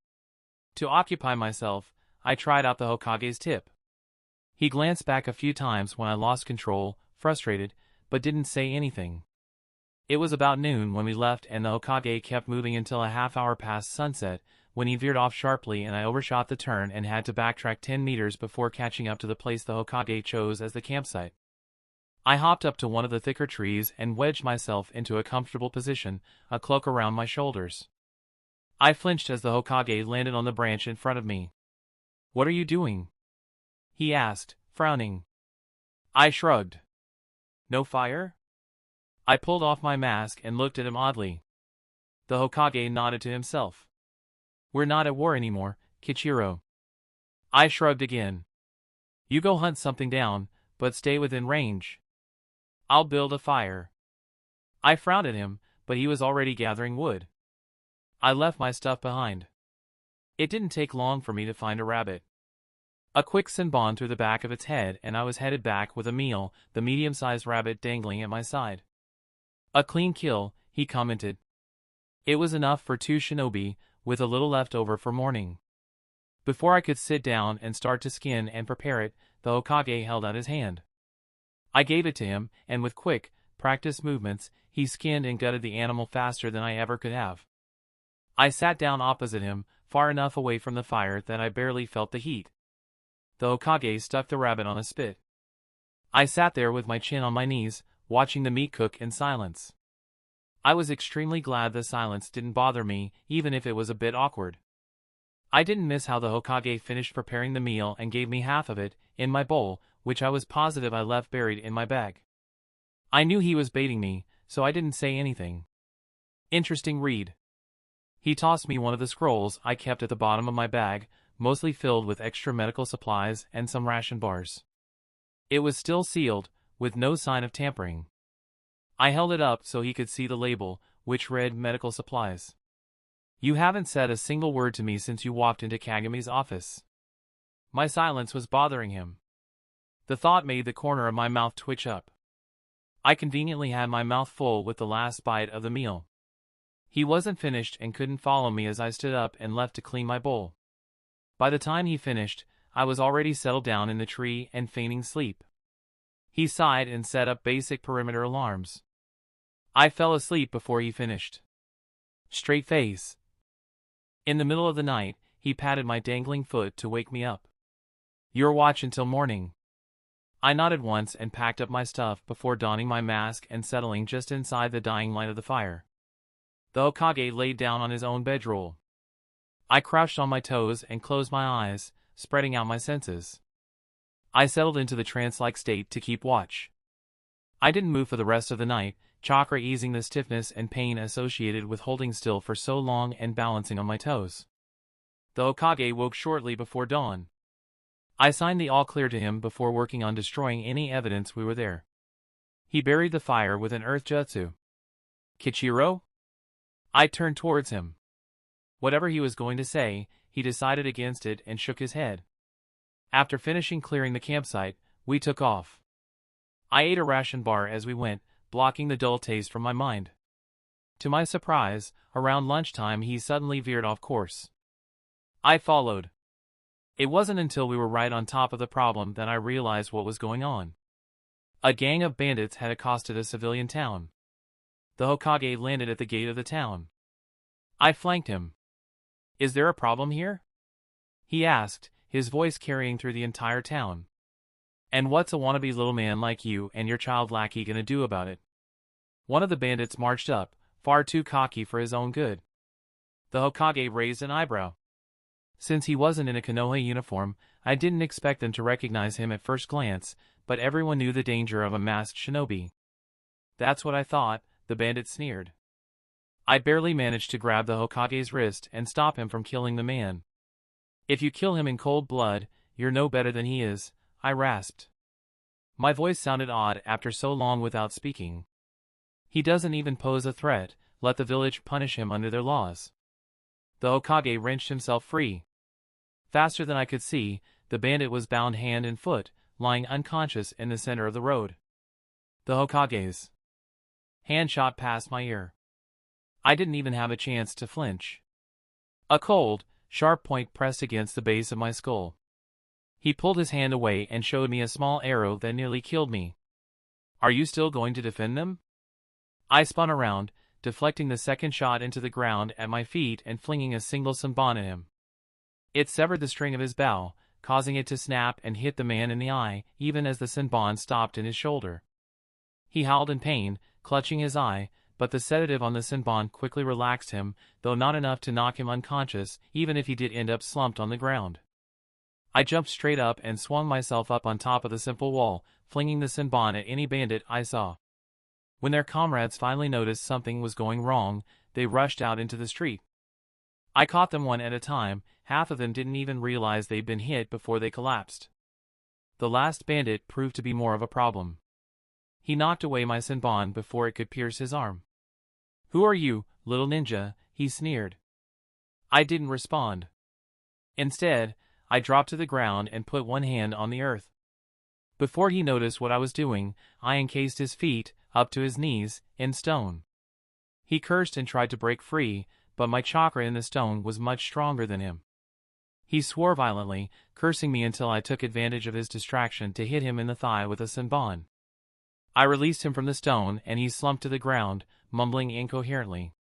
To occupy myself, I tried out the Hokage's tip. He glanced back a few times when I lost control, frustrated, but didn't say anything. It was about noon when we left, and the Hokage kept moving until a half hour past sunset, when he veered off sharply and I overshot the turn and had to backtrack 10 meters before catching up to the place the Hokage chose as the campsite. I hopped up to one of the thicker trees and wedged myself into a comfortable position, a cloak around my shoulders. I flinched as the Hokage landed on the branch in front of me. "What are you doing?" he asked, frowning. I shrugged. "No fire?" I pulled off my mask and looked at him oddly. The Hokage nodded to himself. "We're not at war anymore, Kichiro." I shrugged again. "You go hunt something down, but stay within range. I'll build a fire." I frowned at him, but he was already gathering wood. I left my stuff behind. It didn't take long for me to find a rabbit. A quick senbon through the back of its head and I was headed back with a meal, the medium-sized rabbit dangling at my side. "A clean kill," he commented. It was enough for 2 shinobi, with a little left over for morning. Before I could sit down and start to skin and prepare it, the Hokage held out his hand. I gave it to him, and with quick, practiced movements, he skinned and gutted the animal faster than I ever could have. I sat down opposite him, far enough away from the fire that I barely felt the heat. The Hokage stuck the rabbit on a spit. I sat there with my chin on my knees, watching the meat cook in silence. I was extremely glad the silence didn't bother me, even if it was a bit awkward. I didn't miss how the Hokage finished preparing the meal and gave me half of it, in my bowl, which I was positive I left buried in my bag. I knew he was baiting me, so I didn't say anything. Interesting read. He tossed me one of the scrolls I kept at the bottom of my bag, mostly filled with extra medical supplies and some ration bars. It was still sealed, with no sign of tampering. I held it up so he could see the label, which read medical supplies. You haven't said a single word to me since you walked into Kagumi's office. My silence was bothering him. The thought made the corner of my mouth twitch up. I conveniently had my mouth full with the last bite of the meal. He wasn't finished and couldn't follow me as I stood up and left to clean my bowl. By the time he finished, I was already settled down in the tree and feigning sleep. He sighed and set up basic perimeter alarms. I fell asleep before he finished. Straight face. In the middle of the night, he patted my dangling foot to wake me up. Your watch until morning. I nodded once and packed up my stuff before donning my mask and settling just inside the dying light of the fire. The Hokage laid down on his own bedroll. I crouched on my toes and closed my eyes, spreading out my senses. I settled into the trance-like state to keep watch. I didn't move for the rest of the night, chakra easing the stiffness and pain associated with holding still for so long and balancing on my toes. The Hokage woke shortly before dawn. I signed the all-clear to him before working on destroying any evidence we were there. He buried the fire with an earth jutsu. Kichiro? I turned towards him. Whatever he was going to say, he decided against it and shook his head. After finishing clearing the campsite, we took off. I ate a ration bar as we went, blocking the dull taste from my mind. To my surprise, around lunchtime he suddenly veered off course. I followed. It wasn't until we were right on top of the problem that I realized what was going on. A gang of bandits had accosted a civilian town. The Hokage landed at the gate of the town. I flanked him. Is there a problem here? He asked, his voice carrying through the entire town. And what's a wannabe little man like you and your child lackey gonna do about it? One of the bandits marched up, far too cocky for his own good. The Hokage raised an eyebrow. Since he wasn't in a Konoha uniform, I didn't expect them to recognize him at first glance, but everyone knew the danger of a masked shinobi. That's what I thought, the bandit sneered. I barely managed to grab the Hokage's wrist and stop him from killing the man. If you kill him in cold blood, you're no better than he is, I rasped. My voice sounded odd after so long without speaking. He doesn't even pose a threat, let the village punish him under their laws. The Hokage wrenched himself free. Faster than I could see, the bandit was bound hand and foot, lying unconscious in the center of the road. The Hokage's hand shot past my ear. I didn't even have a chance to flinch. A cold, sharp point pressed against the base of my skull. He pulled his hand away and showed me a small arrow that nearly killed me. Are you still going to defend them? I spun around, deflecting the second shot into the ground at my feet and flinging a single senbon at him. It severed the string of his bow, causing it to snap and hit the man in the eye, even as the senbon stopped in his shoulder. He howled in pain, clutching his eye, but the sedative on the senbon quickly relaxed him, though not enough to knock him unconscious, even if he did end up slumped on the ground. I jumped straight up and swung myself up on top of the simple wall, flinging the senbon at any bandit I saw. When their comrades finally noticed something was going wrong, they rushed out into the street. I caught them one at a time, half of them didn't even realize they'd been hit before they collapsed. The last bandit proved to be more of a problem. He knocked away my senbon before it could pierce his arm. Who are you, little ninja? He sneered. I didn't respond. Instead, I dropped to the ground and put one hand on the earth. Before he noticed what I was doing, I encased his feet, up to his knees, in stone. He cursed and tried to break free, but my chakra in the stone was much stronger than him. He swore violently, cursing me until I took advantage of his distraction to hit him in the thigh with a senbon. I released him from the stone and he slumped to the ground, mumbling incoherently.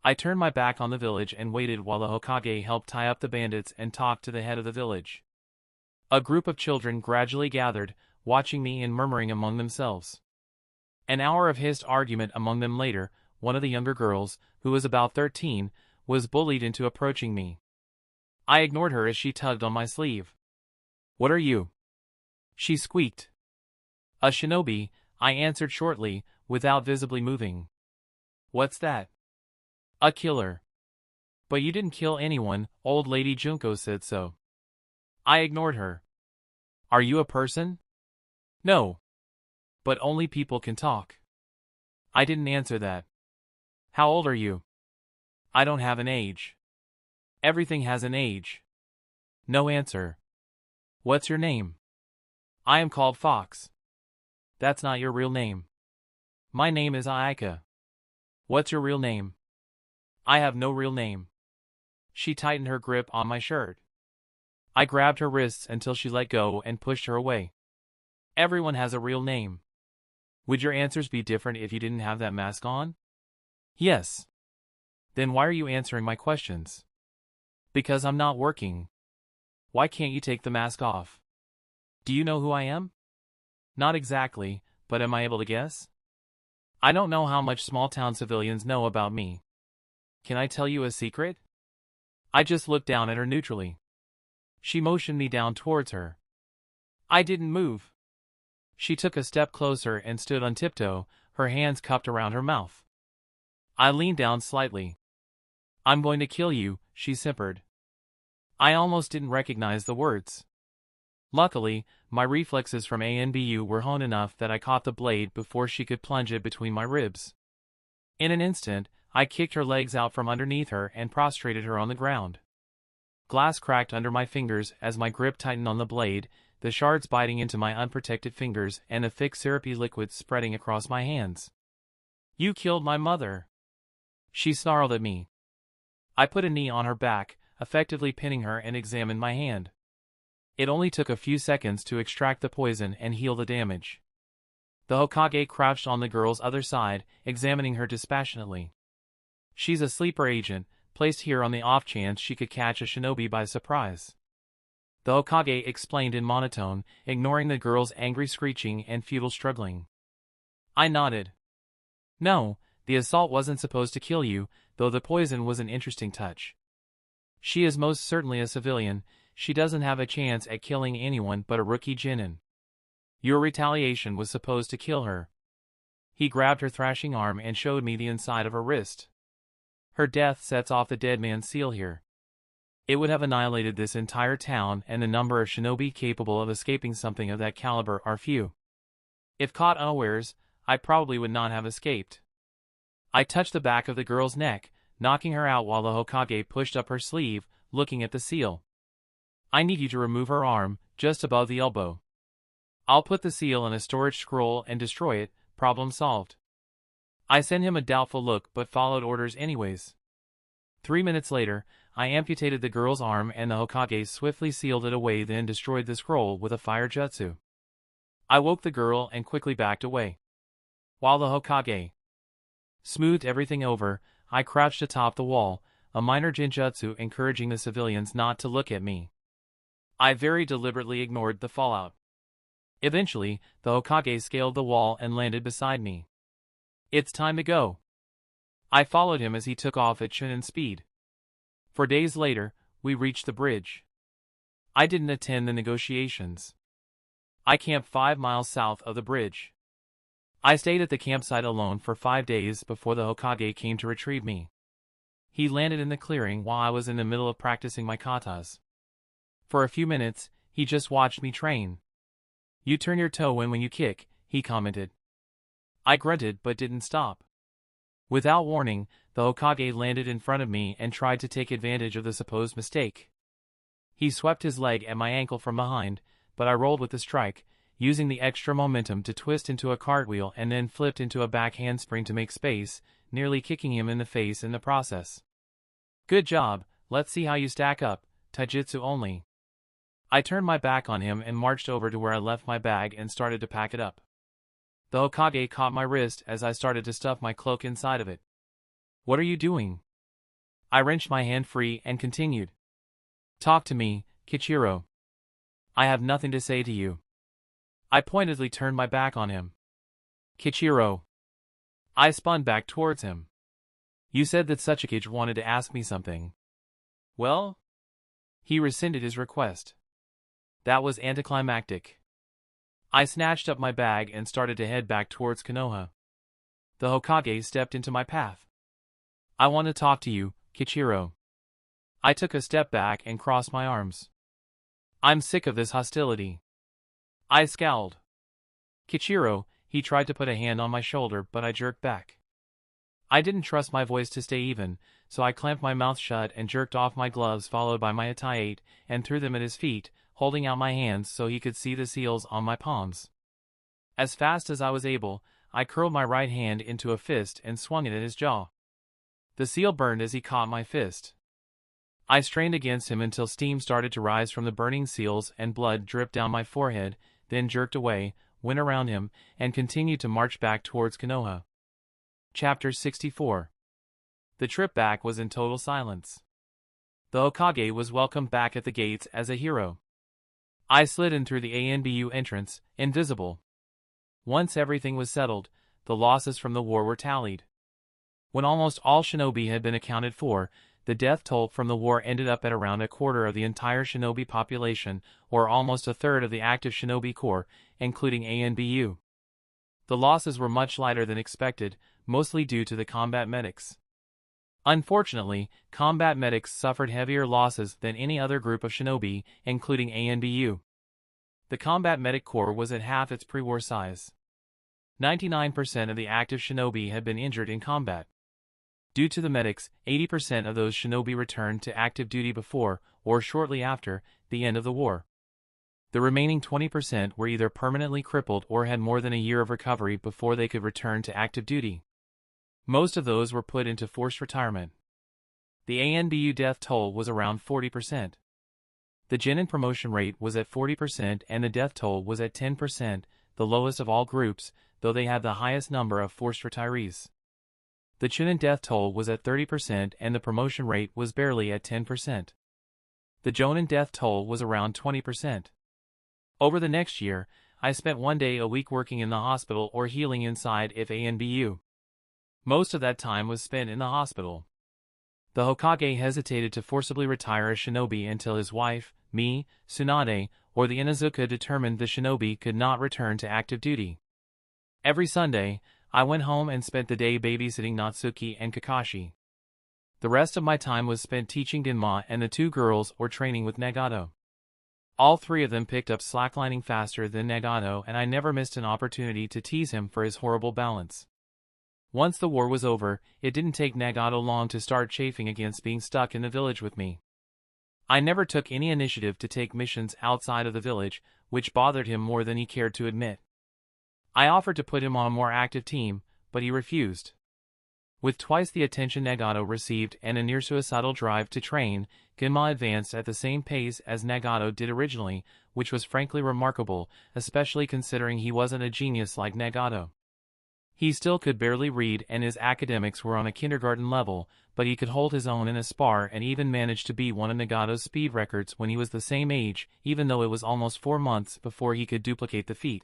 I turned my back on the village and waited while the Hokage helped tie up the bandits and talked to the head of the village. A group of children gradually gathered, watching me and murmuring among themselves. An hour of hissed argument among them later, one of the younger girls, who was about 13, was bullied into approaching me. I ignored her as she tugged on my sleeve. What are you? She squeaked. A shinobi, I answered shortly, without visibly moving. What's that? A killer. But you didn't kill anyone, old lady Junko said so. I ignored her. Are you a person? No. But only people can talk. I didn't answer that. How old are you? I don't have an age. Everything has an age. No answer. What's your name? I am called Fox. That's not your real name. My name is Aika. What's your real name? I have no real name. She tightened her grip on my shirt. I grabbed her wrists until she let go and pushed her away. Everyone has a real name. Would your answers be different if you didn't have that mask on? Yes. Then why are you answering my questions? Because I'm not working. Why can't you take the mask off? Do you know who I am? Not exactly, but am I able to guess? I don't know how much small-town civilians know about me. Can I tell you a secret? I just looked down at her neutrally. She motioned me down towards her. I didn't move. She took a step closer and stood on tiptoe, her hands cupped around her mouth. I leaned down slightly. I'm going to kill you, she simpered. I almost didn't recognize the words. Luckily, my reflexes from ANBU were honed enough that I caught the blade before she could plunge it between my ribs. In an instant, I kicked her legs out from underneath her and prostrated her on the ground. Glass cracked under my fingers as my grip tightened on the blade, the shards biting into my unprotected fingers and a thick syrupy liquid spreading across my hands. You killed my mother. She snarled at me. I put a knee on her back, effectively pinning her, and examined my hand. It only took a few seconds to extract the poison and heal the damage. The Hokage crouched on the girl's other side, examining her dispassionately. She's a sleeper agent, placed here on the off chance she could catch a shinobi by surprise. The Hokage explained in monotone, ignoring the girl's angry screeching and futile struggling. I nodded. No, the assault wasn't supposed to kill you, though the poison was an interesting touch. She is most certainly a civilian. She doesn't have a chance at killing anyone but a rookie genin. Your retaliation was supposed to kill her. He grabbed her thrashing arm and showed me the inside of her wrist. Her death sets off the dead man's seal here. It would have annihilated this entire town, and the number of shinobi capable of escaping something of that caliber are few. If caught unawares, I probably would not have escaped. I touched the back of the girl's neck, knocking her out while the Hokage pushed up her sleeve, looking at the seal. I need you to remove her arm, just above the elbow. I'll put the seal in a storage scroll and destroy it, problem solved. I sent him a doubtful look but followed orders anyways. 3 minutes later, I amputated the girl's arm and the Hokage swiftly sealed it away, then destroyed the scroll with a fire jutsu. I woke the girl and quickly backed away. While the Hokage smoothed everything over, I crouched atop the wall, a minor genjutsu encouraging the civilians not to look at me. I very deliberately ignored the fallout. Eventually, the Hokage scaled the wall and landed beside me. It's time to go. I followed him as he took off at Chunin speed. 4 days later, we reached the bridge. I didn't attend the negotiations. I camped 5 miles south of the bridge. I stayed at the campsite alone for 5 days before the Hokage came to retrieve me. He landed in the clearing while I was in the middle of practicing my katas. For a few minutes, he just watched me train. You turn your toe in when you kick, he commented. I grunted but didn't stop. Without warning, the Hokage landed in front of me and tried to take advantage of the supposed mistake. He swept his leg at my ankle from behind, but I rolled with the strike, using the extra momentum to twist into a cartwheel and then flipped into a back handspring to make space, nearly kicking him in the face in the process. Good job, let's see how you stack up, taijutsu only. I turned my back on him and marched over to where I left my bag and started to pack it up. The Hokage caught my wrist as I started to stuff my cloak inside of it. What are you doing? I wrenched my hand free and continued. Talk to me, Kichiro. I have nothing to say to you. I pointedly turned my back on him. Kichiro. I spun back towards him. You said that Suchikage wanted to ask me something. Well? He rescinded his request. That was anticlimactic. I snatched up my bag and started to head back towards Konoha. The Hokage stepped into my path. I want to talk to you, Kichiro. I took a step back and crossed my arms. I'm sick of this hostility. I scowled. Kichiro, he tried to put a hand on my shoulder, but I jerked back. I didn't trust my voice to stay even, so I clamped my mouth shut and jerked off my gloves, followed by my atayate, and threw them at his feet, holding out my hands so he could see the seals on my palms. As fast as I was able, I curled my right hand into a fist and swung it at his jaw. The seal burned as he caught my fist. I strained against him until steam started to rise from the burning seals and blood dripped down my forehead, then jerked away, went around him, and continued to march back towards Konoha. Chapter 64. The trip back was in total silence. The Hokage was welcomed back at the gates as a hero. I slid in through the ANBU entrance, invisible. Once everything was settled, the losses from the war were tallied. When almost all shinobi had been accounted for, the death toll from the war ended up at around a quarter of the entire shinobi population, or almost a third of the active shinobi corps, including ANBU. The losses were much lighter than expected, mostly due to the combat medics. Unfortunately, combat medics suffered heavier losses than any other group of shinobi, including ANBU. The combat medic corps was at half its pre-war size. 99% of the active shinobi had been injured in combat. Due to the medics, 80% of those shinobi returned to active duty before, or shortly after, the end of the war. The remaining 20% were either permanently crippled or had more than a year of recovery before they could return to active duty. Most of those were put into forced retirement. The ANBU death toll was around 40%. The genin promotion rate was at 40% and the death toll was at 10%, the lowest of all groups, though they had the highest number of forced retirees. The Chunin death toll was at 30% and the promotion rate was barely at 10%. The Jonin death toll was around 20%. Over the next year, I spent 1 day a week working in the hospital or healing inside if ANBU. Most of that time was spent in the hospital. The Hokage hesitated to forcibly retire a shinobi until his wife, me, Tsunade, or the Inuzuka determined the shinobi could not return to active duty. Every Sunday, I went home and spent the day babysitting Natsuki and Kakashi. The rest of my time was spent teaching Ginma and the two girls or training with Nagato. All three of them picked up slacklining faster than Nagato and I never missed an opportunity to tease him for his horrible balance. Once the war was over, it didn't take Nagato long to start chafing against being stuck in the village with me. I never took any initiative to take missions outside of the village, which bothered him more than he cared to admit. I offered to put him on a more active team, but he refused. With twice the attention Nagato received and a near-suicidal drive to train, Ginma advanced at the same pace as Nagato did originally, which was frankly remarkable, especially considering he wasn't a genius like Nagato. He still could barely read and his academics were on a kindergarten level, but he could hold his own in a spar and even managed to beat one of Nagato's speed records when he was the same age, even though it was almost 4 months before he could duplicate the feat.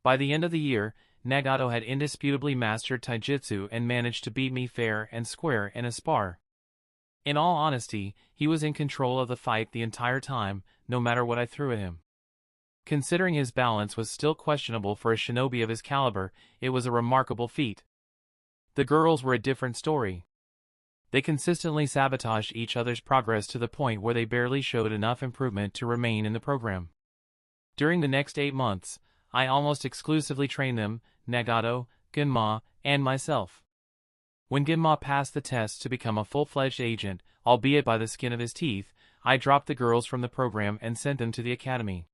By the end of the year, Nagato had indisputably mastered taijutsu and managed to beat me fair and square in a spar. In all honesty, he was in control of the fight the entire time, no matter what I threw at him. Considering his balance was still questionable for a shinobi of his caliber, it was a remarkable feat. The girls were a different story. They consistently sabotaged each other's progress to the point where they barely showed enough improvement to remain in the program. During the next 8 months, I almost exclusively trained them, Nagato, Ginma, and myself. When Ginma passed the test to become a full-fledged agent, albeit by the skin of his teeth, I dropped the girls from the program and sent them to the academy.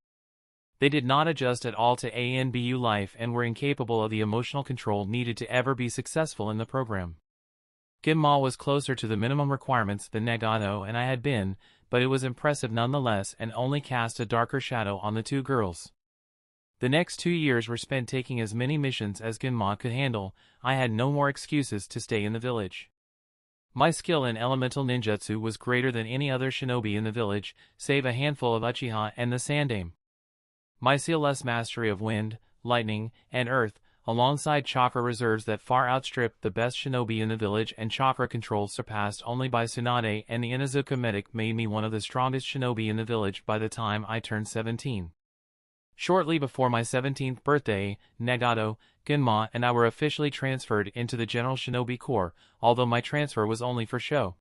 They did not adjust at all to ANBU life and were incapable of the emotional control needed to ever be successful in the program. Ginma was closer to the minimum requirements than Nagato and I had been, but it was impressive nonetheless and only cast a darker shadow on the two girls. The next 2 years were spent taking as many missions as Ginma could handle. I had no more excuses to stay in the village. My skill in elemental ninjutsu was greater than any other shinobi in the village, save a handful of Uchiha and the Sandaime. My CLS mastery of wind, lightning, and earth, alongside chakra reserves that far outstripped the best shinobi in the village and chakra control surpassed only by Tsunade and the Inuzuka medic, made me one of the strongest shinobi in the village by the time I turned 17. Shortly before my 17th birthday, Nagato, Gunma, and I were officially transferred into the General Shinobi Corps, although my transfer was only for show.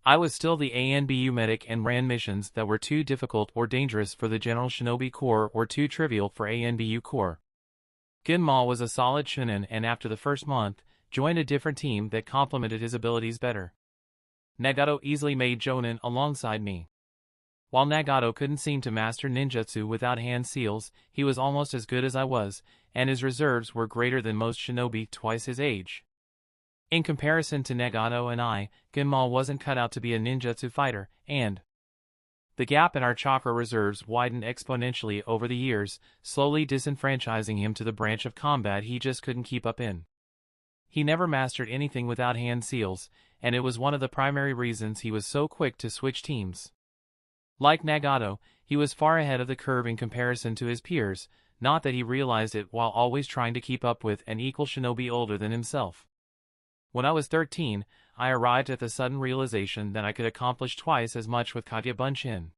I was still the ANBU medic and ran missions that were too difficult or dangerous for the General Shinobi Corps or too trivial for ANBU Corps. Gunma was a solid shinin and after the first month, joined a different team that complemented his abilities better. Nagato easily made Jonin alongside me. While Nagato couldn't seem to master ninjutsu without hand seals, he was almost as good as I was, and his reserves were greater than most shinobi twice his age. In comparison to Nagato and I, Gunma wasn't cut out to be a ninjutsu fighter, and the gap in our chakra reserves widened exponentially over the years, slowly disenfranchising him to the branch of combat he just couldn't keep up in. He never mastered anything without hand seals, and it was one of the primary reasons he was so quick to switch teams. Like Nagato, he was far ahead of the curve in comparison to his peers, not that he realized it while always trying to keep up with an equal shinobi older than himself. When I was 13, I arrived at the sudden realization that I could accomplish twice as much with Kage Bunshin.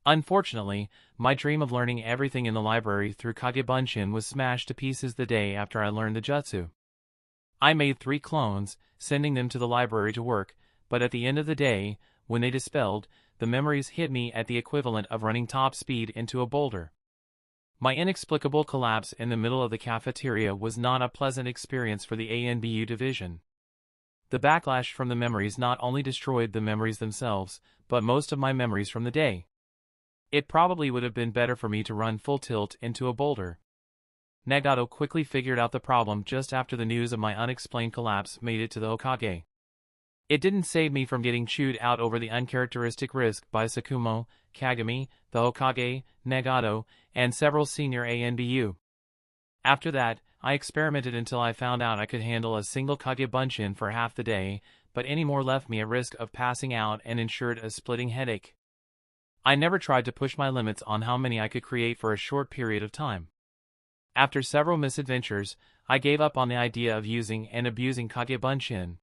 Unfortunately, my dream of learning everything in the library through Kage Bunshin was smashed to pieces the day after I learned the jutsu. I made 3 clones, sending them to the library to work, but at the end of the day, when they dispelled, the memories hit me at the equivalent of running top speed into a boulder. My inexplicable collapse in the middle of the cafeteria was not a pleasant experience for the ANBU division. The backlash from the memories not only destroyed the memories themselves, but most of my memories from the day. It probably would have been better for me to run full tilt into a boulder. Nagato quickly figured out the problem just after the news of my unexplained collapse made it to the Hokage. It didn't save me from getting chewed out over the uncharacteristic risk by Sakumo, Kagami, the Hokage, Nagato, and several senior ANBU. After that, I experimented until I found out I could handle a single Kage Bunshin for half the day, but any more left me at risk of passing out and ensured a splitting headache. I never tried to push my limits on how many I could create for a short period of time. After several misadventures, I gave up on the idea of using and abusing Kage Bunshin.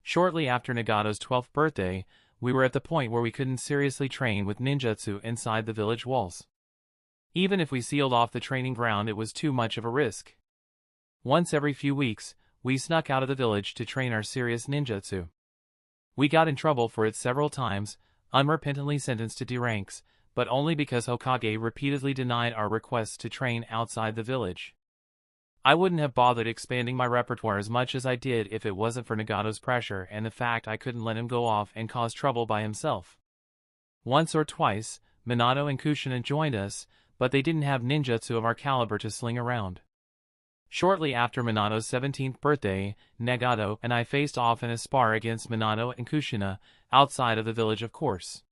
Shortly after Nagato's 12th birthday, we were at the point where we couldn't seriously train with ninjutsu inside the village walls. Even if we sealed off the training ground, it was too much of a risk. Once every few weeks, we snuck out of the village to train our serious ninjutsu. We got in trouble for it several times, unrepentantly sentenced to D-ranks, but only because Hokage repeatedly denied our requests to train outside the village. I wouldn't have bothered expanding my repertoire as much as I did if it wasn't for Nagato's pressure and the fact I couldn't let him go off and cause trouble by himself. Once or twice, Minato and Kushina joined us, but they didn't have ninjutsu of our caliber to sling around. Shortly after Minato's 17th birthday, Nagato and I faced off in a spar against Minato and Kushina, outside of the village of course.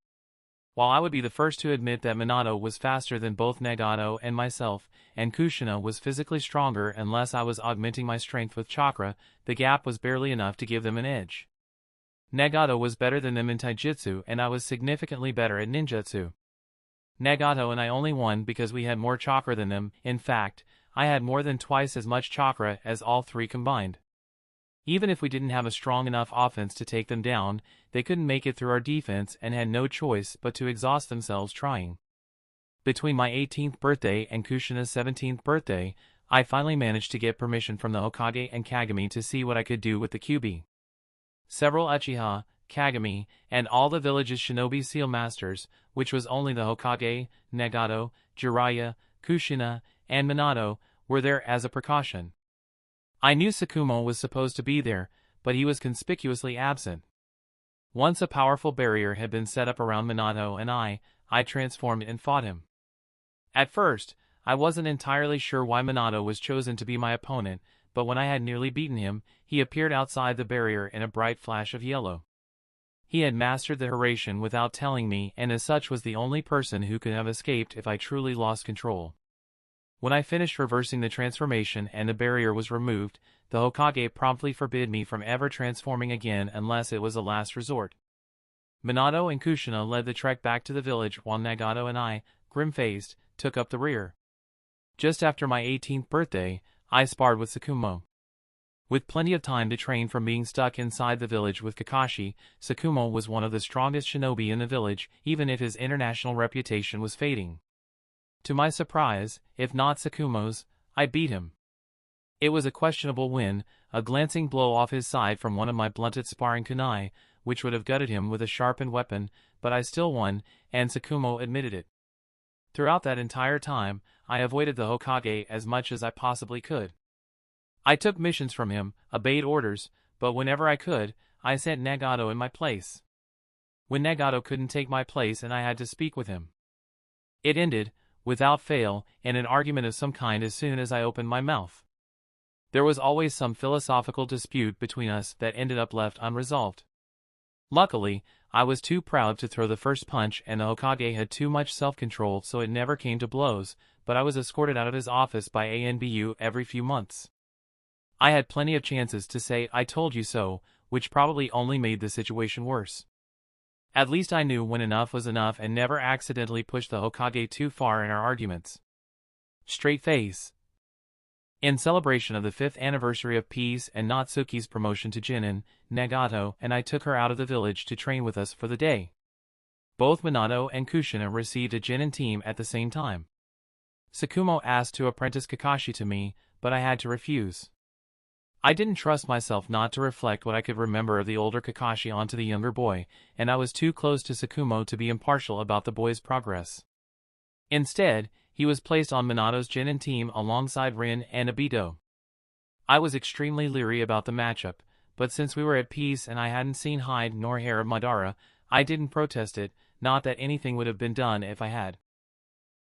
While I would be the first to admit that Minato was faster than both Nagato and myself, and Kushina was physically stronger unless I was augmenting my strength with chakra, the gap was barely enough to give them an edge. Nagato was better than them in taijutsu and I was significantly better at ninjutsu. Nagato and I only won because we had more chakra than them. In fact, I had more than twice as much chakra as all 3 combined. Even if we didn't have a strong enough offense to take them down, they couldn't make it through our defense and had no choice but to exhaust themselves trying. Between my 18th birthday and Kushina's 17th birthday, I finally managed to get permission from the Hokage and Kagami to see what I could do with the Kyuubi. Several Uchiha, Kagami, and all the village's shinobi seal masters, which was only the Hokage, Nagato, Jiraiya, Kushina, and Minato, were there as a precaution. I knew Sakumo was supposed to be there, but he was conspicuously absent. Once a powerful barrier had been set up around Minato and I transformed and fought him. At first, I wasn't entirely sure why Minato was chosen to be my opponent, but when I had nearly beaten him, he appeared outside the barrier in a bright flash of yellow. He had mastered the Hiraishin without telling me and as such was the only person who could have escaped if I truly lost control. When I finished reversing the transformation and the barrier was removed, the Hokage promptly forbid me from ever transforming again unless it was a last resort. Minato and Kushina led the trek back to the village while Nagato and I, grim-faced, took up the rear. Just after my 18th birthday, I sparred with Sakumo. With plenty of time to train from being stuck inside the village with Kakashi, Sakumo was one of the strongest shinobi in the village, even if his international reputation was fading. To my surprise, if not Sakumo's, I beat him. It was a questionable win, a glancing blow off his side from one of my blunted sparring kunai, which would have gutted him with a sharpened weapon, but I still won, and Sakumo admitted it. Throughout that entire time, I avoided the Hokage as much as I possibly could. I took missions from him, obeyed orders, but whenever I could, I sent Nagato in my place. When Nagato couldn't take my place and I had to speak with him, it ended, without fail, in an argument of some kind as soon as I opened my mouth. There was always some philosophical dispute between us that ended up left unresolved. Luckily, I was too proud to throw the first punch and the Hokage had too much self-control, so it never came to blows, but I was escorted out of his office by ANBU every few months. I had plenty of chances to say "I told you so," which probably only made the situation worse. At least I knew when enough was enough and never accidentally pushed the Hokage too far in our arguments. Straight face. In celebration of the 5th anniversary of peace and Natsuki's promotion to Jinin, Nagato and I took her out of the village to train with us for the day. Both Minato and Kushina received a Jinin team at the same time. Sakumo asked to apprentice Kakashi to me, but I had to refuse. I didn't trust myself not to reflect what I could remember of the older Kakashi onto the younger boy, and I was too close to Sakumo to be impartial about the boy's progress. Instead, he was placed on Minato's Jinin team alongside Rin and Obito. I was extremely leery about the matchup, but since we were at peace and I hadn't seen hide nor hair of Madara, I didn't protest it, not that anything would have been done if I had.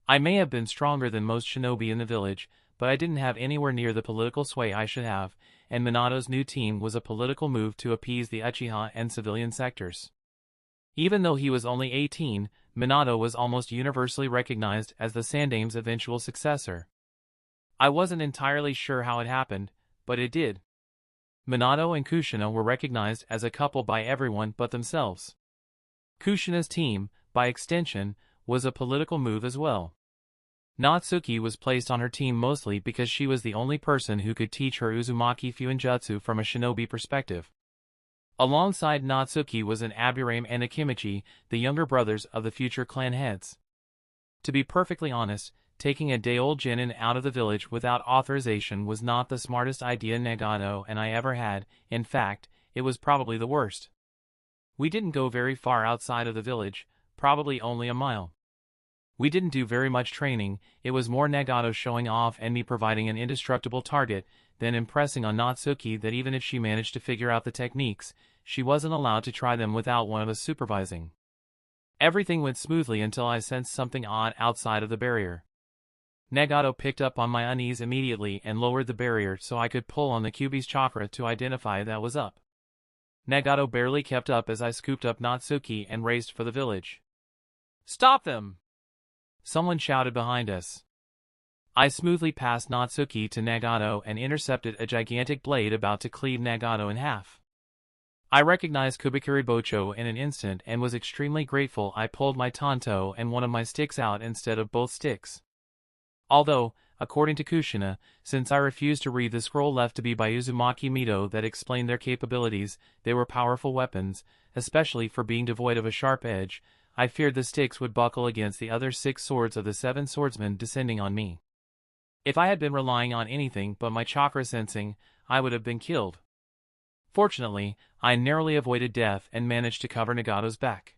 I may have been stronger than most shinobi in the village, but I didn't have anywhere near the political sway I should have, and Minato's new team was a political move to appease the Uchiha and civilian sectors. Even though he was only 18, Minato was almost universally recognized as the Sandame's eventual successor. I wasn't entirely sure how it happened, but it did. Minato and Kushina were recognized as a couple by everyone but themselves. Kushina's team, by extension, was a political move as well. Natsuki was placed on her team mostly because she was the only person who could teach her Uzumaki Fuinjutsu from a shinobi perspective. Alongside Natsuki was an Aburame and a Kimichi, the younger brothers of the future clan heads. To be perfectly honest, taking a day-old Jinin out of the village without authorization was not the smartest idea Nagato and I ever had. In fact, it was probably the worst. We didn't go very far outside of the village, probably only a mile. We didn't do very much training, it was more Nagato showing off and me providing an indestructible target, then impressing on Natsuki that even if she managed to figure out the techniques, she wasn't allowed to try them without one of us supervising. Everything went smoothly until I sensed something odd outside of the barrier. Nagato picked up on my unease immediately and lowered the barrier so I could pull on the Kyuubi's chakra to identify that was up. Nagato barely kept up as I scooped up Natsuki and raced for the village. "Stop them!" Someone shouted behind us. I smoothly passed Natsuki to Nagato and intercepted a gigantic blade about to cleave Nagato in half. I recognized Kubikuri Bocho in an instant and was extremely grateful I pulled my tanto and one of my sticks out instead of both sticks. Although, according to Kushina, since I refused to read the scroll left to be by Uzumaki Mito that explained their capabilities, they were powerful weapons, especially for being devoid of a sharp edge. I feared the sticks would buckle against the other 6 swords of the 7 swordsmen descending on me. If I had been relying on anything but my chakra sensing, I would have been killed. Fortunately, I narrowly avoided death and managed to cover Nagato's back.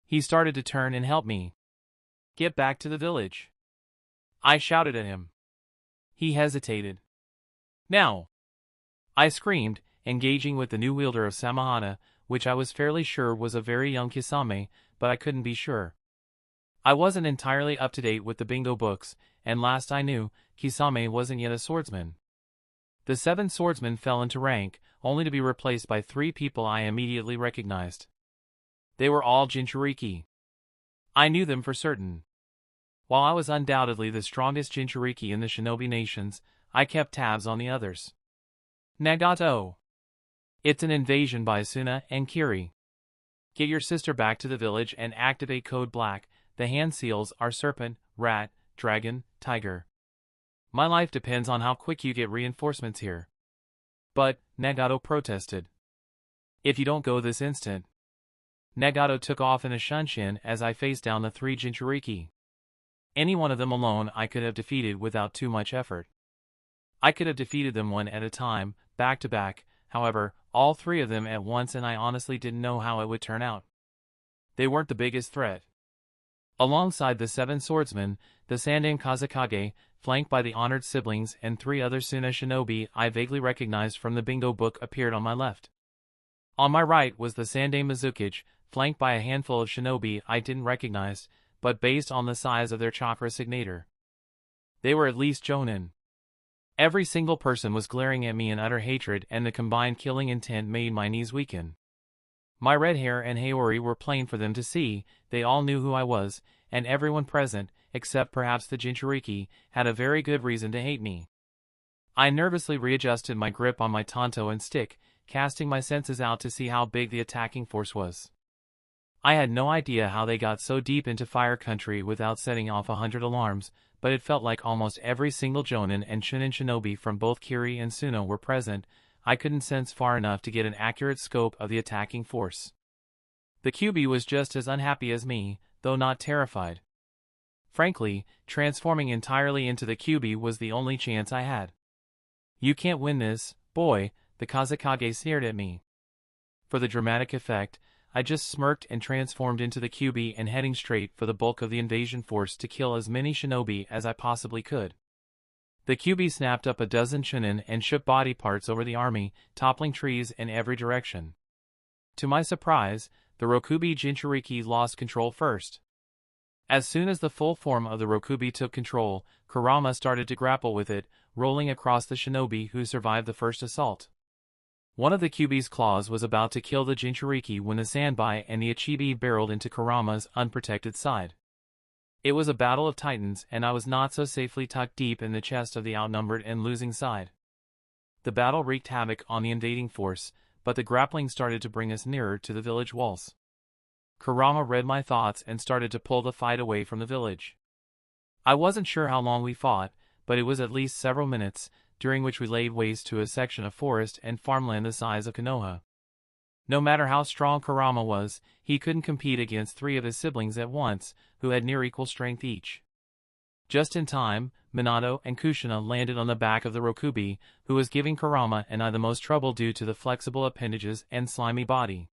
He started to turn and help me. "Get back to the village," I shouted at him. He hesitated. "Now!" I screamed, engaging with the new wielder of Samahana, which I was fairly sure was a very young Kisame, but I couldn't be sure. I wasn't entirely up to date with the bingo books, and last I knew, Kisame wasn't yet a swordsman. The 7 swordsmen fell into rank, only to be replaced by 3 people I immediately recognized. They were all Jinchuriki. I knew them for certain. While I was undoubtedly the strongest Jinchuriki in the shinobi nations, I kept tabs on the others. "Nagato! It's an invasion by Suna and Kiri. Get your sister back to the village and activate Code Black. The hand seals are serpent, rat, dragon, tiger. My life depends on how quick you get reinforcements here. But, Nagato protested. If you don't go this instant. Nagato took off in a shunshin as I faced down the 3 Jinchuriki. Any one of them alone I could have defeated without too much effort. I could have defeated them one at a time, back to back, however, all 3 of them at once, and I honestly didn't know how it would turn out. They weren't the biggest threat. Alongside the 7 swordsmen, the Sandaime Kazekage, flanked by the honored siblings and 3 other Suna shinobi I vaguely recognized from the bingo book, appeared on my left. On my right was the Sandaime Mizukage, flanked by a handful of shinobi I didn't recognize, but based on the size of their chakra signator. They were at least jonin. Every single person was glaring at me in utter hatred, and the combined killing intent made my knees weaken. My red hair and haori were plain for them to see. They all knew who I was, and everyone present, except perhaps the Jinchuriki, had a very good reason to hate me. I nervously readjusted my grip on my tanto and stick, casting my senses out to see how big the attacking force was. I had no idea how they got so deep into fire country without setting off 100 alarms, but it felt like almost every single jonin and chunin shinobi from both Kiri and Suna were present. I couldn't sense far enough to get an accurate scope of the attacking force. The QB was just as unhappy as me, though not terrified. Frankly, transforming entirely into the QB was the only chance I had. You can't win this, boy, the Kazekage sneered at me. For the dramatic effect, I just smirked and transformed into the QB and heading straight for the bulk of the invasion force to kill as many shinobi as I possibly could. The QB snapped up a dozen chunin and shook body parts over the army, toppling trees in every direction. To my surprise, the Rokubi Jinchuriki lost control first. As soon as the full form of the Rokubi took control, Kurama started to grapple with it, rolling across the shinobi who survived the first assault. One of the QB's claws was about to kill the Jinchuriki when the Sanbai and the Ichibi barreled into Kurama's unprotected side. It was a battle of titans, and I was not so safely tucked deep in the chest of the outnumbered and losing side. The battle wreaked havoc on the invading force, but the grappling started to bring us nearer to the village walls. Kurama read my thoughts and started to pull the fight away from the village. I wasn't sure how long we fought, but it was at least several minutes, during which we laid waste to a section of forest and farmland the size of Konoha. No matter how strong Kurama was, he couldn't compete against 3 of his siblings at once, who had near equal strength each. Just in time, Minato and Kushina landed on the back of the Rokubi, who was giving Kurama and I the most trouble due to the flexible appendages and slimy body.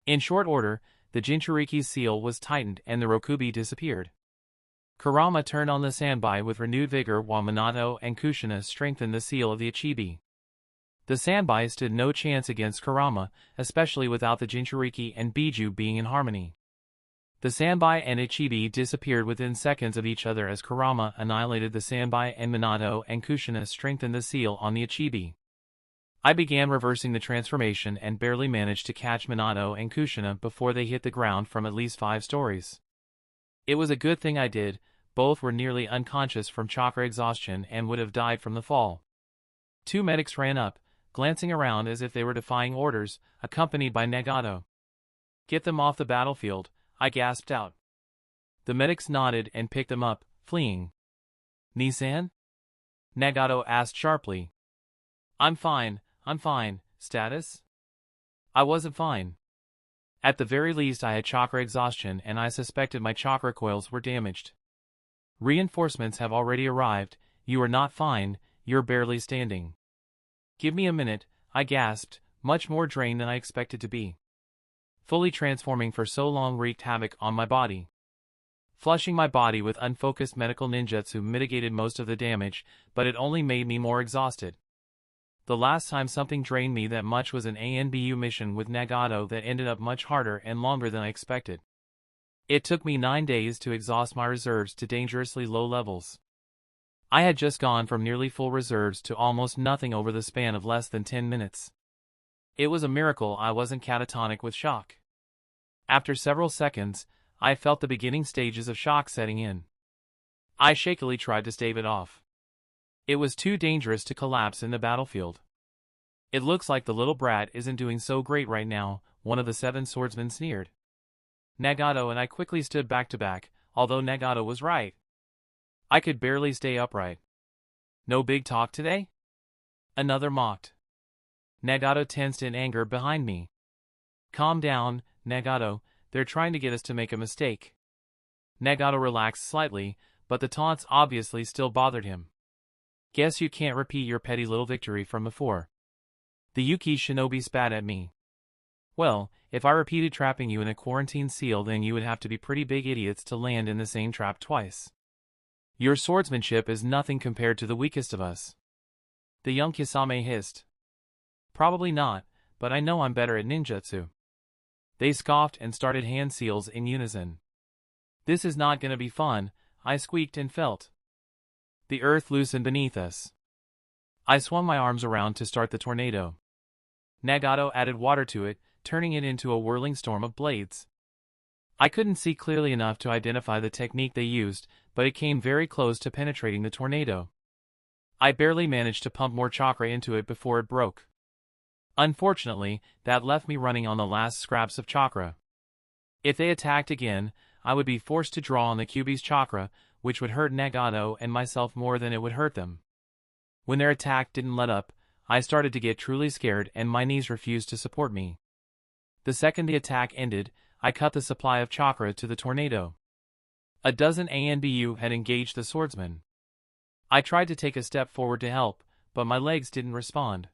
In short order, the Jinchuriki's seal was tightened and the Rokubi disappeared. Kurama turned on the Sanbai with renewed vigor while Minato and Kushina strengthened the seal of the Ichibi. The Sanbai stood no chance against Kurama, especially without the Jinchuriki and Biju being in harmony. The Sanbai and Ichibi disappeared within seconds of each other as Kurama annihilated the Sanbai and Minato and Kushina strengthened the seal on the Ichibi. I began reversing the transformation and barely managed to catch Minato and Kushina before they hit the ground from at least 5 stories. It was a good thing I did. Both were nearly unconscious from chakra exhaustion and would have died from the fall. 2 medics ran up, glancing around as if they were defying orders, accompanied by Nagato. "Get them off the battlefield," I gasped out. The medics nodded and picked them up, fleeing. "Nisan?" Nagato asked sharply. I'm fine. Status?" I wasn't fine. At the very least I had chakra exhaustion and I suspected my chakra coils were damaged. "Reinforcements have already arrived. You are not fine, you're barely standing." "Give me a minute," I gasped, much more drained than I expected to be. Fully transforming for so long wreaked havoc on my body. Flushing my body with unfocused medical ninjutsu mitigated most of the damage, but it only made me more exhausted. The last time something drained me that much was an ANBU mission with Nagato that ended up much harder and longer than I expected. It took me 9 days to exhaust my reserves to dangerously low levels. I had just gone from nearly full reserves to almost nothing over the span of less than 10 minutes. It was a miracle I wasn't catatonic with shock. After several seconds, I felt the beginning stages of shock setting in. I shakily tried to stave it off. It was too dangerous to collapse in the battlefield. "It looks like the little brat isn't doing so great right now," one of the 7 swordsmen sneered. Nagato and I quickly stood back to back, although Nagato was right. I could barely stay upright. No big talk today? Another mocked. Nagato tensed in anger behind me. Calm down, Nagato, they're trying to get us to make a mistake. Nagato relaxed slightly, but the taunts obviously still bothered him. Guess you can't repeat your petty little victory from before. The Yuki shinobi spat at me. Well, if I repeated trapping you in a quarantine seal, then you would have to be pretty big idiots to land in the same trap twice. Your swordsmanship is nothing compared to the weakest of us. The young Kisame hissed. Probably not, but I know I'm better at ninjutsu. They scoffed and started hand seals in unison. This is not gonna be fun, I squeaked and felt. The earth loosened beneath us. I swung my arms around to start the tornado. Nagato added water to it, turning it into a whirling storm of blades. I couldn't see clearly enough to identify the technique they used, but it came very close to penetrating the tornado. I barely managed to pump more chakra into it before it broke. Unfortunately, that left me running on the last scraps of chakra. If they attacked again, I would be forced to draw on the Kyuubi's chakra, which would hurt Nagato and myself more than it would hurt them. When their attack didn't let up, I started to get truly scared and my knees refused to support me. The second the attack ended, I cut the supply of chakra to the tornado. A dozen ANBU had engaged the swordsman. I tried to take a step forward to help, but my legs didn't respond.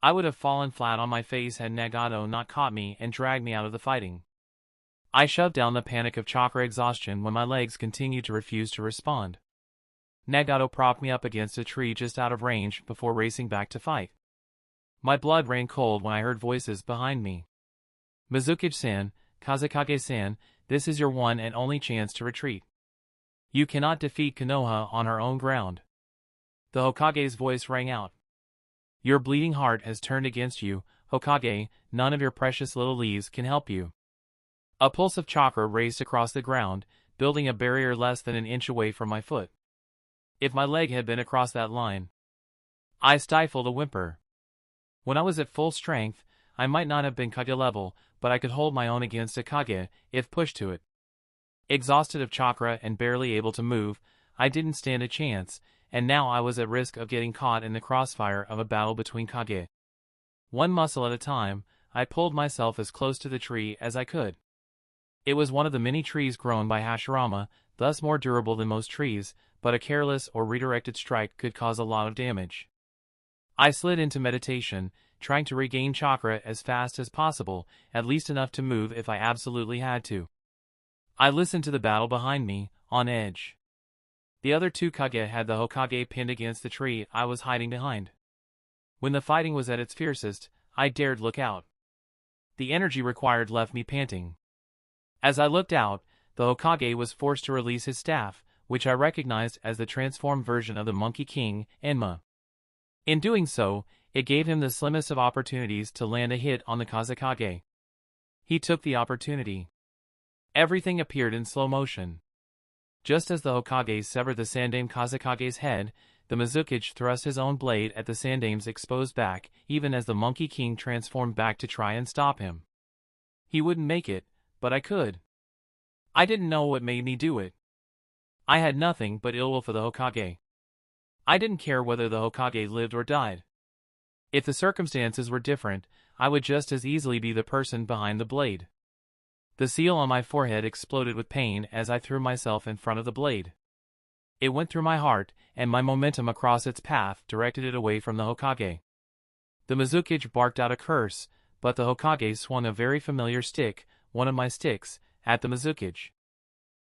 I would have fallen flat on my face had Nagato not caught me and dragged me out of the fighting. I shoved down the panic of chakra exhaustion when my legs continued to refuse to respond. Nagato propped me up against a tree just out of range before racing back to fight. My blood ran cold when I heard voices behind me. Mizukage-san, Kazekage-san, this is your one and only chance to retreat. You cannot defeat Konoha on her own ground. The Hokage's voice rang out. Your bleeding heart has turned against you, Hokage, none of your precious little leaves can help you. A pulse of chakra raced across the ground, building a barrier less than an inch away from my foot. If my leg had been across that line. I stifled a whimper. When I was at full strength, I might not have been Kage level, but I could hold my own against a Kage, if pushed to it. Exhausted of chakra and barely able to move, I didn't stand a chance, and now I was at risk of getting caught in the crossfire of a battle between Kage. One muscle at a time, I pulled myself as close to the tree as I could. It was one of the many trees grown by Hashirama, thus more durable than most trees, but a careless or redirected strike could cause a lot of damage. I slid into meditation, trying to regain chakra as fast as possible, at least enough to move if I absolutely had to. I listened to the battle behind me, on edge. The other two Kage had the Hokage pinned against the tree I was hiding behind. When the fighting was at its fiercest, I dared look out. The energy required left me panting. As I looked out, the Hokage was forced to release his staff, which I recognized as the transformed version of the Monkey King, Enma. In doing so, it gave him the slimmest of opportunities to land a hit on the Kazekage. He took the opportunity. Everything appeared in slow motion. Just as the Hokage severed the Sandame Kazekage's head, the Mizukage thrust his own blade at the Sandame's exposed back, even as the Monkey King transformed back to try and stop him. He wouldn't make it, but I could. I didn't know what made me do it. I had nothing but ill will for the Hokage. I didn't care whether the Hokage lived or died. If the circumstances were different, I would just as easily be the person behind the blade. The seal on my forehead exploded with pain as I threw myself in front of the blade. It went through my heart, and my momentum across its path directed it away from the Hokage. The Mizukage barked out a curse, but the Hokage swung a very familiar stick, one of my sticks, at the Mizukage.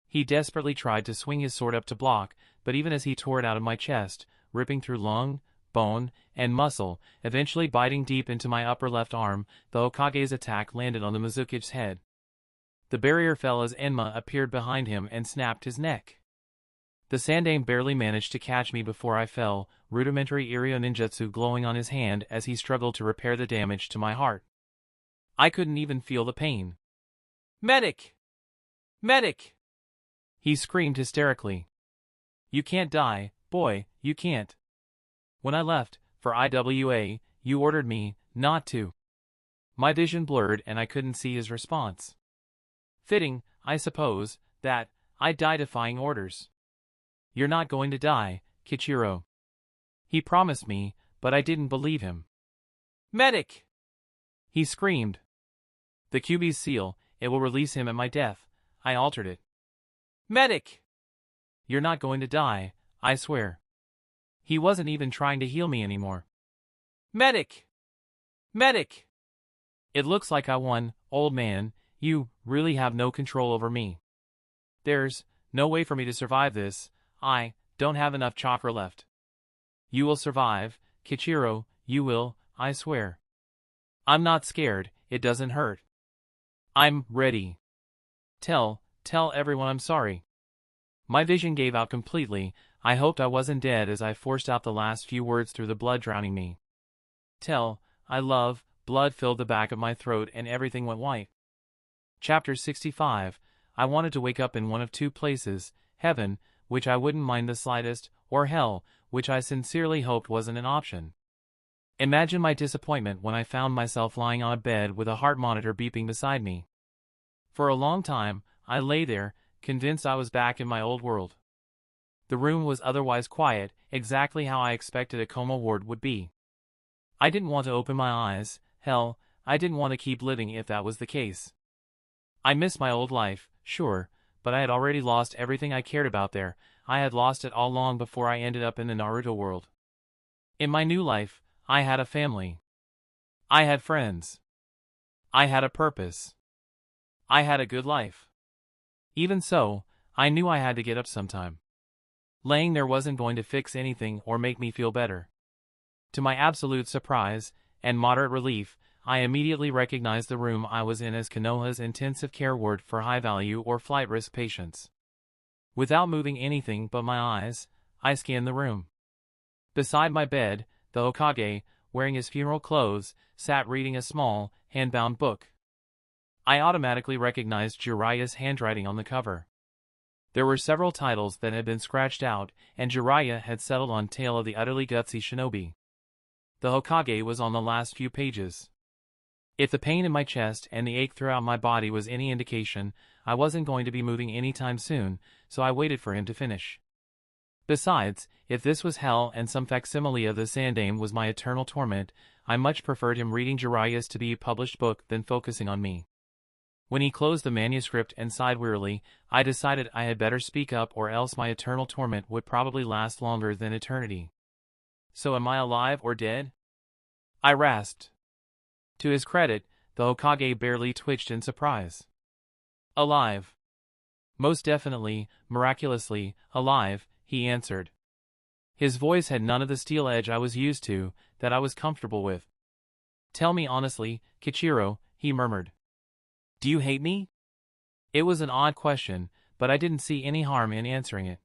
He desperately tried to swing his sword up to block, but even as he tore it out of my chest, ripping through lung, bone, and muscle, eventually biting deep into my upper left arm, the Hokage's attack landed on the Mizukage's head. The barrier fell as Enma appeared behind him and snapped his neck. The Sandame barely managed to catch me before I fell, rudimentary Iryo ninjutsu glowing on his hand as he struggled to repair the damage to my heart. I couldn't even feel the pain. "Medic! Medic!" he screamed hysterically. "You can't die, boy, you can't. When I left, for IWA, you ordered me not to." My vision blurred and I couldn't see his response. Fitting, I suppose, that I die defying orders. "You're not going to die, Kichiro. He promised me, but I didn't believe him. Medic! He screamed. The QB's seal, it will release him at my death. I altered it. Medic! You're not going to die, I swear. He wasn't even trying to heal me anymore. Medic! Medic! It looks like I won, old man. You really have no control over me. There's no way for me to survive this. I don't have enough chakra left. You will survive, Kichiro, you will, I swear. I'm not scared, it doesn't hurt. I'm ready. Tell everyone I'm sorry. My vision gave out completely. I hoped I wasn't dead as I forced out the last few words through the blood drowning me. I love, blood filled the back of my throat and everything went white. Chapter 65. I wanted to wake up in one of two places, heaven, which I wouldn't mind the slightest, or hell, which I sincerely hoped wasn't an option. Imagine my disappointment when I found myself lying on a bed with a heart monitor beeping beside me. For a long time, I lay there, convinced I was back in my old world. The room was otherwise quiet, exactly how I expected a coma ward would be. I didn't want to open my eyes. Hell, I didn't want to keep living if that was the case. I missed my old life, sure, but I had already lost everything I cared about there. I had lost it all long before I ended up in the Naruto world. In my new life, I had a family. I had friends. I had a purpose. I had a good life. Even so, I knew I had to get up sometime. Laying there wasn't going to fix anything or make me feel better. To my absolute surprise and moderate relief, I immediately recognized the room I was in as Konoha's intensive care ward for high-value or flight-risk patients. Without moving anything but my eyes, I scanned the room. Beside my bed, the Hokage, wearing his funeral clothes, sat reading a small, hand-bound book. I automatically recognized Jiraiya's handwriting on the cover. There were several titles that had been scratched out, and Jiraiya had settled on Tale of the Utterly Gutsy Shinobi. The Hokage was on the last few pages. If the pain in my chest and the ache throughout my body was any indication, I wasn't going to be moving anytime soon, so I waited for him to finish. Besides, if this was hell and some facsimile of the Sandaime was my eternal torment, I much preferred him reading Jiraiya's to-be-published book than focusing on me. When he closed the manuscript and sighed wearily, I decided I had better speak up or else my eternal torment would probably last longer than eternity. So am I alive or dead? I rasped. To his credit, the Hokage barely twitched in surprise. Alive. Most definitely, miraculously, alive, he answered. His voice had none of the steel edge I was used to, that I was comfortable with. Tell me honestly, Kichiro, he murmured. Do you hate me? It was an odd question, but I didn't see any harm in answering it.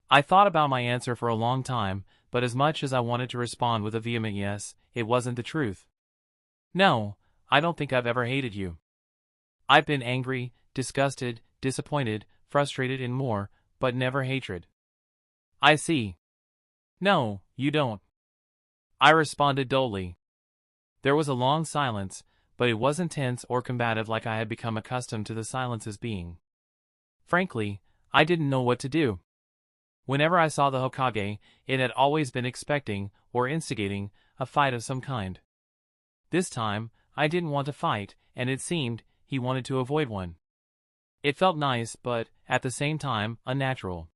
I thought about my answer for a long time, but as much as I wanted to respond with a vehement yes, it wasn't the truth. No, I don't think I've ever hated you. I've been angry, disgusted, disappointed, frustrated and more, but never hatred. I see. No, you don't. I responded dully. There was a long silence, but it wasn't tense or combative like I had become accustomed to the silences being. Frankly, I didn't know what to do. Whenever I saw the Hokage, it had always been expecting, or instigating, a fight of some kind. This time, I didn't want to fight, and it seemed he wanted to avoid one. It felt nice, but, at the same time, unnatural.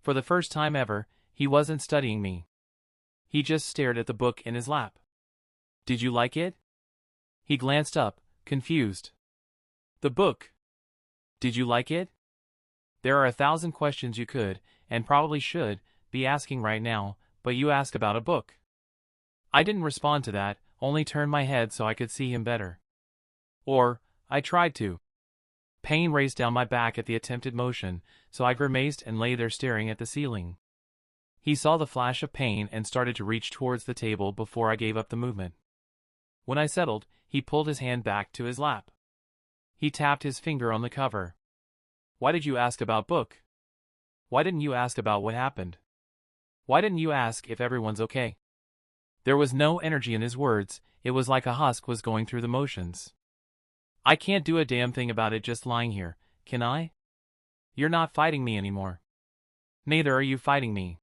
For the first time ever, he wasn't studying me. He just stared at the book in his lap. Did you like it? He glanced up, confused. The book. Did you like it? There are 1,000 questions you could, and probably should, be asking right now, but you ask about a book. I didn't respond to that, only turned my head so I could see him better. Or, I tried to. Pain raced down my back at the attempted motion, so I grimaced and lay there staring at the ceiling. He saw the flash of pain and started to reach towards the table before I gave up the movement. When I settled, he pulled his hand back to his lap. He tapped his finger on the cover. Why did you ask about book? Why didn't you ask about what happened? Why didn't you ask if everyone's okay? There was no energy in his words, it was like a husk was going through the motions. I can't do a damn thing about it just lying here, can I? You're not fighting me anymore. Neither are you fighting me.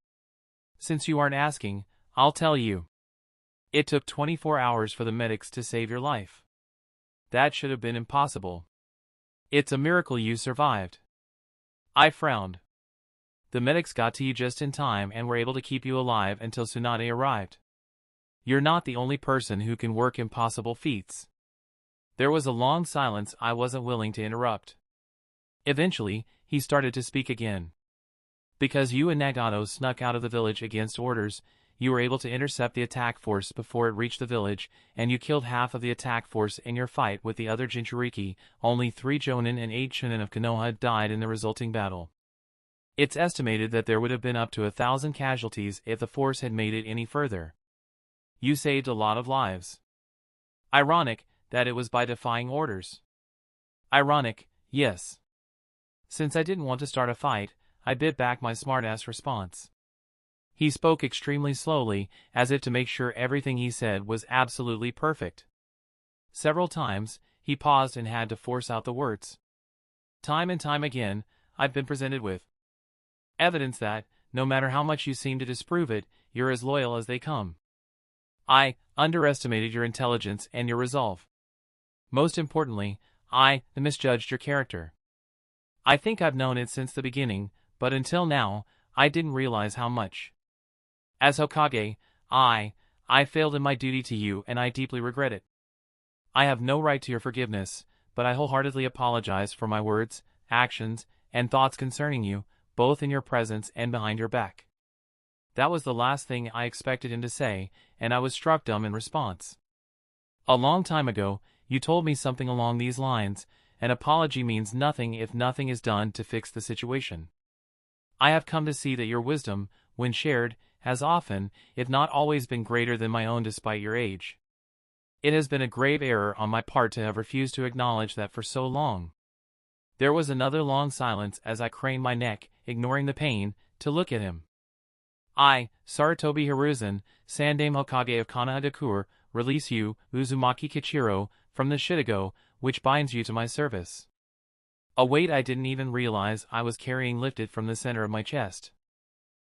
Since you aren't asking, I'll tell you. It took 24 hours for the medics to save your life. That should have been impossible. It's a miracle you survived. I frowned. The medics got to you just in time and were able to keep you alive until Tsunade arrived. You're not the only person who can work impossible feats. There was a long silence I wasn't willing to interrupt. Eventually, he started to speak again. Because you and Nagato snuck out of the village against orders, you were able to intercept the attack force before it reached the village, and you killed half of the attack force in your fight with the other Jinchuriki. Only 3 Jonin and 8 Chunin of Konoha died in the resulting battle. It's estimated that there would have been up to 1,000 casualties if the force had made it any further. You saved a lot of lives. Ironic that it was by defying orders. Ironic, yes. Since I didn't want to start a fight, I bit back my smartass response. He spoke extremely slowly, as if to make sure everything he said was absolutely perfect. Several times, he paused and had to force out the words. Time and time again, I've been presented with evidence that, no matter how much you seem to disprove it, you're as loyal as they come. I underestimated your intelligence and your resolve. Most importantly, I misjudged your character. I think I've known it since the beginning, but until now, I didn't realize how much. As Hokage, I failed in my duty to you and I deeply regret it. I have no right to your forgiveness, but I wholeheartedly apologize for my words, actions, and thoughts concerning you, both in your presence and behind your back. That was the last thing I expected him to say, and I was struck dumb in response. A long time ago, you told me something along these lines. An apology means nothing if nothing is done to fix the situation. I have come to see that your wisdom, when shared, has often, if not always, been greater than my own despite your age. It has been a grave error on my part to have refused to acknowledge that for so long. There was another long silence as I craned my neck, ignoring the pain, to look at him. I, Sarutobi Hiruzen, Sandame Hokage of Konoha, release you, Uzumaki Kichiro, from the Shitago, which binds you to my service. A weight I didn't even realize I was carrying lifted from the center of my chest.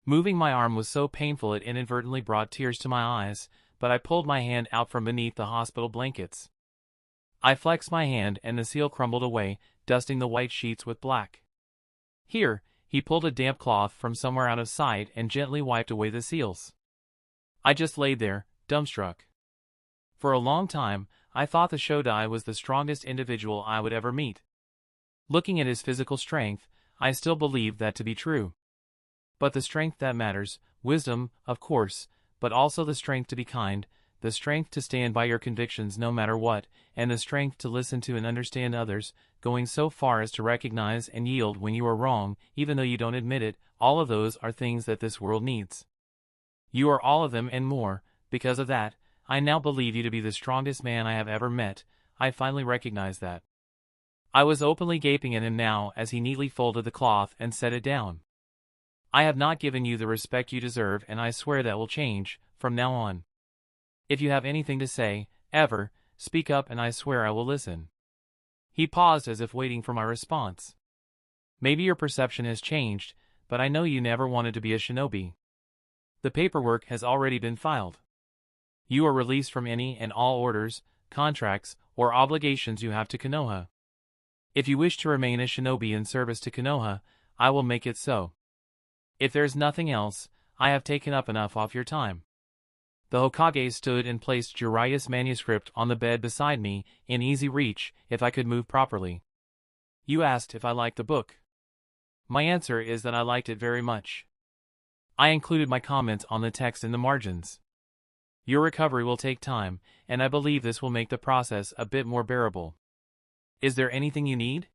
Moving my arm was so painful it inadvertently brought tears to my eyes, but I pulled my hand out from beneath the hospital blankets. I flexed my hand and the seal crumbled away, dusting the white sheets with black. Here, he pulled a damp cloth from somewhere out of sight and gently wiped away the seals. I just laid there, dumbstruck. For a long time, I thought the Shodai was the strongest individual I would ever meet. Looking at his physical strength, I still believed that to be true. But the strength that matters, wisdom, of course, but also the strength to be kind, the strength to stand by your convictions no matter what, and the strength to listen to and understand others, going so far as to recognize and yield when you are wrong, even though you don't admit it, all of those are things that this world needs. You are all of them and more. Because of that, I now believe you to be the strongest man I have ever met. I finally recognize that. I was openly gaping at him now as he neatly folded the cloth and set it down. I have not given you the respect you deserve, and I swear that will change, from now on. If you have anything to say, ever, speak up and I swear I will listen. He paused as if waiting for my response. Maybe your perception has changed, but I know you never wanted to be a shinobi. The paperwork has already been filed. You are released from any and all orders, contracts, or obligations you have to Konoha. If you wish to remain a shinobi in service to Konoha, I will make it so. If there's nothing else, I have taken up enough of your time. The Hokage stood and placed Jiraiya's manuscript on the bed beside me, in easy reach, if I could move properly. You asked if I liked the book. My answer is that I liked it very much. I included my comments on the text in the margins. Your recovery will take time, and I believe this will make the process a bit more bearable. Is there anything you need?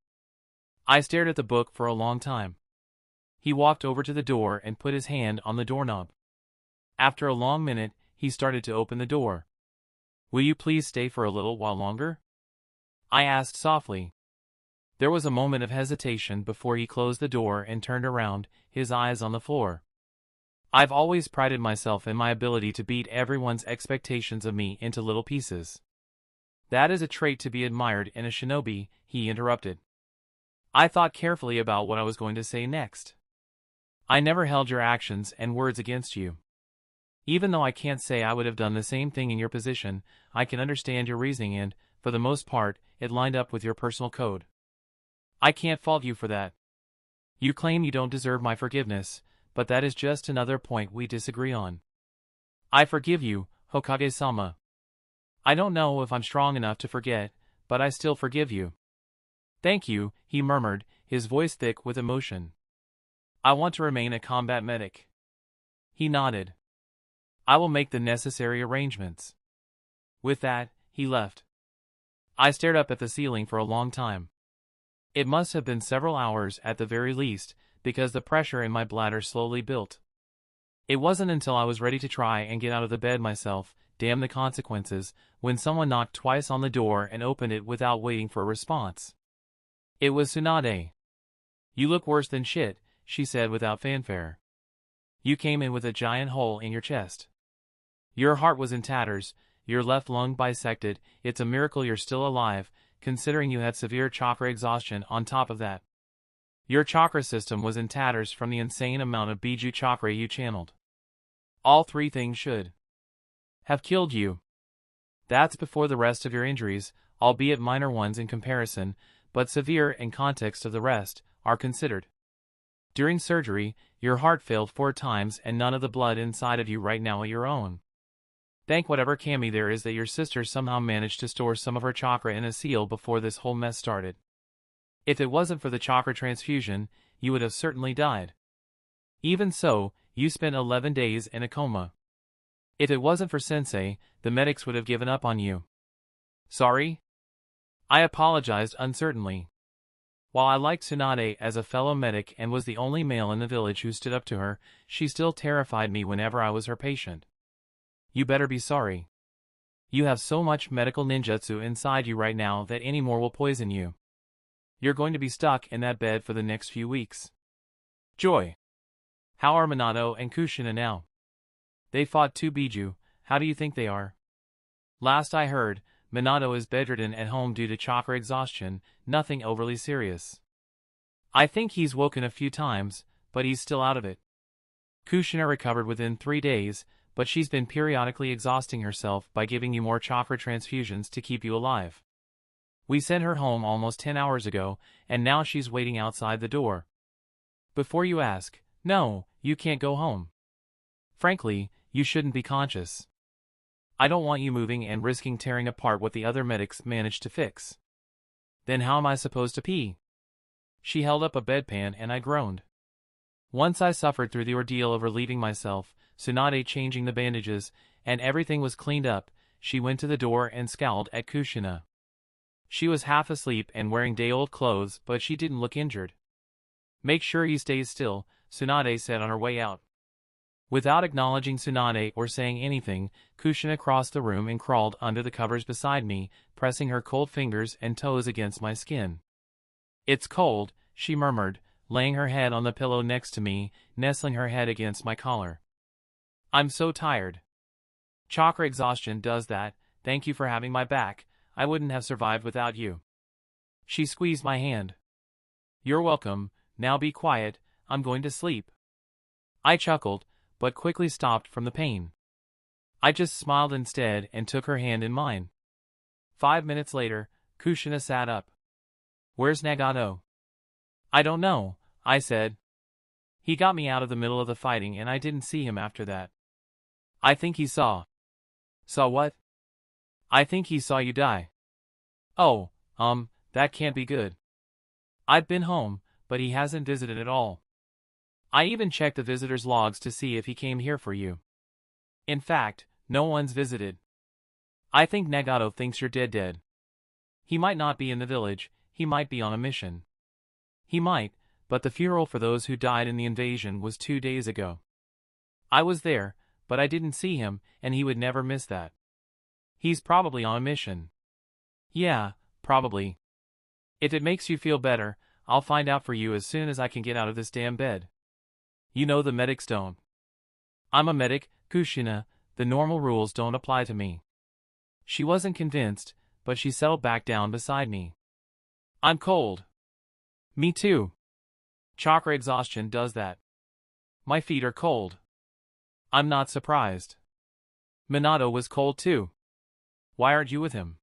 I stared at the book for a long time. He walked over to the door and put his hand on the doorknob. After a long minute, he started to open the door. Will you please stay for a little while longer? I asked softly. There was a moment of hesitation before he closed the door and turned around, his eyes on the floor. I've always prided myself in my ability to beat everyone's expectations of me into little pieces. That is a trait to be admired in a shinobi, he interrupted. I thought carefully about what I was going to say next. I never held your actions and words against you. Even though I can't say I would have done the same thing in your position, I can understand your reasoning and, for the most part, it lined up with your personal code. I can't fault you for that. You claim you don't deserve my forgiveness, but that is just another point we disagree on. I forgive you, Hokage-sama. I don't know if I'm strong enough to forget, but I still forgive you. Thank you, he murmured, his voice thick with emotion. I want to remain a combat medic. He nodded. I will make the necessary arrangements. With that, he left. I stared up at the ceiling for a long time. It must have been several hours at the very least, because the pressure in my bladder slowly built. It wasn't until I was ready to try and get out of the bed myself, damn the consequences, when someone knocked twice on the door and opened it without waiting for a response. It was Tsunade. You look worse than shit, she said without fanfare. You came in with a giant hole in your chest. Your heart was in tatters, your left lung bisected. It's a miracle you're still alive, considering you had severe chakra exhaustion on top of that. Your chakra system was in tatters from the insane amount of Biju chakra you channeled. All three things should have killed you. That's before the rest of your injuries, albeit minor ones in comparison, but severe in context of the rest, are considered. During surgery, your heart failed 4 times and none of the blood inside of you right now are your own. Thank whatever kami there is that your sister somehow managed to store some of her chakra in a seal before this whole mess started. If it wasn't for the chakra transfusion, you would have certainly died. Even so, you spent 11 days in a coma. If it wasn't for Sensei, the medics would have given up on you. Sorry? I apologized uncertainly. While I liked Tsunade as a fellow medic and was the only male in the village who stood up to her, she still terrified me whenever I was her patient. You better be sorry. You have so much medical ninjutsu inside you right now that any more will poison you. You're going to be stuck in that bed for the next few weeks. Joy. How are Minato and Kushina now? They fought 2 Biju, how do you think they are? Last I heard, Minato is bedridden at home due to chakra exhaustion, nothing overly serious. I think he's woken a few times, but he's still out of it. Kushina recovered within 3 days, but she's been periodically exhausting herself by giving you more chakra transfusions to keep you alive. We sent her home almost 10 hours ago, and now she's waiting outside the door. Before you ask, no, you can't go home. Frankly, you shouldn't be conscious. I don't want you moving and risking tearing apart what the other medics managed to fix. Then how am I supposed to pee? She held up a bedpan and I groaned. Once I suffered through the ordeal of relieving myself, Tsunade changing the bandages, and everything was cleaned up, she went to the door and scowled at Kushina. She was half asleep and wearing day-old clothes, but she didn't look injured. Make sure he stays still, Tsunade said on her way out. Without acknowledging Tsunade or saying anything, Kushina crossed the room and crawled under the covers beside me, pressing her cold fingers and toes against my skin. It's cold, she murmured, laying her head on the pillow next to me, nestling her head against my collar. I'm so tired. Chakra exhaustion does that, thank you for having my back, I wouldn't have survived without you. She squeezed my hand. You're welcome, now be quiet, I'm going to sleep. I chuckled, but quickly stopped from the pain. I just smiled instead and took her hand in mine. 5 minutes later, Kushina sat up. Where's Nagato? I don't know, I said. He got me out of the middle of the fighting and I didn't see him after that. I think he saw. Saw what? I think he saw you die. Oh, that can't be good. I've been home, but he hasn't visited at all. I even checked the visitor's logs to see if he came here for you. In fact, no one's visited. I think Nagato thinks you're dead. He might not be in the village, he might be on a mission. He might, but the funeral for those who died in the invasion was 2 days ago. I was there, but I didn't see him, and he would never miss that. He's probably on a mission. Yeah, probably. If it makes you feel better, I'll find out for you as soon as I can get out of this damn bed. You know the medics don't. I'm a medic, Kushina, the normal rules don't apply to me. She wasn't convinced, but she settled back down beside me. I'm cold. Me too. Chakra exhaustion does that. My feet are cold. I'm not surprised. Minato was cold too. Why aren't you with him?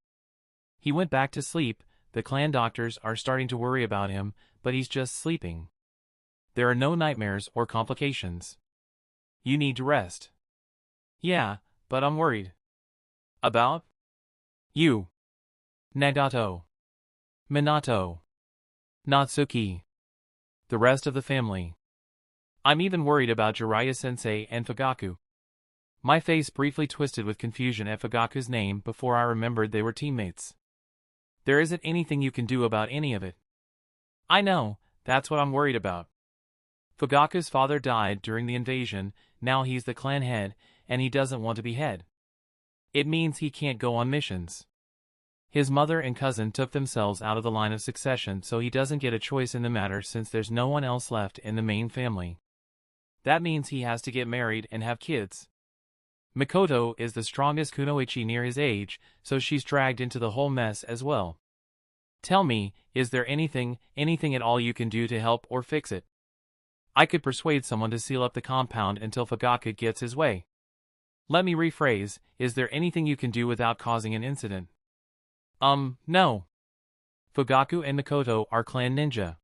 He went back to sleep. The clan doctors are starting to worry about him, but he's just sleeping. There are no nightmares or complications. You need to rest. Yeah, but I'm worried. About? You. Nagato. Minato. Natsuki. The rest of the family. I'm even worried about Jiraiya-sensei and Fugaku. My face briefly twisted with confusion at Fugaku's name before I remembered they were teammates. There isn't anything you can do about any of it. I know, that's what I'm worried about. Fugaku's father died during the invasion, now he's the clan head, and he doesn't want to be head. It means he can't go on missions. His mother and cousin took themselves out of the line of succession, so he doesn't get a choice in the matter since there's no one else left in the main family. That means he has to get married and have kids. Mikoto is the strongest kunoichi near his age, so she's dragged into the whole mess as well. Tell me, is there anything at all you can do to help or fix it? I could persuade someone to seal up the compound until Fugaku gets his way. Let me rephrase, is there anything you can do without causing an incident? No. Fugaku and Mikoto are clan ninja.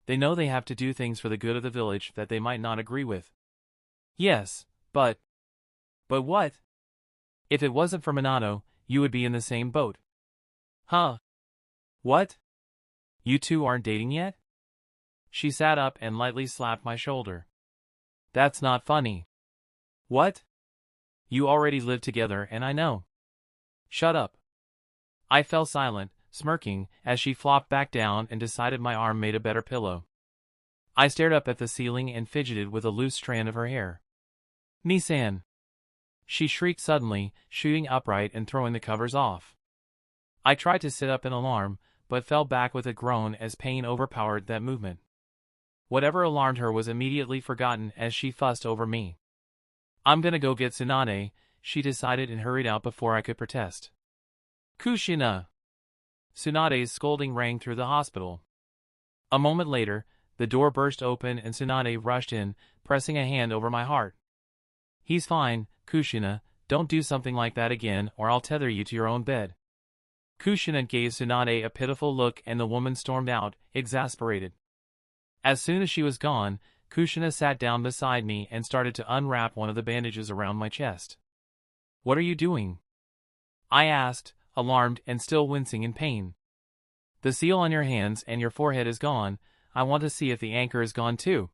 They know they have to do things for the good of the village that they might not agree with. Yes, but what? If it wasn't for Minato, you would be in the same boat. Huh? What? You two aren't dating yet? She sat up and lightly slapped my shoulder. That's not funny. What? You already live together and I know. Shut up. I fell silent, smirking, as she flopped back down and decided my arm made a better pillow. I stared up at the ceiling and fidgeted with a loose strand of her hair. Nissan. She shrieked suddenly, shooting upright and throwing the covers off. I tried to sit up in alarm, but fell back with a groan as pain overpowered that movement. Whatever alarmed her was immediately forgotten as she fussed over me. I'm gonna go get Tsunade, she decided and hurried out before I could protest. Kushina! Tsunade's scolding rang through the hospital. A moment later, the door burst open and Tsunade rushed in, pressing a hand over my heart. He's fine, Kushina, don't do something like that again or I'll tether you to your own bed. Kushina gave Tsunade a pitiful look and the woman stormed out, exasperated. As soon as she was gone, Kushina sat down beside me and started to unwrap one of the bandages around my chest. What are you doing? I asked, alarmed and still wincing in pain. The seal on your hands and your forehead is gone. I want to see if the anchor is gone too.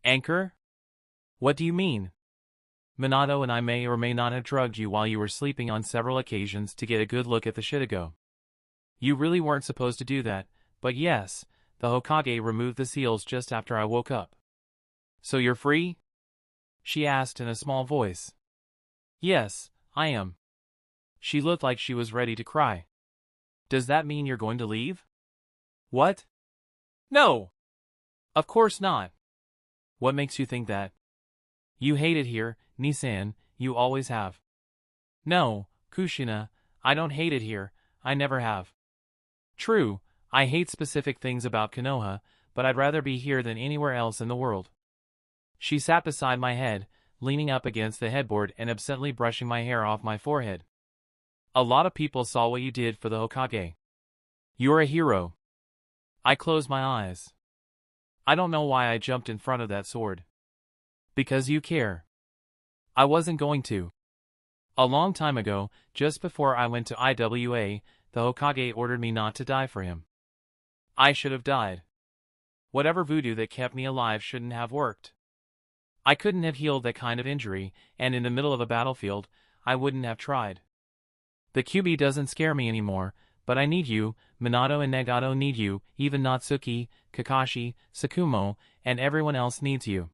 Anchor? What do you mean? Minato and I may or may not have drugged you while you were sleeping on several occasions to get a good look at the Shitago. You really weren't supposed to do that, but yes, the Hokage removed the seals just after I woke up. So you're free? She asked in a small voice. Yes, I am. She looked like she was ready to cry. Does that mean you're going to leave? What? No! Of course not. What makes you think that? You hate it here, Nissan, you always have. No, Kushina, I don't hate it here, I never have. True, I hate specific things about Konoha, but I'd rather be here than anywhere else in the world. She sat beside my head, leaning up against the headboard and absently brushing my hair off my forehead. A lot of people saw what you did for the Hokage. You're a hero. I closed my eyes. I don't know why I jumped in front of that sword. Because you care. I wasn't going to. A long time ago, just before I went to IWA, the Hokage ordered me not to die for him. I should have died. Whatever voodoo that kept me alive shouldn't have worked. I couldn't have healed that kind of injury, and in the middle of a battlefield, I wouldn't have tried. The QB doesn't scare me anymore, but I need you, Minato and Nagato need you, even Natsuki, Kakashi, Sakumo, and everyone else needs you.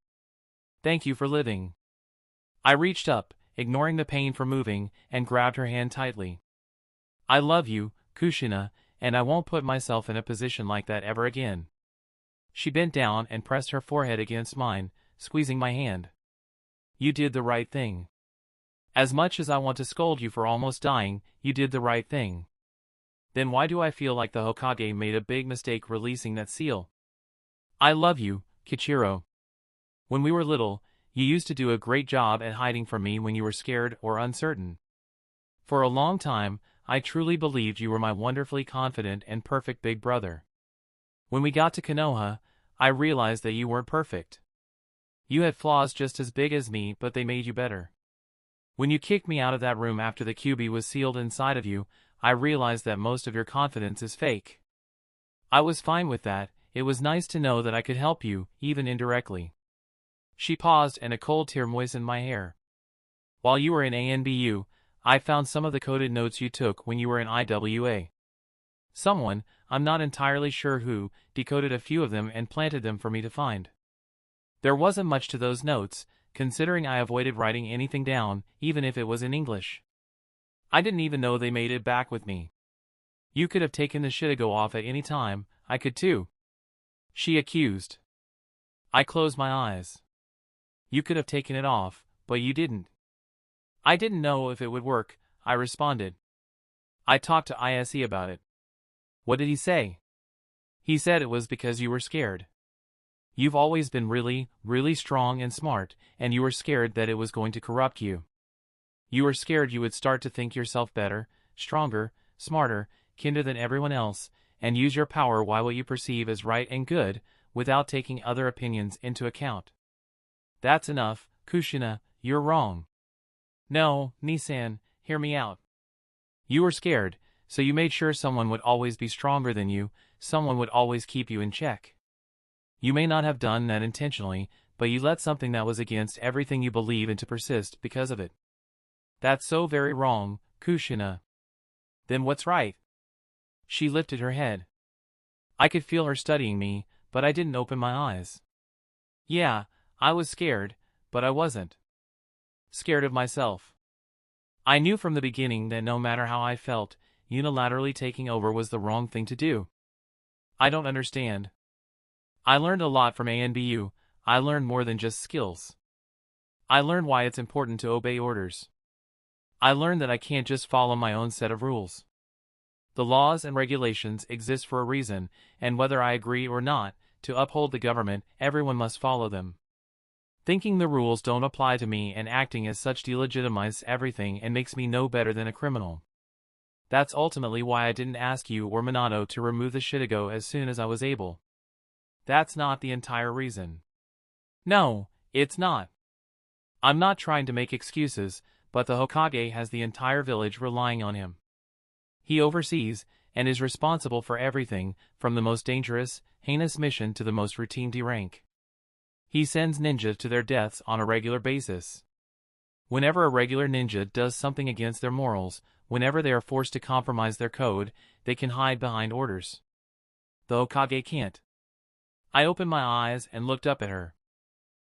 Thank you for living. I reached up, ignoring the pain from moving, and grabbed her hand tightly. I love you, Kushina, and I won't put myself in a position like that ever again. She bent down and pressed her forehead against mine, squeezing my hand. You did the right thing. As much as I want to scold you for almost dying, you did the right thing. Then why do I feel like the Hokage made a big mistake releasing that seal? I love you, Kichiro. When we were little, You used to do a great job at hiding from me when you were scared or uncertain. For a long time, I truly believed you were my wonderfully confident and perfect big brother. When we got to Konoha, I realized that you weren't perfect. You had flaws just as big as me, but they made you better. When you kicked me out of that room after the QB was sealed inside of you, I realized that most of your confidence is fake. I was fine with that. It was nice to know that I could help you, even indirectly. She paused and a cold tear moistened my hair. While you were in ANBU, I found some of the coded notes you took when you were in IWA. Someone, I'm not entirely sure who, decoded a few of them and planted them for me to find. There wasn't much to those notes, considering I avoided writing anything down, even if it was in English. I didn't even know they made it back with me. You could have taken the Shitago off at any time, I could too. She accused. I closed my eyes. You could have taken it off, but you didn't. I didn't know if it would work, I responded. I talked to ISE about it. What did he say? He said it was because you were scared. You've always been really, really strong and smart, and you were scared that it was going to corrupt you. You were scared you would start to think yourself better, stronger, smarter, kinder than everyone else, and use your power while what you perceive as right and good, without taking other opinions into account. That's enough, Kushina, you're wrong. No, Nissan, hear me out. You were scared, so you made sure someone would always be stronger than you, someone would always keep you in check. You may not have done that intentionally, but you let something that was against everything you believe in to persist because of it. That's so very wrong, Kushina. Then what's right? She lifted her head. I could feel her studying me, but I didn't open my eyes. Yeah, I was scared, but I wasn't scared of myself. I knew from the beginning that no matter how I felt, unilaterally taking over was the wrong thing to do. I don't understand. I learned a lot from ANBU. I learned more than just skills. I learned why it's important to obey orders. I learned that I can't just follow my own set of rules. The laws and regulations exist for a reason, and whether I agree or not, to uphold the government, everyone must follow them. Thinking the rules don't apply to me and acting as such delegitimizes everything and makes me no better than a criminal. That's ultimately why I didn't ask you or Minato to remove the Shitago as soon as I was able. That's not the entire reason. No, it's not. I'm not trying to make excuses, but the Hokage has the entire village relying on him. He oversees and is responsible for everything, from the most dangerous, heinous mission to the most routine D-rank. He sends ninja to their deaths on a regular basis. Whenever a regular ninja does something against their morals, whenever they are forced to compromise their code, they can hide behind orders. The Hokage can't. I opened my eyes and looked up at her.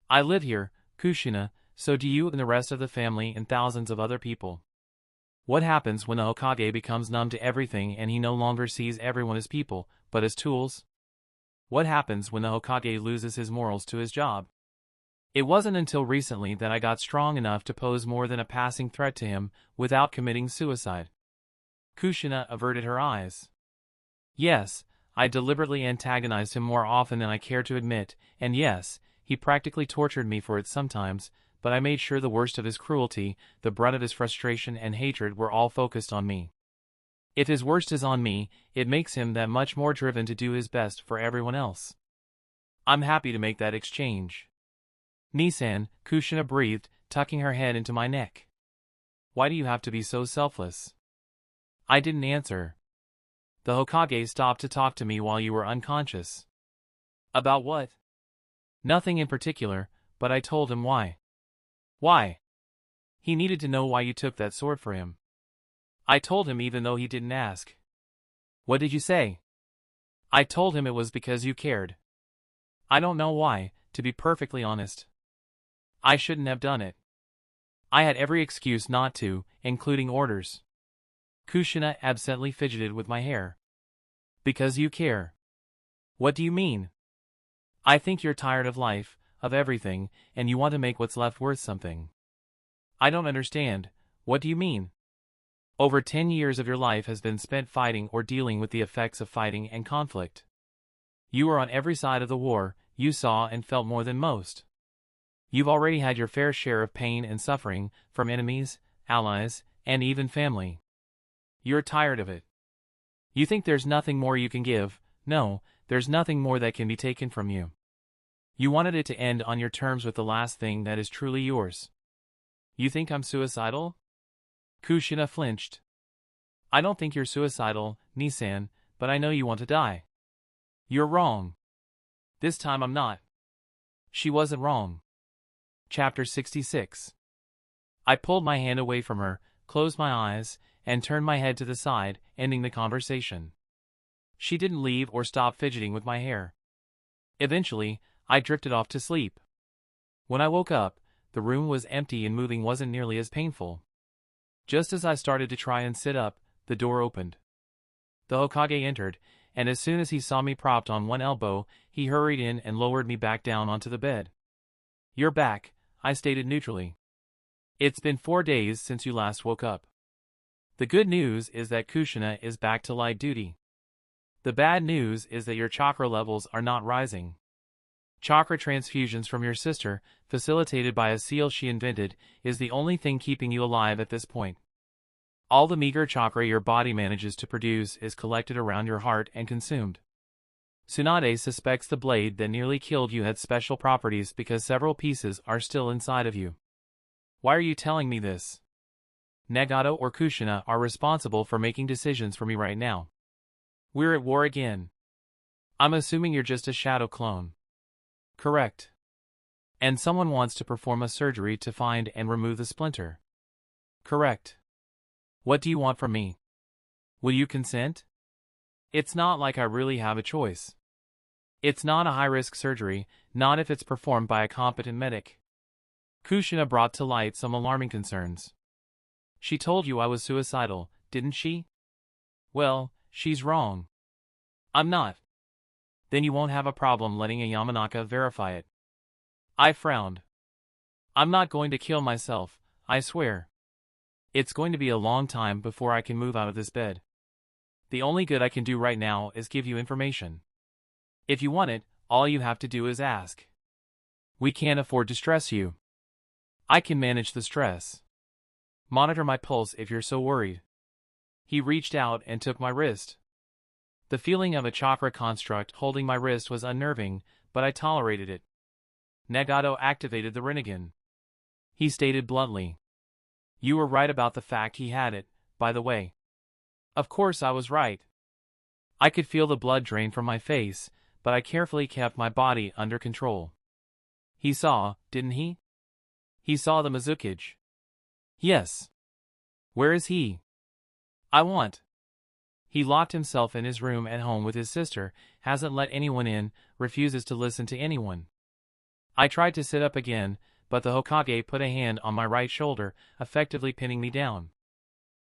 I live here, Kushina, so do you and the rest of the family and thousands of other people. What happens when the Hokage becomes numb to everything and he no longer sees everyone as people, but as tools? What happens when the Hokage loses his morals to his job? It wasn't until recently that I got strong enough to pose more than a passing threat to him without committing suicide. Kushina averted her eyes. Yes, I deliberately antagonized him more often than I care to admit, and yes, he practically tortured me for it sometimes, but I made sure the worst of his cruelty, the brunt of his frustration and hatred were all focused on me. If his worst is on me, it makes him that much more driven to do his best for everyone else. I'm happy to make that exchange. Nissan, Kushina breathed, tucking her head into my neck. Why do you have to be so selfless? I didn't answer. The Hokage stopped to talk to me while you were unconscious. About what? Nothing in particular, but I told him why. Why? He needed to know why you took that sword for him. I told him even though he didn't ask. What did you say? I told him it was because you cared. I don't know why, to be perfectly honest. I shouldn't have done it. I had every excuse not to, including orders. Kushina absently fidgeted with my hair. Because you care. What do you mean? I think you're tired of life, of everything, and you want to make what's left worth something. I don't understand. What do you mean? Over 10 years of your life has been spent fighting or dealing with the effects of fighting and conflict. You were on every side of the war, you saw and felt more than most. You've already had your fair share of pain and suffering, from enemies, allies, and even family. You're tired of it. You think there's nothing more you can give. No, there's nothing more that can be taken from you. You wanted it to end on your terms with the last thing that is truly yours. You think I'm suicidal? Kushina flinched. I don't think you're suicidal, Nisan, but I know you want to die. You're wrong. This time I'm not. She wasn't wrong. Chapter 66. I pulled my hand away from her, closed my eyes, and turned my head to the side, ending the conversation. She didn't leave or stop fidgeting with my hair. Eventually, I drifted off to sleep. When I woke up, the room was empty and moving wasn't nearly as painful. Just as I started to try and sit up, the door opened. The Hokage entered, and as soon as he saw me propped on one elbow, he hurried in and lowered me back down onto the bed. You're back, I stated neutrally. It's been 4 days since you last woke up. The good news is that Kushina is back to light duty. The bad news is that your chakra levels are not rising. Chakra transfusions from your sister, facilitated by a seal she invented, is the only thing keeping you alive at this point. All the meager chakra your body manages to produce is collected around your heart and consumed. Tsunade suspects the blade that nearly killed you had special properties because several pieces are still inside of you. Why are you telling me this? Nagato or Kushina are responsible for making decisions for me right now. We're at war again. I'm assuming you're just a shadow clone. Correct. And someone wants to perform a surgery to find and remove the splinter. Correct. What do you want from me? Will you consent? It's not like I really have a choice. It's not a high-risk surgery, not if it's performed by a competent medic. Kushina brought to light some alarming concerns. She told you I was suicidal, didn't she? Well, she's wrong. I'm not. Then you won't have a problem letting a Yamanaka verify it. I frowned. I'm not going to kill myself, I swear. It's going to be a long time before I can move out of this bed. The only good I can do right now is give you information. If you want it, all you have to do is ask. We can't afford to stress you. I can manage the stress. Monitor my pulse if you're so worried. He reached out and took my wrist. The feeling of a chakra construct holding my wrist was unnerving, but I tolerated it. Nagato activated the Rinnegan. He stated bluntly. You were right about the fact he had it, by the way. Of course I was right. I could feel the blood drain from my face, but I carefully kept my body under control. He saw, didn't he? He saw the Mizukage. Yes. Where is he? I want. He locked himself in his room at home with his sister, hasn't let anyone in, refuses to listen to anyone. I tried to sit up again, but the Hokage put a hand on my right shoulder, effectively pinning me down.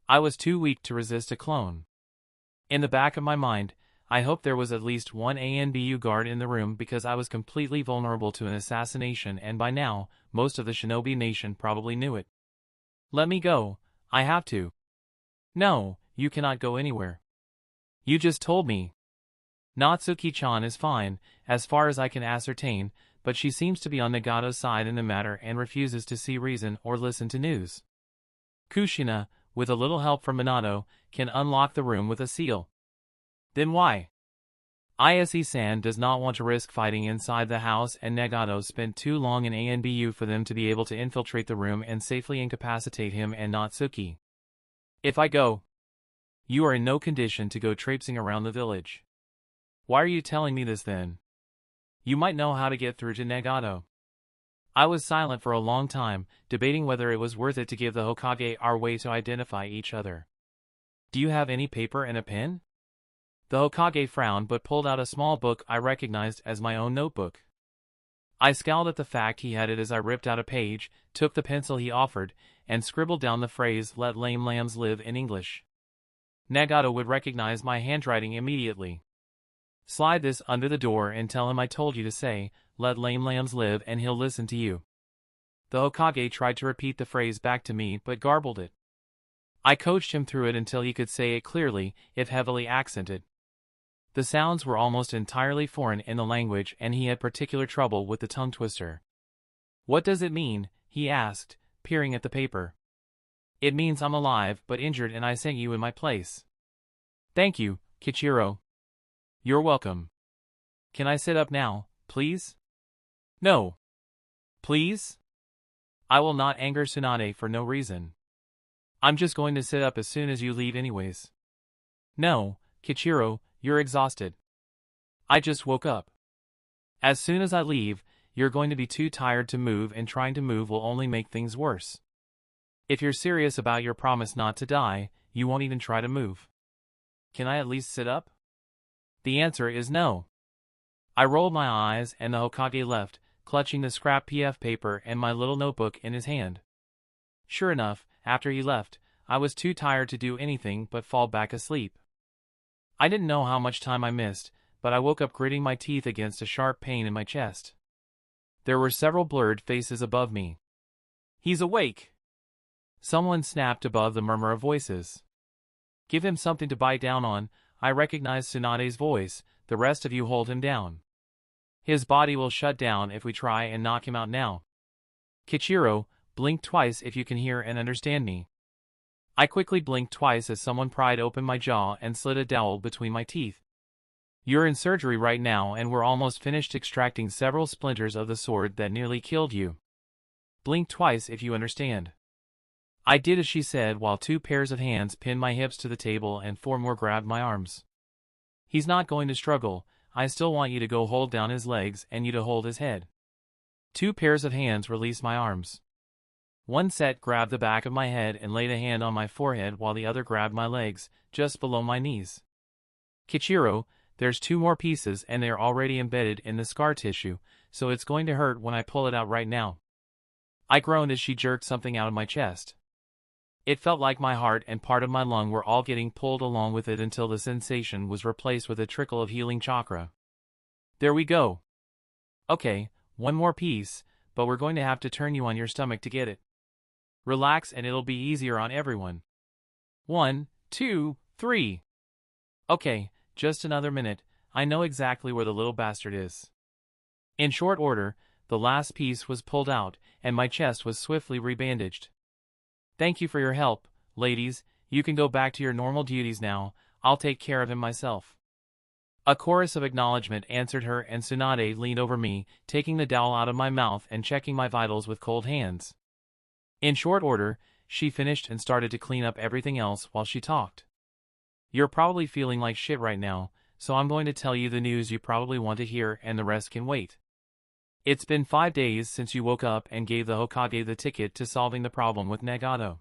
I was too weak to resist a clone. In the back of my mind, I hoped there was at least one ANBU guard in the room because I was completely vulnerable to an assassination and by now, most of the shinobi nation probably knew it. Let me go, I have to. No, you cannot go anywhere. You just told me. Natsuki-chan is fine, as far as I can ascertain, but she seems to be on Nagato's side in the matter and refuses to see reason or listen to news. Kushina, with a little help from Minato, can unlock the room with a seal. Then why? Ise-san does not want to risk fighting inside the house and Nagato spent too long in ANBU for them to be able to infiltrate the room and safely incapacitate him and Natsuki. If I go, you are in no condition to go traipsing around the village. Why are you telling me this then? You might know how to get through to Nagato. I was silent for a long time, debating whether it was worth it to give the Hokage our way to identify each other. Do you have any paper and a pen? The Hokage frowned but pulled out a small book I recognized as my own notebook. I scowled at the fact he had it as I ripped out a page, took the pencil he offered, and scribbled down the phrase "Let lame lambs live" in English. Nagato would recognize my handwriting immediately. Slide this under the door and tell him I told you to say, "Let lame lambs live," and he'll listen to you. The Hokage tried to repeat the phrase back to me but garbled it. I coached him through it until he could say it clearly, if heavily accented. The sounds were almost entirely foreign in the language and he had particular trouble with the tongue twister. What does it mean? He asked, peering at the paper. It means I'm alive but injured and I sent you in my place. Thank you, Kichiro. You're welcome. Can I sit up now, please? No. Please? I will not anger Tsunade for no reason. I'm just going to sit up as soon as you leave anyways. No, Kichiro, you're exhausted. I just woke up. As soon as I leave, you're going to be too tired to move and trying to move will only make things worse. If you're serious about your promise not to die, you won't even try to move. Can I at least sit up? The answer is no. I rolled my eyes and the Hokage left, clutching the scrap PF paper and my little notebook in his hand. Sure enough, after he left, I was too tired to do anything but fall back asleep. I didn't know how much time I missed, but I woke up gritting my teeth against a sharp pain in my chest. There were several blurred faces above me. He's awake! Someone snapped above the murmur of voices. Give him something to bite down on. I recognized Tsunade's voice. The rest of you hold him down. His body will shut down if we try and knock him out now. Kichiro, blink twice if you can hear and understand me. I quickly blinked twice as someone pried open my jaw and slid a dowel between my teeth. You're in surgery right now and we're almost finished extracting several splinters of the sword that nearly killed you. Blink twice if you understand. I did as she said while 2 pairs of hands pinned my hips to the table and 4 more grabbed my arms. He's not going to struggle. I still want you to go hold down his legs and you to hold his head. 2 pairs of hands released my arms. One set grabbed the back of my head and laid a hand on my forehead while the other grabbed my legs, just below my knees. Kichiro, there's 2 more pieces and they're already embedded in the scar tissue, so it's going to hurt when I pull it out right now. I groaned as she jerked something out of my chest. It felt like my heart and part of my lung were all getting pulled along with it until the sensation was replaced with a trickle of healing chakra. There we go. Okay, 1 more piece, but we're going to have to turn you on your stomach to get it. Relax and it'll be easier on everyone. 1, 2, 3. Okay, just another minute. I know exactly where the little bastard is. In short order, the last piece was pulled out, and my chest was swiftly rebandaged. Thank you for your help, ladies. You can go back to your normal duties now. I'll take care of him myself. A chorus of acknowledgement answered her and Tsunade leaned over me, taking the dowel out of my mouth and checking my vitals with cold hands. In short order, she finished and started to clean up everything else while she talked. You're probably feeling like shit right now, so I'm going to tell you the news you probably want to hear and the rest can wait. It's been 5 days since you woke up and gave the Hokage the ticket to solving the problem with Nagato.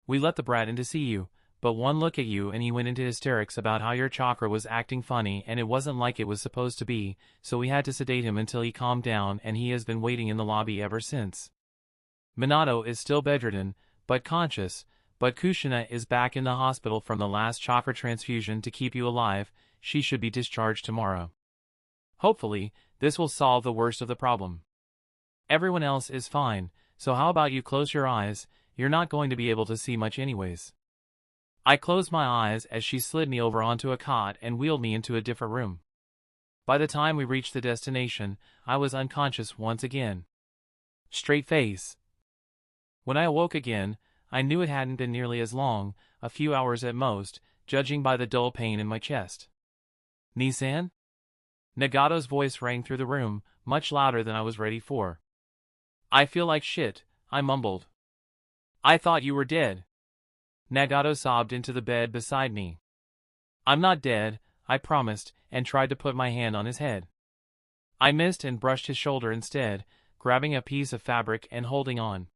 We let the brat in to see you, but one look at you and he went into hysterics about how your chakra was acting funny and it wasn't like it was supposed to be, so we had to sedate him until he calmed down and he has been waiting in the lobby ever since. Minato is still bedridden, but conscious, but Kushina is back in the hospital from the last chakra transfusion to keep you alive. She should be discharged tomorrow. Hopefully, this will solve the worst of the problem. Everyone else is fine, so how about you close your eyes? You're not going to be able to see much anyways. I closed my eyes as she slid me over onto a cot and wheeled me into a different room. By the time we reached the destination, I was unconscious once again. Straight face. When I awoke again, I knew it hadn't been nearly as long, a few hours at most, judging by the dull pain in my chest. Nissan? Nagato's voice rang through the room, much louder than I was ready for. I feel like shit, I mumbled. I thought you were dead. Nagato sobbed into the bed beside me. I'm not dead, I promised, and tried to put my hand on his head. I missed and brushed his shoulder instead, grabbing a piece of fabric and holding on.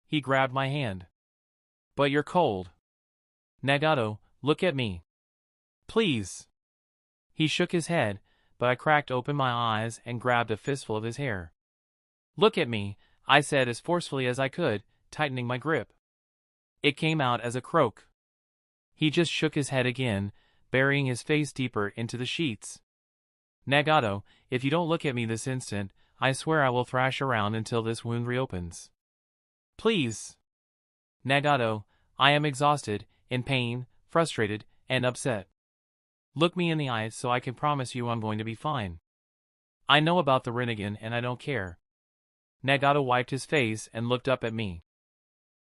He grabbed my hand. But you're cold. Nagato, look at me. Please. He shook his head, but I cracked open my eyes and grabbed a fistful of his hair. Look at me, I said as forcefully as I could, tightening my grip. It came out as a croak. He just shook his head again, burying his face deeper into the sheets. Nagato, if you don't look at me this instant, I swear I will thrash around until this wound reopens. Please. Nagato, I am exhausted, in pain, frustrated, and upset. Look me in the eyes so I can promise you I'm going to be fine. I know about the Rinnegan and I don't care. Nagato wiped his face and looked up at me.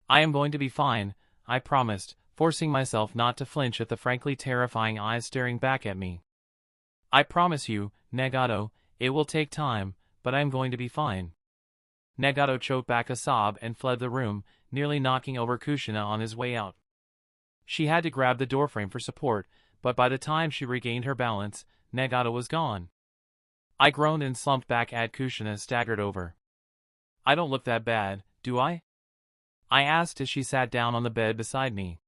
I am going to be fine, I promised, forcing myself not to flinch at the frankly terrifying eyes staring back at me. I promise you, Nagato, it will take time, but I am going to be fine. Nagato choked back a sob and fled the room, nearly knocking over Kushina on his way out. She had to grab the doorframe for support, but by the time she regained her balance, Nagato was gone. I groaned and slumped back as Kushina staggered over. I don't look that bad, do I? I asked as she sat down on the bed beside me.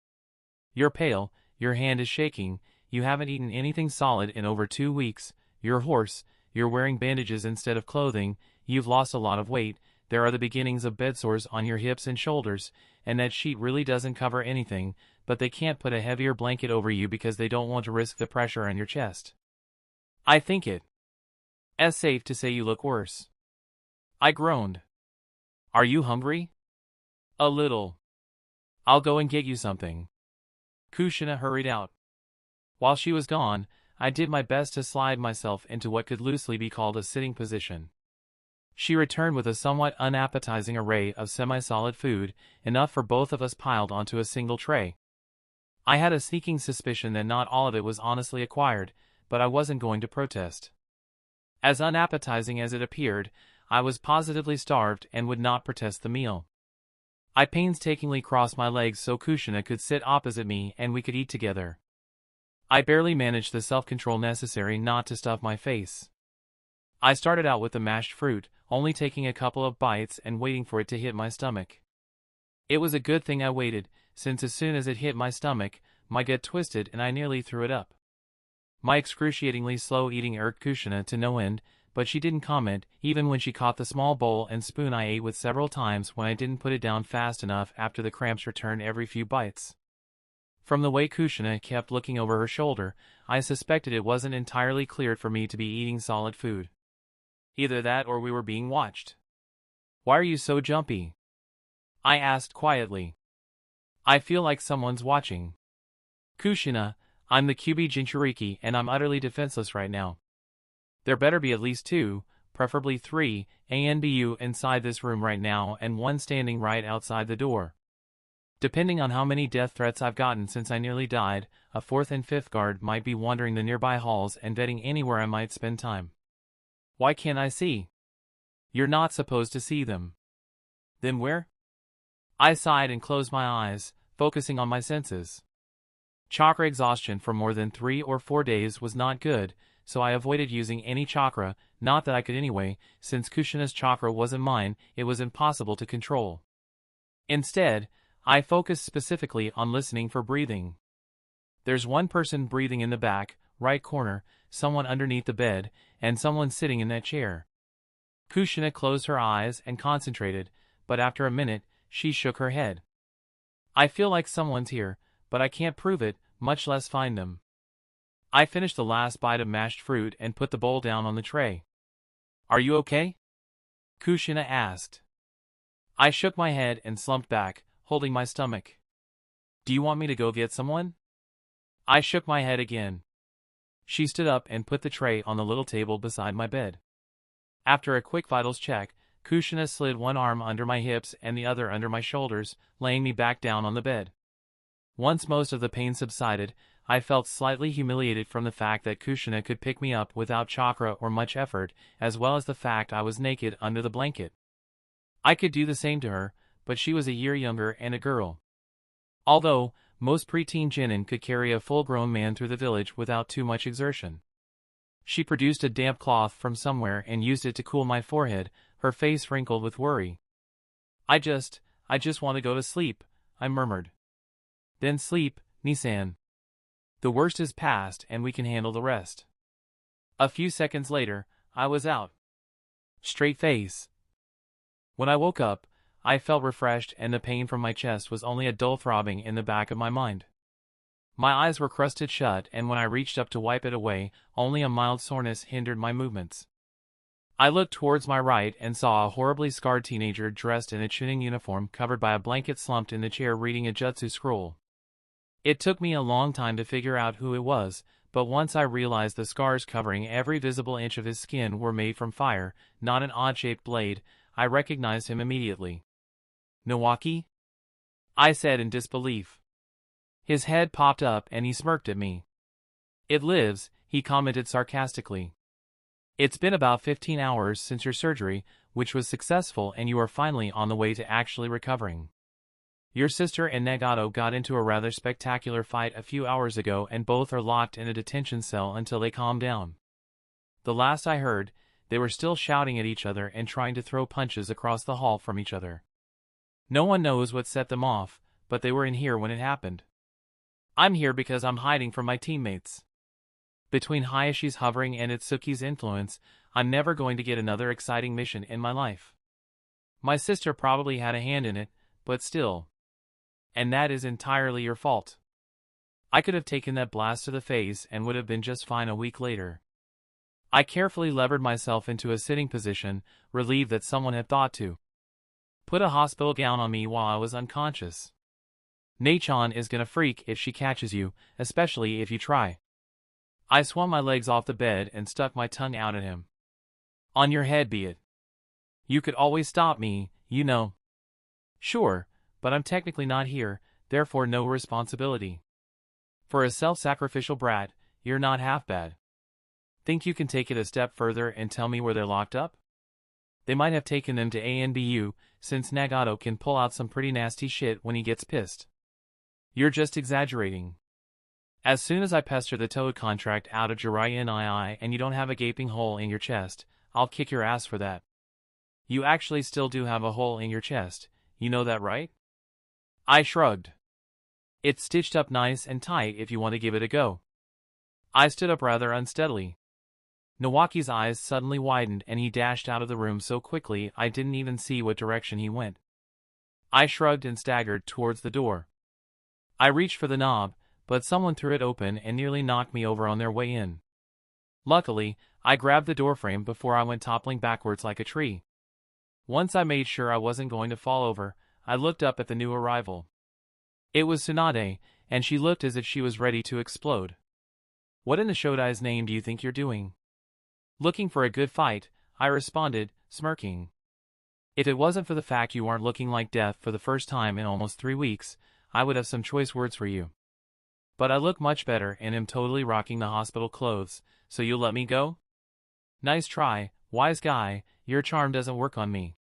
You're pale, your hand is shaking, you haven't eaten anything solid in over 2 weeks, you're hoarse, you're wearing bandages instead of clothing, you've lost a lot of weight, there are the beginnings of bedsores on your hips and shoulders, and that sheet really doesn't cover anything, but they can't put a heavier blanket over you because they don't want to risk the pressure on your chest. I think it's safe to say you look worse. I groaned. Are you hungry? A little. I'll go and get you something. Kushina hurried out. While she was gone, I did my best to slide myself into what could loosely be called a sitting position. She returned with a somewhat unappetizing array of semi-solid food, enough for both of us piled onto a single tray. I had a sneaking suspicion that not all of it was honestly acquired, but I wasn't going to protest. As unappetizing as it appeared, I was positively starved and would not protest the meal. I painstakingly crossed my legs so Kushina could sit opposite me and we could eat together. I barely managed the self-control necessary not to stuff my face. I started out with the mashed fruit, only taking a couple of bites and waiting for it to hit my stomach. It was a good thing I waited, since as soon as it hit my stomach, my gut twisted and I nearly threw it up. My excruciatingly slow eating irked Kushina to no end, but she didn't comment, even when she caught the small bowl and spoon I ate with several times when I didn't put it down fast enough after the cramps returned every few bites. From the way Kushina kept looking over her shoulder, I suspected it wasn't entirely clear for me to be eating solid food. Either that or we were being watched. Why are you so jumpy? I asked quietly. I feel like someone's watching. Kushina, I'm the Kyuubi Jinchuriki and I'm utterly defenseless right now. There better be at least 2, preferably 3, ANBU inside this room right now and 1 standing right outside the door. Depending on how many death threats I've gotten since I nearly died, a 4th and 5th guard might be wandering the nearby halls and vetting anywhere I might spend time. Why can't I see? You're not supposed to see them. Then where? I sighed and closed my eyes, focusing on my senses. Chakra exhaustion for more than 3 or 4 days was not good, so I avoided using any chakra, not that I could anyway, since Kushina's chakra wasn't mine, it was impossible to control. Instead, I focused specifically on listening for breathing. There's one person breathing in the back, right corner, someone underneath the bed, and someone sitting in that chair. Kushina closed her eyes and concentrated, but after a minute, she shook her head. I feel like someone's here, but I can't prove it, much less find them. I finished the last bite of mashed fruit and put the bowl down on the tray. Are you okay? Kushina asked. I shook my head and slumped back, holding my stomach. Do you want me to go get someone? I shook my head again. She stood up and put the tray on the little table beside my bed. After a quick vitals check, Kushina slid one arm under my hips and the other under my shoulders, laying me back down on the bed. Once most of the pain subsided, I felt slightly humiliated from the fact that Kushina could pick me up without chakra or much effort, as well as the fact I was naked under the blanket. I could do the same to her, but she was a year younger and a girl. Although, most preteen genin could carry a full-grown man through the village without too much exertion. She produced a damp cloth from somewhere and used it to cool my forehead, her face wrinkled with worry. I just want to go to sleep, I murmured. Then sleep, Nisan. The worst is past and we can handle the rest. A few seconds later, I was out. Straight face. When I woke up, I felt refreshed and the pain from my chest was only a dull throbbing in the back of my mind. My eyes were crusted shut and when I reached up to wipe it away, only a mild soreness hindered my movements. I looked towards my right and saw a horribly scarred teenager dressed in a Chunin uniform covered by a blanket slumped in the chair reading a jutsu scroll. It took me a long time to figure out who it was, but once I realized the scars covering every visible inch of his skin were made from fire, not an odd-shaped blade, I recognized him immediately. "Nawaki?" I said in disbelief. His head popped up and he smirked at me. "It lives," he commented sarcastically. "It's been about 15 hours since your surgery, which was successful, and you are finally on the way to actually recovering. Your sister and Nagato got into a rather spectacular fight a few hours ago and both are locked in a detention cell until they calm down. The last I heard, they were still shouting at each other and trying to throw punches across the hall from each other. No one knows what set them off, but they were in here when it happened. I'm here because I'm hiding from my teammates. Between Hayashi's hovering and Itsuki's influence, I'm never going to get another exciting mission in my life. My sister probably had a hand in it, but still. And that is entirely your fault. I could have taken that blast to the face and would have been just fine a week later." I carefully levered myself into a sitting position, relieved that someone had thought to put a hospital gown on me while I was unconscious. "Nachon is gonna freak if she catches you, especially if you try." I swung my legs off the bed and stuck my tongue out at him. "On your head be it. You could always stop me, you know." "Sure, but I'm technically not here, therefore no responsibility. For a self-sacrificial brat, you're not half bad. Think you can take it a step further and tell me where they're locked up? They might have taken them to ANBU, since Nagato can pull out some pretty nasty shit when he gets pissed." "You're just exaggerating. As soon as I pester the Toad contract out of Jiraiya II and you don't have a gaping hole in your chest, I'll kick your ass for that." "You actually still do have a hole in your chest, you know that, right?" I shrugged. "It's stitched up nice and tight if you want to give it a go." I stood up rather unsteadily. Nawaki's eyes suddenly widened and he dashed out of the room so quickly I didn't even see what direction he went. I shrugged and staggered towards the door. I reached for the knob, but someone threw it open and nearly knocked me over on their way in. Luckily, I grabbed the doorframe before I went toppling backwards like a tree. Once I made sure I wasn't going to fall over, I looked up at the new arrival. It was Tsunade, and she looked as if she was ready to explode. "What in the Shodai's name do you think you're doing?" "Looking for a good fight," I responded, smirking. "If it wasn't for the fact you aren't looking like death for the first time in almost 3 weeks, I would have some choice words for you. But I look much better and am totally rocking the hospital clothes, so you'll let me go?" "Nice try, wise guy, your charm doesn't work on me.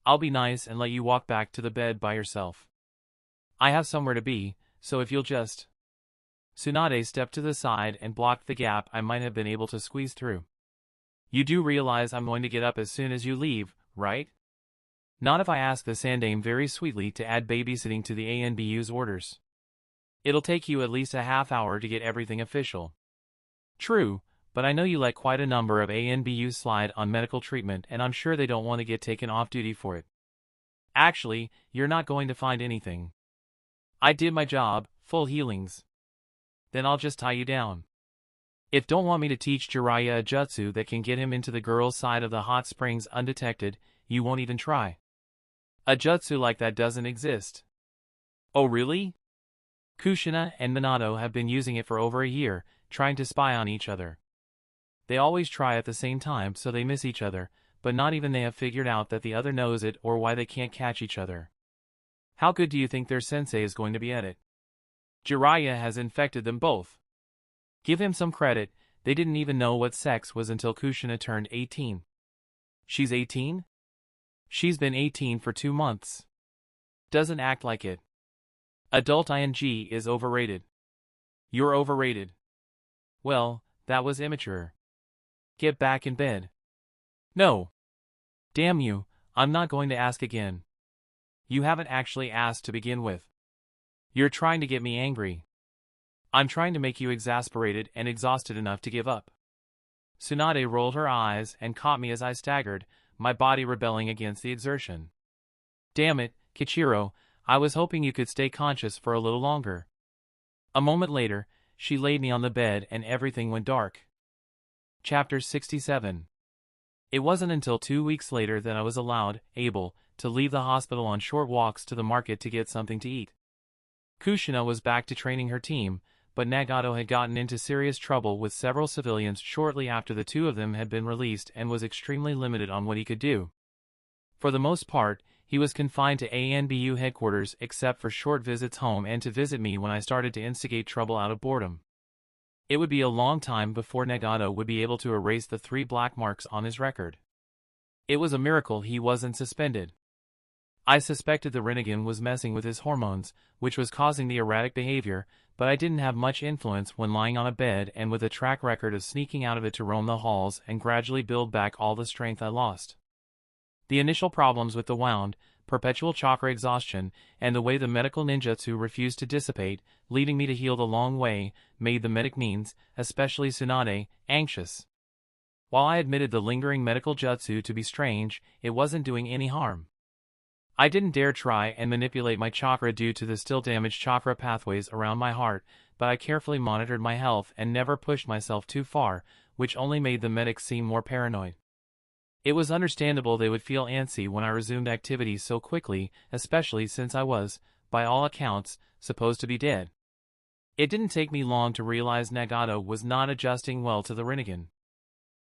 I'll be nice and let you walk back to the bed by yourself. I have somewhere to be, so if you'll just—" Tsunade stepped to the side and blocked the gap I might have been able to squeeze through. "You do realize I'm going to get up as soon as you leave, right? Not if I ask the Sandame very sweetly to add babysitting to the ANBU's orders. It'll take you at least a half hour to get everything official." "True, but I know you let quite a number of ANBUs slide on medical treatment and I'm sure they don't want to get taken off duty for it." "Actually, you're not going to find anything. I did my job, full healings. Then I'll just tie you down. If don't want me to teach Jiraiya a jutsu that can get him into the girl's side of the hot springs undetected, you won't even try. A jutsu like that doesn't exist." "Oh really?" "Kushina and Minato have been using it for over a year, trying to spy on each other. They always try at the same time so they miss each other, but not even they have figured out that the other knows it or why they can't catch each other. How good do you think their sensei is going to be at it? Jiraiya has infected them both. Give him some credit, they didn't even know what sex was until Kushina turned 18. She's 18? She's been 18 for 2 months. Doesn't act like it. Adult ing is overrated. You're overrated. Well, that was immature. Get back in bed." "No. Damn you, I'm not going to ask again. You haven't actually asked to begin with. You're trying to get me angry. I'm trying to make you exasperated and exhausted enough to give up." Tsunade rolled her eyes and caught me as I staggered, my body rebelling against the exertion. "Damn it, Kichiro, I was hoping you could stay conscious for a little longer." A moment later, she laid me on the bed and everything went dark. Chapter 67. It wasn't until 2 weeks later that I was able to leave the hospital on short walks to the market to get something to eat. Kushina was back to training her team, but Nagato had gotten into serious trouble with several civilians shortly after the two of them had been released and was extremely limited on what he could do. For the most part, he was confined to ANBU headquarters except for short visits home and to visit me when I started to instigate trouble out of boredom. It would be a long time before Nagato would be able to erase the 3 black marks on his record. It was a miracle he wasn't suspended. I suspected the Rinnegan was messing with his hormones, which was causing the erratic behavior, but I didn't have much influence when lying on a bed and with a track record of sneaking out of it to roam the halls and gradually build back all the strength I lost. The initial problems with the wound, perpetual chakra exhaustion, and the way the medical ninjutsu refused to dissipate, leading me to heal the long way, made the medic means, especially Tsunade, anxious. While I admitted the lingering medical jutsu to be strange, it wasn't doing any harm. I didn't dare try and manipulate my chakra due to the still damaged chakra pathways around my heart, but I carefully monitored my health and never pushed myself too far, which only made the medics seem more paranoid. It was understandable they would feel antsy when I resumed activities so quickly, especially since I was, by all accounts, supposed to be dead. It didn't take me long to realize Nagato was not adjusting well to the Rinnegan.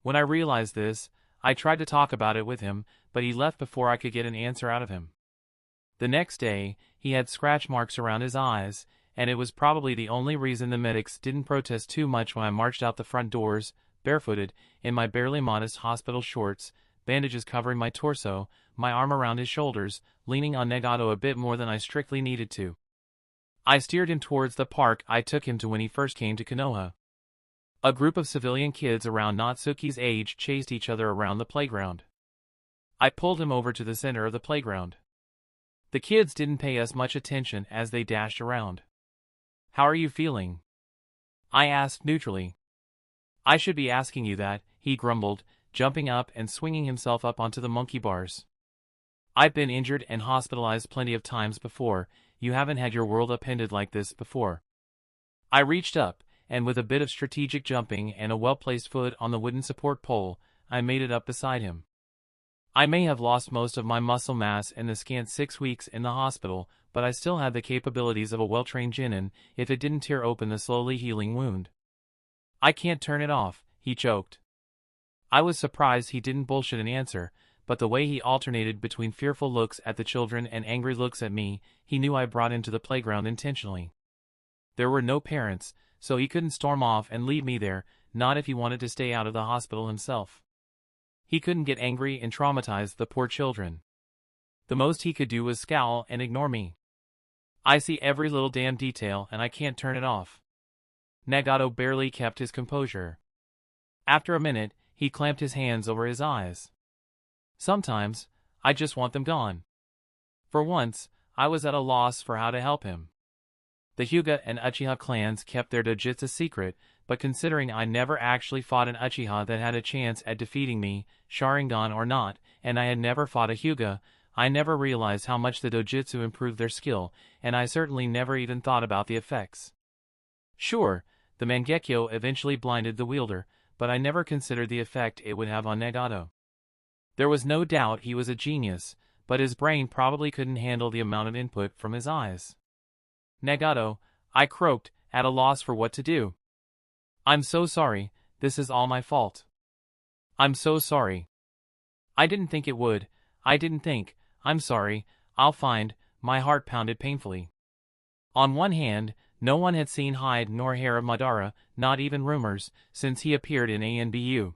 When I realized this, I tried to talk about it with him, but he left before I could get an answer out of him. The next day, he had scratch marks around his eyes, and it was probably the only reason the medics didn't protest too much when I marched out the front doors, barefooted, in my barely modest hospital shorts, bandages covering my torso, my arm around his shoulders, leaning on Nagato a bit more than I strictly needed to. I steered him towards the park I took him to when he first came to Konoha. A group of civilian kids around Natsuki's age chased each other around the playground. I pulled him over to the center of the playground. The kids didn't pay us much attention as they dashed around. "How are you feeling?" I asked neutrally. "I should be asking you that," he grumbled, jumping up and swinging himself up onto the monkey bars. "I've been injured and hospitalized plenty of times before. You haven't had your world upended like this before." I reached up, and with a bit of strategic jumping and a well-placed foot on the wooden support pole, I made it up beside him. I may have lost most of my muscle mass in the scant 6 weeks in the hospital, but I still had the capabilities of a well-trained genin if it didn't tear open the slowly healing wound. "I can't turn it off," he choked. I was surprised he didn't bullshit an answer, but the way he alternated between fearful looks at the children and angry looks at me, he knew I brought him to the playground intentionally. There were no parents, so he couldn't storm off and leave me there, not if he wanted to stay out of the hospital himself. He couldn't get angry and traumatize the poor children. The most he could do was scowl and ignore me. I see every little damn detail and I can't turn it off. Nagato barely kept his composure. After a minute, he clamped his hands over his eyes. "Sometimes, I just want them gone." For once, I was at a loss for how to help him. The Hyuga and Uchiha clans kept their dojutsu secret, but considering I never actually fought an Uchiha that had a chance at defeating me, Sharingan or not, and I had never fought a Hyuga, I never realized how much the dojutsu improved their skill, and I certainly never even thought about the effects. Sure, the Mangekyo eventually blinded the wielder, but I never considered the effect it would have on Nagato. There was no doubt he was a genius, but his brain probably couldn't handle the amount of input from his eyes. "Nagato," I croaked, at a loss for what to do. "I'm so sorry, this is all my fault. I'm so sorry. I didn't think it would, I'm sorry, I'll find," my heart pounded painfully. On one hand, no one had seen hide nor hair of Madara, not even rumors, since he appeared in ANBU.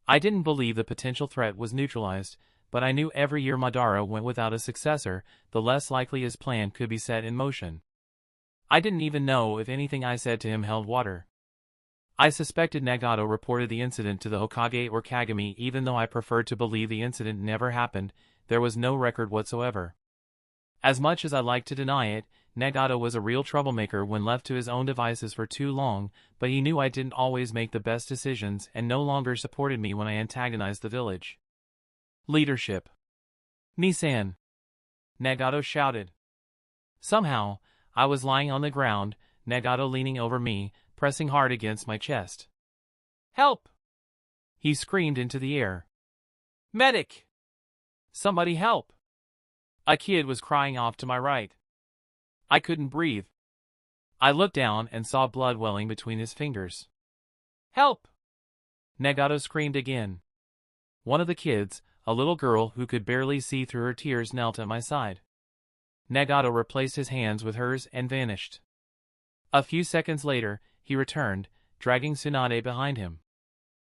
I didn't believe the potential threat was neutralized, but I knew every year Madara went without a successor, the less likely his plan could be set in motion. I didn't even know if anything I said to him held water. I suspected Nagato reported the incident to the Hokage or Kagami even though I preferred to believe the incident never happened. There was no record whatsoever. As much as I liked to deny it, Nagato was a real troublemaker when left to his own devices for too long, but he knew I didn't always make the best decisions and no longer supported me when I antagonized the village. Leadership. "Nisan!" Nagato shouted. Somehow, I was lying on the ground, Nagato leaning over me, pressing hard against my chest. "Help!" he screamed into the air. "Medic! Somebody help!" A kid was crying off to my right. I couldn't breathe. I looked down and saw blood welling between his fingers. "Help!" Nagato screamed again. One of the kids, a little girl who could barely see through her tears knelt at my side. Nagato replaced his hands with hers and vanished. A few seconds later, he returned, dragging Tsunade behind him.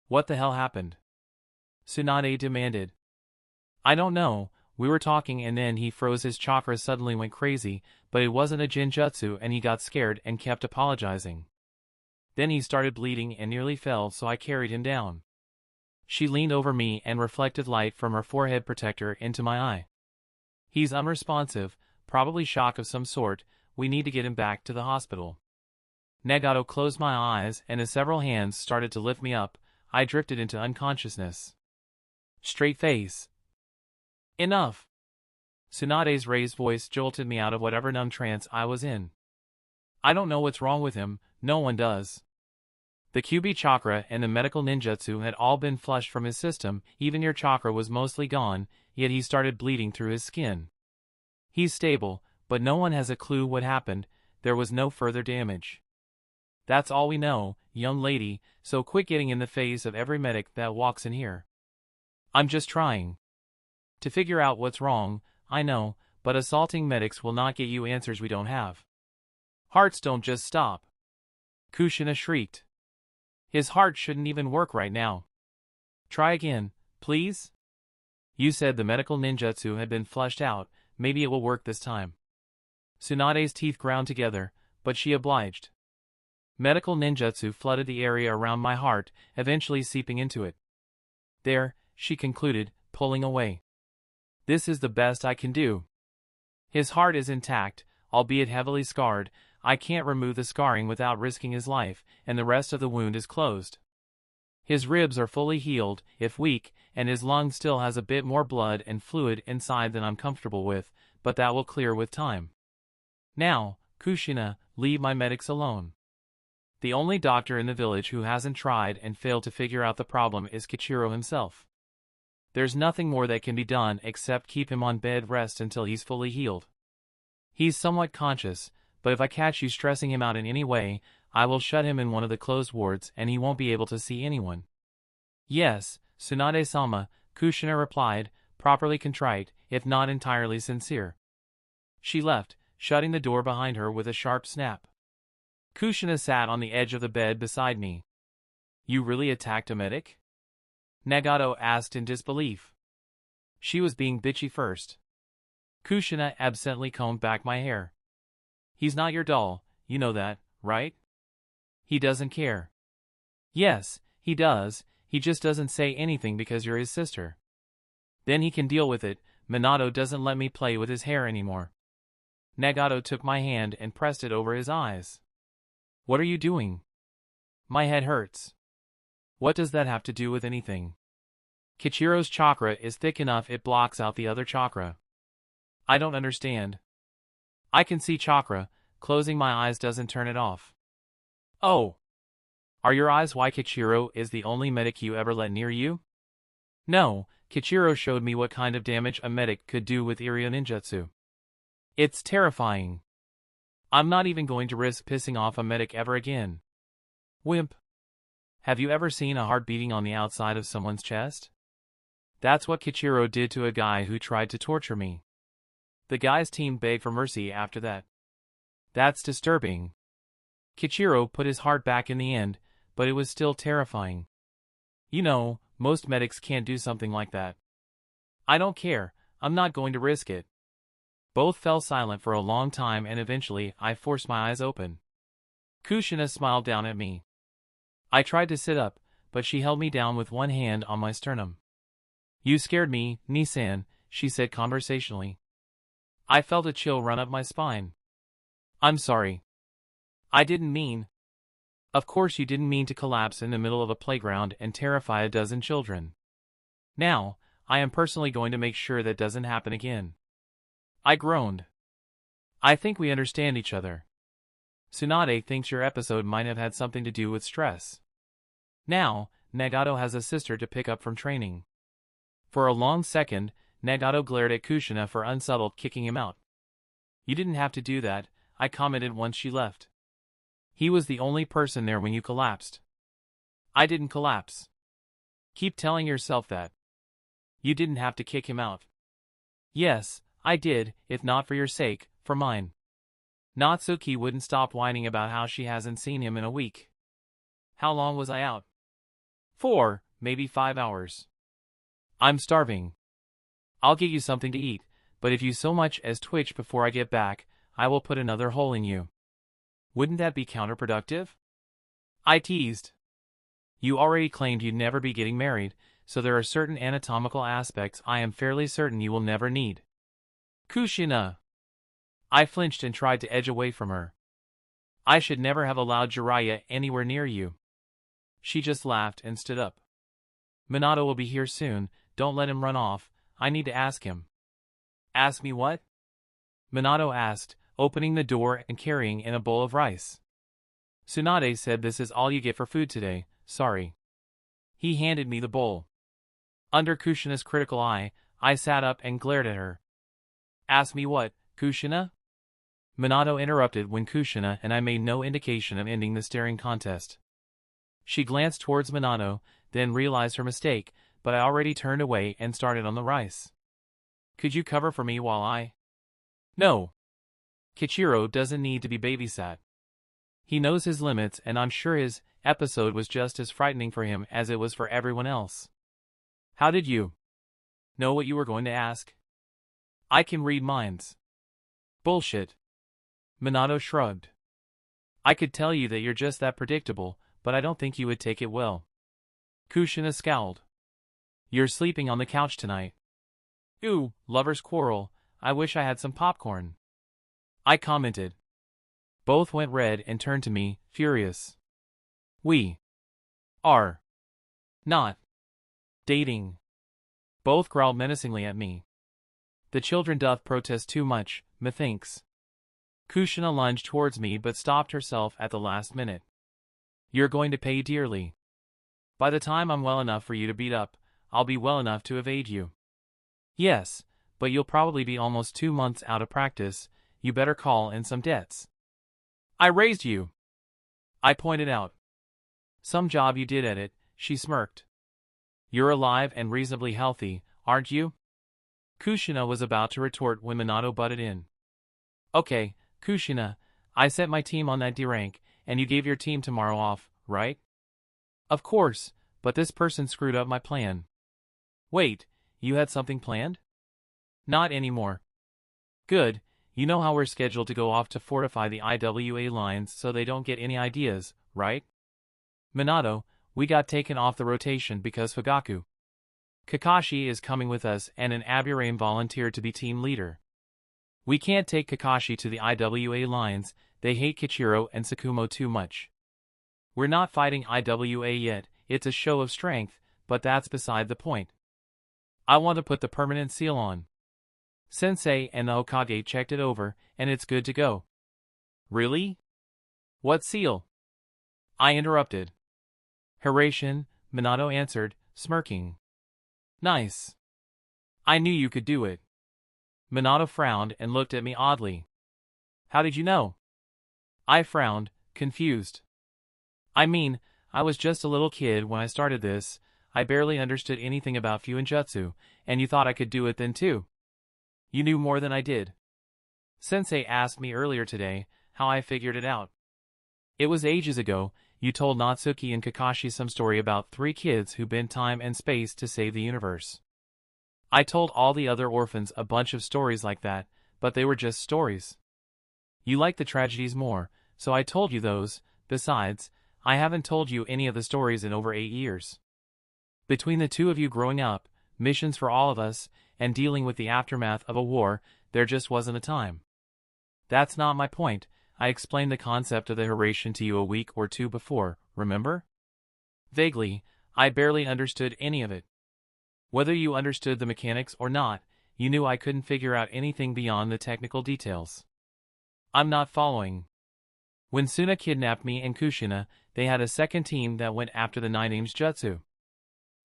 What the hell happened? Tsunade demanded. I don't know, we were talking and then he froze, his chakra suddenly went crazy, but it wasn't a genjutsu and he got scared and kept apologizing. Then he started bleeding and nearly fell, so I carried him down. She leaned over me and reflected light from her forehead protector into my eye. He's unresponsive, probably shock of some sort, we need to get him back to the hospital. Nagato closed my eyes and as several hands started to lift me up, I drifted into unconsciousness. Straight face. Enough! Tsunade's raised voice jolted me out of whatever numb trance I was in. I don't know what's wrong with him, no one does. The QB chakra and the medical ninjutsu had all been flushed from his system, even your chakra was mostly gone, yet he started bleeding through his skin. He's stable, but no one has a clue what happened, there was no further damage. That's all we know, young lady, so quit getting in the face of every medic that walks in here. I'm just trying to figure out what's wrong, I know, but assaulting medics will not get you answers we don't have. Hearts don't just stop. Kushina shrieked. His heart shouldn't even work right now. Try again, please? You said the medical ninjutsu had been flushed out, maybe it will work this time. Tsunade's teeth ground together, but she obliged. Medical ninjutsu flooded the area around my heart, eventually seeping into it. There, she concluded, pulling away. This is the best I can do. His heart is intact, albeit heavily scarred. I can't remove the scarring without risking his life, and the rest of the wound is closed. His ribs are fully healed, if weak, and his lung still has a bit more blood and fluid inside than I'm comfortable with, but that will clear with time. Now, Kushina, leave my medics alone. The only doctor in the village who hasn't tried and failed to figure out the problem is Kichiro himself. There's nothing more that can be done except keep him on bed rest until he's fully healed. He's somewhat conscious, but if I catch you stressing him out in any way, I will shut him in one of the closed wards and he won't be able to see anyone. Yes, Tsunade-sama, Kushina replied, properly contrite, if not entirely sincere. She left, shutting the door behind her with a sharp snap. Kushina sat on the edge of the bed beside me. You really attacked a medic? Nagato asked in disbelief. She was being bitchy first. Kushina absently combed back my hair. He's not your doll, you know that, right? He doesn't care. Yes, he does, he just doesn't say anything because you're his sister. Then he can deal with it, Minato doesn't let me play with his hair anymore. Nagato took my hand and pressed it over his eyes. What are you doing? My head hurts. What does that have to do with anything? Kichiro's chakra is thick enough it blocks out the other chakra. I don't understand. I can see chakra, closing my eyes doesn't turn it off. Oh. Are your eyes why Kichiro is the only medic you ever let near you? No, Kichiro showed me what kind of damage a medic could do with Iryo ninjutsu. It's terrifying. I'm not even going to risk pissing off a medic ever again. Wimp. Have you ever seen a heart beating on the outside of someone's chest? That's what Kichiro did to a guy who tried to torture me. The guy's team begged for mercy after that. That's disturbing. Kichiro put his heart back in the end, but it was still terrifying. You know, most medics can't do something like that. I don't care, I'm not going to risk it. Both fell silent for a long time and eventually I forced my eyes open. Kushina smiled down at me. I tried to sit up, but she held me down with one hand on my sternum. You scared me, Nisan, she said conversationally. I felt a chill run up my spine. I'm sorry. I didn't mean. Of course you didn't mean to collapse in the middle of a playground and terrify a dozen children. Now, I am personally going to make sure that doesn't happen again. I groaned. I think we understand each other. Tsunade thinks your episode might have had something to do with stress. Now, Nagato has a sister to pick up from training. For a long second, Nagato glared at Kushina for unsubtle kicking him out. You didn't have to do that, I commented once she left. He was the only person there when you collapsed. I didn't collapse. Keep telling yourself that. You didn't have to kick him out. Yes, I did, if not for your sake, for mine. Natsuki wouldn't stop whining about how she hasn't seen him in a week. How long was I out? 4, maybe 5 hours. I'm starving. I'll get you something to eat, but if you so much as twitch before I get back, I will put another hole in you. Wouldn't that be counterproductive? I teased. You already claimed you'd never be getting married, so there are certain anatomical aspects I am fairly certain you will never need. Kushina. I flinched and tried to edge away from her. I should never have allowed Jiraiya anywhere near you. She just laughed and stood up. Minato will be here soon, don't let him run off, I need to ask him. Ask me what? Minato asked, opening the door and carrying in a bowl of rice. Tsunade said this is all you get for food today, sorry. He handed me the bowl. Under Kushina's critical eye, I sat up and glared at her. Ask me what, Kushina? Minato interrupted when Kushina and I made no indication of ending the staring contest. She glanced towards Minato, then realized her mistake, but I already turned away and started on the rice. Could you cover for me while I... No. Kichiro doesn't need to be babysat. He knows his limits and I'm sure his episode was just as frightening for him as it was for everyone else. How did you know what you were going to ask? I can read minds. Bullshit. Minato shrugged. I could tell you that you're just that predictable, but I don't think you would take it well. Kushina scowled. You're sleeping on the couch tonight. Ooh, lovers quarrel, I wish I had some popcorn. I commented. Both went red and turned to me, furious. We are not dating. Both growled menacingly at me. The children doth protest too much, methinks. Kushina lunged towards me but stopped herself at the last minute. You're going to pay dearly. By the time I'm well enough for you to beat up, I'll be well enough to evade you. Yes, but you'll probably be almost 2 months out of practice, you better call in some debts. I raised you. I pointed out. Some job you did at it, she smirked. You're alive and reasonably healthy, aren't you? Kushina was about to retort when Minato butted in. Okay, Kushina, I set my team on that D rank, and you gave your team tomorrow off, right? Of course, but this person screwed up my plan. Wait, you had something planned? Not anymore. Good, you know how we're scheduled to go off to fortify the IWA lines so they don't get any ideas, right? Minato, we got taken off the rotation because Fugaku. Kakashi is coming with us and an Aburame volunteered to be team leader. We can't take Kakashi to the IWA lines, they hate Kichiro and Sakumo too much. We're not fighting IWA yet, it's a show of strength, but that's beside the point. I want to put the permanent seal on. Sensei and the Hokage checked it over, and it's good to go. Really? What seal? I interrupted. Hiraishin, Minato answered, smirking. Nice. I knew you could do it. Minato frowned and looked at me oddly. How did you know? I frowned, confused. I mean, I was just a little kid when I started this, I barely understood anything about Fuinjutsu, and you thought I could do it then too. You knew more than I did. Sensei asked me earlier today how I figured it out. It was ages ago, you told Natsuki and Kakashi some story about 3 kids who bent time and space to save the universe. I told all the other orphans a bunch of stories like that, but they were just stories. You liked the tragedies more, so I told you those. Besides, I haven't told you any of the stories in over 8 years. Between the two of you growing up, missions for all of us, and dealing with the aftermath of a war, there just wasn't a time. That's not my point. I explained the concept of the Hiraishin to you a week or 2 before, remember? Vaguely, I barely understood any of it. Whether you understood the mechanics or not, you knew I couldn't figure out anything beyond the technical details. I'm not following. When Suna kidnapped me and Kushina, they had a second team that went after the Nidame's jutsu.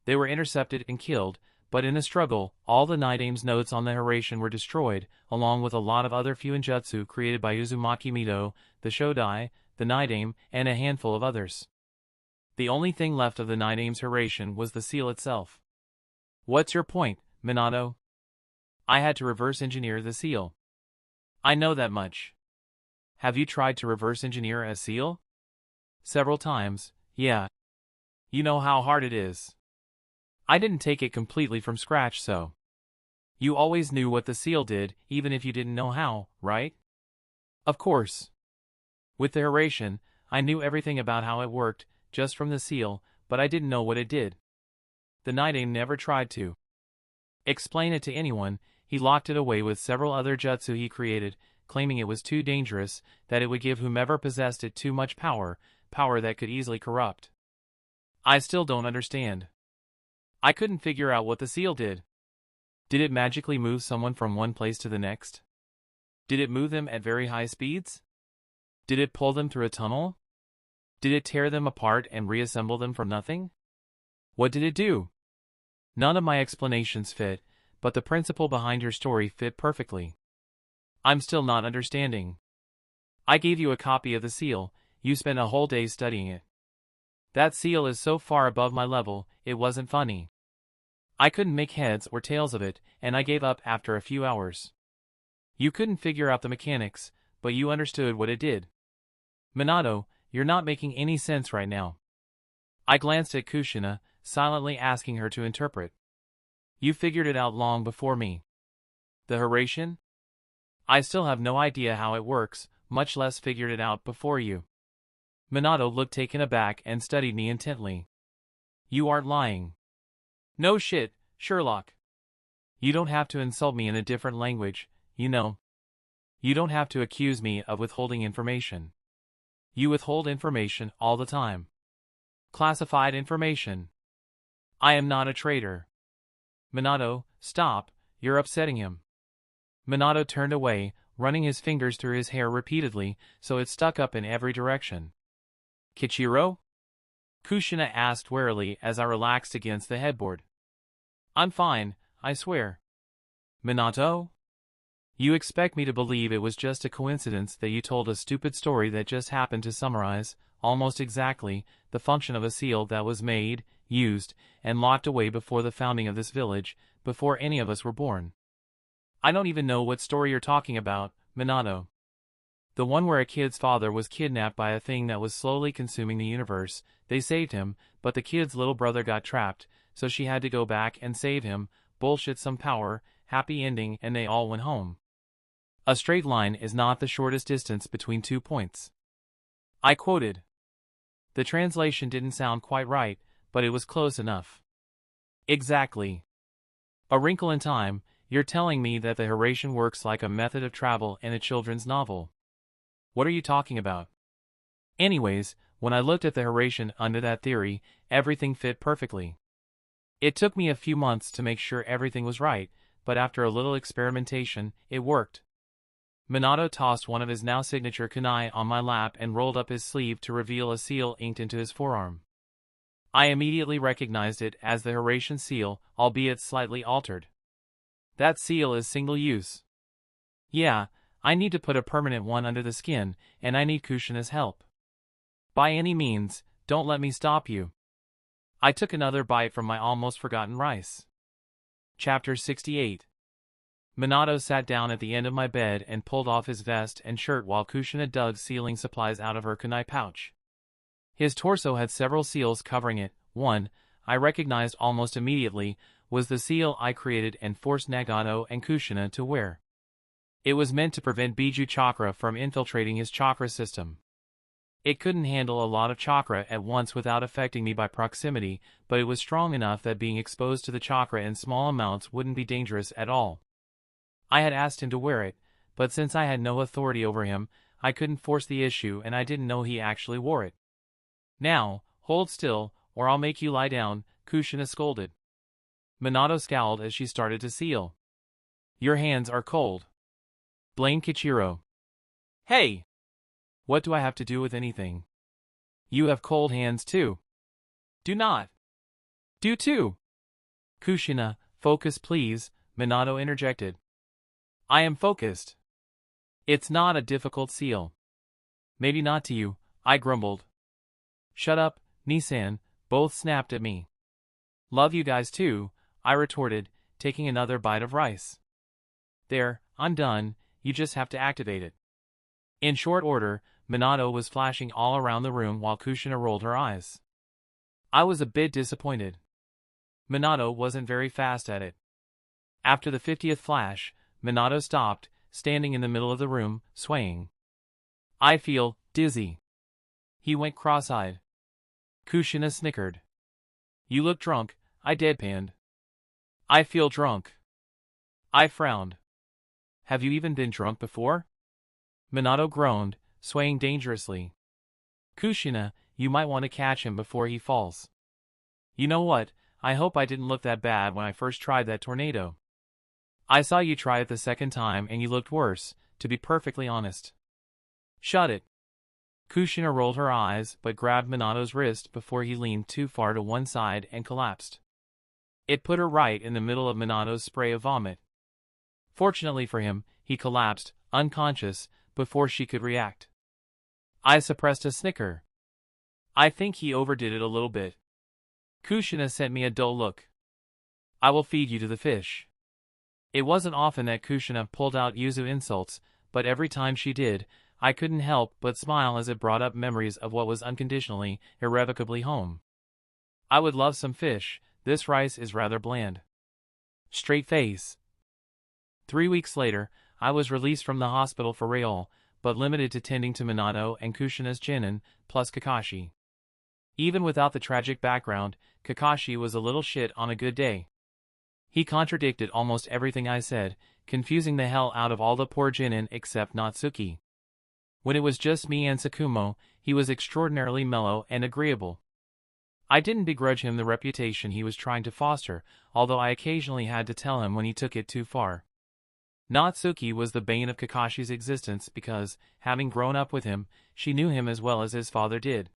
They were intercepted and killed, but in the struggle, all the Nidame's notes on the Hiraishin were destroyed, along with a lot of other Fuinjutsu created by Uzumaki Mito, the Shodai, the Nidame, and a handful of others. The only thing left of the Nidame's Hiraishin was the seal itself. What's your point? Minato. I had to reverse engineer the seal. I know that much. Have you tried to reverse engineer a seal? Several times, yeah. You know how hard it is. I didn't take it completely from scratch, so. You always knew what the seal did, even if you didn't know how, right? Of course. With the Hiraishin, I knew everything about how it worked, just from the seal, but I didn't know what it did. The Nidain never tried to explain it to anyone. He locked it away with several other jutsu he created, claiming it was too dangerous, that it would give whomever possessed it too much power, power that could easily corrupt. I still don't understand. I couldn't figure out what the seal did. Did it magically move someone from one place to the next? Did it move them at very high speeds? Did it pull them through a tunnel? Did it tear them apart and reassemble them from nothing? What did it do? None of my explanations fit, but the principle behind your story fit perfectly. I'm still not understanding. I gave you a copy of the seal, you spent a whole day studying it. That seal is so far above my level, it wasn't funny. I couldn't make heads or tails of it, and I gave up after a few hours. You couldn't figure out the mechanics, but you understood what it did. Minato, you're not making any sense right now. I glanced at Kushina, silently asking her to interpret. You figured it out long before me. The Hiraishin? I still have no idea how it works, much less figured it out before you. Minato looked taken aback and studied me intently. You aren't lying. No shit, Sherlock. You don't have to insult me in a different language, you know. You don't have to accuse me of withholding information. You withhold information all the time. Classified information. I am not a traitor. Minato, stop, you're upsetting him. Minato turned away, running his fingers through his hair repeatedly, so it stuck up in every direction. Kichiro? Kushina asked warily as I relaxed against the headboard. I'm fine, I swear. Minato? You expect me to believe it was just a coincidence that you told a stupid story that just happened to summarize, almost exactly, the function of a seal that was made, used, and locked away before the founding of this village, before any of us were born. I don't even know what story you're talking about, Minato. The one where a kid's father was kidnapped by a thing that was slowly consuming the universe. They saved him, but the kid's little brother got trapped, so she had to go back and save him. Bullshit, some power, happy ending, and they all went home. A straight line is not the shortest distance between 2 points. I quoted. The translation didn't sound quite right, but it was close enough. Exactly. A Wrinkle in Time. You're telling me that the Hiraishin works like a method of travel in a children's novel. What are you talking about? Anyways, when I looked at the Hiraishin under that theory, everything fit perfectly. It took me a few months to make sure everything was right, but after a little experimentation, it worked. Minato tossed one of his now signature kunai on my lap and rolled up his sleeve to reveal a seal inked into his forearm. I immediately recognized it as the Hiraishin seal, albeit slightly altered. That seal is single-use. Yeah, I need to put a permanent one under the skin, and I need Kushina's help. By any means, don't let me stop you. I took another bite from my almost forgotten rice. Chapter 68. Minato sat down at the end of my bed and pulled off his vest and shirt while Kushina dug sealing supplies out of her kunai pouch. His torso had several seals covering it. One, I recognized almost immediately, was the seal I created and forced Nagato and Kushina to wear. It was meant to prevent Biju chakra from infiltrating his chakra system. It couldn't handle a lot of chakra at once without affecting me by proximity, but it was strong enough that being exposed to the chakra in small amounts wouldn't be dangerous at all. I had asked him to wear it, but since I had no authority over him, I couldn't force the issue and I didn't know he actually wore it. Now, hold still, or I'll make you lie down, Kushina scolded. Minato scowled as she started to seal. Your hands are cold. Blamed Kichiro. Hey! What do I have to do with anything? You have cold hands too. Do not. Do too. Kushina, focus please, Minato interjected. I am focused. It's not a difficult seal. Maybe not to you, I grumbled. Shut up, Nissan, both snapped at me. Love you guys too, I retorted, taking another bite of rice. There, I'm done, you just have to activate it. In short order, Minato was flashing all around the room while Kushina rolled her eyes. I was a bit disappointed. Minato wasn't very fast at it. After the 50th flash, Minato stopped, standing in the middle of the room, swaying. I feel dizzy. He went cross-eyed. Kushina snickered. You look drunk, I deadpanned. I feel drunk. I frowned. Have you even been drunk before? Minato groaned, swaying dangerously. Kushina, you might want to catch him before he falls. You know what, I hope I didn't look that bad when I first tried that tornado. I saw you try it the second time and you looked worse, to be perfectly honest. Shut it. Kushina rolled her eyes but grabbed Minato's wrist before he leaned too far to one side and collapsed. It put her right in the middle of Minato's spray of vomit. Fortunately for him, he collapsed, unconscious, before she could react. I suppressed a snicker. I think he overdid it a little bit. Kushina sent me a dull look. I will feed you to the fish. It wasn't often that Kushina pulled out Uzu insults, but every time she did, I couldn't help but smile as it brought up memories of what was unconditionally, irrevocably home. I would love some fish, this rice is rather bland. Straight face. 3 weeks later, I was released from the hospital for Real, but limited to tending to Minato and Kushina's Jinin, plus Kakashi. Even without the tragic background, Kakashi was a little shit on a good day. He contradicted almost everything I said, confusing the hell out of all the poor Jinin except Natsuki. When it was just me and Sakumo, he was extraordinarily mellow and agreeable. I didn't begrudge him the reputation he was trying to foster, although I occasionally had to tell him when he took it too far. Natsuki was the bane of Kakashi's existence because, having grown up with him, she knew him as well as his father did.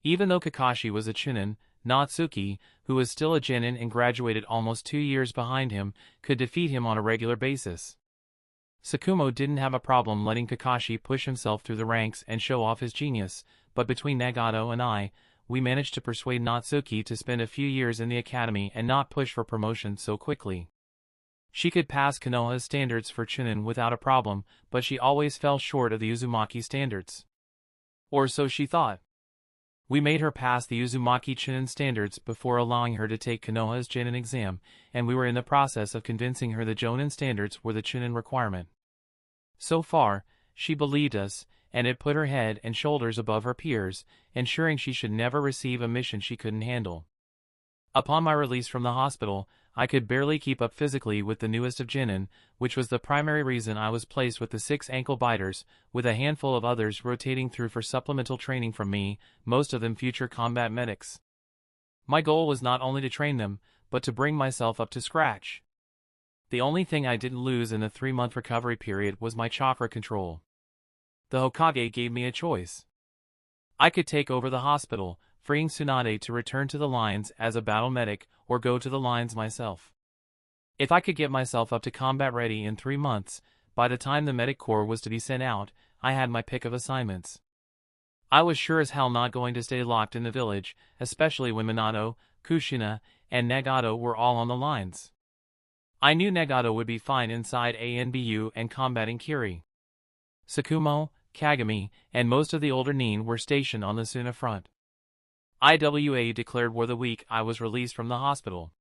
Even though Kakashi was a Chunin, Natsuki, who was still a Genin and graduated almost 2 years behind him, could defeat him on a regular basis. Sakumo didn't have a problem letting Kakashi push himself through the ranks and show off his genius, but between Nagato and I, we managed to persuade Natsuki to spend a few years in the academy and not push for promotion so quickly. She could pass Konoha's standards for Chunin without a problem, but she always fell short of the Uzumaki standards. Or so she thought. We made her pass the Uzumaki Chunin standards before allowing her to take Konoha's Genin exam, and we were in the process of convincing her the Jonin standards were the Chunin requirement. So far, she believed us, and it put her head and shoulders above her peers, ensuring she should never receive a mission she couldn't handle. Upon my release from the hospital, I could barely keep up physically with the newest of Genin, which was the primary reason I was placed with the 6 ankle biters, with a handful of others rotating through for supplemental training from me, most of them future combat medics. My goal was not only to train them, but to bring myself up to scratch. The only thing I didn't lose in the 3-month recovery period was my chakra control. The Hokage gave me a choice. I could take over the hospital, freeing Tsunade to return to the lines as a battle medic, or go to the lines myself. If I could get myself up to combat ready in 3 months, by the time the medic corps was to be sent out, I had my pick of assignments. I was sure as hell not going to stay locked in the village, especially when Minato, Kushina, and Nagato were all on the lines. I knew Nagato would be fine inside ANBU and combating Kiri. Sakumo, Kagami, and most of the older Nin were stationed on the Suna front. IWA declared war the week I was released from the hospital,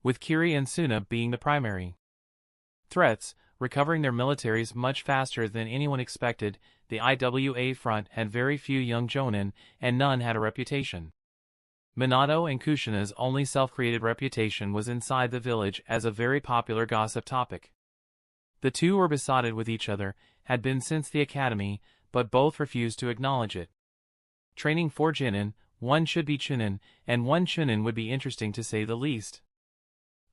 with Kiri and Suna being the primary threats, recovering their militaries much faster than anyone expected. The IWA front had very few young jonin, and none had a reputation. Minato and Kushina's only self-created reputation was inside the village as a very popular gossip topic. The two were besotted with each other, had been since the academy, but both refused to acknowledge it. Training 4 Genin, 1 should be Chunin, and 1 Chunin would be interesting to say the least.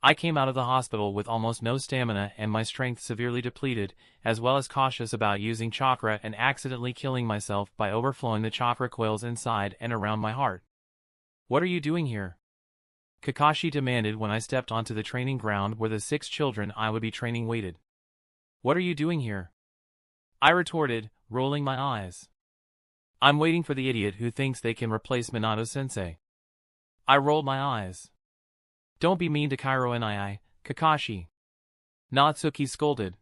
I came out of the hospital with almost no stamina and my strength severely depleted, as well as cautious about using chakra and accidentally killing myself by overflowing the chakra coils inside and around my heart. What are you doing here? Kakashi demanded when I stepped onto the training ground where the 6 children I would be training waited. What are you doing here? I retorted, rolling my eyes. I'm waiting for the idiot who thinks they can replace Minato-sensei. I rolled my eyes. Don't be mean to Kairo and Kakashi. Natsuki scolded.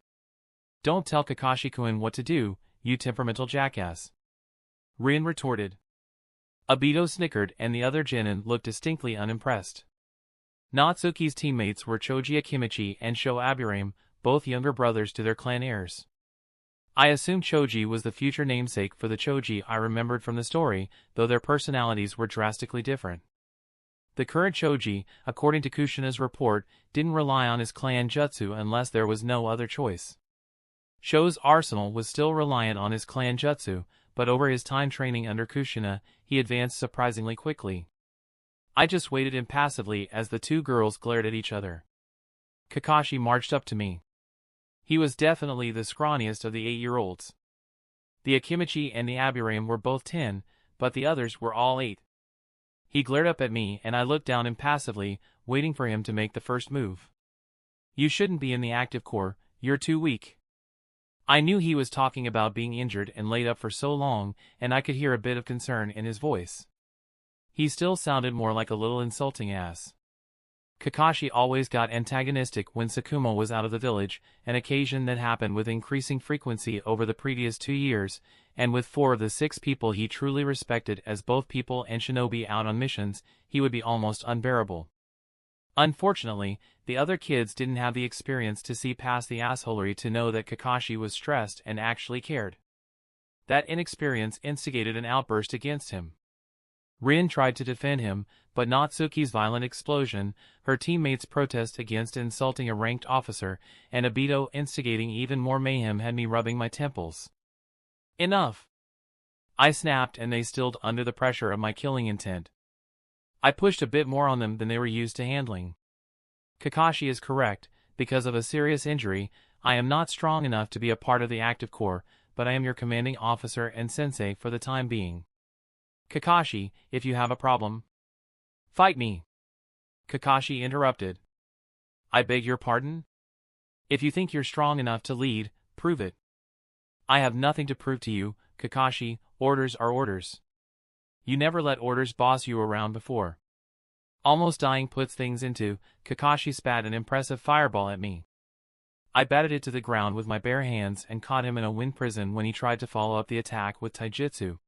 Don't tell Kakashi-kun what to do, you temperamental jackass. Rin retorted. Obito snickered and the other genin looked distinctly unimpressed. Natsuki's teammates were Choji Akimichi and Sho Aburame, both younger brothers to their clan heirs. I assumed Choji was the future namesake for the Choji I remembered from the story, though their personalities were drastically different. The current Choji, according to Kushina's report, didn't rely on his clan jutsu unless there was no other choice. Sho's arsenal was still reliant on his clan jutsu, but over his time training under Kushina, he advanced surprisingly quickly. I just waited impassively as the two girls glared at each other. Kakashi marched up to me. He was definitely the scrawniest of the 8-year-olds. The Akimichi and the Aburame were both 10, but the others were all 8. He glared up at me and I looked down impassively, waiting for him to make the first move. You shouldn't be in the active corps, you're too weak. I knew he was talking about being injured and laid up for so long, and I could hear a bit of concern in his voice. He still sounded more like a little insulting ass. Kakashi always got antagonistic when Sakumo was out of the village, an occasion that happened with increasing frequency over the previous 2 years, and with 4 of the 6 people he truly respected as both people and shinobi out on missions, he would be almost unbearable. Unfortunately, the other kids didn't have the experience to see past the assholery to know that Kakashi was stressed and actually cared. That inexperience instigated an outburst against him. Rin tried to defend him, but Natsuki's violent explosion, her teammates' protest against insulting a ranked officer, and Obito instigating even more mayhem had me rubbing my temples. Enough! I snapped and they stilled under the pressure of my killing intent. I pushed a bit more on them than they were used to handling. Kakashi is correct, because of a serious injury, I am not strong enough to be a part of the active corps, but I am your commanding officer and sensei for the time being. Kakashi, if you have a problem, fight me. Kakashi interrupted. I beg your pardon? If you think you're strong enough to lead, prove it. I have nothing to prove to you, Kakashi, orders are orders. You never let orders boss you around before. Almost dying puts things into, Kakashi spat an impressive fireball at me. I batted it to the ground with my bare hands and caught him in a wind prison when he tried to follow up the attack with taijutsu.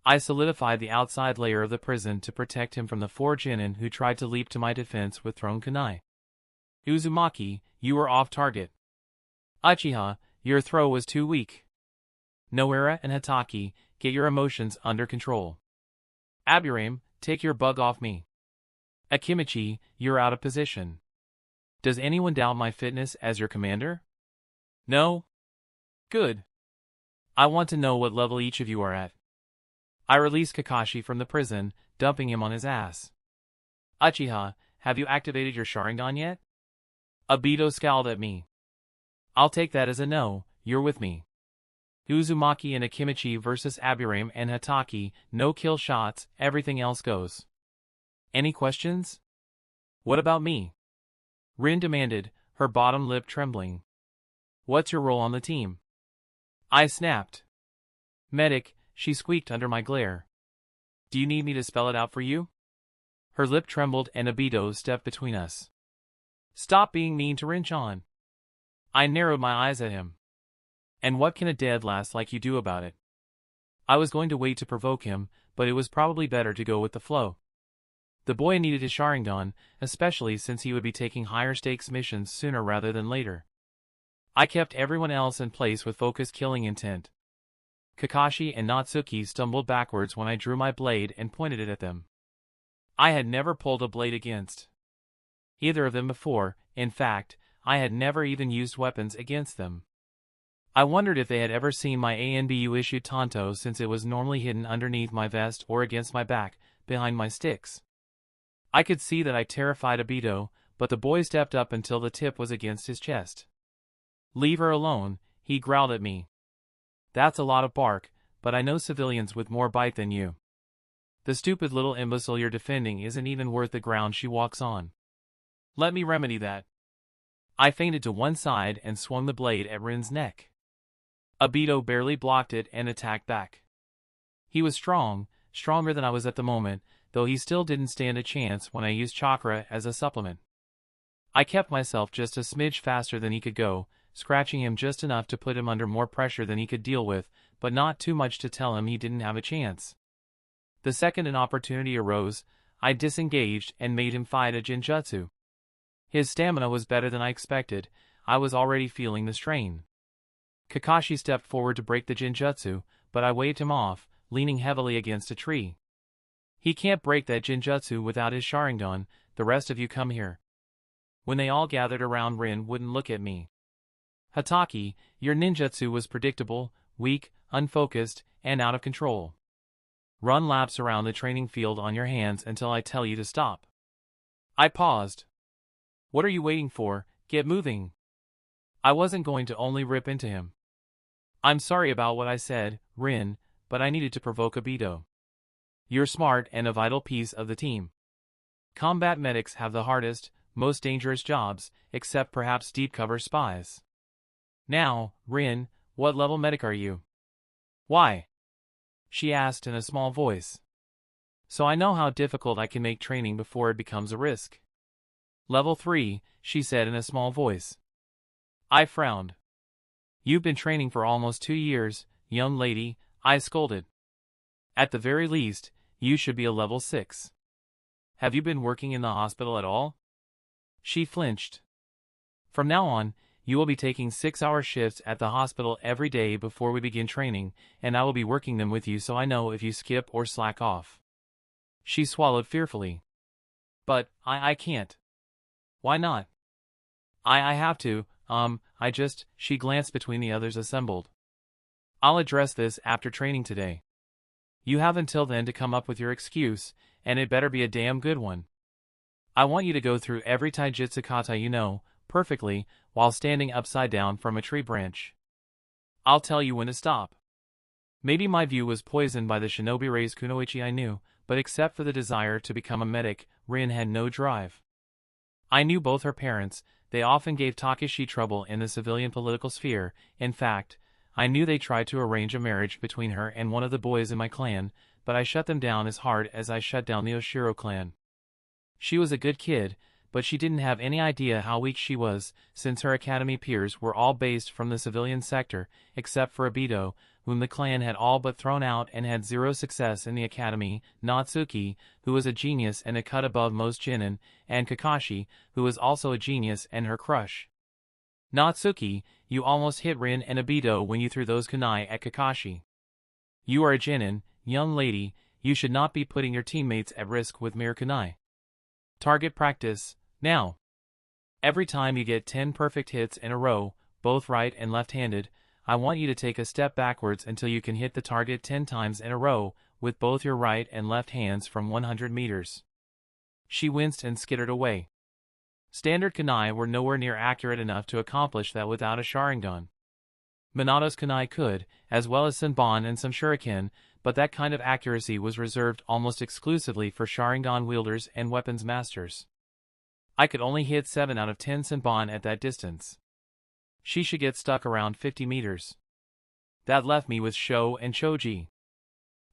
I solidified the outside layer of the prison to protect him from the 4 genin who tried to leap to my defense with thrown kunai. Uzumaki, you were off target. Uchiha, your throw was too weak. Noara and Hatake, get your emotions under control. Aburame, take your bug off me. Akimichi, you're out of position. Does anyone doubt my fitness as your commander? No? Good. I want to know what level each of you are at. I released Kakashi from the prison, dumping him on his ass. Uchiha, have you activated your Sharingan yet? Obito scowled at me. I'll take that as a no, you're with me. Uzumaki and Akimichi versus Aburame and Hatake, no kill shots, everything else goes. Any questions? What about me? Rin demanded, her bottom lip trembling. What's your role on the team? I snapped. Medic, she squeaked under my glare. Do you need me to spell it out for you? Her lip trembled and Obito stepped between us. Stop being mean to Rin-chan. I narrowed my eyes at him. And what can a dead lass like you do about it? I was going to wait to provoke him, but it was probably better to go with the flow. The boy needed his Sharingan, especially since he would be taking higher stakes missions sooner rather than later. I kept everyone else in place with focused killing intent. Kakashi and Natsuki stumbled backwards when I drew my blade and pointed it at them. I had never pulled a blade against either of them before. In fact, I had never even used weapons against them. I wondered if they had ever seen my ANBU-issued tanto, since it was normally hidden underneath my vest or against my back, behind my sticks. I could see that I terrified Obito, but the boy stepped up until the tip was against his chest. Leave her alone, he growled at me. That's a lot of bark, but I know civilians with more bite than you. The stupid little imbecile you're defending isn't even worth the ground she walks on. Let me remedy that. I feinted to one side and swung the blade at Rin's neck. Obito barely blocked it and attacked back. He was strong, stronger than I was at the moment, though he still didn't stand a chance when I used chakra as a supplement. I kept myself just a smidge faster than he could go, scratching him just enough to put him under more pressure than he could deal with, but not too much to tell him he didn't have a chance. The second an opportunity arose, I disengaged and made him fight a genjutsu. His stamina was better than I expected. I was already feeling the strain. Kakashi stepped forward to break the genjutsu, but I waved him off, leaning heavily against a tree. He can't break that genjutsu without his Sharingan. The rest of you come here. When they all gathered around, Rin wouldn't look at me. Hatake, your ninjutsu was predictable, weak, unfocused, and out of control. Run laps around the training field on your hands until I tell you to stop. I paused. What are you waiting for? Get moving. I wasn't going to only rip into him. I'm sorry about what I said, Rin, but I needed to provoke Obito. You're smart and a vital piece of the team. Combat medics have the hardest, most dangerous jobs, except perhaps deep cover spies. Now, Rin, what level medic are you? Why? She asked in a small voice. So I know how difficult I can make training before it becomes a risk. Level 3, she said in a small voice. I frowned. You've been training for almost 2 years, young lady, I scolded. At the very least, you should be a level 6. Have you been working in the hospital at all? She flinched. From now on, you will be taking 6-hour shifts at the hospital every day before we begin training, and I will be working them with you so I know if you skip or slack off. She swallowed fearfully. But, I can't. Why not? I have to, she glanced between the others assembled. I'll address this after training today. You have until then to come up with your excuse, and it better be a damn good one. I want you to go through every taijutsu kata you know, perfectly, while standing upside down from a tree branch. I'll tell you when to stop. Maybe my view was poisoned by the shinobi raised kunoichi I knew, but except for the desire to become a medic, Rin had no drive. I knew both her parents. They often gave Takeshi trouble in the civilian political sphere. In fact, I knew they tried to arrange a marriage between her and one of the boys in my clan, but I shut them down as hard as I shut down the Oshiro clan. She was a good kid, but she didn't have any idea how weak she was, since her academy peers were all based from the civilian sector, except for Obito, whom the clan had all but thrown out and had zero success in the academy, Natsuki, who was a genius and a cut above most genin, and Kakashi, who was also a genius and her crush. Natsuki, you almost hit Rin and Obito when you threw those kunai at Kakashi. You are a genin, young lady, you should not be putting your teammates at risk with mere kunai. Target practice, now. Every time you get 10 perfect hits in a row, both right and left-handed, I want you to take a step backwards until you can hit the target 10 times in a row, with both your right and left hands from 100 meters. She winced and skittered away. Standard kunai were nowhere near accurate enough to accomplish that without a Sharingan. Minato's kunai could, as well as Senbon and some shuriken, but that kind of accuracy was reserved almost exclusively for Sharingan wielders and weapons masters. I could only hit 7 out of 10 Senbon at that distance. She should get stuck around 50 meters. That left me with Sho and Choji.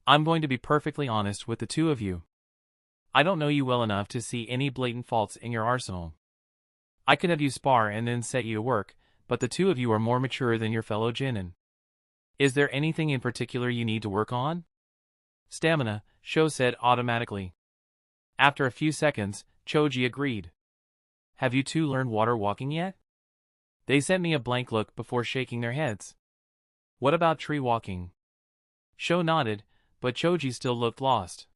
I'm going to be perfectly honest with the two of you. I don't know you well enough to see any blatant faults in your arsenal. I could have you spar and then set you to work, but the two of you are more mature than your fellow genin. Is there anything in particular you need to work on? Stamina, Sho said automatically. After a few seconds, Choji agreed. Have you two learned water walking yet? They sent me a blank look before shaking their heads. What about tree walking? Sho nodded, but Choji still looked lost.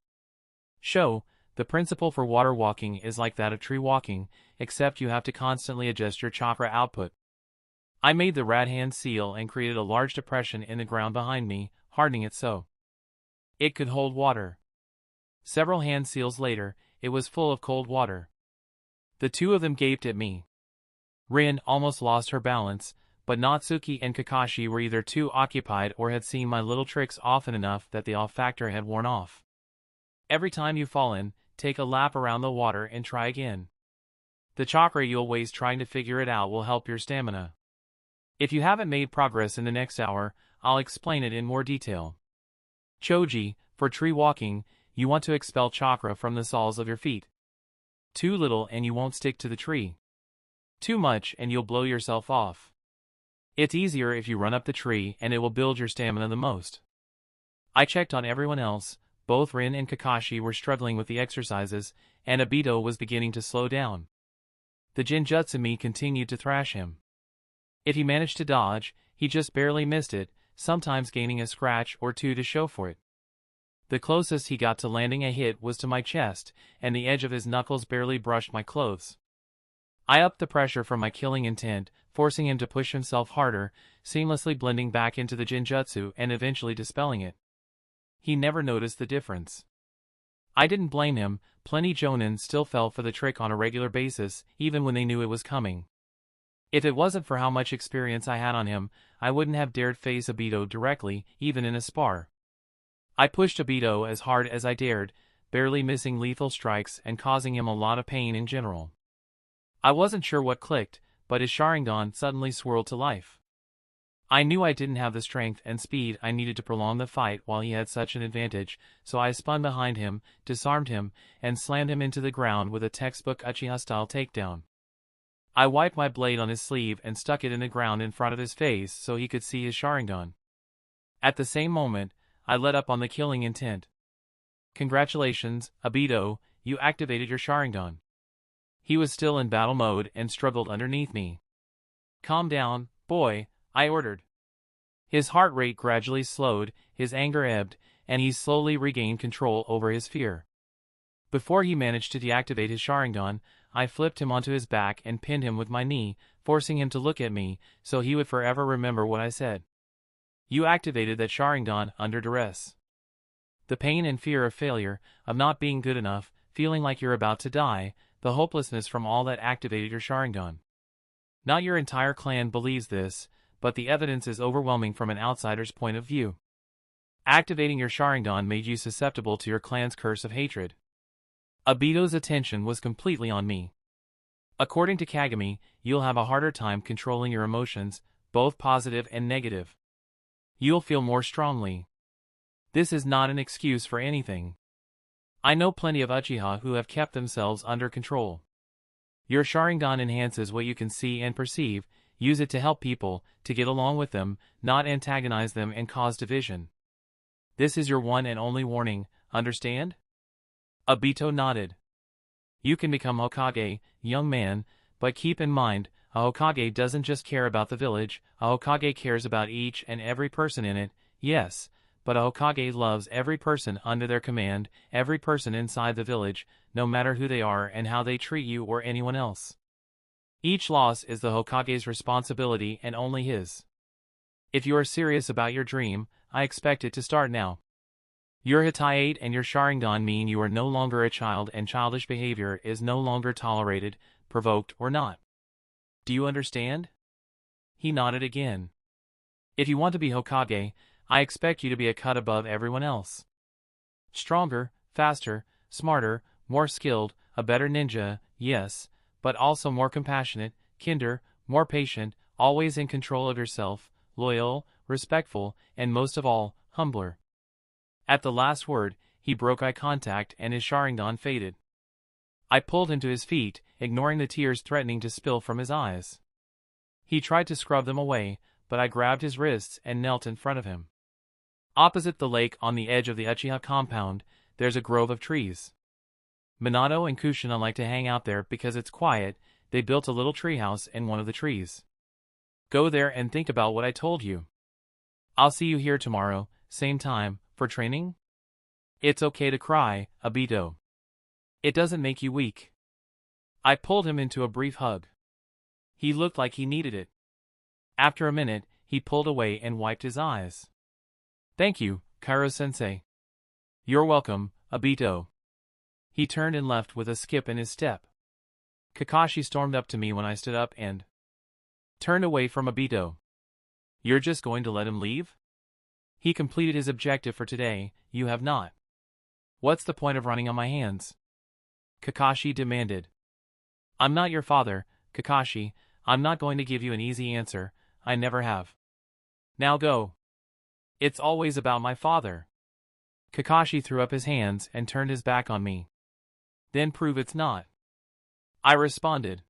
Sho, the principle for water walking is like that of tree walking, except you have to constantly adjust your chakra output. I made the rat hand seal and created a large depression in the ground behind me, hardening it so it could hold water. Several hand seals later, it was full of cold water. The two of them gaped at me. Rin almost lost her balance, but Natsuki and Kakashi were either too occupied or had seen my little tricks often enough that the awe factor had worn off. Every time you fall in, take a lap around the water and try again. The chakra you'll waste trying to figure it out will help your stamina. If you haven't made progress in the next hour, I'll explain it in more detail. Choji, for tree walking, you want to expel chakra from the soles of your feet. Too little and you won't stick to the tree. Too much and you'll blow yourself off. It's easier if you run up the tree and it will build your stamina the most. I checked on everyone else. Both Rin and Kakashi were struggling with the exercises, and Obito was beginning to slow down. The Jinjutsu continued to thrash him. If he managed to dodge, he just barely missed it, sometimes gaining a scratch or two to show for it. The closest he got to landing a hit was to my chest, and the edge of his knuckles barely brushed my clothes. I upped the pressure from my killing intent, forcing him to push himself harder, seamlessly blending back into the Jinjutsu and eventually dispelling it. He never noticed the difference. I didn't blame him. Plenty Jonin still fell for the trick on a regular basis, even when they knew it was coming. If it wasn't for how much experience I had on him, I wouldn't have dared face Obito directly, even in a spar. I pushed Obito as hard as I dared, barely missing lethal strikes and causing him a lot of pain in general. I wasn't sure what clicked, but his Sharingan suddenly swirled to life. I knew I didn't have the strength and speed I needed to prolong the fight while he had such an advantage, so I spun behind him, disarmed him, and slammed him into the ground with a textbook Uchiha-style takedown. I wiped my blade on his sleeve and stuck it in the ground in front of his face so he could see his Sharingan. At the same moment, I let up on the killing intent. Congratulations, Obito, you activated your Sharingan. He was still in battle mode and struggled underneath me. Calm down, boy, I ordered. His heart rate gradually slowed, his anger ebbed, and he slowly regained control over his fear. Before he managed to deactivate his Sharingan, I flipped him onto his back and pinned him with my knee, forcing him to look at me, so he would forever remember what I said. You activated that Sharingan under duress. The pain and fear of failure, of not being good enough, feeling like you're about to die, the hopelessness from all that activated your Sharingan. Not your entire clan believes this, but the evidence is overwhelming from an outsider's point of view. Activating your Sharingan made you susceptible to your clan's curse of hatred. Obito's attention was completely on me. According to Kagami, you'll have a harder time controlling your emotions, both positive and negative. You'll feel more strongly. This is not an excuse for anything. I know plenty of Uchiha who have kept themselves under control. Your Sharingan enhances what you can see and perceive. Use it to help people, to get along with them, not antagonize them and cause division. This is your one and only warning, understand? Obito nodded. You can become Hokage, young man, but keep in mind, a Hokage doesn't just care about the village, a Hokage cares about each and every person in it, yes, but a Hokage loves every person under their command, every person inside the village, no matter who they are and how they treat you or anyone else. Each loss is the Hokage's responsibility and only his. If you are serious about your dream, I expect it to start now. Your Hatake and your Sharingan mean you are no longer a child and childish behavior is no longer tolerated, provoked or not. Do you understand? He nodded again. If you want to be Hokage, I expect you to be a cut above everyone else. Stronger, faster, smarter, more skilled, a better ninja, yes, but also more compassionate, kinder, more patient, always in control of yourself, loyal, respectful, and most of all, humbler. At the last word, he broke eye contact and his Sharingan faded. I pulled him to his feet, ignoring the tears threatening to spill from his eyes. He tried to scrub them away, but I grabbed his wrists and knelt in front of him. Opposite the lake on the edge of the Uchiha compound, there's a grove of trees. Minato and Kushina like to hang out there because it's quiet. They built a little treehouse in one of the trees. Go there and think about what I told you. I'll see you here tomorrow, same time, for training? It's okay to cry, Obito. It doesn't make you weak. I pulled him into a brief hug. He looked like he needed it. After a minute, he pulled away and wiped his eyes. Thank you, Kairo-sensei. You're welcome, Obito. He turned and left with a skip in his step. Kakashi stormed up to me when I stood up and turned away from Obito. You're just going to let him leave? He completed his objective for today, you have not. What's the point of running on my hands? Kakashi demanded. I'm not your father, Kakashi. I'm not going to give you an easy answer, I never have. Now go. It's always about my father. Kakashi threw up his hands and turned his back on me. Then prove it's not. I responded.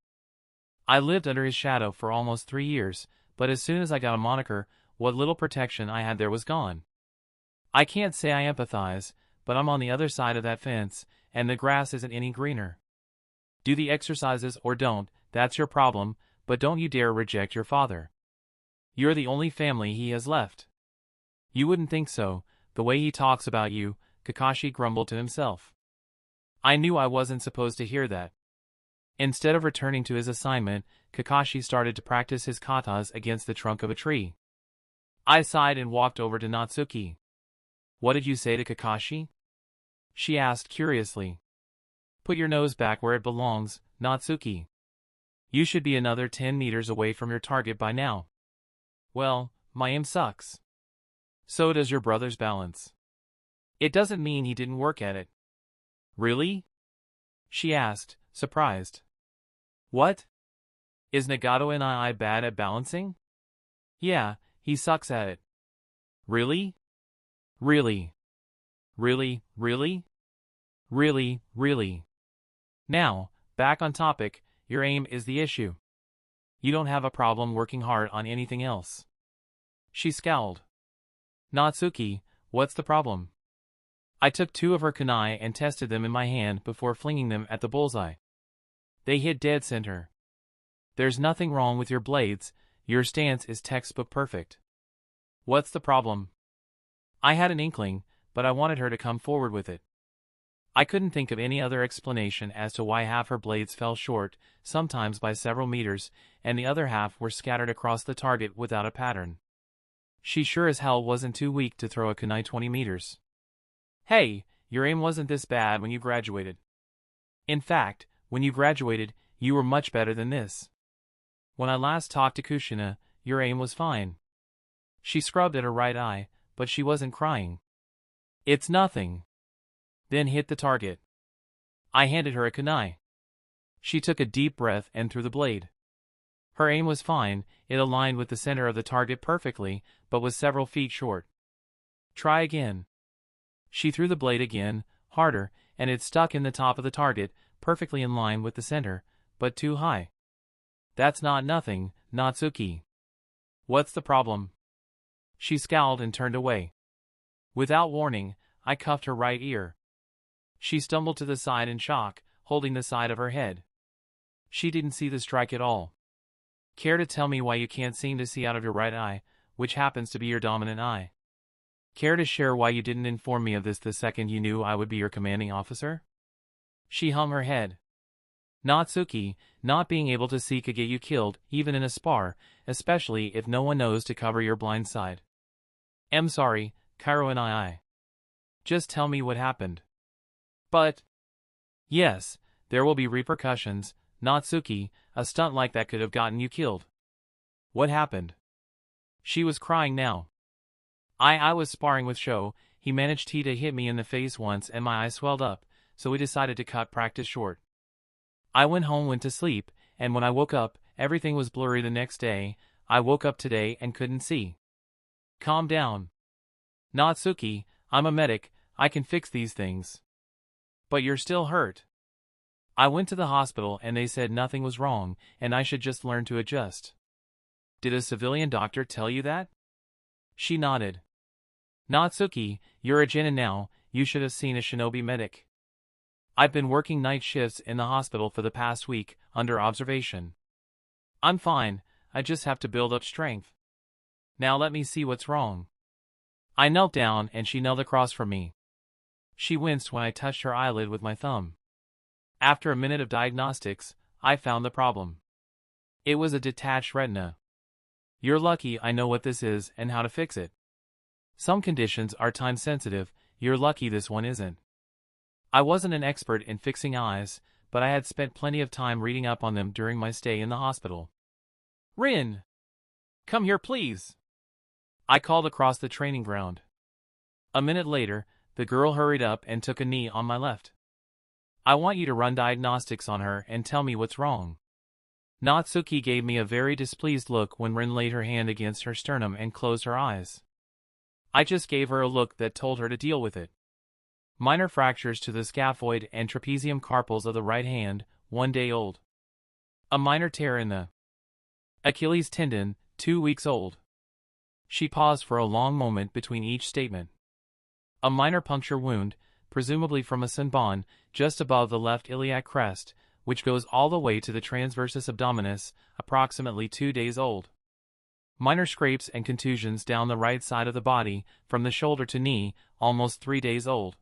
I lived under his shadow for almost 3 years, but as soon as I got a moniker, what little protection I had there was gone. I can't say I empathize, but I'm on the other side of that fence, and the grass isn't any greener. Do the exercises or don't, that's your problem, but don't you dare reject your father. You're the only family he has left. You wouldn't think so, the way he talks about you, Kakashi grumbled to himself. I knew I wasn't supposed to hear that. Instead of returning to his assignment, Kakashi started to practice his katas against the trunk of a tree. I sighed and walked over to Natsuki. What did you say to Kakashi? She asked curiously. Put your nose back where it belongs, Natsuki. You should be another 10 meters away from your target by now. Well, my aim sucks. So does your brother's balance. It doesn't mean he didn't work at it. Really? She asked, surprised. What? Is Nagato and I bad at balancing? Yeah, he sucks at it. Really? Really? Really, really? Really, really? Now, back on topic, your aim is the issue. You don't have a problem working hard on anything else. She scowled. Natsuki, what's the problem? I took 2 of her kunai and tested them in my hand before flinging them at the bullseye. They hit dead center. There's nothing wrong with your blades, your stance is textbook perfect. What's the problem? I had an inkling, but I wanted her to come forward with it. I couldn't think of any other explanation as to why half her blades fell short, sometimes by several meters, and the other half were scattered across the target without a pattern. She sure as hell wasn't too weak to throw a kunai 20 meters. Hey, your aim wasn't this bad when you graduated. In fact, when you graduated, you were much better than this. When I last talked to Kushina, your aim was fine. She scrubbed at her right eye, but she wasn't crying. It's nothing. Then hit the target. I handed her a kunai. She took a deep breath and threw the blade. Her aim was fine, it aligned with the center of the target perfectly, but was several feet short. Try again. She threw the blade again, harder, and it stuck in the top of the target, perfectly in line with the center, but too high. That's not nothing, Natsuki. What's the problem? She scowled and turned away. Without warning, I cuffed her right ear. She stumbled to the side in shock, holding the side of her head. She didn't see the strike at all. Care to tell me why you can't seem to see out of your right eye, which happens to be your dominant eye? Care to share why you didn't inform me of this the second you knew I would be your commanding officer? She hung her head. Natsuki, not being able to see could get you killed, even in a spar, especially if no one knows to cover your blind side. I'm sorry, Kairo and I. Just tell me what happened. But... Yes, there will be repercussions, Natsuki, a stunt like that could have gotten you killed. What happened? She was crying now. I was sparring with Sho, he managed to hit me in the face once and my eye swelled up, so we decided to cut practice short. I went to sleep, and when I woke up, everything was blurry the next day. I woke up today and couldn't see. Calm down. Natsuki, I'm a medic, I can fix these things. But you're still hurt. I went to the hospital and they said nothing was wrong, and I should just learn to adjust. Did a civilian doctor tell you that? She nodded. Natsuki, you're a genin now, you should have seen a shinobi medic. I've been working night shifts in the hospital for the past week, under observation. I'm fine, I just have to build up strength. Now let me see what's wrong. I knelt down and she knelt across from me. She winced when I touched her eyelid with my thumb. After a minute of diagnostics, I found the problem. It was a detached retina. You're lucky I know what this is and how to fix it. Some conditions are time sensitive, you're lucky this one isn't. I wasn't an expert in fixing eyes, but I had spent plenty of time reading up on them during my stay in the hospital. Rin! Come here please! I called across the training ground. A minute later, the girl hurried up and took a knee on my left. I want you to run diagnostics on her and tell me what's wrong. Natsuki gave me a very displeased look when Rin laid her hand against her sternum and closed her eyes. I just gave her a look that told her to deal with it. Minor fractures to the scaphoid and trapezium carpals of the right hand, 1 day old. A minor tear in the Achilles tendon, 2 weeks old. She paused for a long moment between each statement. A minor puncture wound, presumably from a senbon, just above the left iliac crest, which goes all the way to the transversus abdominis, approximately 2 days old. Minor scrapes and contusions down the right side of the body, from the shoulder to knee, almost 3 days old.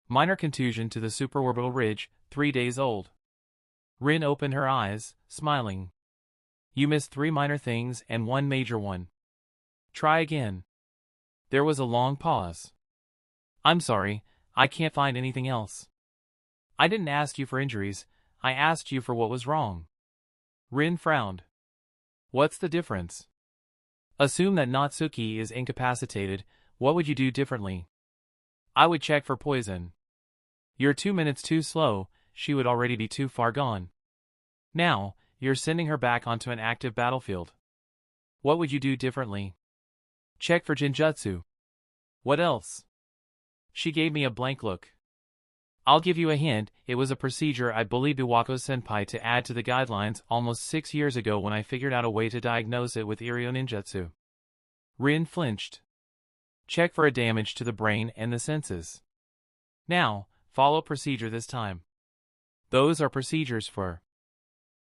Minor contusion to the supraorbital ridge, 3 days old. Rin opened her eyes, smiling. You missed 3 minor things and 1 major one. Try again. There was a long pause. I'm sorry, I can't find anything else. I didn't ask you for injuries, I asked you for what was wrong. Rin frowned. What's the difference? Assume that Natsuki is incapacitated, what would you do differently? I would check for poison. You're 2 minutes too slow, she would already be too far gone. Now, you're sending her back onto an active battlefield. What would you do differently? Check for Jinjutsu. What else? She gave me a blank look. I'll give you a hint, it was a procedure I bullied Iwako-senpai to add to the guidelines almost 6 years ago when I figured out a way to diagnose it with Iryo Ninjutsu. Rin flinched. Check for a damage to the brain and the senses. Now, follow procedure this time. Those are procedures for.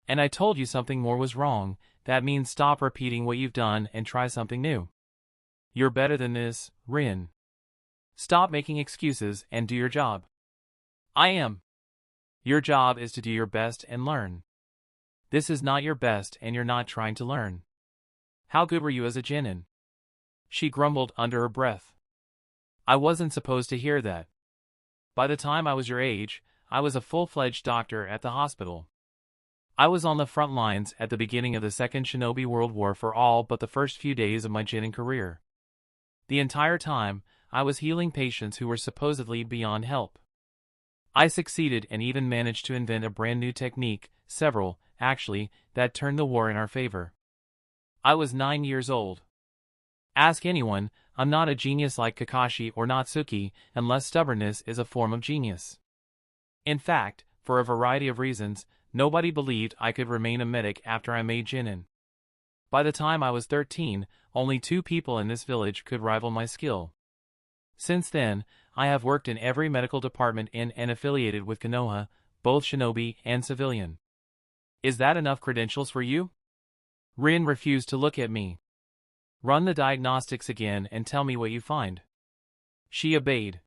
And I told you something more was wrong, that means stop repeating what you've done and try something new. You're better than this, Rin. Stop making excuses and do your job. I am. Your job is to do your best and learn. This is not your best and you're not trying to learn. How good were you as a genin? She grumbled under her breath. I wasn't supposed to hear that. By the time I was your age, I was a full-fledged doctor at the hospital. I was on the front lines at the beginning of the Second Shinobi World War for all but the first few days of my genin career. The entire time, I was healing patients who were supposedly beyond help. I succeeded and even managed to invent a brand new technique, several, actually, that turned the war in our favor. I was 9 years old. Ask anyone, I'm not a genius like Kakashi or Natsuki, unless stubbornness is a form of genius. In fact, for a variety of reasons, nobody believed I could remain a medic after I made genin. By the time I was 13, only 2 people in this village could rival my skill. Since then, I have worked in every medical department in and affiliated with Konoha, both shinobi and civilian. Is that enough credentials for you? Rin refused to look at me. Run the diagnostics again and tell me what you find. She obeyed.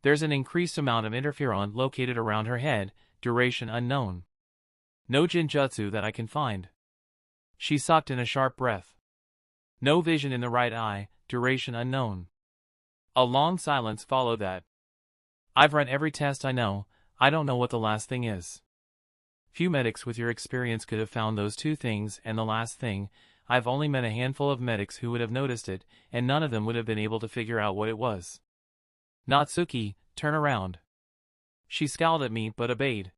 There's an increased amount of interferon located around her head, duration unknown. No Jinjutsu that I can find. She sucked in a sharp breath. No vision in the right eye, duration unknown. A long silence followed that. I've run every test I know, I don't know what the last thing is. Few medics with your experience could have found those 2 things, and the last thing, I've only met a handful of medics who would have noticed it, and none of them would have been able to figure out what it was. Natsuki, turn around. She scowled at me but obeyed.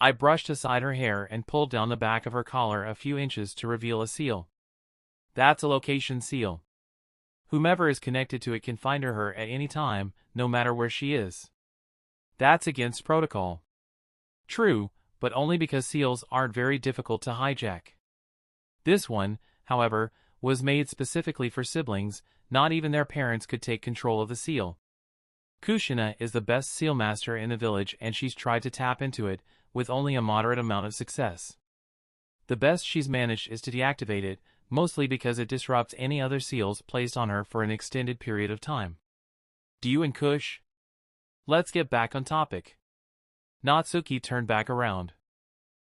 I brushed aside her hair and pulled down the back of her collar a few inches to reveal a seal. That's a location seal. Whomever is connected to it can find her at any time, no matter where she is. That's against protocol. True, but only because seals aren't very difficult to hijack. This one, however, was made specifically for siblings, not even their parents could take control of the seal. Kushina is the best seal master in the village and she's tried to tap into it, with only a moderate amount of success. The best she's managed is to deactivate it, mostly because it disrupts any other seals placed on her for an extended period of time. Do you and Kush? Let's get back on topic. Natsuki turned back around.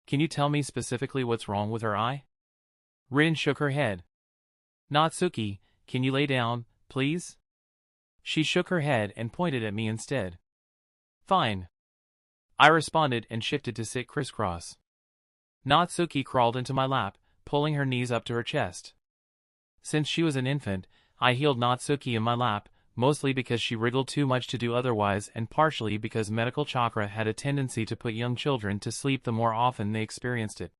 Can you tell me specifically what's wrong with her eye? Rin shook her head. Natsuki, can you lay down, please? She shook her head and pointed at me instead. Fine. I responded and shifted to sit crisscross. Natsuki crawled into my lap, pulling her knees up to her chest. Since she was an infant, I healed Natsuki in my lap, mostly because she wriggled too much to do otherwise and partially because medical chakra had a tendency to put young children to sleep the more often they experienced it.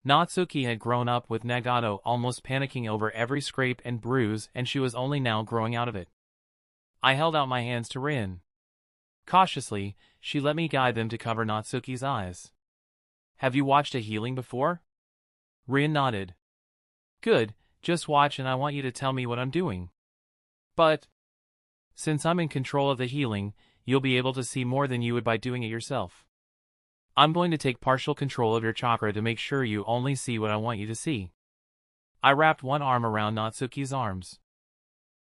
Natsuki had grown up with Nagato almost panicking over every scrape and bruise and she was only now growing out of it. I held out my hands to Rin. Cautiously, she let me guide them to cover Natsuki's eyes. Have you watched a healing before? Rin nodded. Good, just watch and I want you to tell me what I'm doing. But since I'm in control of the healing, you'll be able to see more than you would by doing it yourself. I'm going to take partial control of your chakra to make sure you only see what I want you to see. I wrapped one arm around Natsuki's arms.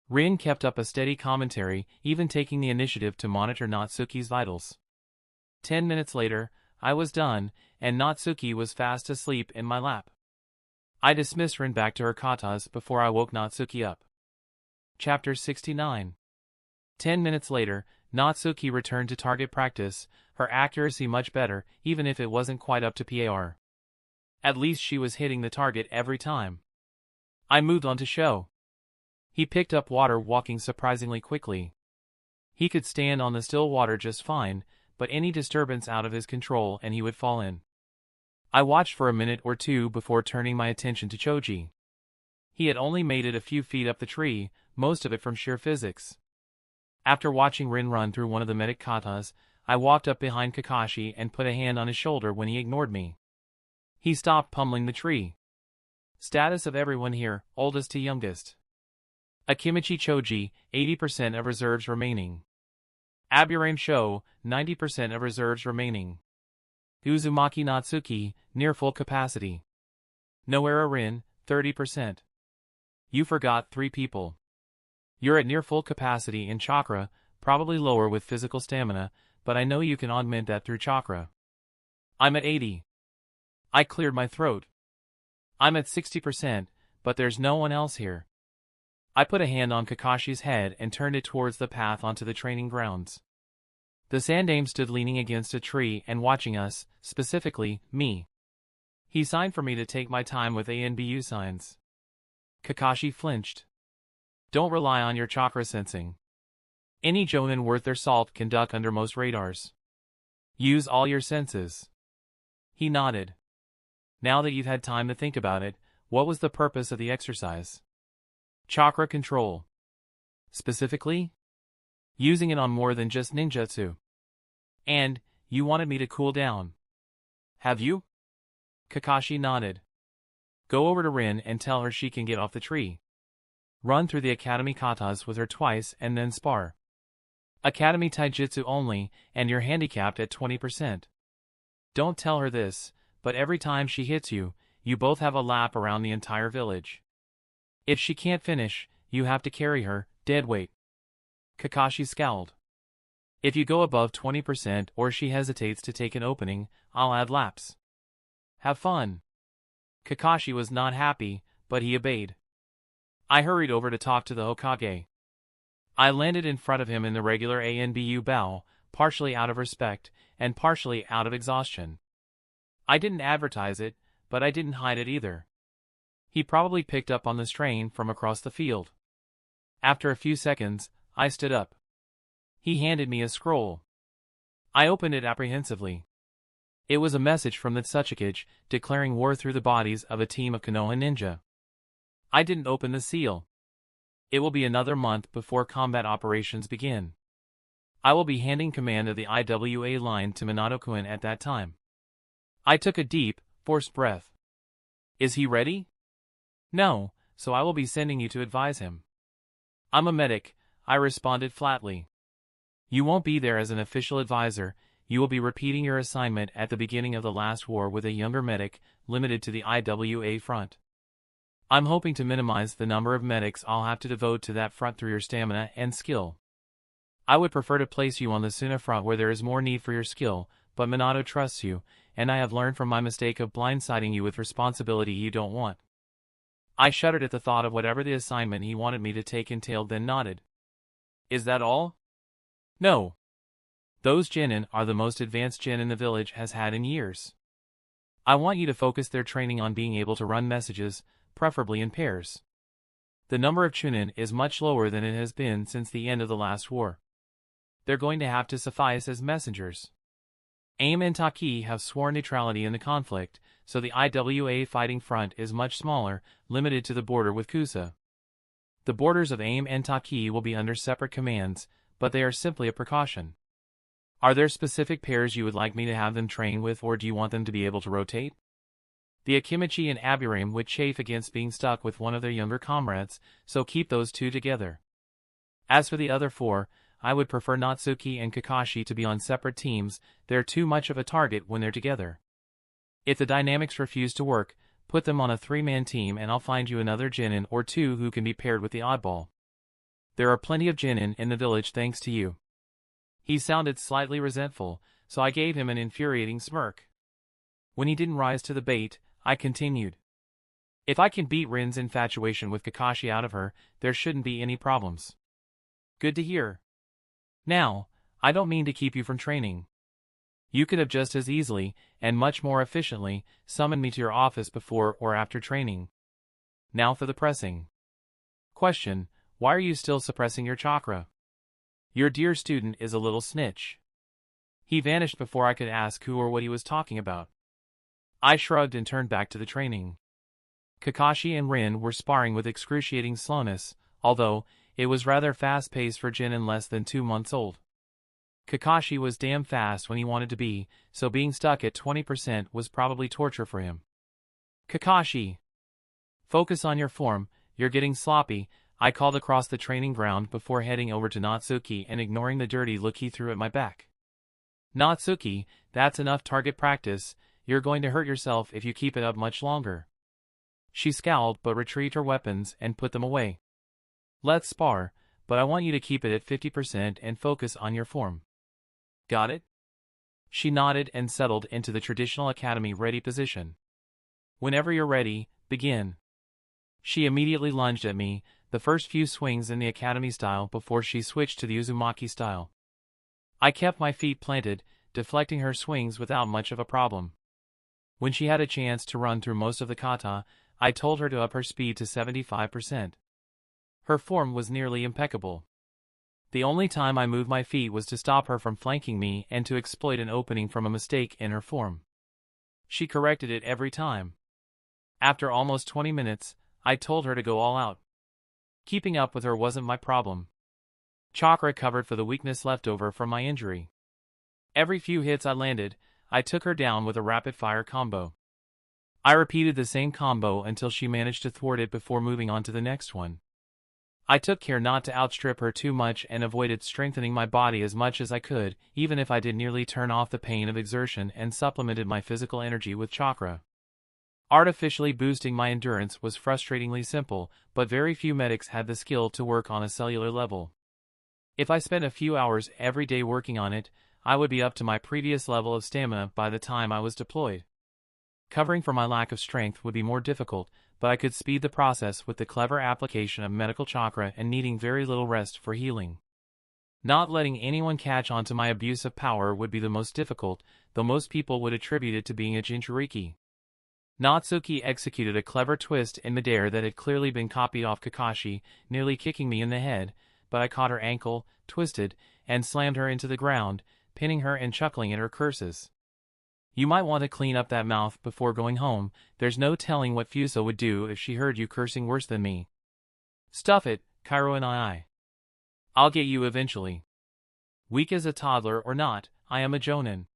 Rin kept up a steady commentary, even taking the initiative to monitor Natsuki's vitals. 10 minutes later, I was done, and Natsuki was fast asleep in my lap. I dismissed Rin back to her katas before I woke Natsuki up. Chapter 69. 10 minutes later, Natsuki returned to target practice, her accuracy much better, even if it wasn't quite up to par. At least she was hitting the target every time. I moved on to Sho. He picked up water walking surprisingly quickly. He could stand on the still water just fine, but any disturbance out of his control and he would fall in. I watched for a minute or two before turning my attention to Choji. He had only made it a few feet up the tree, most of it from sheer physics. After watching Rin run through one of the medic katas, I walked up behind Kakashi and put a hand on his shoulder when he ignored me. He stopped pummeling the tree. Status of everyone here, oldest to youngest. Akimichi Choji, 80% of reserves remaining. Aburame Sho, 90% of reserves remaining. Uzumaki Natsuki, near full capacity. Noera Rin, 30%. You forgot 3 people. You're at near full capacity in chakra, probably lower with physical stamina, but I know you can augment that through chakra. I'm at 80. I cleared my throat. I'm at 60%, but there's no one else here. I put a hand on Kakashi's head and turned it towards the path onto the training grounds. The Sandaime stood leaning against a tree and watching us, specifically, me. He signed for me to take my time with ANBU signs. Kakashi flinched. Don't rely on your chakra sensing. Any jonin worth their salt can duck under most radars. Use all your senses. He nodded. Now that you've had time to think about it, what was the purpose of the exercise? Chakra control. Specifically? Using it on more than just ninjutsu. And, you wanted me to cool down. Have you? Kakashi nodded. Go over to Rin and tell her she can get off the tree. Run through the academy katas with her twice and then spar. Academy taijutsu only, and you're handicapped at 20%. Don't tell her this, but every time she hits you, you both have a lap around the entire village. If she can't finish, you have to carry her, dead weight. Kakashi scowled. If you go above 20% or she hesitates to take an opening, I'll add laps. Have fun. Kakashi was not happy, but he obeyed. I hurried over to talk to the Hokage. I landed in front of him in the regular ANBU bow, partially out of respect, and partially out of exhaustion. I didn't advertise it, but I didn't hide it either. He probably picked up on the strain from across the field. After a few seconds, I stood up. He handed me a scroll. I opened it apprehensively. It was a message from the Tsuchikage, declaring war through the bodies of a team of Konoha ninja. I didn't open the seal. It will be another month before combat operations begin. I will be handing command of the IWA line to Minato-kun at that time. I took a deep, forced breath. Is he ready? No, so I will be sending you to advise him. I'm a medic, I responded flatly. You won't be there as an official advisor, you will be repeating your assignment at the beginning of the last war with a younger medic, limited to the IWA front. I'm hoping to minimize the number of medics I'll have to devote to that front through your stamina and skill. I would prefer to place you on the Suna front where there is more need for your skill, but Minato trusts you, and I have learned from my mistake of blindsiding you with responsibility you don't want. I shuddered at the thought of whatever the assignment he wanted me to take entailed, then nodded. Is that all? No. Those genin are the most advanced genin the village has had in years. I want you to focus their training on being able to run messages, preferably in pairs. The number of chunin is much lower than it has been since the end of the last war. They're going to have to suffice as messengers. AIM and Taki have sworn neutrality in the conflict, so the IWA fighting front is much smaller, limited to the border with Kusa. The borders of AIM and Taki will be under separate commands, but they are simply a precaution. Are there specific pairs you would like me to have them train with, or do you want them to be able to rotate? The Akimichi and Aburame would chafe against being stuck with one of their younger comrades, so keep those two together. As for the other four, I would prefer Natsuki and Kakashi to be on separate teams. They're too much of a target when they're together. If the dynamics refuse to work, put them on a 3-man team and I'll find you another genin or two who can be paired with the oddball. There are plenty of genin in the village thanks to you. He sounded slightly resentful, so I gave him an infuriating smirk. When he didn't rise to the bait, I continued. If I can beat Rin's infatuation with Kakashi out of her, there shouldn't be any problems. Good to hear. Now, I don't mean to keep you from training. You could have just as easily, and much more efficiently, summoned me to your office before or after training. Now for the pressing question, why are you still suppressing your chakra? Your dear student is a little snitch. He vanished before I could ask who or what he was talking about. I shrugged and turned back to the training. Kakashi and Rin were sparring with excruciating slowness, although it was rather fast-paced for genin less than 2 months old. Kakashi was damn fast when he wanted to be, so being stuck at 20% was probably torture for him. Kakashi! Focus on your form, you're getting sloppy, I called across the training ground before heading over to Natsuki and ignoring the dirty look he threw at my back. Natsuki, that's enough target practice, you're going to hurt yourself if you keep it up much longer. She scowled but retrieved her weapons and put them away. Let's spar, but I want you to keep it at 50% and focus on your form. Got it? She nodded and settled into the traditional academy-ready position. Whenever you're ready, begin. She immediately lunged at me, the first few swings in the academy style before she switched to the Uzumaki style. I kept my feet planted, deflecting her swings without much of a problem. When she had a chance to run through most of the kata, I told her to up her speed to 75%. Her form was nearly impeccable. The only time I moved my feet was to stop her from flanking me and to exploit an opening from a mistake in her form. She corrected it every time. After almost 20 minutes, I told her to go all out. Keeping up with her wasn't my problem. Chakra covered for the weakness left over from my injury. Every few hits I landed, I took her down with a rapid-fire combo. I repeated the same combo until she managed to thwart it before moving on to the next one. I took care not to outstrip her too much and avoided strengthening my body as much as I could, even if I did nearly turn off the pain of exertion and supplemented my physical energy with chakra. Artificially boosting my endurance was frustratingly simple, but very few medics had the skill to work on a cellular level. If I spent a few hours every day working on it, I would be up to my previous level of stamina by the time I was deployed. Covering for my lack of strength would be more difficult, but I could speed the process with the clever application of medical chakra and needing very little rest for healing. Not letting anyone catch on to my abuse of power would be the most difficult, though most people would attribute it to being a Jinchuriki. Natsuki executed a clever twist in midair that had clearly been copied off Kakashi, nearly kicking me in the head, but I caught her ankle, twisted, and slammed her into the ground, pinning her and chuckling at her curses. You might want to clean up that mouth before going home, there's no telling what Fuso would do if she heard you cursing worse than me. Stuff it, Kairo and I'll get you eventually. Weak as a toddler or not, I am a jonin.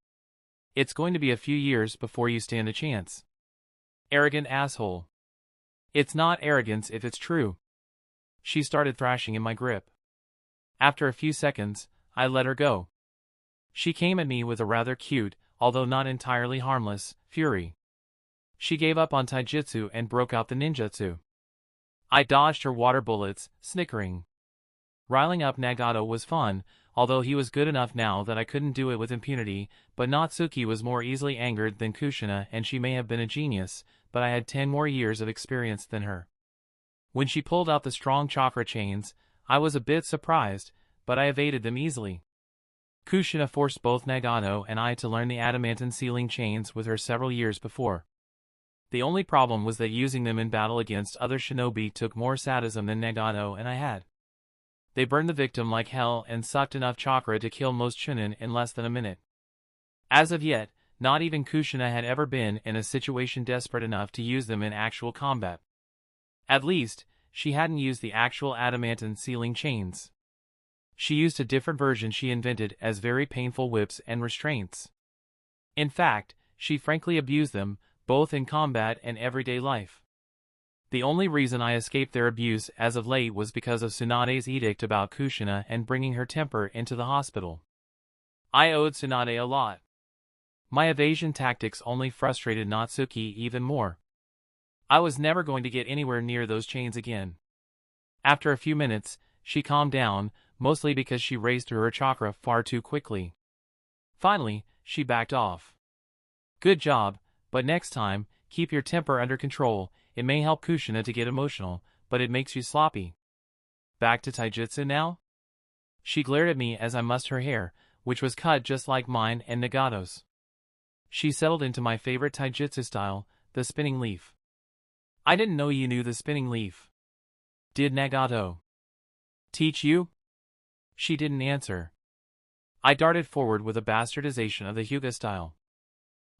It's going to be a few years before you stand a chance. Arrogant asshole. It's not arrogance if it's true. She started thrashing in my grip. After a few seconds, I let her go. She came at me with a rather cute, although not entirely harmless, fury. She gave up on taijutsu and broke out the ninjutsu. I dodged her water bullets, snickering. Riling up Nagato was fun, although he was good enough now that I couldn't do it with impunity, but Natsuki was more easily angered than Kushina and she may have been a genius, but I had 10 more years of experience than her. When she pulled out the strong chakra chains, I was a bit surprised, but I evaded them easily. Kushina forced both Nagato and I to learn the adamantine sealing chains with her several years before. The only problem was that using them in battle against other shinobi took more sadism than Nagato and I had. They burned the victim like hell and sucked enough chakra to kill most chunin in less than a minute. As of yet, not even Kushina had ever been in a situation desperate enough to use them in actual combat. At least, she hadn't used the actual adamantine sealing chains. She used a different version she invented as very painful whips and restraints. In fact, she frankly abused them, both in combat and everyday life. The only reason I escaped their abuse as of late was because of Tsunade's edict about Kushina and bringing her temper into the hospital. I owed Tsunade a lot. My evasion tactics only frustrated Natsuki even more. I was never going to get anywhere near those chains again. After a few minutes, she calmed down, mostly because she raced through her chakra far too quickly. Finally, she backed off. Good job, but next time, keep your temper under control. It may help Kushina to get emotional, but it makes you sloppy. Back to taijutsu now? She glared at me as I mussed her hair, which was cut just like mine and Nagato's. She settled into my favorite taijutsu style, the spinning leaf. I didn't know you knew the spinning leaf. Did Nagato teach you? She didn't answer. I darted forward with a bastardization of the Hyuga style.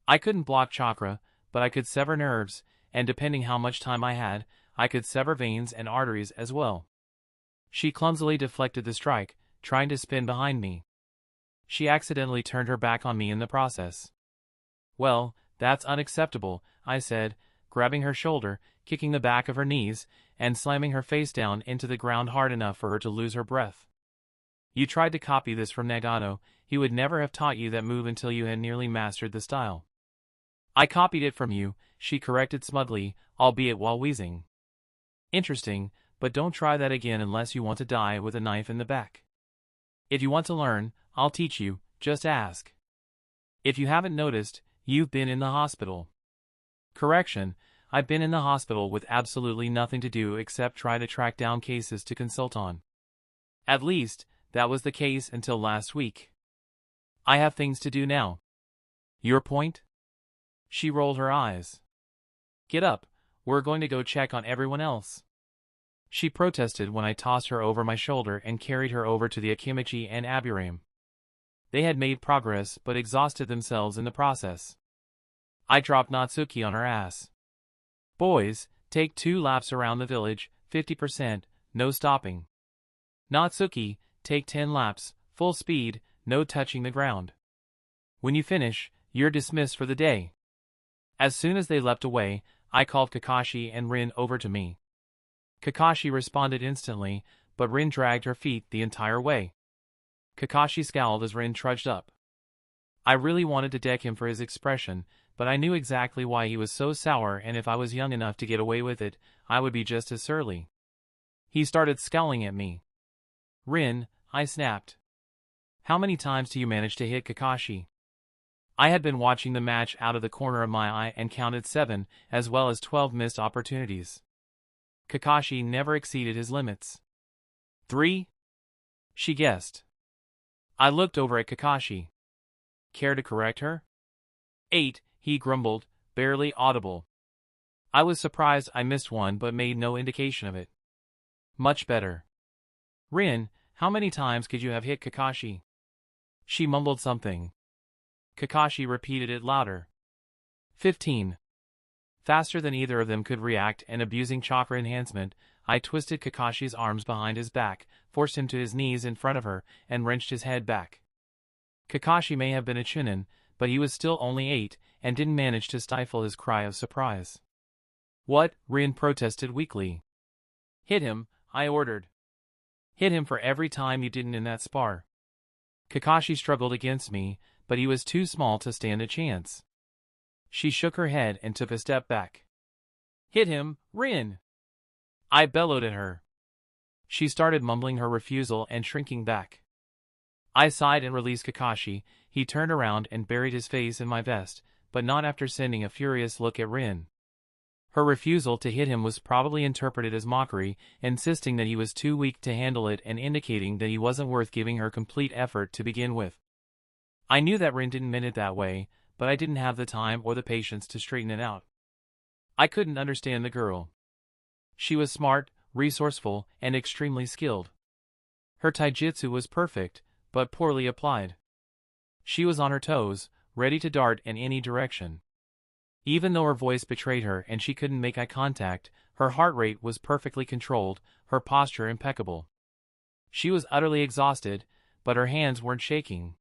I couldn't block chakra, but I could sever nerves, and depending how much time I had, I could sever veins and arteries as well. She clumsily deflected the strike, trying to spin behind me. She accidentally turned her back on me in the process. Well, that's unacceptable, I said, grabbing her shoulder, kicking the back of her knees, and slamming her face down into the ground hard enough for her to lose her breath. You tried to copy this from Nagato. He would never have taught you that move until you had nearly mastered the style. I copied it from you, she corrected smugly, albeit while wheezing. Interesting, but don't try that again unless you want to die with a knife in the back. If you want to learn, I'll teach you, just ask. If you haven't noticed, you've been in the hospital. Correction, I've been in the hospital with absolutely nothing to do except try to track down cases to consult on. At least, that was the case until last week. I have things to do now. Your point? She rolled her eyes. Get up, we're going to go check on everyone else. She protested when I tossed her over my shoulder and carried her over to the Akimichi and Aburame. They had made progress but exhausted themselves in the process. I dropped Natsuki on her ass. Boys, take 2 laps around the village, 50%, no stopping. Natsuki, take 10 laps, full speed, no touching the ground. When you finish, you're dismissed for the day. As soon as they leapt away, I called Kakashi and Rin over to me. Kakashi responded instantly, but Rin dragged her feet the entire way. Kakashi scowled as Rin trudged up. I really wanted to deck him for his expression, but I knew exactly why he was so sour, and if I was young enough to get away with it, I would be just as surly. He started scowling at me. Rin, I snapped. How many times do you manage to hit Kakashi? I had been watching the match out of the corner of my eye and counted 7, as well as 12 missed opportunities. Kakashi never exceeded his limits. 3? She guessed. I looked over at Kakashi. Care to correct her? 8, he grumbled, barely audible. I was surprised I missed one but made no indication of it. Much better. Rin, how many times could you have hit Kakashi? She mumbled something. Kakashi repeated it louder. 15. Faster than either of them could react and abusing chakra enhancement, I twisted Kakashi's arms behind his back, forced him to his knees in front of her, and wrenched his head back. Kakashi may have been a chunin, but he was still only 8, and didn't manage to stifle his cry of surprise. What? Rin protested weakly. Hit him, I ordered. Hit him for every time you didn't in that spar. Kakashi struggled against me, but he was too small to stand a chance. She shook her head and took a step back. Hit him, Rin! I bellowed at her. She started mumbling her refusal and shrinking back. I sighed and released Kakashi. He turned around and buried his face in my vest, but not after sending a furious look at Rin. Her refusal to hit him was probably interpreted as mockery, insisting that he was too weak to handle it and indicating that he wasn't worth giving her complete effort to begin with. I knew that Rin didn't mean it that way, but I didn't have the time or the patience to straighten it out. I couldn't understand the girl. She was smart, resourceful, and extremely skilled. Her taijutsu was perfect, but poorly applied. She was on her toes, ready to dart in any direction. Even though her voice betrayed her and she couldn't make eye contact, her heart rate was perfectly controlled, her posture impeccable. She was utterly exhausted, but her hands weren't shaking.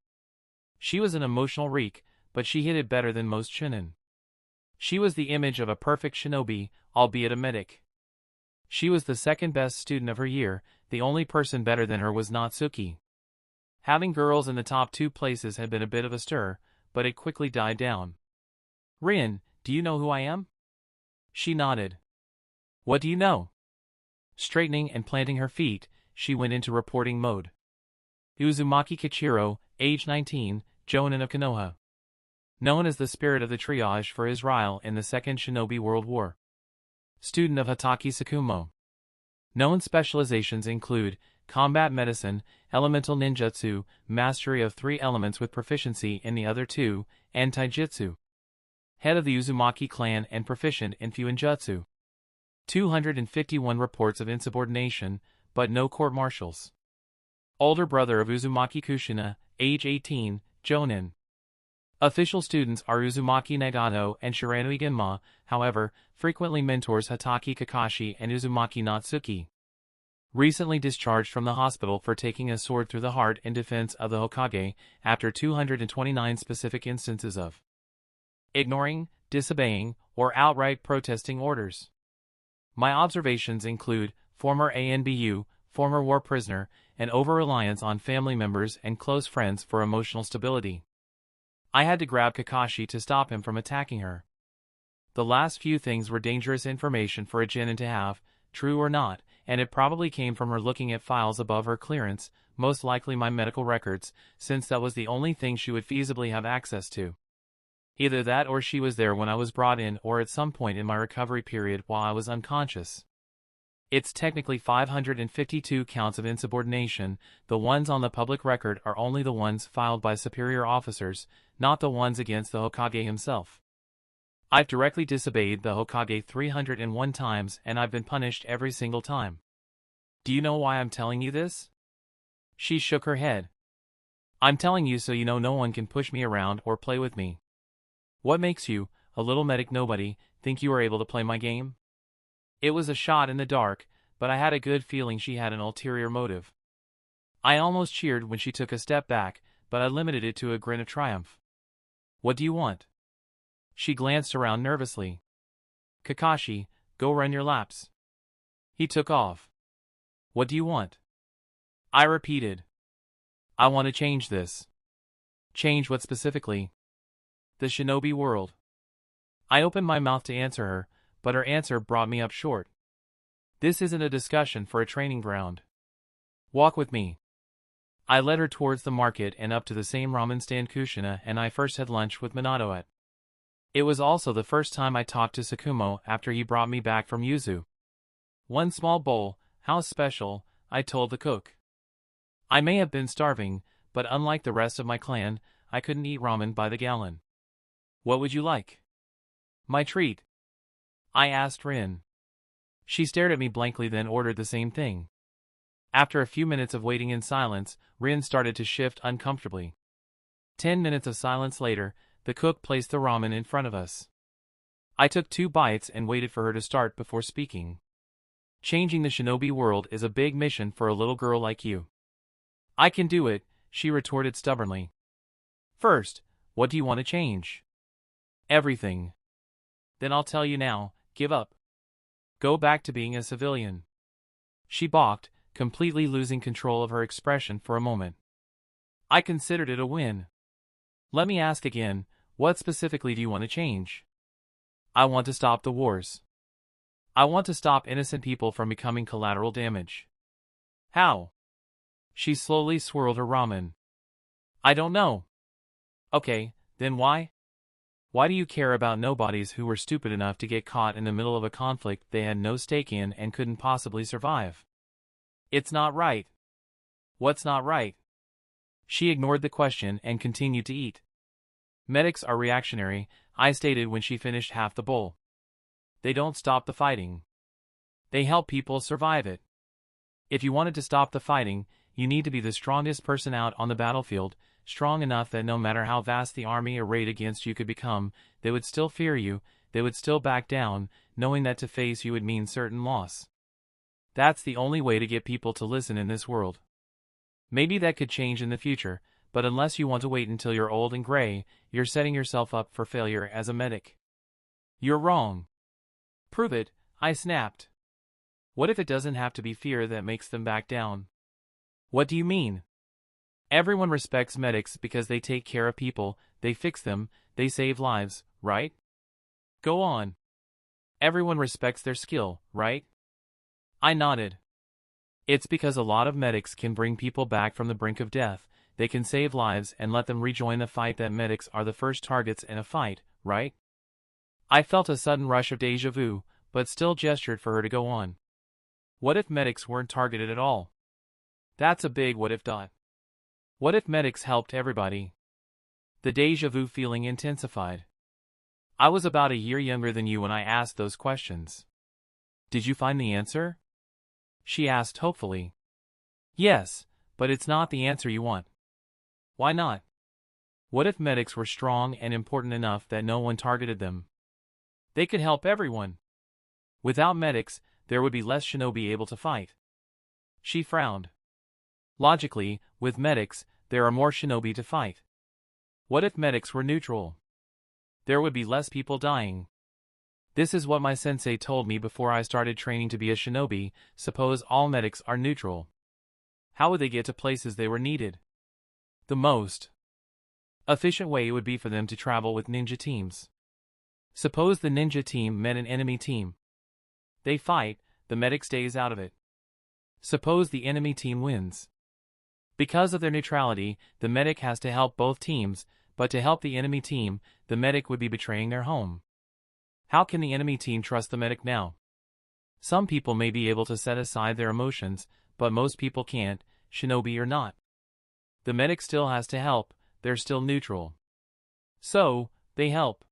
She was an emotional reek, but she hid it better than most shinin. She was the image of a perfect shinobi, albeit a medic. She was the second best student of her year, the only person better than her was Natsuki. Having girls in the top 2 places had been a bit of a stir, but it quickly died down. "Rin, do you know who I am?" She nodded. "What do you know?" Straightening and planting her feet, she went into reporting mode. Uzumaki Kichiro, age 19, Jonin of Konoha. Known as the spirit of the triage for Israel in the Second Shinobi World War. Student of Hatake Sakumo. Known specializations include combat medicine, elemental ninjutsu, mastery of 3 elements with proficiency in the other 2, and taijutsu. Head of the Uzumaki clan and proficient in fuinjutsu. 251 reports of insubordination, but no court-martials. Older brother of Uzumaki Kushina, age 18, Jonin. Official students are Uzumaki Nagato and Shirano Igenma, however, frequently mentors Hatake Kakashi and Uzumaki Natsuki. Recently discharged from the hospital for taking a sword through the heart in defense of the Hokage after 229 specific instances of ignoring, disobeying, or outright protesting orders. My observations include former ANBU, former war prisoner, and over-reliance on family members and close friends for emotional stability. I had to grab Kakashi to stop him from attacking her. The last few things were dangerous information for a genin to have, true or not, and it probably came from her looking at files above her clearance, most likely my medical records, since that was the only thing she would feasibly have access to. Either that or she was there when I was brought in or at some point in my recovery period while I was unconscious. It's technically 552 counts of insubordination. The ones on the public record are only the ones filed by superior officers, not the ones against the Hokage himself. I've directly disobeyed the Hokage 301 times and I've been punished every single time. Do you know why I'm telling you this? She shook her head. I'm telling you so you know no one can push me around or play with me. What makes you, a little medic nobody, think you are able to play my game? It was a shot in the dark, but I had a good feeling she had an ulterior motive. I almost cheered when she took a step back, but I limited it to a grin of triumph. What do you want? She glanced around nervously. Kakashi, go run your laps. He took off. What do you want? I repeated. I want to change this. Change what specifically? The shinobi world. I opened my mouth to answer her, but her answer brought me up short. This isn't a discussion for a training ground. Walk with me. I led her towards the market and up to the same ramen stand Kushina and I first had lunch with Minato at. It was also the first time I talked to Sakumo after he brought me back from Yuzu. One small bowl, how special, I told the cook. I may have been starving, but unlike the rest of my clan, I couldn't eat ramen by the gallon. What would you like? My treat. I asked Rin. She stared at me blankly then ordered the same thing. After a few minutes of waiting in silence, Rin started to shift uncomfortably. 10 minutes of silence later, the cook placed the ramen in front of us. I took 2 bites and waited for her to start before speaking. Changing the shinobi world is a big mission for a little girl like you. I can do it, she retorted stubbornly. First, what do you want to change? Everything. Then I'll tell you now, give up. Go back to being a civilian. She balked, completely losing control of her expression for a moment. I considered it a win. Let me ask again, what specifically do you want to change? I want to stop the wars. I want to stop innocent people from becoming collateral damage. How? She slowly swirled her ramen. I don't know. Okay, then why? Why do you care about nobodies who were stupid enough to get caught in the middle of a conflict they had no stake in and couldn't possibly survive? It's not right. What's not right? She ignored the question and continued to eat. Medics are reactionary, I stated when she finished half the bowl. They don't stop the fighting. They help people survive it. If you wanted to stop the fighting, you need to be the strongest person out on the battlefield, strong enough that no matter how vast the army arrayed against you could become, they would still fear you, they would still back down, knowing that to face you would mean certain loss. That's the only way to get people to listen in this world. Maybe that could change in the future, but unless you want to wait until you're old and gray, you're setting yourself up for failure as a medic. You're wrong. Prove it, I snapped. What if it doesn't have to be fear that makes them back down? What do you mean? Everyone respects medics because they take care of people, they fix them, they save lives, right? Go on. Everyone respects their skill, right? I nodded. It's because a lot of medics can bring people back from the brink of death, they can save lives and let them rejoin the fight that medics are the first targets in a fight, right? I felt a sudden rush of déjà vu, but still gestured for her to go on. What if medics weren't targeted at all? That's a big what if. What if medics helped everybody? The déjà vu feeling intensified. I was about a year younger than you when I asked those questions. Did you find the answer? She asked hopefully. Yes, but it's not the answer you want. Why not? What if medics were strong and important enough that no one targeted them? They could help everyone. Without medics, there would be less shinobi able to fight. She frowned. Logically, with medics, there are more shinobi to fight. What if medics were neutral? There would be less people dying. This is what my sensei told me before I started training to be a shinobi. Suppose all medics are neutral. How would they get to places they were needed? The most efficient way would be for them to travel with ninja teams. Suppose the ninja team met an enemy team. They fight, the medic stays out of it. Suppose the enemy team wins. Because of their neutrality, the medic has to help both teams, but to help the enemy team, the medic would be betraying their home. How can the enemy team trust the medic now? Some people may be able to set aside their emotions, but most people can't, shinobi or not. The medic still has to help, they're still neutral. So, they help.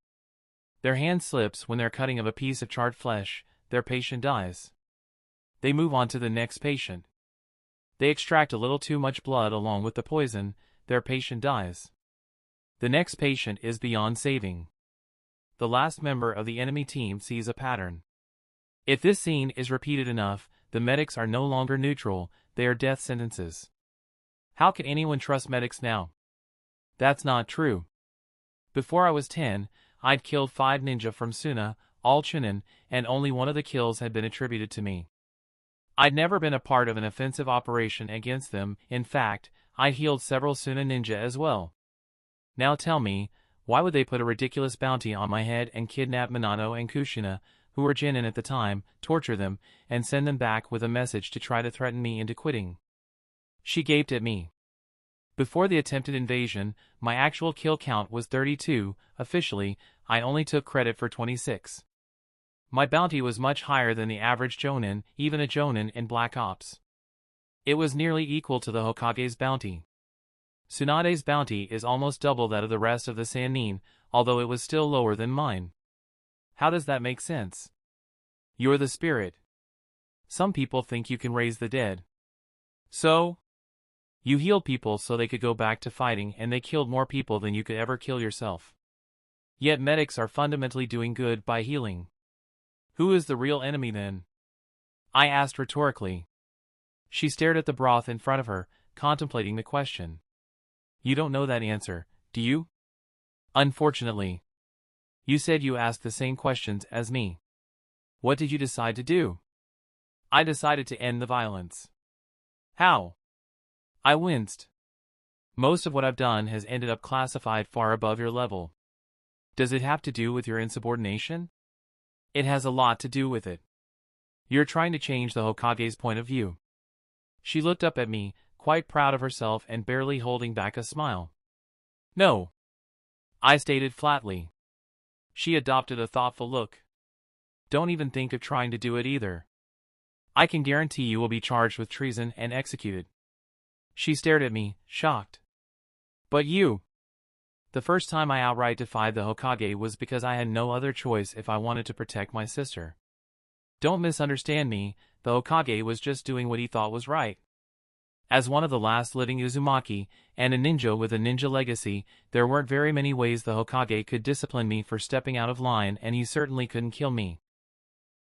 Their hand slips when they're cutting of a piece of charred flesh, their patient dies. They move on to the next patient. They extract a little too much blood along with the poison, their patient dies. The next patient is beyond saving. The last member of the enemy team sees a pattern. If this scene is repeated enough, the medics are no longer neutral, they are death sentences. How can anyone trust medics now? That's not true. Before I was 10, I'd killed 5 ninja from Suna, all Chunin, and only one of the kills had been attributed to me. I'd never been a part of an offensive operation against them, in fact, I'd healed several Suna ninja as well. Now tell me, why would they put a ridiculous bounty on my head and kidnap Minato and Kushina, who were genin at the time, torture them, and send them back with a message to try to threaten me into quitting? She gaped at me. Before the attempted invasion, my actual kill count was 32, officially, I only took credit for 26. My bounty was much higher than the average jonin, even a jonin in Black Ops. It was nearly equal to the Hokage's bounty. Tsunade's bounty is almost double that of the rest of the Sannin, although it was still lower than mine. How does that make sense? You're the spirit. Some people think you can raise the dead. So? You healed people so they could go back to fighting, and they killed more people than you could ever kill yourself. Yet medics are fundamentally doing good by healing. Who is the real enemy then? I asked rhetorically. She stared at the broth in front of her, contemplating the question. You don't know that answer, do you? Unfortunately. You said you asked the same questions as me. What did you decide to do? I decided to end the violence. How? I winced. Most of what I've done has ended up classified far above your level. Does it have to do with your insubordination? It has a lot to do with it. You're trying to change the Hokage's point of view. She looked up at me, quite proud of herself and barely holding back a smile. No. I stated flatly. She adopted a thoughtful look. Don't even think of trying to do it either. I can guarantee you will be charged with treason and executed. She stared at me, shocked. But you. The first time I outright defied the Hokage was because I had no other choice if I wanted to protect my sister. Don't misunderstand me, the Hokage was just doing what he thought was right. As one of the last living Uzumaki, and a ninja with a ninja legacy, there weren't very many ways the Hokage could discipline me for stepping out of line, and he certainly couldn't kill me.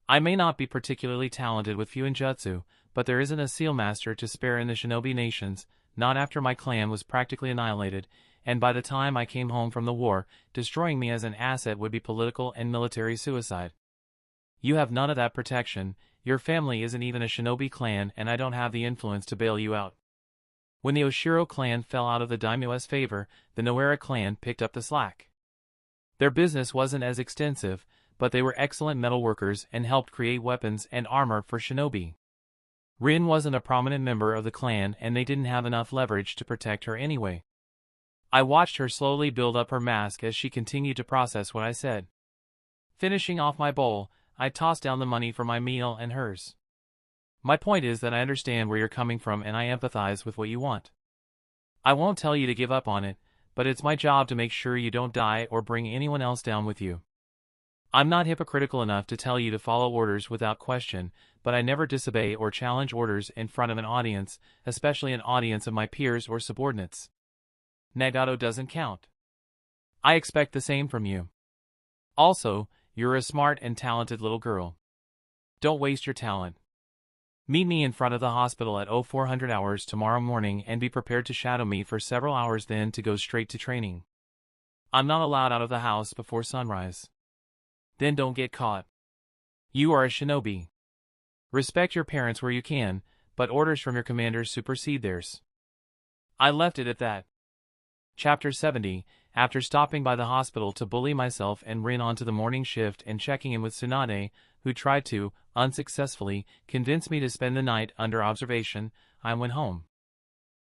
I may not be particularly talented with Fuinjutsu, but there isn't a seal master to spare in the shinobi nations, not after my clan was practically annihilated, and by the time I came home from the war, destroying me as an asset would be political and military suicide. You have none of that protection, your family isn't even a shinobi clan, and I don't have the influence to bail you out. When the Oshiro clan fell out of the daimyo's favor, the Noara clan picked up the slack. Their business wasn't as extensive, but they were excellent metalworkers and helped create weapons and armor for shinobi. Rin wasn't a prominent member of the clan, and they didn't have enough leverage to protect her anyway. I watched her slowly build up her mask as she continued to process what I said. Finishing off my bowl, I tossed down the money for my meal and hers. My point is that I understand where you're coming from and I empathize with what you want. I won't tell you to give up on it, but it's my job to make sure you don't die or bring anyone else down with you. I'm not hypocritical enough to tell you to follow orders without question, but I never disobey or challenge orders in front of an audience, especially an audience of my peers or subordinates. Nagato doesn't count. I expect the same from you. Also, you're a smart and talented little girl. Don't waste your talent. Meet me in front of the hospital at 0400 hours tomorrow morning and be prepared to shadow me for several hours, then to go straight to training. I'm not allowed out of the house before sunrise. Then don't get caught. You are a shinobi. Respect your parents where you can, but orders from your commanders supersede theirs. I left it at that. Chapter 70. After stopping by the hospital to bully myself and Rin onto the morning shift and checking in with Tsunade, who tried to, unsuccessfully, convince me to spend the night under observation, I went home.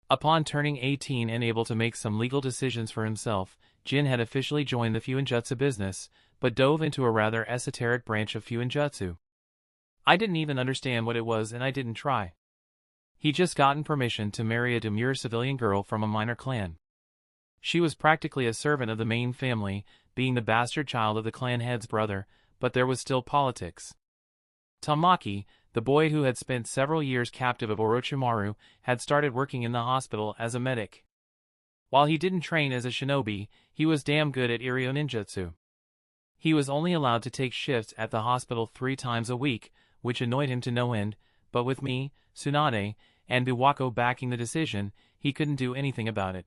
Upon turning 18 and able to make some legal decisions for himself, Jin had officially joined the Fuinjutsu business, but dove into a rather esoteric branch of Fuinjutsu. I didn't even understand what it was, and I didn't try. He'd just gotten permission to marry a demure civilian girl from a minor clan. She was practically a servant of the main family, being the bastard child of the clan head's brother, but there was still politics. Tamaki, the boy who had spent several years captive of Orochimaru, had started working in the hospital as a medic. While he didn't train as a shinobi, he was damn good at Iryo ninjutsu. He was only allowed to take shifts at the hospital 3 times a week, which annoyed him to no end, but with me, Tsunade, and Biwako backing the decision, he couldn't do anything about it.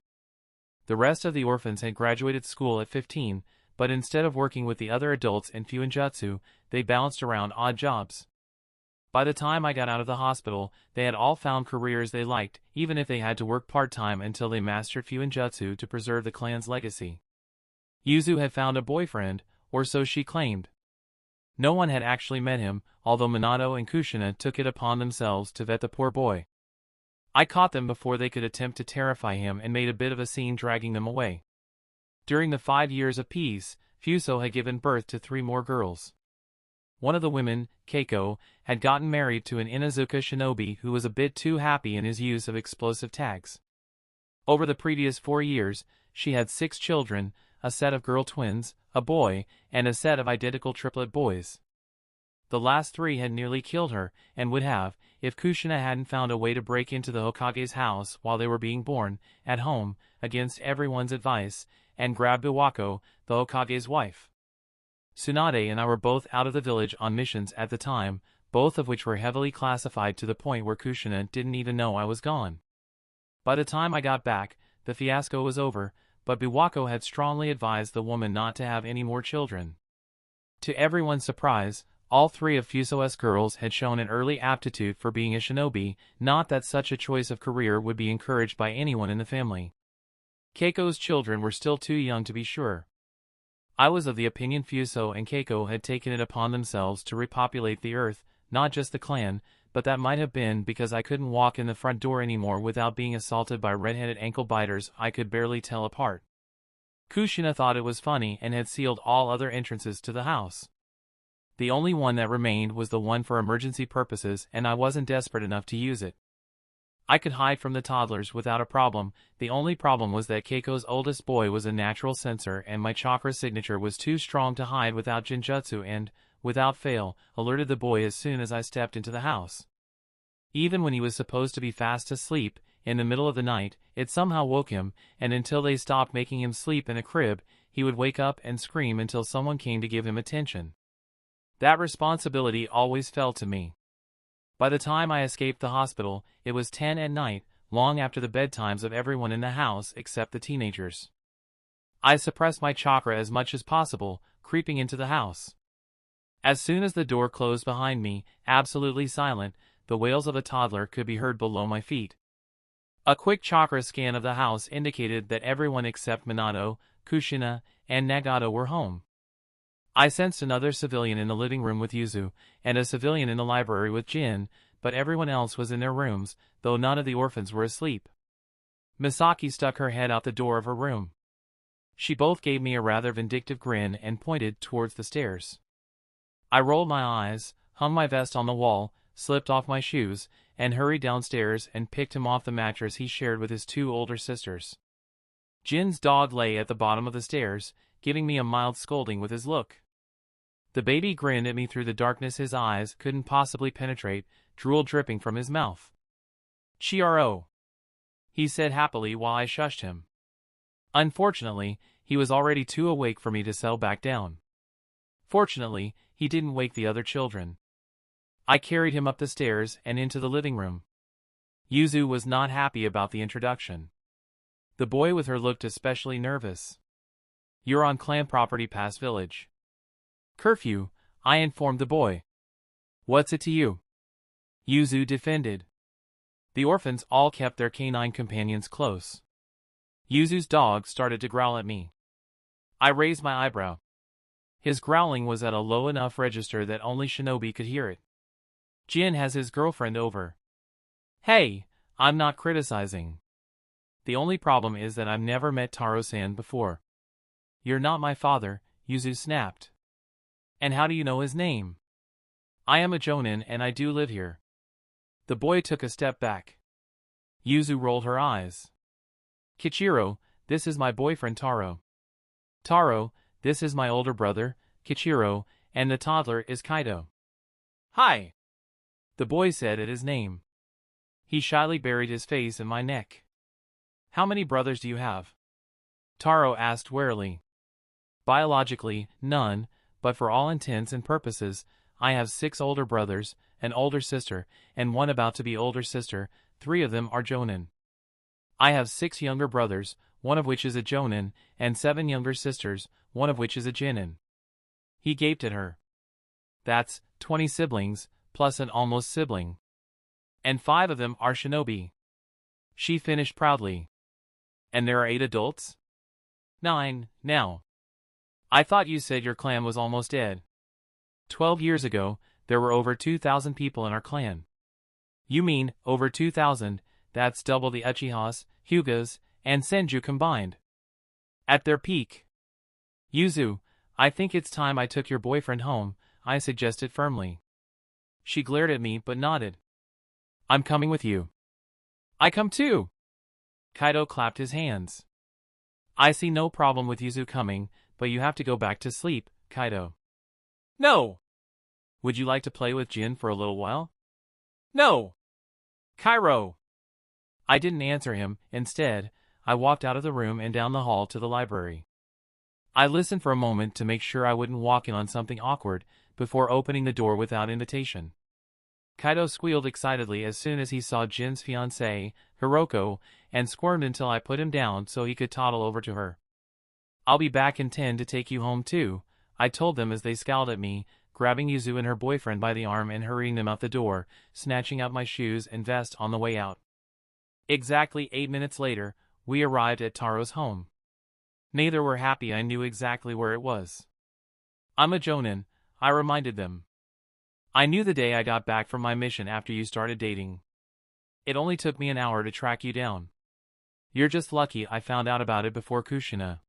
The rest of the orphans had graduated school at 15, but instead of working with the other adults in Fuinjutsu, they bounced around odd jobs. By the time I got out of the hospital, they had all found careers they liked, even if they had to work part-time until they mastered Fuinjutsu to preserve the clan's legacy. Yuzu had found a boyfriend, or so she claimed. No one had actually met him, although Minato and Kushina took it upon themselves to vet the poor boy. I caught them before they could attempt to terrify him and made a bit of a scene dragging them away. During the 5 years of peace, Fuso had given birth to 3 more girls. One of the women, Keiko, had gotten married to an Inuzuka shinobi who was a bit too happy in his use of explosive tags. Over the previous 4 years, she had 6 children, a set of girl twins, a boy, and a set of identical triplet boys. The last 3 had nearly killed her, and would have, if Kushina hadn't found a way to break into the Hokage's house while they were being born, at home, against everyone's advice, and grabbed Biwako, the Hokage's wife. Tsunade and I were both out of the village on missions at the time, both of which were heavily classified to the point where Kushina didn't even know I was gone. By the time I got back, the fiasco was over, but Biwako had strongly advised the woman not to have any more children. To everyone's surprise, all 3 of Fuso's girls had shown an early aptitude for being a shinobi, not that such a choice of career would be encouraged by anyone in the family. Keiko's children were still too young to be sure. I was of the opinion Fuso and Keiko had taken it upon themselves to repopulate the earth, not just the clan, but that might have been because I couldn't walk in the front door anymore without being assaulted by red-headed ankle-biters I could barely tell apart. Kushina thought it was funny and had sealed all other entrances to the house. The only one that remained was the one for emergency purposes, and I wasn't desperate enough to use it. I could hide from the toddlers without a problem. The only problem was that Keiko's oldest boy was a natural sensor and my chakra signature was too strong to hide without Jinjutsu and, without fail, alerted the boy as soon as I stepped into the house. Even when he was supposed to be fast asleep, in the middle of the night, it somehow woke him, and until they stopped making him sleep in a crib, he would wake up and scream until someone came to give him attention. That responsibility always fell to me. By the time I escaped the hospital, it was 10 at night, long after the bedtimes of everyone in the house except the teenagers. I suppressed my chakra as much as possible, creeping into the house. As soon as the door closed behind me, absolutely silent, the wails of a toddler could be heard below my feet. A quick chakra scan of the house indicated that everyone except Minato, Kushina, and Nagato were home. I sensed another civilian in the living room with Yuzu, and a civilian in the library with Jin, but everyone else was in their rooms, though none of the orphans were asleep. Misaki stuck her head out the door of her room. She both gave me a rather vindictive grin and pointed towards the stairs. I rolled my eyes, hung my vest on the wall, slipped off my shoes, and hurried downstairs and picked him off the mattress he shared with his two older sisters. Jin's dog lay at the bottom of the stairs, giving me a mild scolding with his look. The baby grinned at me through the darkness his eyes couldn't possibly penetrate, drool dripping from his mouth. "Chiro," he said happily while I shushed him. Unfortunately, he was already too awake for me to settle back down. Fortunately, he didn't wake the other children. I carried him up the stairs and into the living room. Yuzu was not happy about the introduction. The boy with her looked especially nervous. "You're on clan property past village. Curfew," I informed the boy. "What's it to you?" Yuzu defended. The orphans all kept their canine companions close. Yuzu's dog started to growl at me. I raised my eyebrow. His growling was at a low enough register that only Shinobi could hear it. "Jin has his girlfriend over." "Hey, I'm not criticizing. The only problem is that I've never met Taro-san before." "You're not my father," Yuzu snapped. "And how do you know his name?" "I am a jonin and I do live here." The boy took a step back. Yuzu rolled her eyes. "Kichiro, this is my boyfriend Taro. Taro, this is my older brother, Kichiro, and the toddler is Kaido." "Hi," the boy said at his name. He shyly buried his face in my neck. "How many brothers do you have?" Taro asked warily. "Biologically, none, but for all intents and purposes, I have 6 older brothers, an older sister, and one about to be older sister. 3 of them are jonin. I have 6 younger brothers, one of which is a jonin, and 7 younger sisters, one of which is a jinin." He gaped at her. "That's 20 siblings, plus an almost sibling. And 5 of them are shinobi." She finished proudly. "And there are 8 adults?" "9, now. I thought you said your clan was almost dead." 12 years ago, there were over 2,000 people in our clan." "You mean, over 2,000, that's double the Uchihas, Hyugas, and Senju combined." "At their peak." "Yuzu, I think it's time I took your boyfriend home," I suggested firmly. She glared at me but nodded. "I'm coming with you." "I come too." Kaido clapped his hands. "I see no problem with Yuzu coming, but you have to go back to sleep, Kaido." "No." "Would you like to play with Jin for a little while?" "No." "Cairo." I didn't answer him. Instead, I walked out of the room and down the hall to the library. I listened for a moment to make sure I wouldn't walk in on something awkward before opening the door without invitation. Kaido squealed excitedly as soon as he saw Jin's fiancée, Hiroko, and squirmed until I put him down so he could toddle over to her. "I'll be back in 10 to take you home too," I told them as they scowled at me, grabbing Yuzu and her boyfriend by the arm and hurrying them out the door, snatching out my shoes and vest on the way out. Exactly 8 minutes later, we arrived at Taro's home. Neither were happy I knew exactly where it was. "I'm a jonin," I reminded them. "I knew the day I got back from my mission after you started dating. It only took me an hour to track you down. You're just lucky I found out about it before Kushina.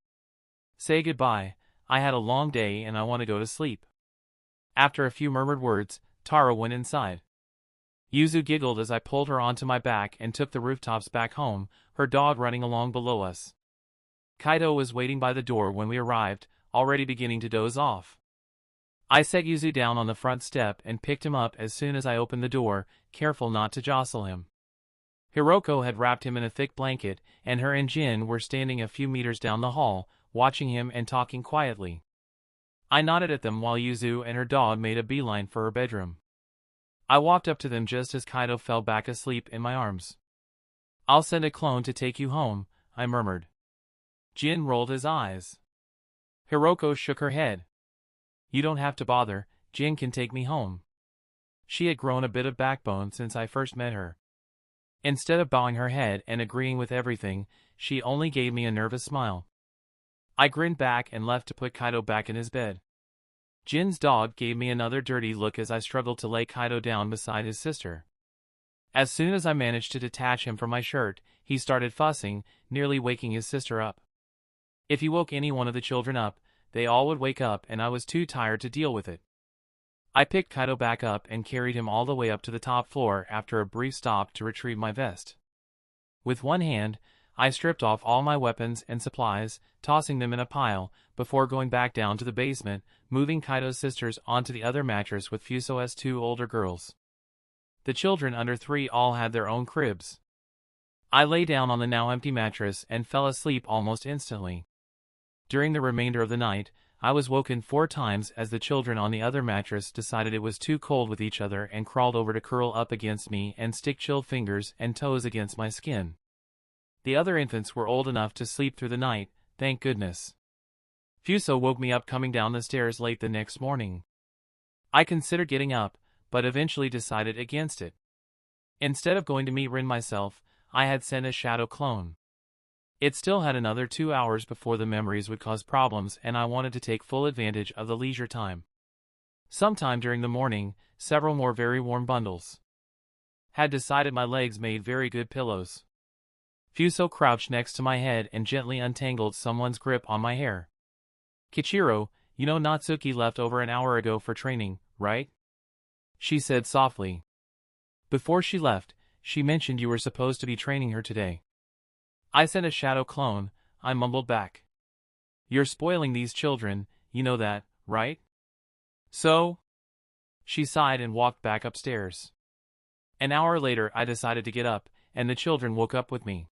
Say goodbye, I had a long day and I want to go to sleep." After a few murmured words, Taro went inside. Yuzu giggled as I pulled her onto my back and took the rooftops back home, her dog running along below us. Kaido was waiting by the door when we arrived, already beginning to doze off. I set Yuzu down on the front step and picked him up as soon as I opened the door, careful not to jostle him. Hiroko had wrapped him in a thick blanket, and her and Jin were standing a few meters down the hall, watching him and talking quietly. I nodded at them while Yuzu and her dog made a beeline for her bedroom. I walked up to them just as Kaido fell back asleep in my arms. I'll send a clone to take you home, I murmured. Jin rolled his eyes. Hiroko shook her head. You don't have to bother, Jin can take me home. She had grown a bit of backbone since I first met her. Instead of bowing her head and agreeing with everything, she only gave me a nervous smile. I grinned back and left to put Kaido back in his bed. Jin's dog gave me another dirty look as I struggled to lay Kaido down beside his sister. As soon as I managed to detach him from my shirt, he started fussing, nearly waking his sister up. If he woke any one of the children up, they all would wake up and I was too tired to deal with it. I picked Kaido back up and carried him all the way up to the top floor after a brief stop to retrieve my vest. With one hand, I stripped off all my weapons and supplies, tossing them in a pile, before going back down to the basement, moving Kaido's sisters onto the other mattress with Fuso's two older girls. The children under 3 all had their own cribs. I lay down on the now empty mattress and fell asleep almost instantly. During the remainder of the night, I was woken 4 times as the children on the other mattress decided it was too cold with each other and crawled over to curl up against me and stick chilled fingers and toes against my skin. The other infants were old enough to sleep through the night, thank goodness. Fuso woke me up coming down the stairs late the next morning. I considered getting up, but eventually decided against it. Instead of going to meet Rin myself, I had sent a shadow clone. It still had another 2 hours before the memories would cause problems and I wanted to take full advantage of the leisure time. Sometime during the morning, several more very warm bundles. Had decided my legs made very good pillows. Fuso crouched next to my head and gently untangled someone's grip on my hair. Kichiro, you know Natsuki left over an hour ago for training, right? She said softly. Before she left, she mentioned you were supposed to be training her today. I sent a shadow clone, I mumbled back. You're spoiling these children, you know that, right? So? She sighed and walked back upstairs. An hour later I decided to get up, and the children woke up with me.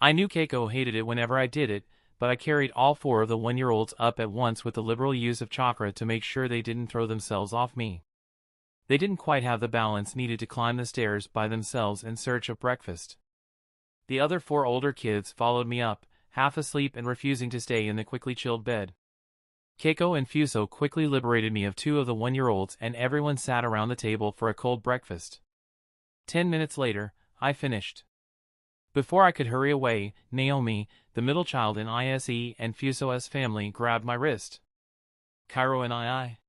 I knew Keiko hated it whenever I did it, but I carried all 4 of the 1-year-olds up at once with the liberal use of chakra to make sure they didn't throw themselves off me. They didn't quite have the balance needed to climb the stairs by themselves in search of breakfast. The other 4 older kids followed me up, half asleep and refusing to stay in the quickly chilled bed. Keiko and Fuso quickly liberated me of 2 of the 1-year-olds and everyone sat around the table for a cold breakfast. 10 minutes later, I finished. Before I could hurry away, Naomi, the middle child in ISE and Fuso's family grabbed my wrist. Cairo and I.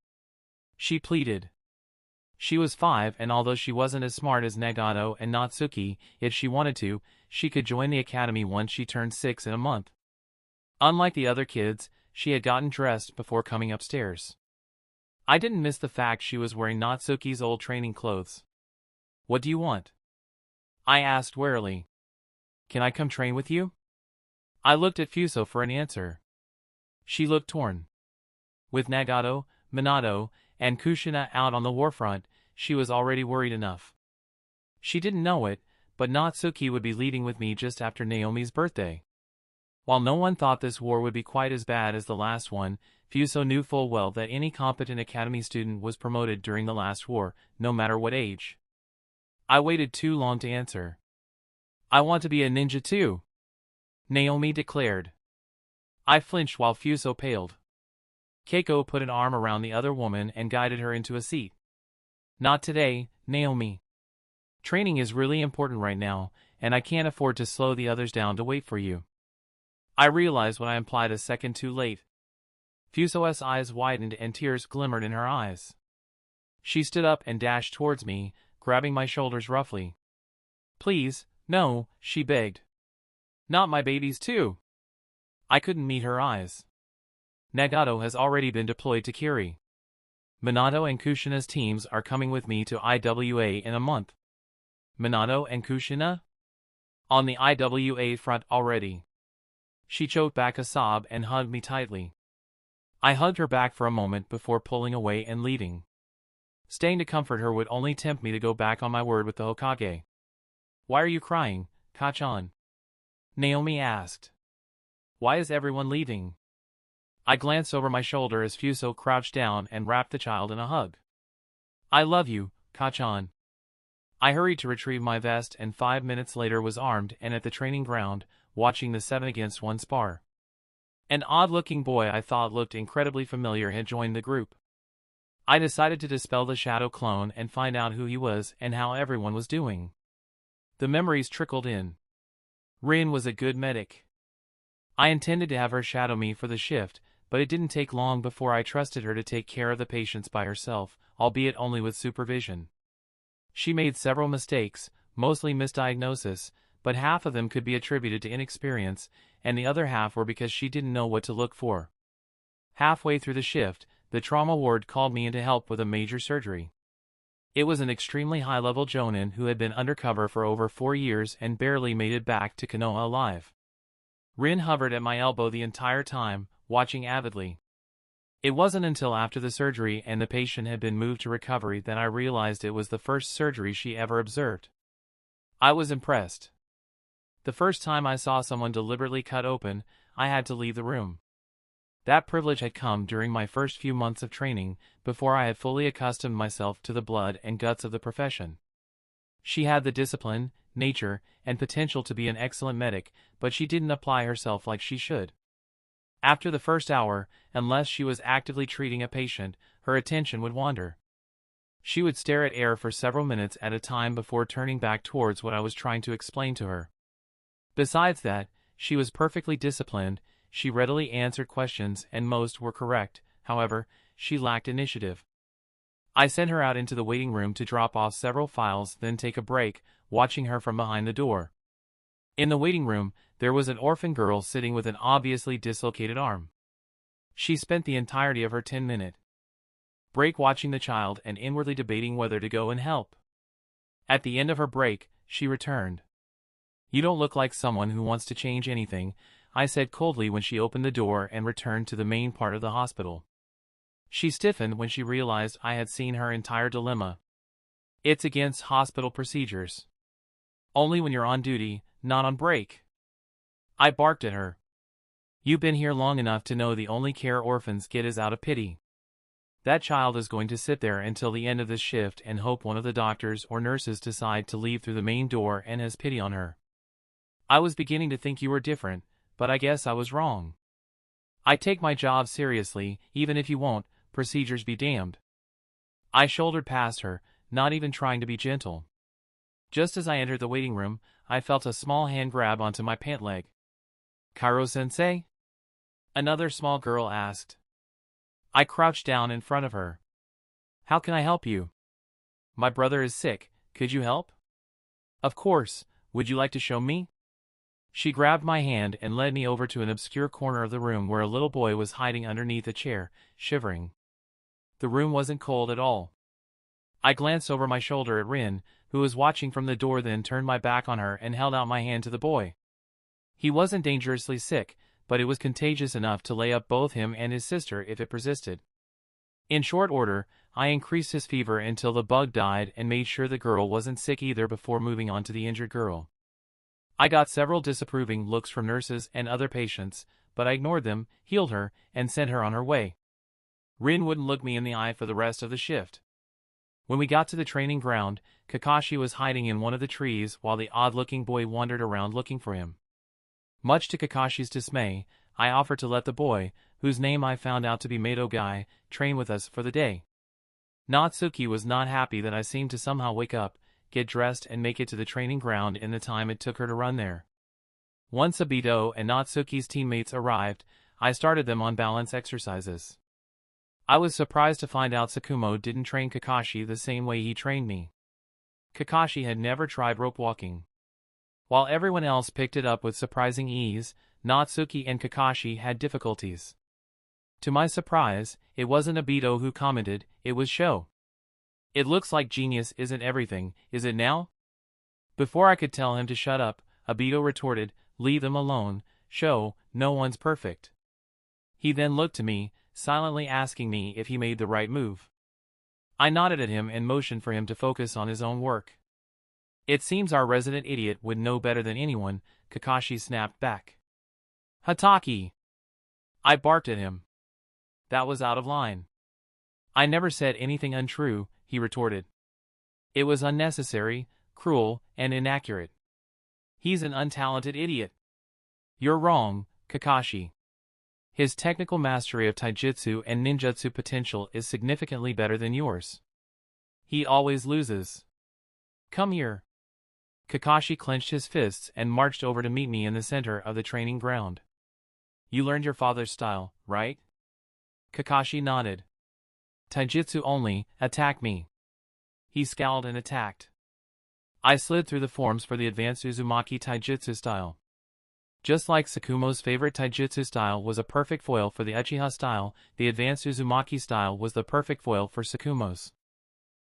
She pleaded. She was 5 and although she wasn't as smart as Nagato and Natsuki, if she wanted to, she could join the academy once she turned 6 in a month. Unlike the other kids, she had gotten dressed before coming upstairs. I didn't miss the fact she was wearing Natsuki's old training clothes. What do you want? I asked warily. Can I come train with you? I looked at Fuso for an answer. She looked torn. With Nagato, Minato, and Kushina out on the warfront, she was already worried enough. She didn't know it, but Natsuki would be leaving with me just after Naomi's birthday. While no one thought this war would be quite as bad as the last one, Fuso knew full well that any competent academy student was promoted during the last war, no matter what age. I waited too long to answer. I want to be a ninja too, Naomi declared. I flinched while Fuso paled. Keiko put an arm around the other woman and guided her into a seat. Not today, Naomi. Training is really important right now, and I can't afford to slow the others down to wait for you. I realized what I implied a second too late. Fuso's eyes widened and tears glimmered in her eyes. She stood up and dashed towards me, grabbing my shoulders roughly. Please, no, she begged. Not my babies too. I couldn't meet her eyes. Nagato has already been deployed to Kiri. Minato and Kushina's teams are coming with me to IWA in a month. Minato and Kushina? On the IWA front already. She choked back a sob and hugged me tightly. I hugged her back for a moment before pulling away and leaving. Staying to comfort her would only tempt me to go back on my word with the Hokage. Why are you crying, Kachan? Naomi asked. Why is everyone leaving? I glanced over my shoulder as Fuso crouched down and wrapped the child in a hug. I love you, Kachan. I hurried to retrieve my vest and 5 minutes later was armed and at the training ground, watching the 7-against-1 spar. An odd-looking boy I thought looked incredibly familiar had joined the group. I decided to dispel the shadow clone and find out who he was and how everyone was doing. The memories trickled in. Rin was a good medic. I intended to have her shadow me for the shift, but it didn't take long before I trusted her to take care of the patients by herself, albeit only with supervision. She made several mistakes, mostly misdiagnosis, but half of them could be attributed to inexperience, and the other half were because she didn't know what to look for. Halfway through the shift, the trauma ward called me in to help with a major surgery. It was an extremely high-level Jonin who had been undercover for over 4 years and barely made it back to Konoha alive. Rin hovered at my elbow the entire time, watching avidly. It wasn't until after the surgery and the patient had been moved to recovery that I realized it was the first surgery she ever observed. I was impressed. The first time I saw someone deliberately cut open, I had to leave the room. That privilege had come during my first few months of training, before I had fully accustomed myself to the blood and guts of the profession. She had the discipline, nature, and potential to be an excellent medic, but she didn't apply herself like she should. After the first hour, unless she was actively treating a patient, her attention would wander. She would stare at air for several minutes at a time before turning back towards what I was trying to explain to her. Besides that, she was perfectly disciplined. She readily answered questions and most were correct, however, she lacked initiative. I sent her out into the waiting room to drop off several files then take a break, watching her from behind the door. In the waiting room, there was an orphan girl sitting with an obviously dislocated arm. She spent the entirety of her 10-minute break watching the child and inwardly debating whether to go and help. At the end of her break, she returned. "You don't look like someone who wants to change anything," I said coldly when she opened the door and returned to the main part of the hospital. She stiffened when she realized I had seen her entire dilemma. "It's against hospital procedures. Only when you're on duty, not on break." I barked at her. "You've been here long enough to know the only care orphans get is out of pity. That child is going to sit there until the end of this shift and hope one of the doctors or nurses decide to leave through the main door and has pity on her. I was beginning to think you were different, but I guess I was wrong. I take my job seriously, even if you won't, procedures be damned." I shouldered past her, not even trying to be gentle. Just as I entered the waiting room, I felt a small hand grab onto my pant leg. "Kairo-sensei?" another small girl asked. I crouched down in front of her. "How can I help you?" "My brother is sick, could you help?" "Of course, would you like to show me?" She grabbed my hand and led me over to an obscure corner of the room where a little boy was hiding underneath a chair, shivering. The room wasn't cold at all. I glanced over my shoulder at Rin, who was watching from the door, then turned my back on her and held out my hand to the boy. He wasn't dangerously sick, but it was contagious enough to lay up both him and his sister if it persisted. In short order, I increased his fever until the bug died and made sure the girl wasn't sick either before moving on to the injured girl. I got several disapproving looks from nurses and other patients, but I ignored them, healed her, and sent her on her way. Rin wouldn't look me in the eye for the rest of the shift. When we got to the training ground, Kakashi was hiding in one of the trees while the odd-looking boy wandered around looking for him. Much to Kakashi's dismay, I offered to let the boy, whose name I found out to be Madogai, train with us for the day. Natsuki was not happy that I seemed to somehow wake up, get dressed and make it to the training ground in the time it took her to run there. Once Obito and Natsuki's teammates arrived, I started them on balance exercises. I was surprised to find out Sakumo didn't train Kakashi the same way he trained me. Kakashi had never tried rope walking. While everyone else picked it up with surprising ease, Natsuki and Kakashi had difficulties. To my surprise, it wasn't Obito who commented, it was Sho. "It looks like genius isn't everything, is it now?" Before I could tell him to shut up, Obito retorted, "Leave them alone, Sho, no one's perfect." He then looked to me, silently asking me if he made the right move. I nodded at him and motioned for him to focus on his own work. "It seems our resident idiot would know better than anyone," Kakashi snapped back. "Hatake!" I barked at him. That was out of line. "I never said anything untrue," he retorted. It was unnecessary, cruel, and inaccurate. He's an untalented idiot. You're wrong, Kakashi. His technical mastery of taijutsu and ninjutsu potential is significantly better than yours. He always loses. Come here. Kakashi clenched his fists and marched over to meet me in the center of the training ground. You learned your father's style, right? Kakashi nodded. Taijutsu only, attack me. He scowled and attacked. I slid through the forms for the advanced Uzumaki taijutsu style. Just like Sakumo's favorite taijutsu style was a perfect foil for the Uchiha style, the advanced Uzumaki style was the perfect foil for Sakumo's.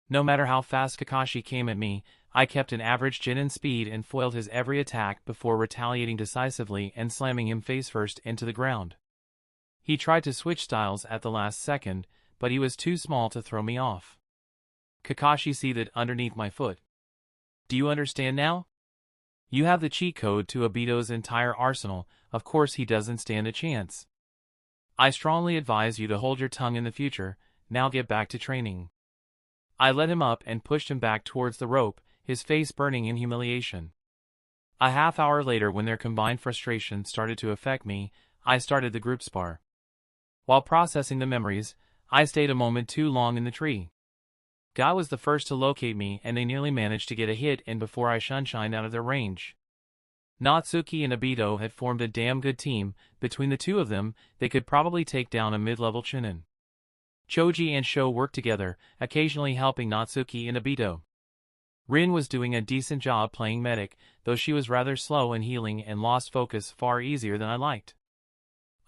No matter how fast Kakashi came at me, I kept an average Jinin speed and foiled his every attack before retaliating decisively and slamming him face first into the ground. He tried to switch styles at the last second, but he was too small to throw me off. Kakashi seethed underneath my foot. Do you understand now? You have the cheat code to Obito's entire arsenal, of course he doesn't stand a chance. I strongly advise you to hold your tongue in the future, now get back to training. I led him up and pushed him back towards the rope, his face burning in humiliation. A half hour later, when their combined frustration started to affect me, I started the group spar. While processing the memories, I stayed a moment too long in the tree. Guy was the first to locate me and they nearly managed to get a hit in before I shunshined out of their range. Natsuki and Obito had formed a damn good team. Between the two of them, they could probably take down a mid-level Chunin. Choji and Sho worked together, occasionally helping Natsuki and Obito. Rin was doing a decent job playing medic, though she was rather slow in healing and lost focus far easier than I liked.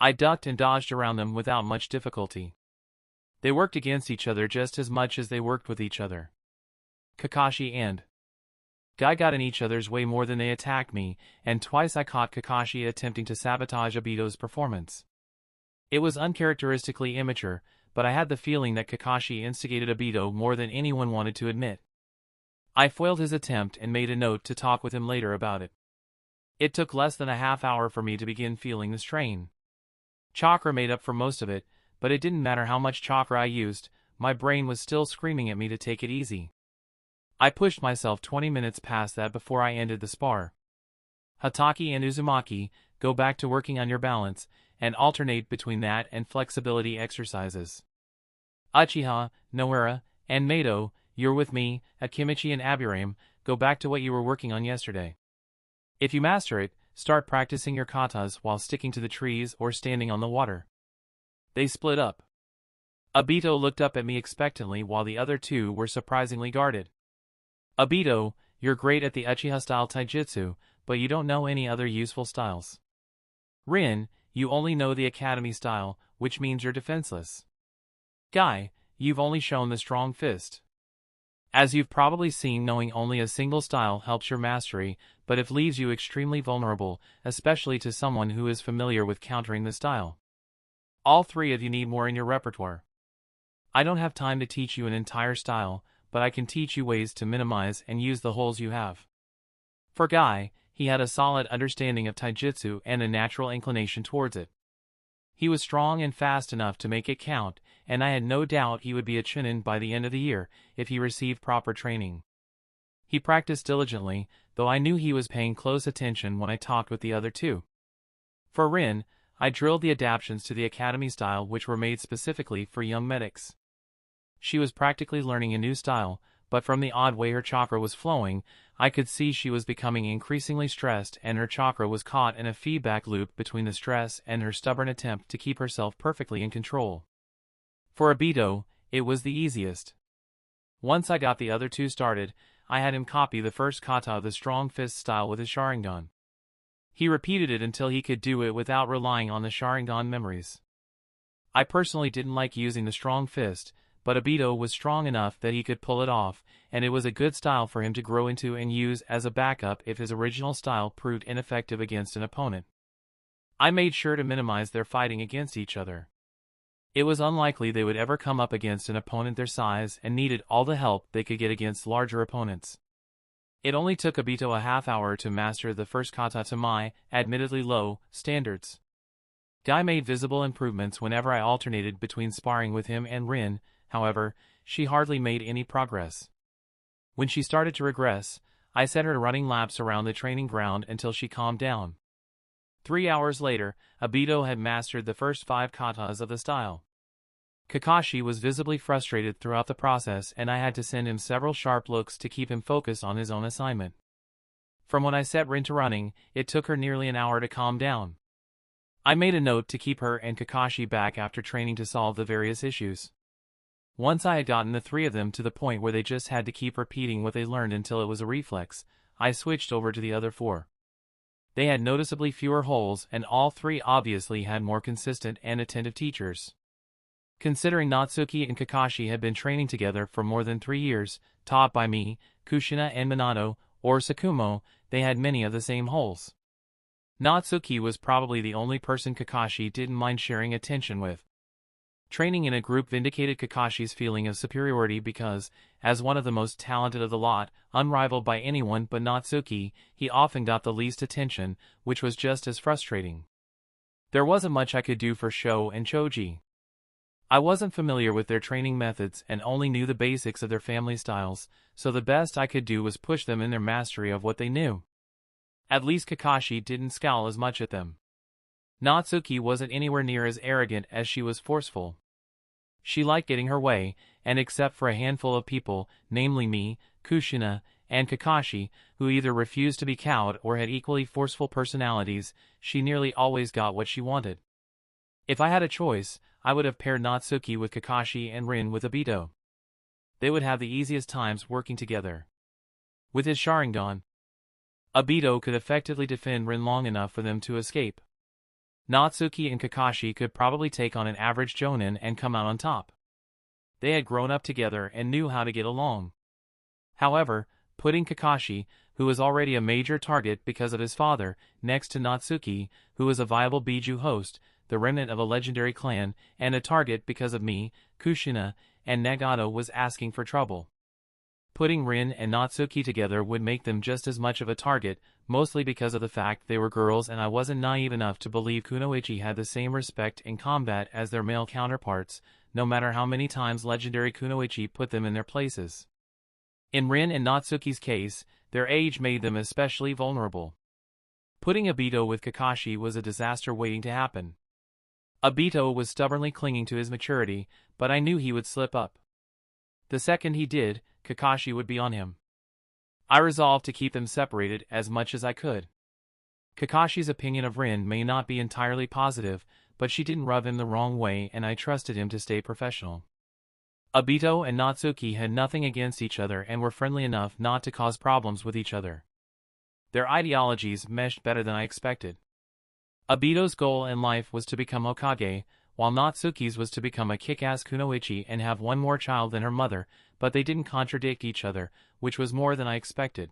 I ducked and dodged around them without much difficulty. They worked against each other just as much as they worked with each other. Kakashi and Guy got in each other's way more than they attacked me, and twice I caught Kakashi attempting to sabotage Obito's performance. It was uncharacteristically immature, but I had the feeling that Kakashi instigated Obito more than anyone wanted to admit. I foiled his attempt and made a note to talk with him later about it. It took less than a half hour for me to begin feeling the strain. Chakra made up for most of it, but it didn't matter how much chakra I used, my brain was still screaming at me to take it easy. I pushed myself 20 minutes past that before I ended the spar. Hatake and Uzumaki, go back to working on your balance, and alternate between that and flexibility exercises. Uchiha, Noura, and Mato, you're with me, Akimichi and Aburame, go back to what you were working on yesterday. If you master it, start practicing your katas while sticking to the trees or standing on the water. They split up. Obito looked up at me expectantly while the other two were surprisingly guarded. Obito, you're great at the Uchiha-style taijutsu, but you don't know any other useful styles. Rin, you only know the academy style, which means you're defenseless. Guy, you've only shown the strong fist. As you've probably seen, knowing only a single style helps your mastery, but it leaves you extremely vulnerable, especially to someone who is familiar with countering the style. All three of you need more in your repertoire. I don't have time to teach you an entire style, but I can teach you ways to minimize and use the holes you have. For Guy, he had a solid understanding of taijutsu and a natural inclination towards it. He was strong and fast enough to make it count, and I had no doubt he would be a Chunin by the end of the year if he received proper training. He practiced diligently, though I knew he was paying close attention when I talked with the other two. For Rin, I drilled the adaptations to the academy style which were made specifically for young medics. She was practically learning a new style, but from the odd way her chakra was flowing, I could see she was becoming increasingly stressed and her chakra was caught in a feedback loop between the stress and her stubborn attempt to keep herself perfectly in control. For Obito, it was the easiest. Once I got the other two started, I had him copy the first kata of the strong fist style with his Sharingan. He repeated it until he could do it without relying on the Sharingan memories. I personally didn't like using the strong fist, but Obito was strong enough that he could pull it off, and it was a good style for him to grow into and use as a backup if his original style proved ineffective against an opponent. I made sure to minimize their fighting against each other. It was unlikely they would ever come up against an opponent their size and needed all the help they could get against larger opponents. It only took Obito a half hour to master the first kata to my, admittedly low, standards. Guy made visible improvements whenever I alternated between sparring with him and Rin, however, she hardly made any progress. When she started to regress, I set her running laps around the training ground until she calmed down. 3 hours later, Obito had mastered the first 5 katas of the style. Kakashi was visibly frustrated throughout the process, and I had to send him several sharp looks to keep him focused on his own assignment. From when I set Rin to running, it took her nearly an hour to calm down. I made a note to keep her and Kakashi back after training to solve the various issues. Once I had gotten the 3 of them to the point where they just had to keep repeating what they learned until it was a reflex, I switched over to the other 4. They had noticeably fewer holes, and all 3 obviously had more consistent and attentive teachers. Considering Natsuki and Kakashi had been training together for more than 3 years, taught by me, Kushina and Minato, or Sakumo, they had many of the same holes. Natsuki was probably the only person Kakashi didn't mind sharing attention with. Training in a group vindicated Kakashi's feeling of superiority because, as one of the most talented of the lot, unrivaled by anyone but Natsuki, he often got the least attention, which was just as frustrating. There wasn't much I could do for Sho and Choji. I wasn't familiar with their training methods and only knew the basics of their family styles, so the best I could do was push them in their mastery of what they knew. At least Kakashi didn't scowl as much at them. Natsuki wasn't anywhere near as arrogant as she was forceful. She liked getting her way, and except for a handful of people, namely me, Kushina, and Kakashi, who either refused to be cowed or had equally forceful personalities, she nearly always got what she wanted. If I had a choice, I would have paired Natsuki with Kakashi and Rin with Obito. They would have the easiest times working together. With his Sharingan, Obito could effectively defend Rin long enough for them to escape. Natsuki and Kakashi could probably take on an average Jonin and come out on top. They had grown up together and knew how to get along. However, putting Kakashi, who was already a major target because of his father, next to Natsuki, who was a viable Biju host, the remnant of a legendary clan, and a target because of me, Kushina, and Nagato was asking for trouble. Putting Rin and Natsuki together would make them just as much of a target, mostly because of the fact they were girls, and I wasn't naive enough to believe Kunoichi had the same respect in combat as their male counterparts, no matter how many times legendary Kunoichi put them in their places. In Rin and Natsuki's case, their age made them especially vulnerable. Putting Obito with Kakashi was a disaster waiting to happen. Obito was stubbornly clinging to his maturity, but I knew he would slip up. The second he did, Kakashi would be on him. I resolved to keep them separated as much as I could. Kakashi's opinion of Rin may not be entirely positive, but she didn't rub him the wrong way, and I trusted him to stay professional. Obito and Natsuki had nothing against each other and were friendly enough not to cause problems with each other. Their ideologies meshed better than I expected. Obito's goal in life was to become Hokage, while Natsuki's was to become a kick-ass kunoichi and have one more child than her mother, but they didn't contradict each other, which was more than I expected.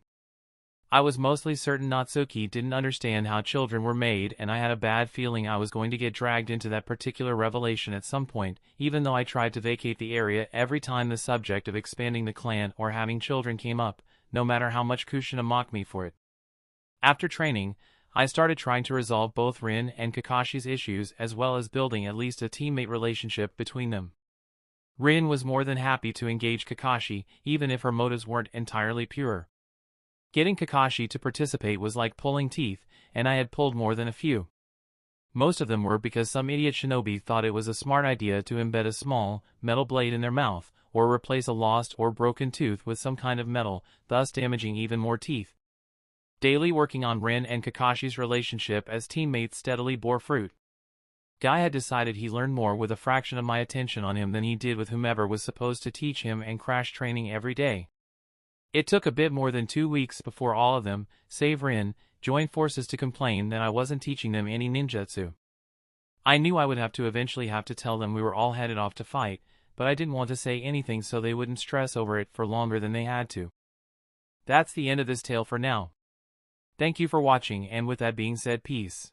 I was mostly certain Natsuki didn't understand how children were made, and I had a bad feeling I was going to get dragged into that particular revelation at some point, even though I tried to vacate the area every time the subject of expanding the clan or having children came up, no matter how much Kushina mocked me for it. After training, I started trying to resolve both Rin and Kakashi's issues as well as building at least a teammate relationship between them. Rin was more than happy to engage Kakashi, even if her motives weren't entirely pure. Getting Kakashi to participate was like pulling teeth, and I had pulled more than a few. Most of them were because some idiot shinobi thought it was a smart idea to embed a small, metal blade in their mouth, or replace a lost or broken tooth with some kind of metal, thus damaging even more teeth. Daily working on Rin and Kakashi's relationship as teammates steadily bore fruit. Guy had decided he learned more with a fraction of my attention on him than he did with whomever was supposed to teach him and crash training every day. It took a bit more than 2 weeks before all of them, save Rin, joined forces to complain that I wasn't teaching them any ninjutsu. I knew I would eventually have to tell them we were all headed off to fight, but I didn't want to say anything so they wouldn't stress over it for longer than they had to. That's the end of this tale for now. Thank you for watching, and with that being said, peace.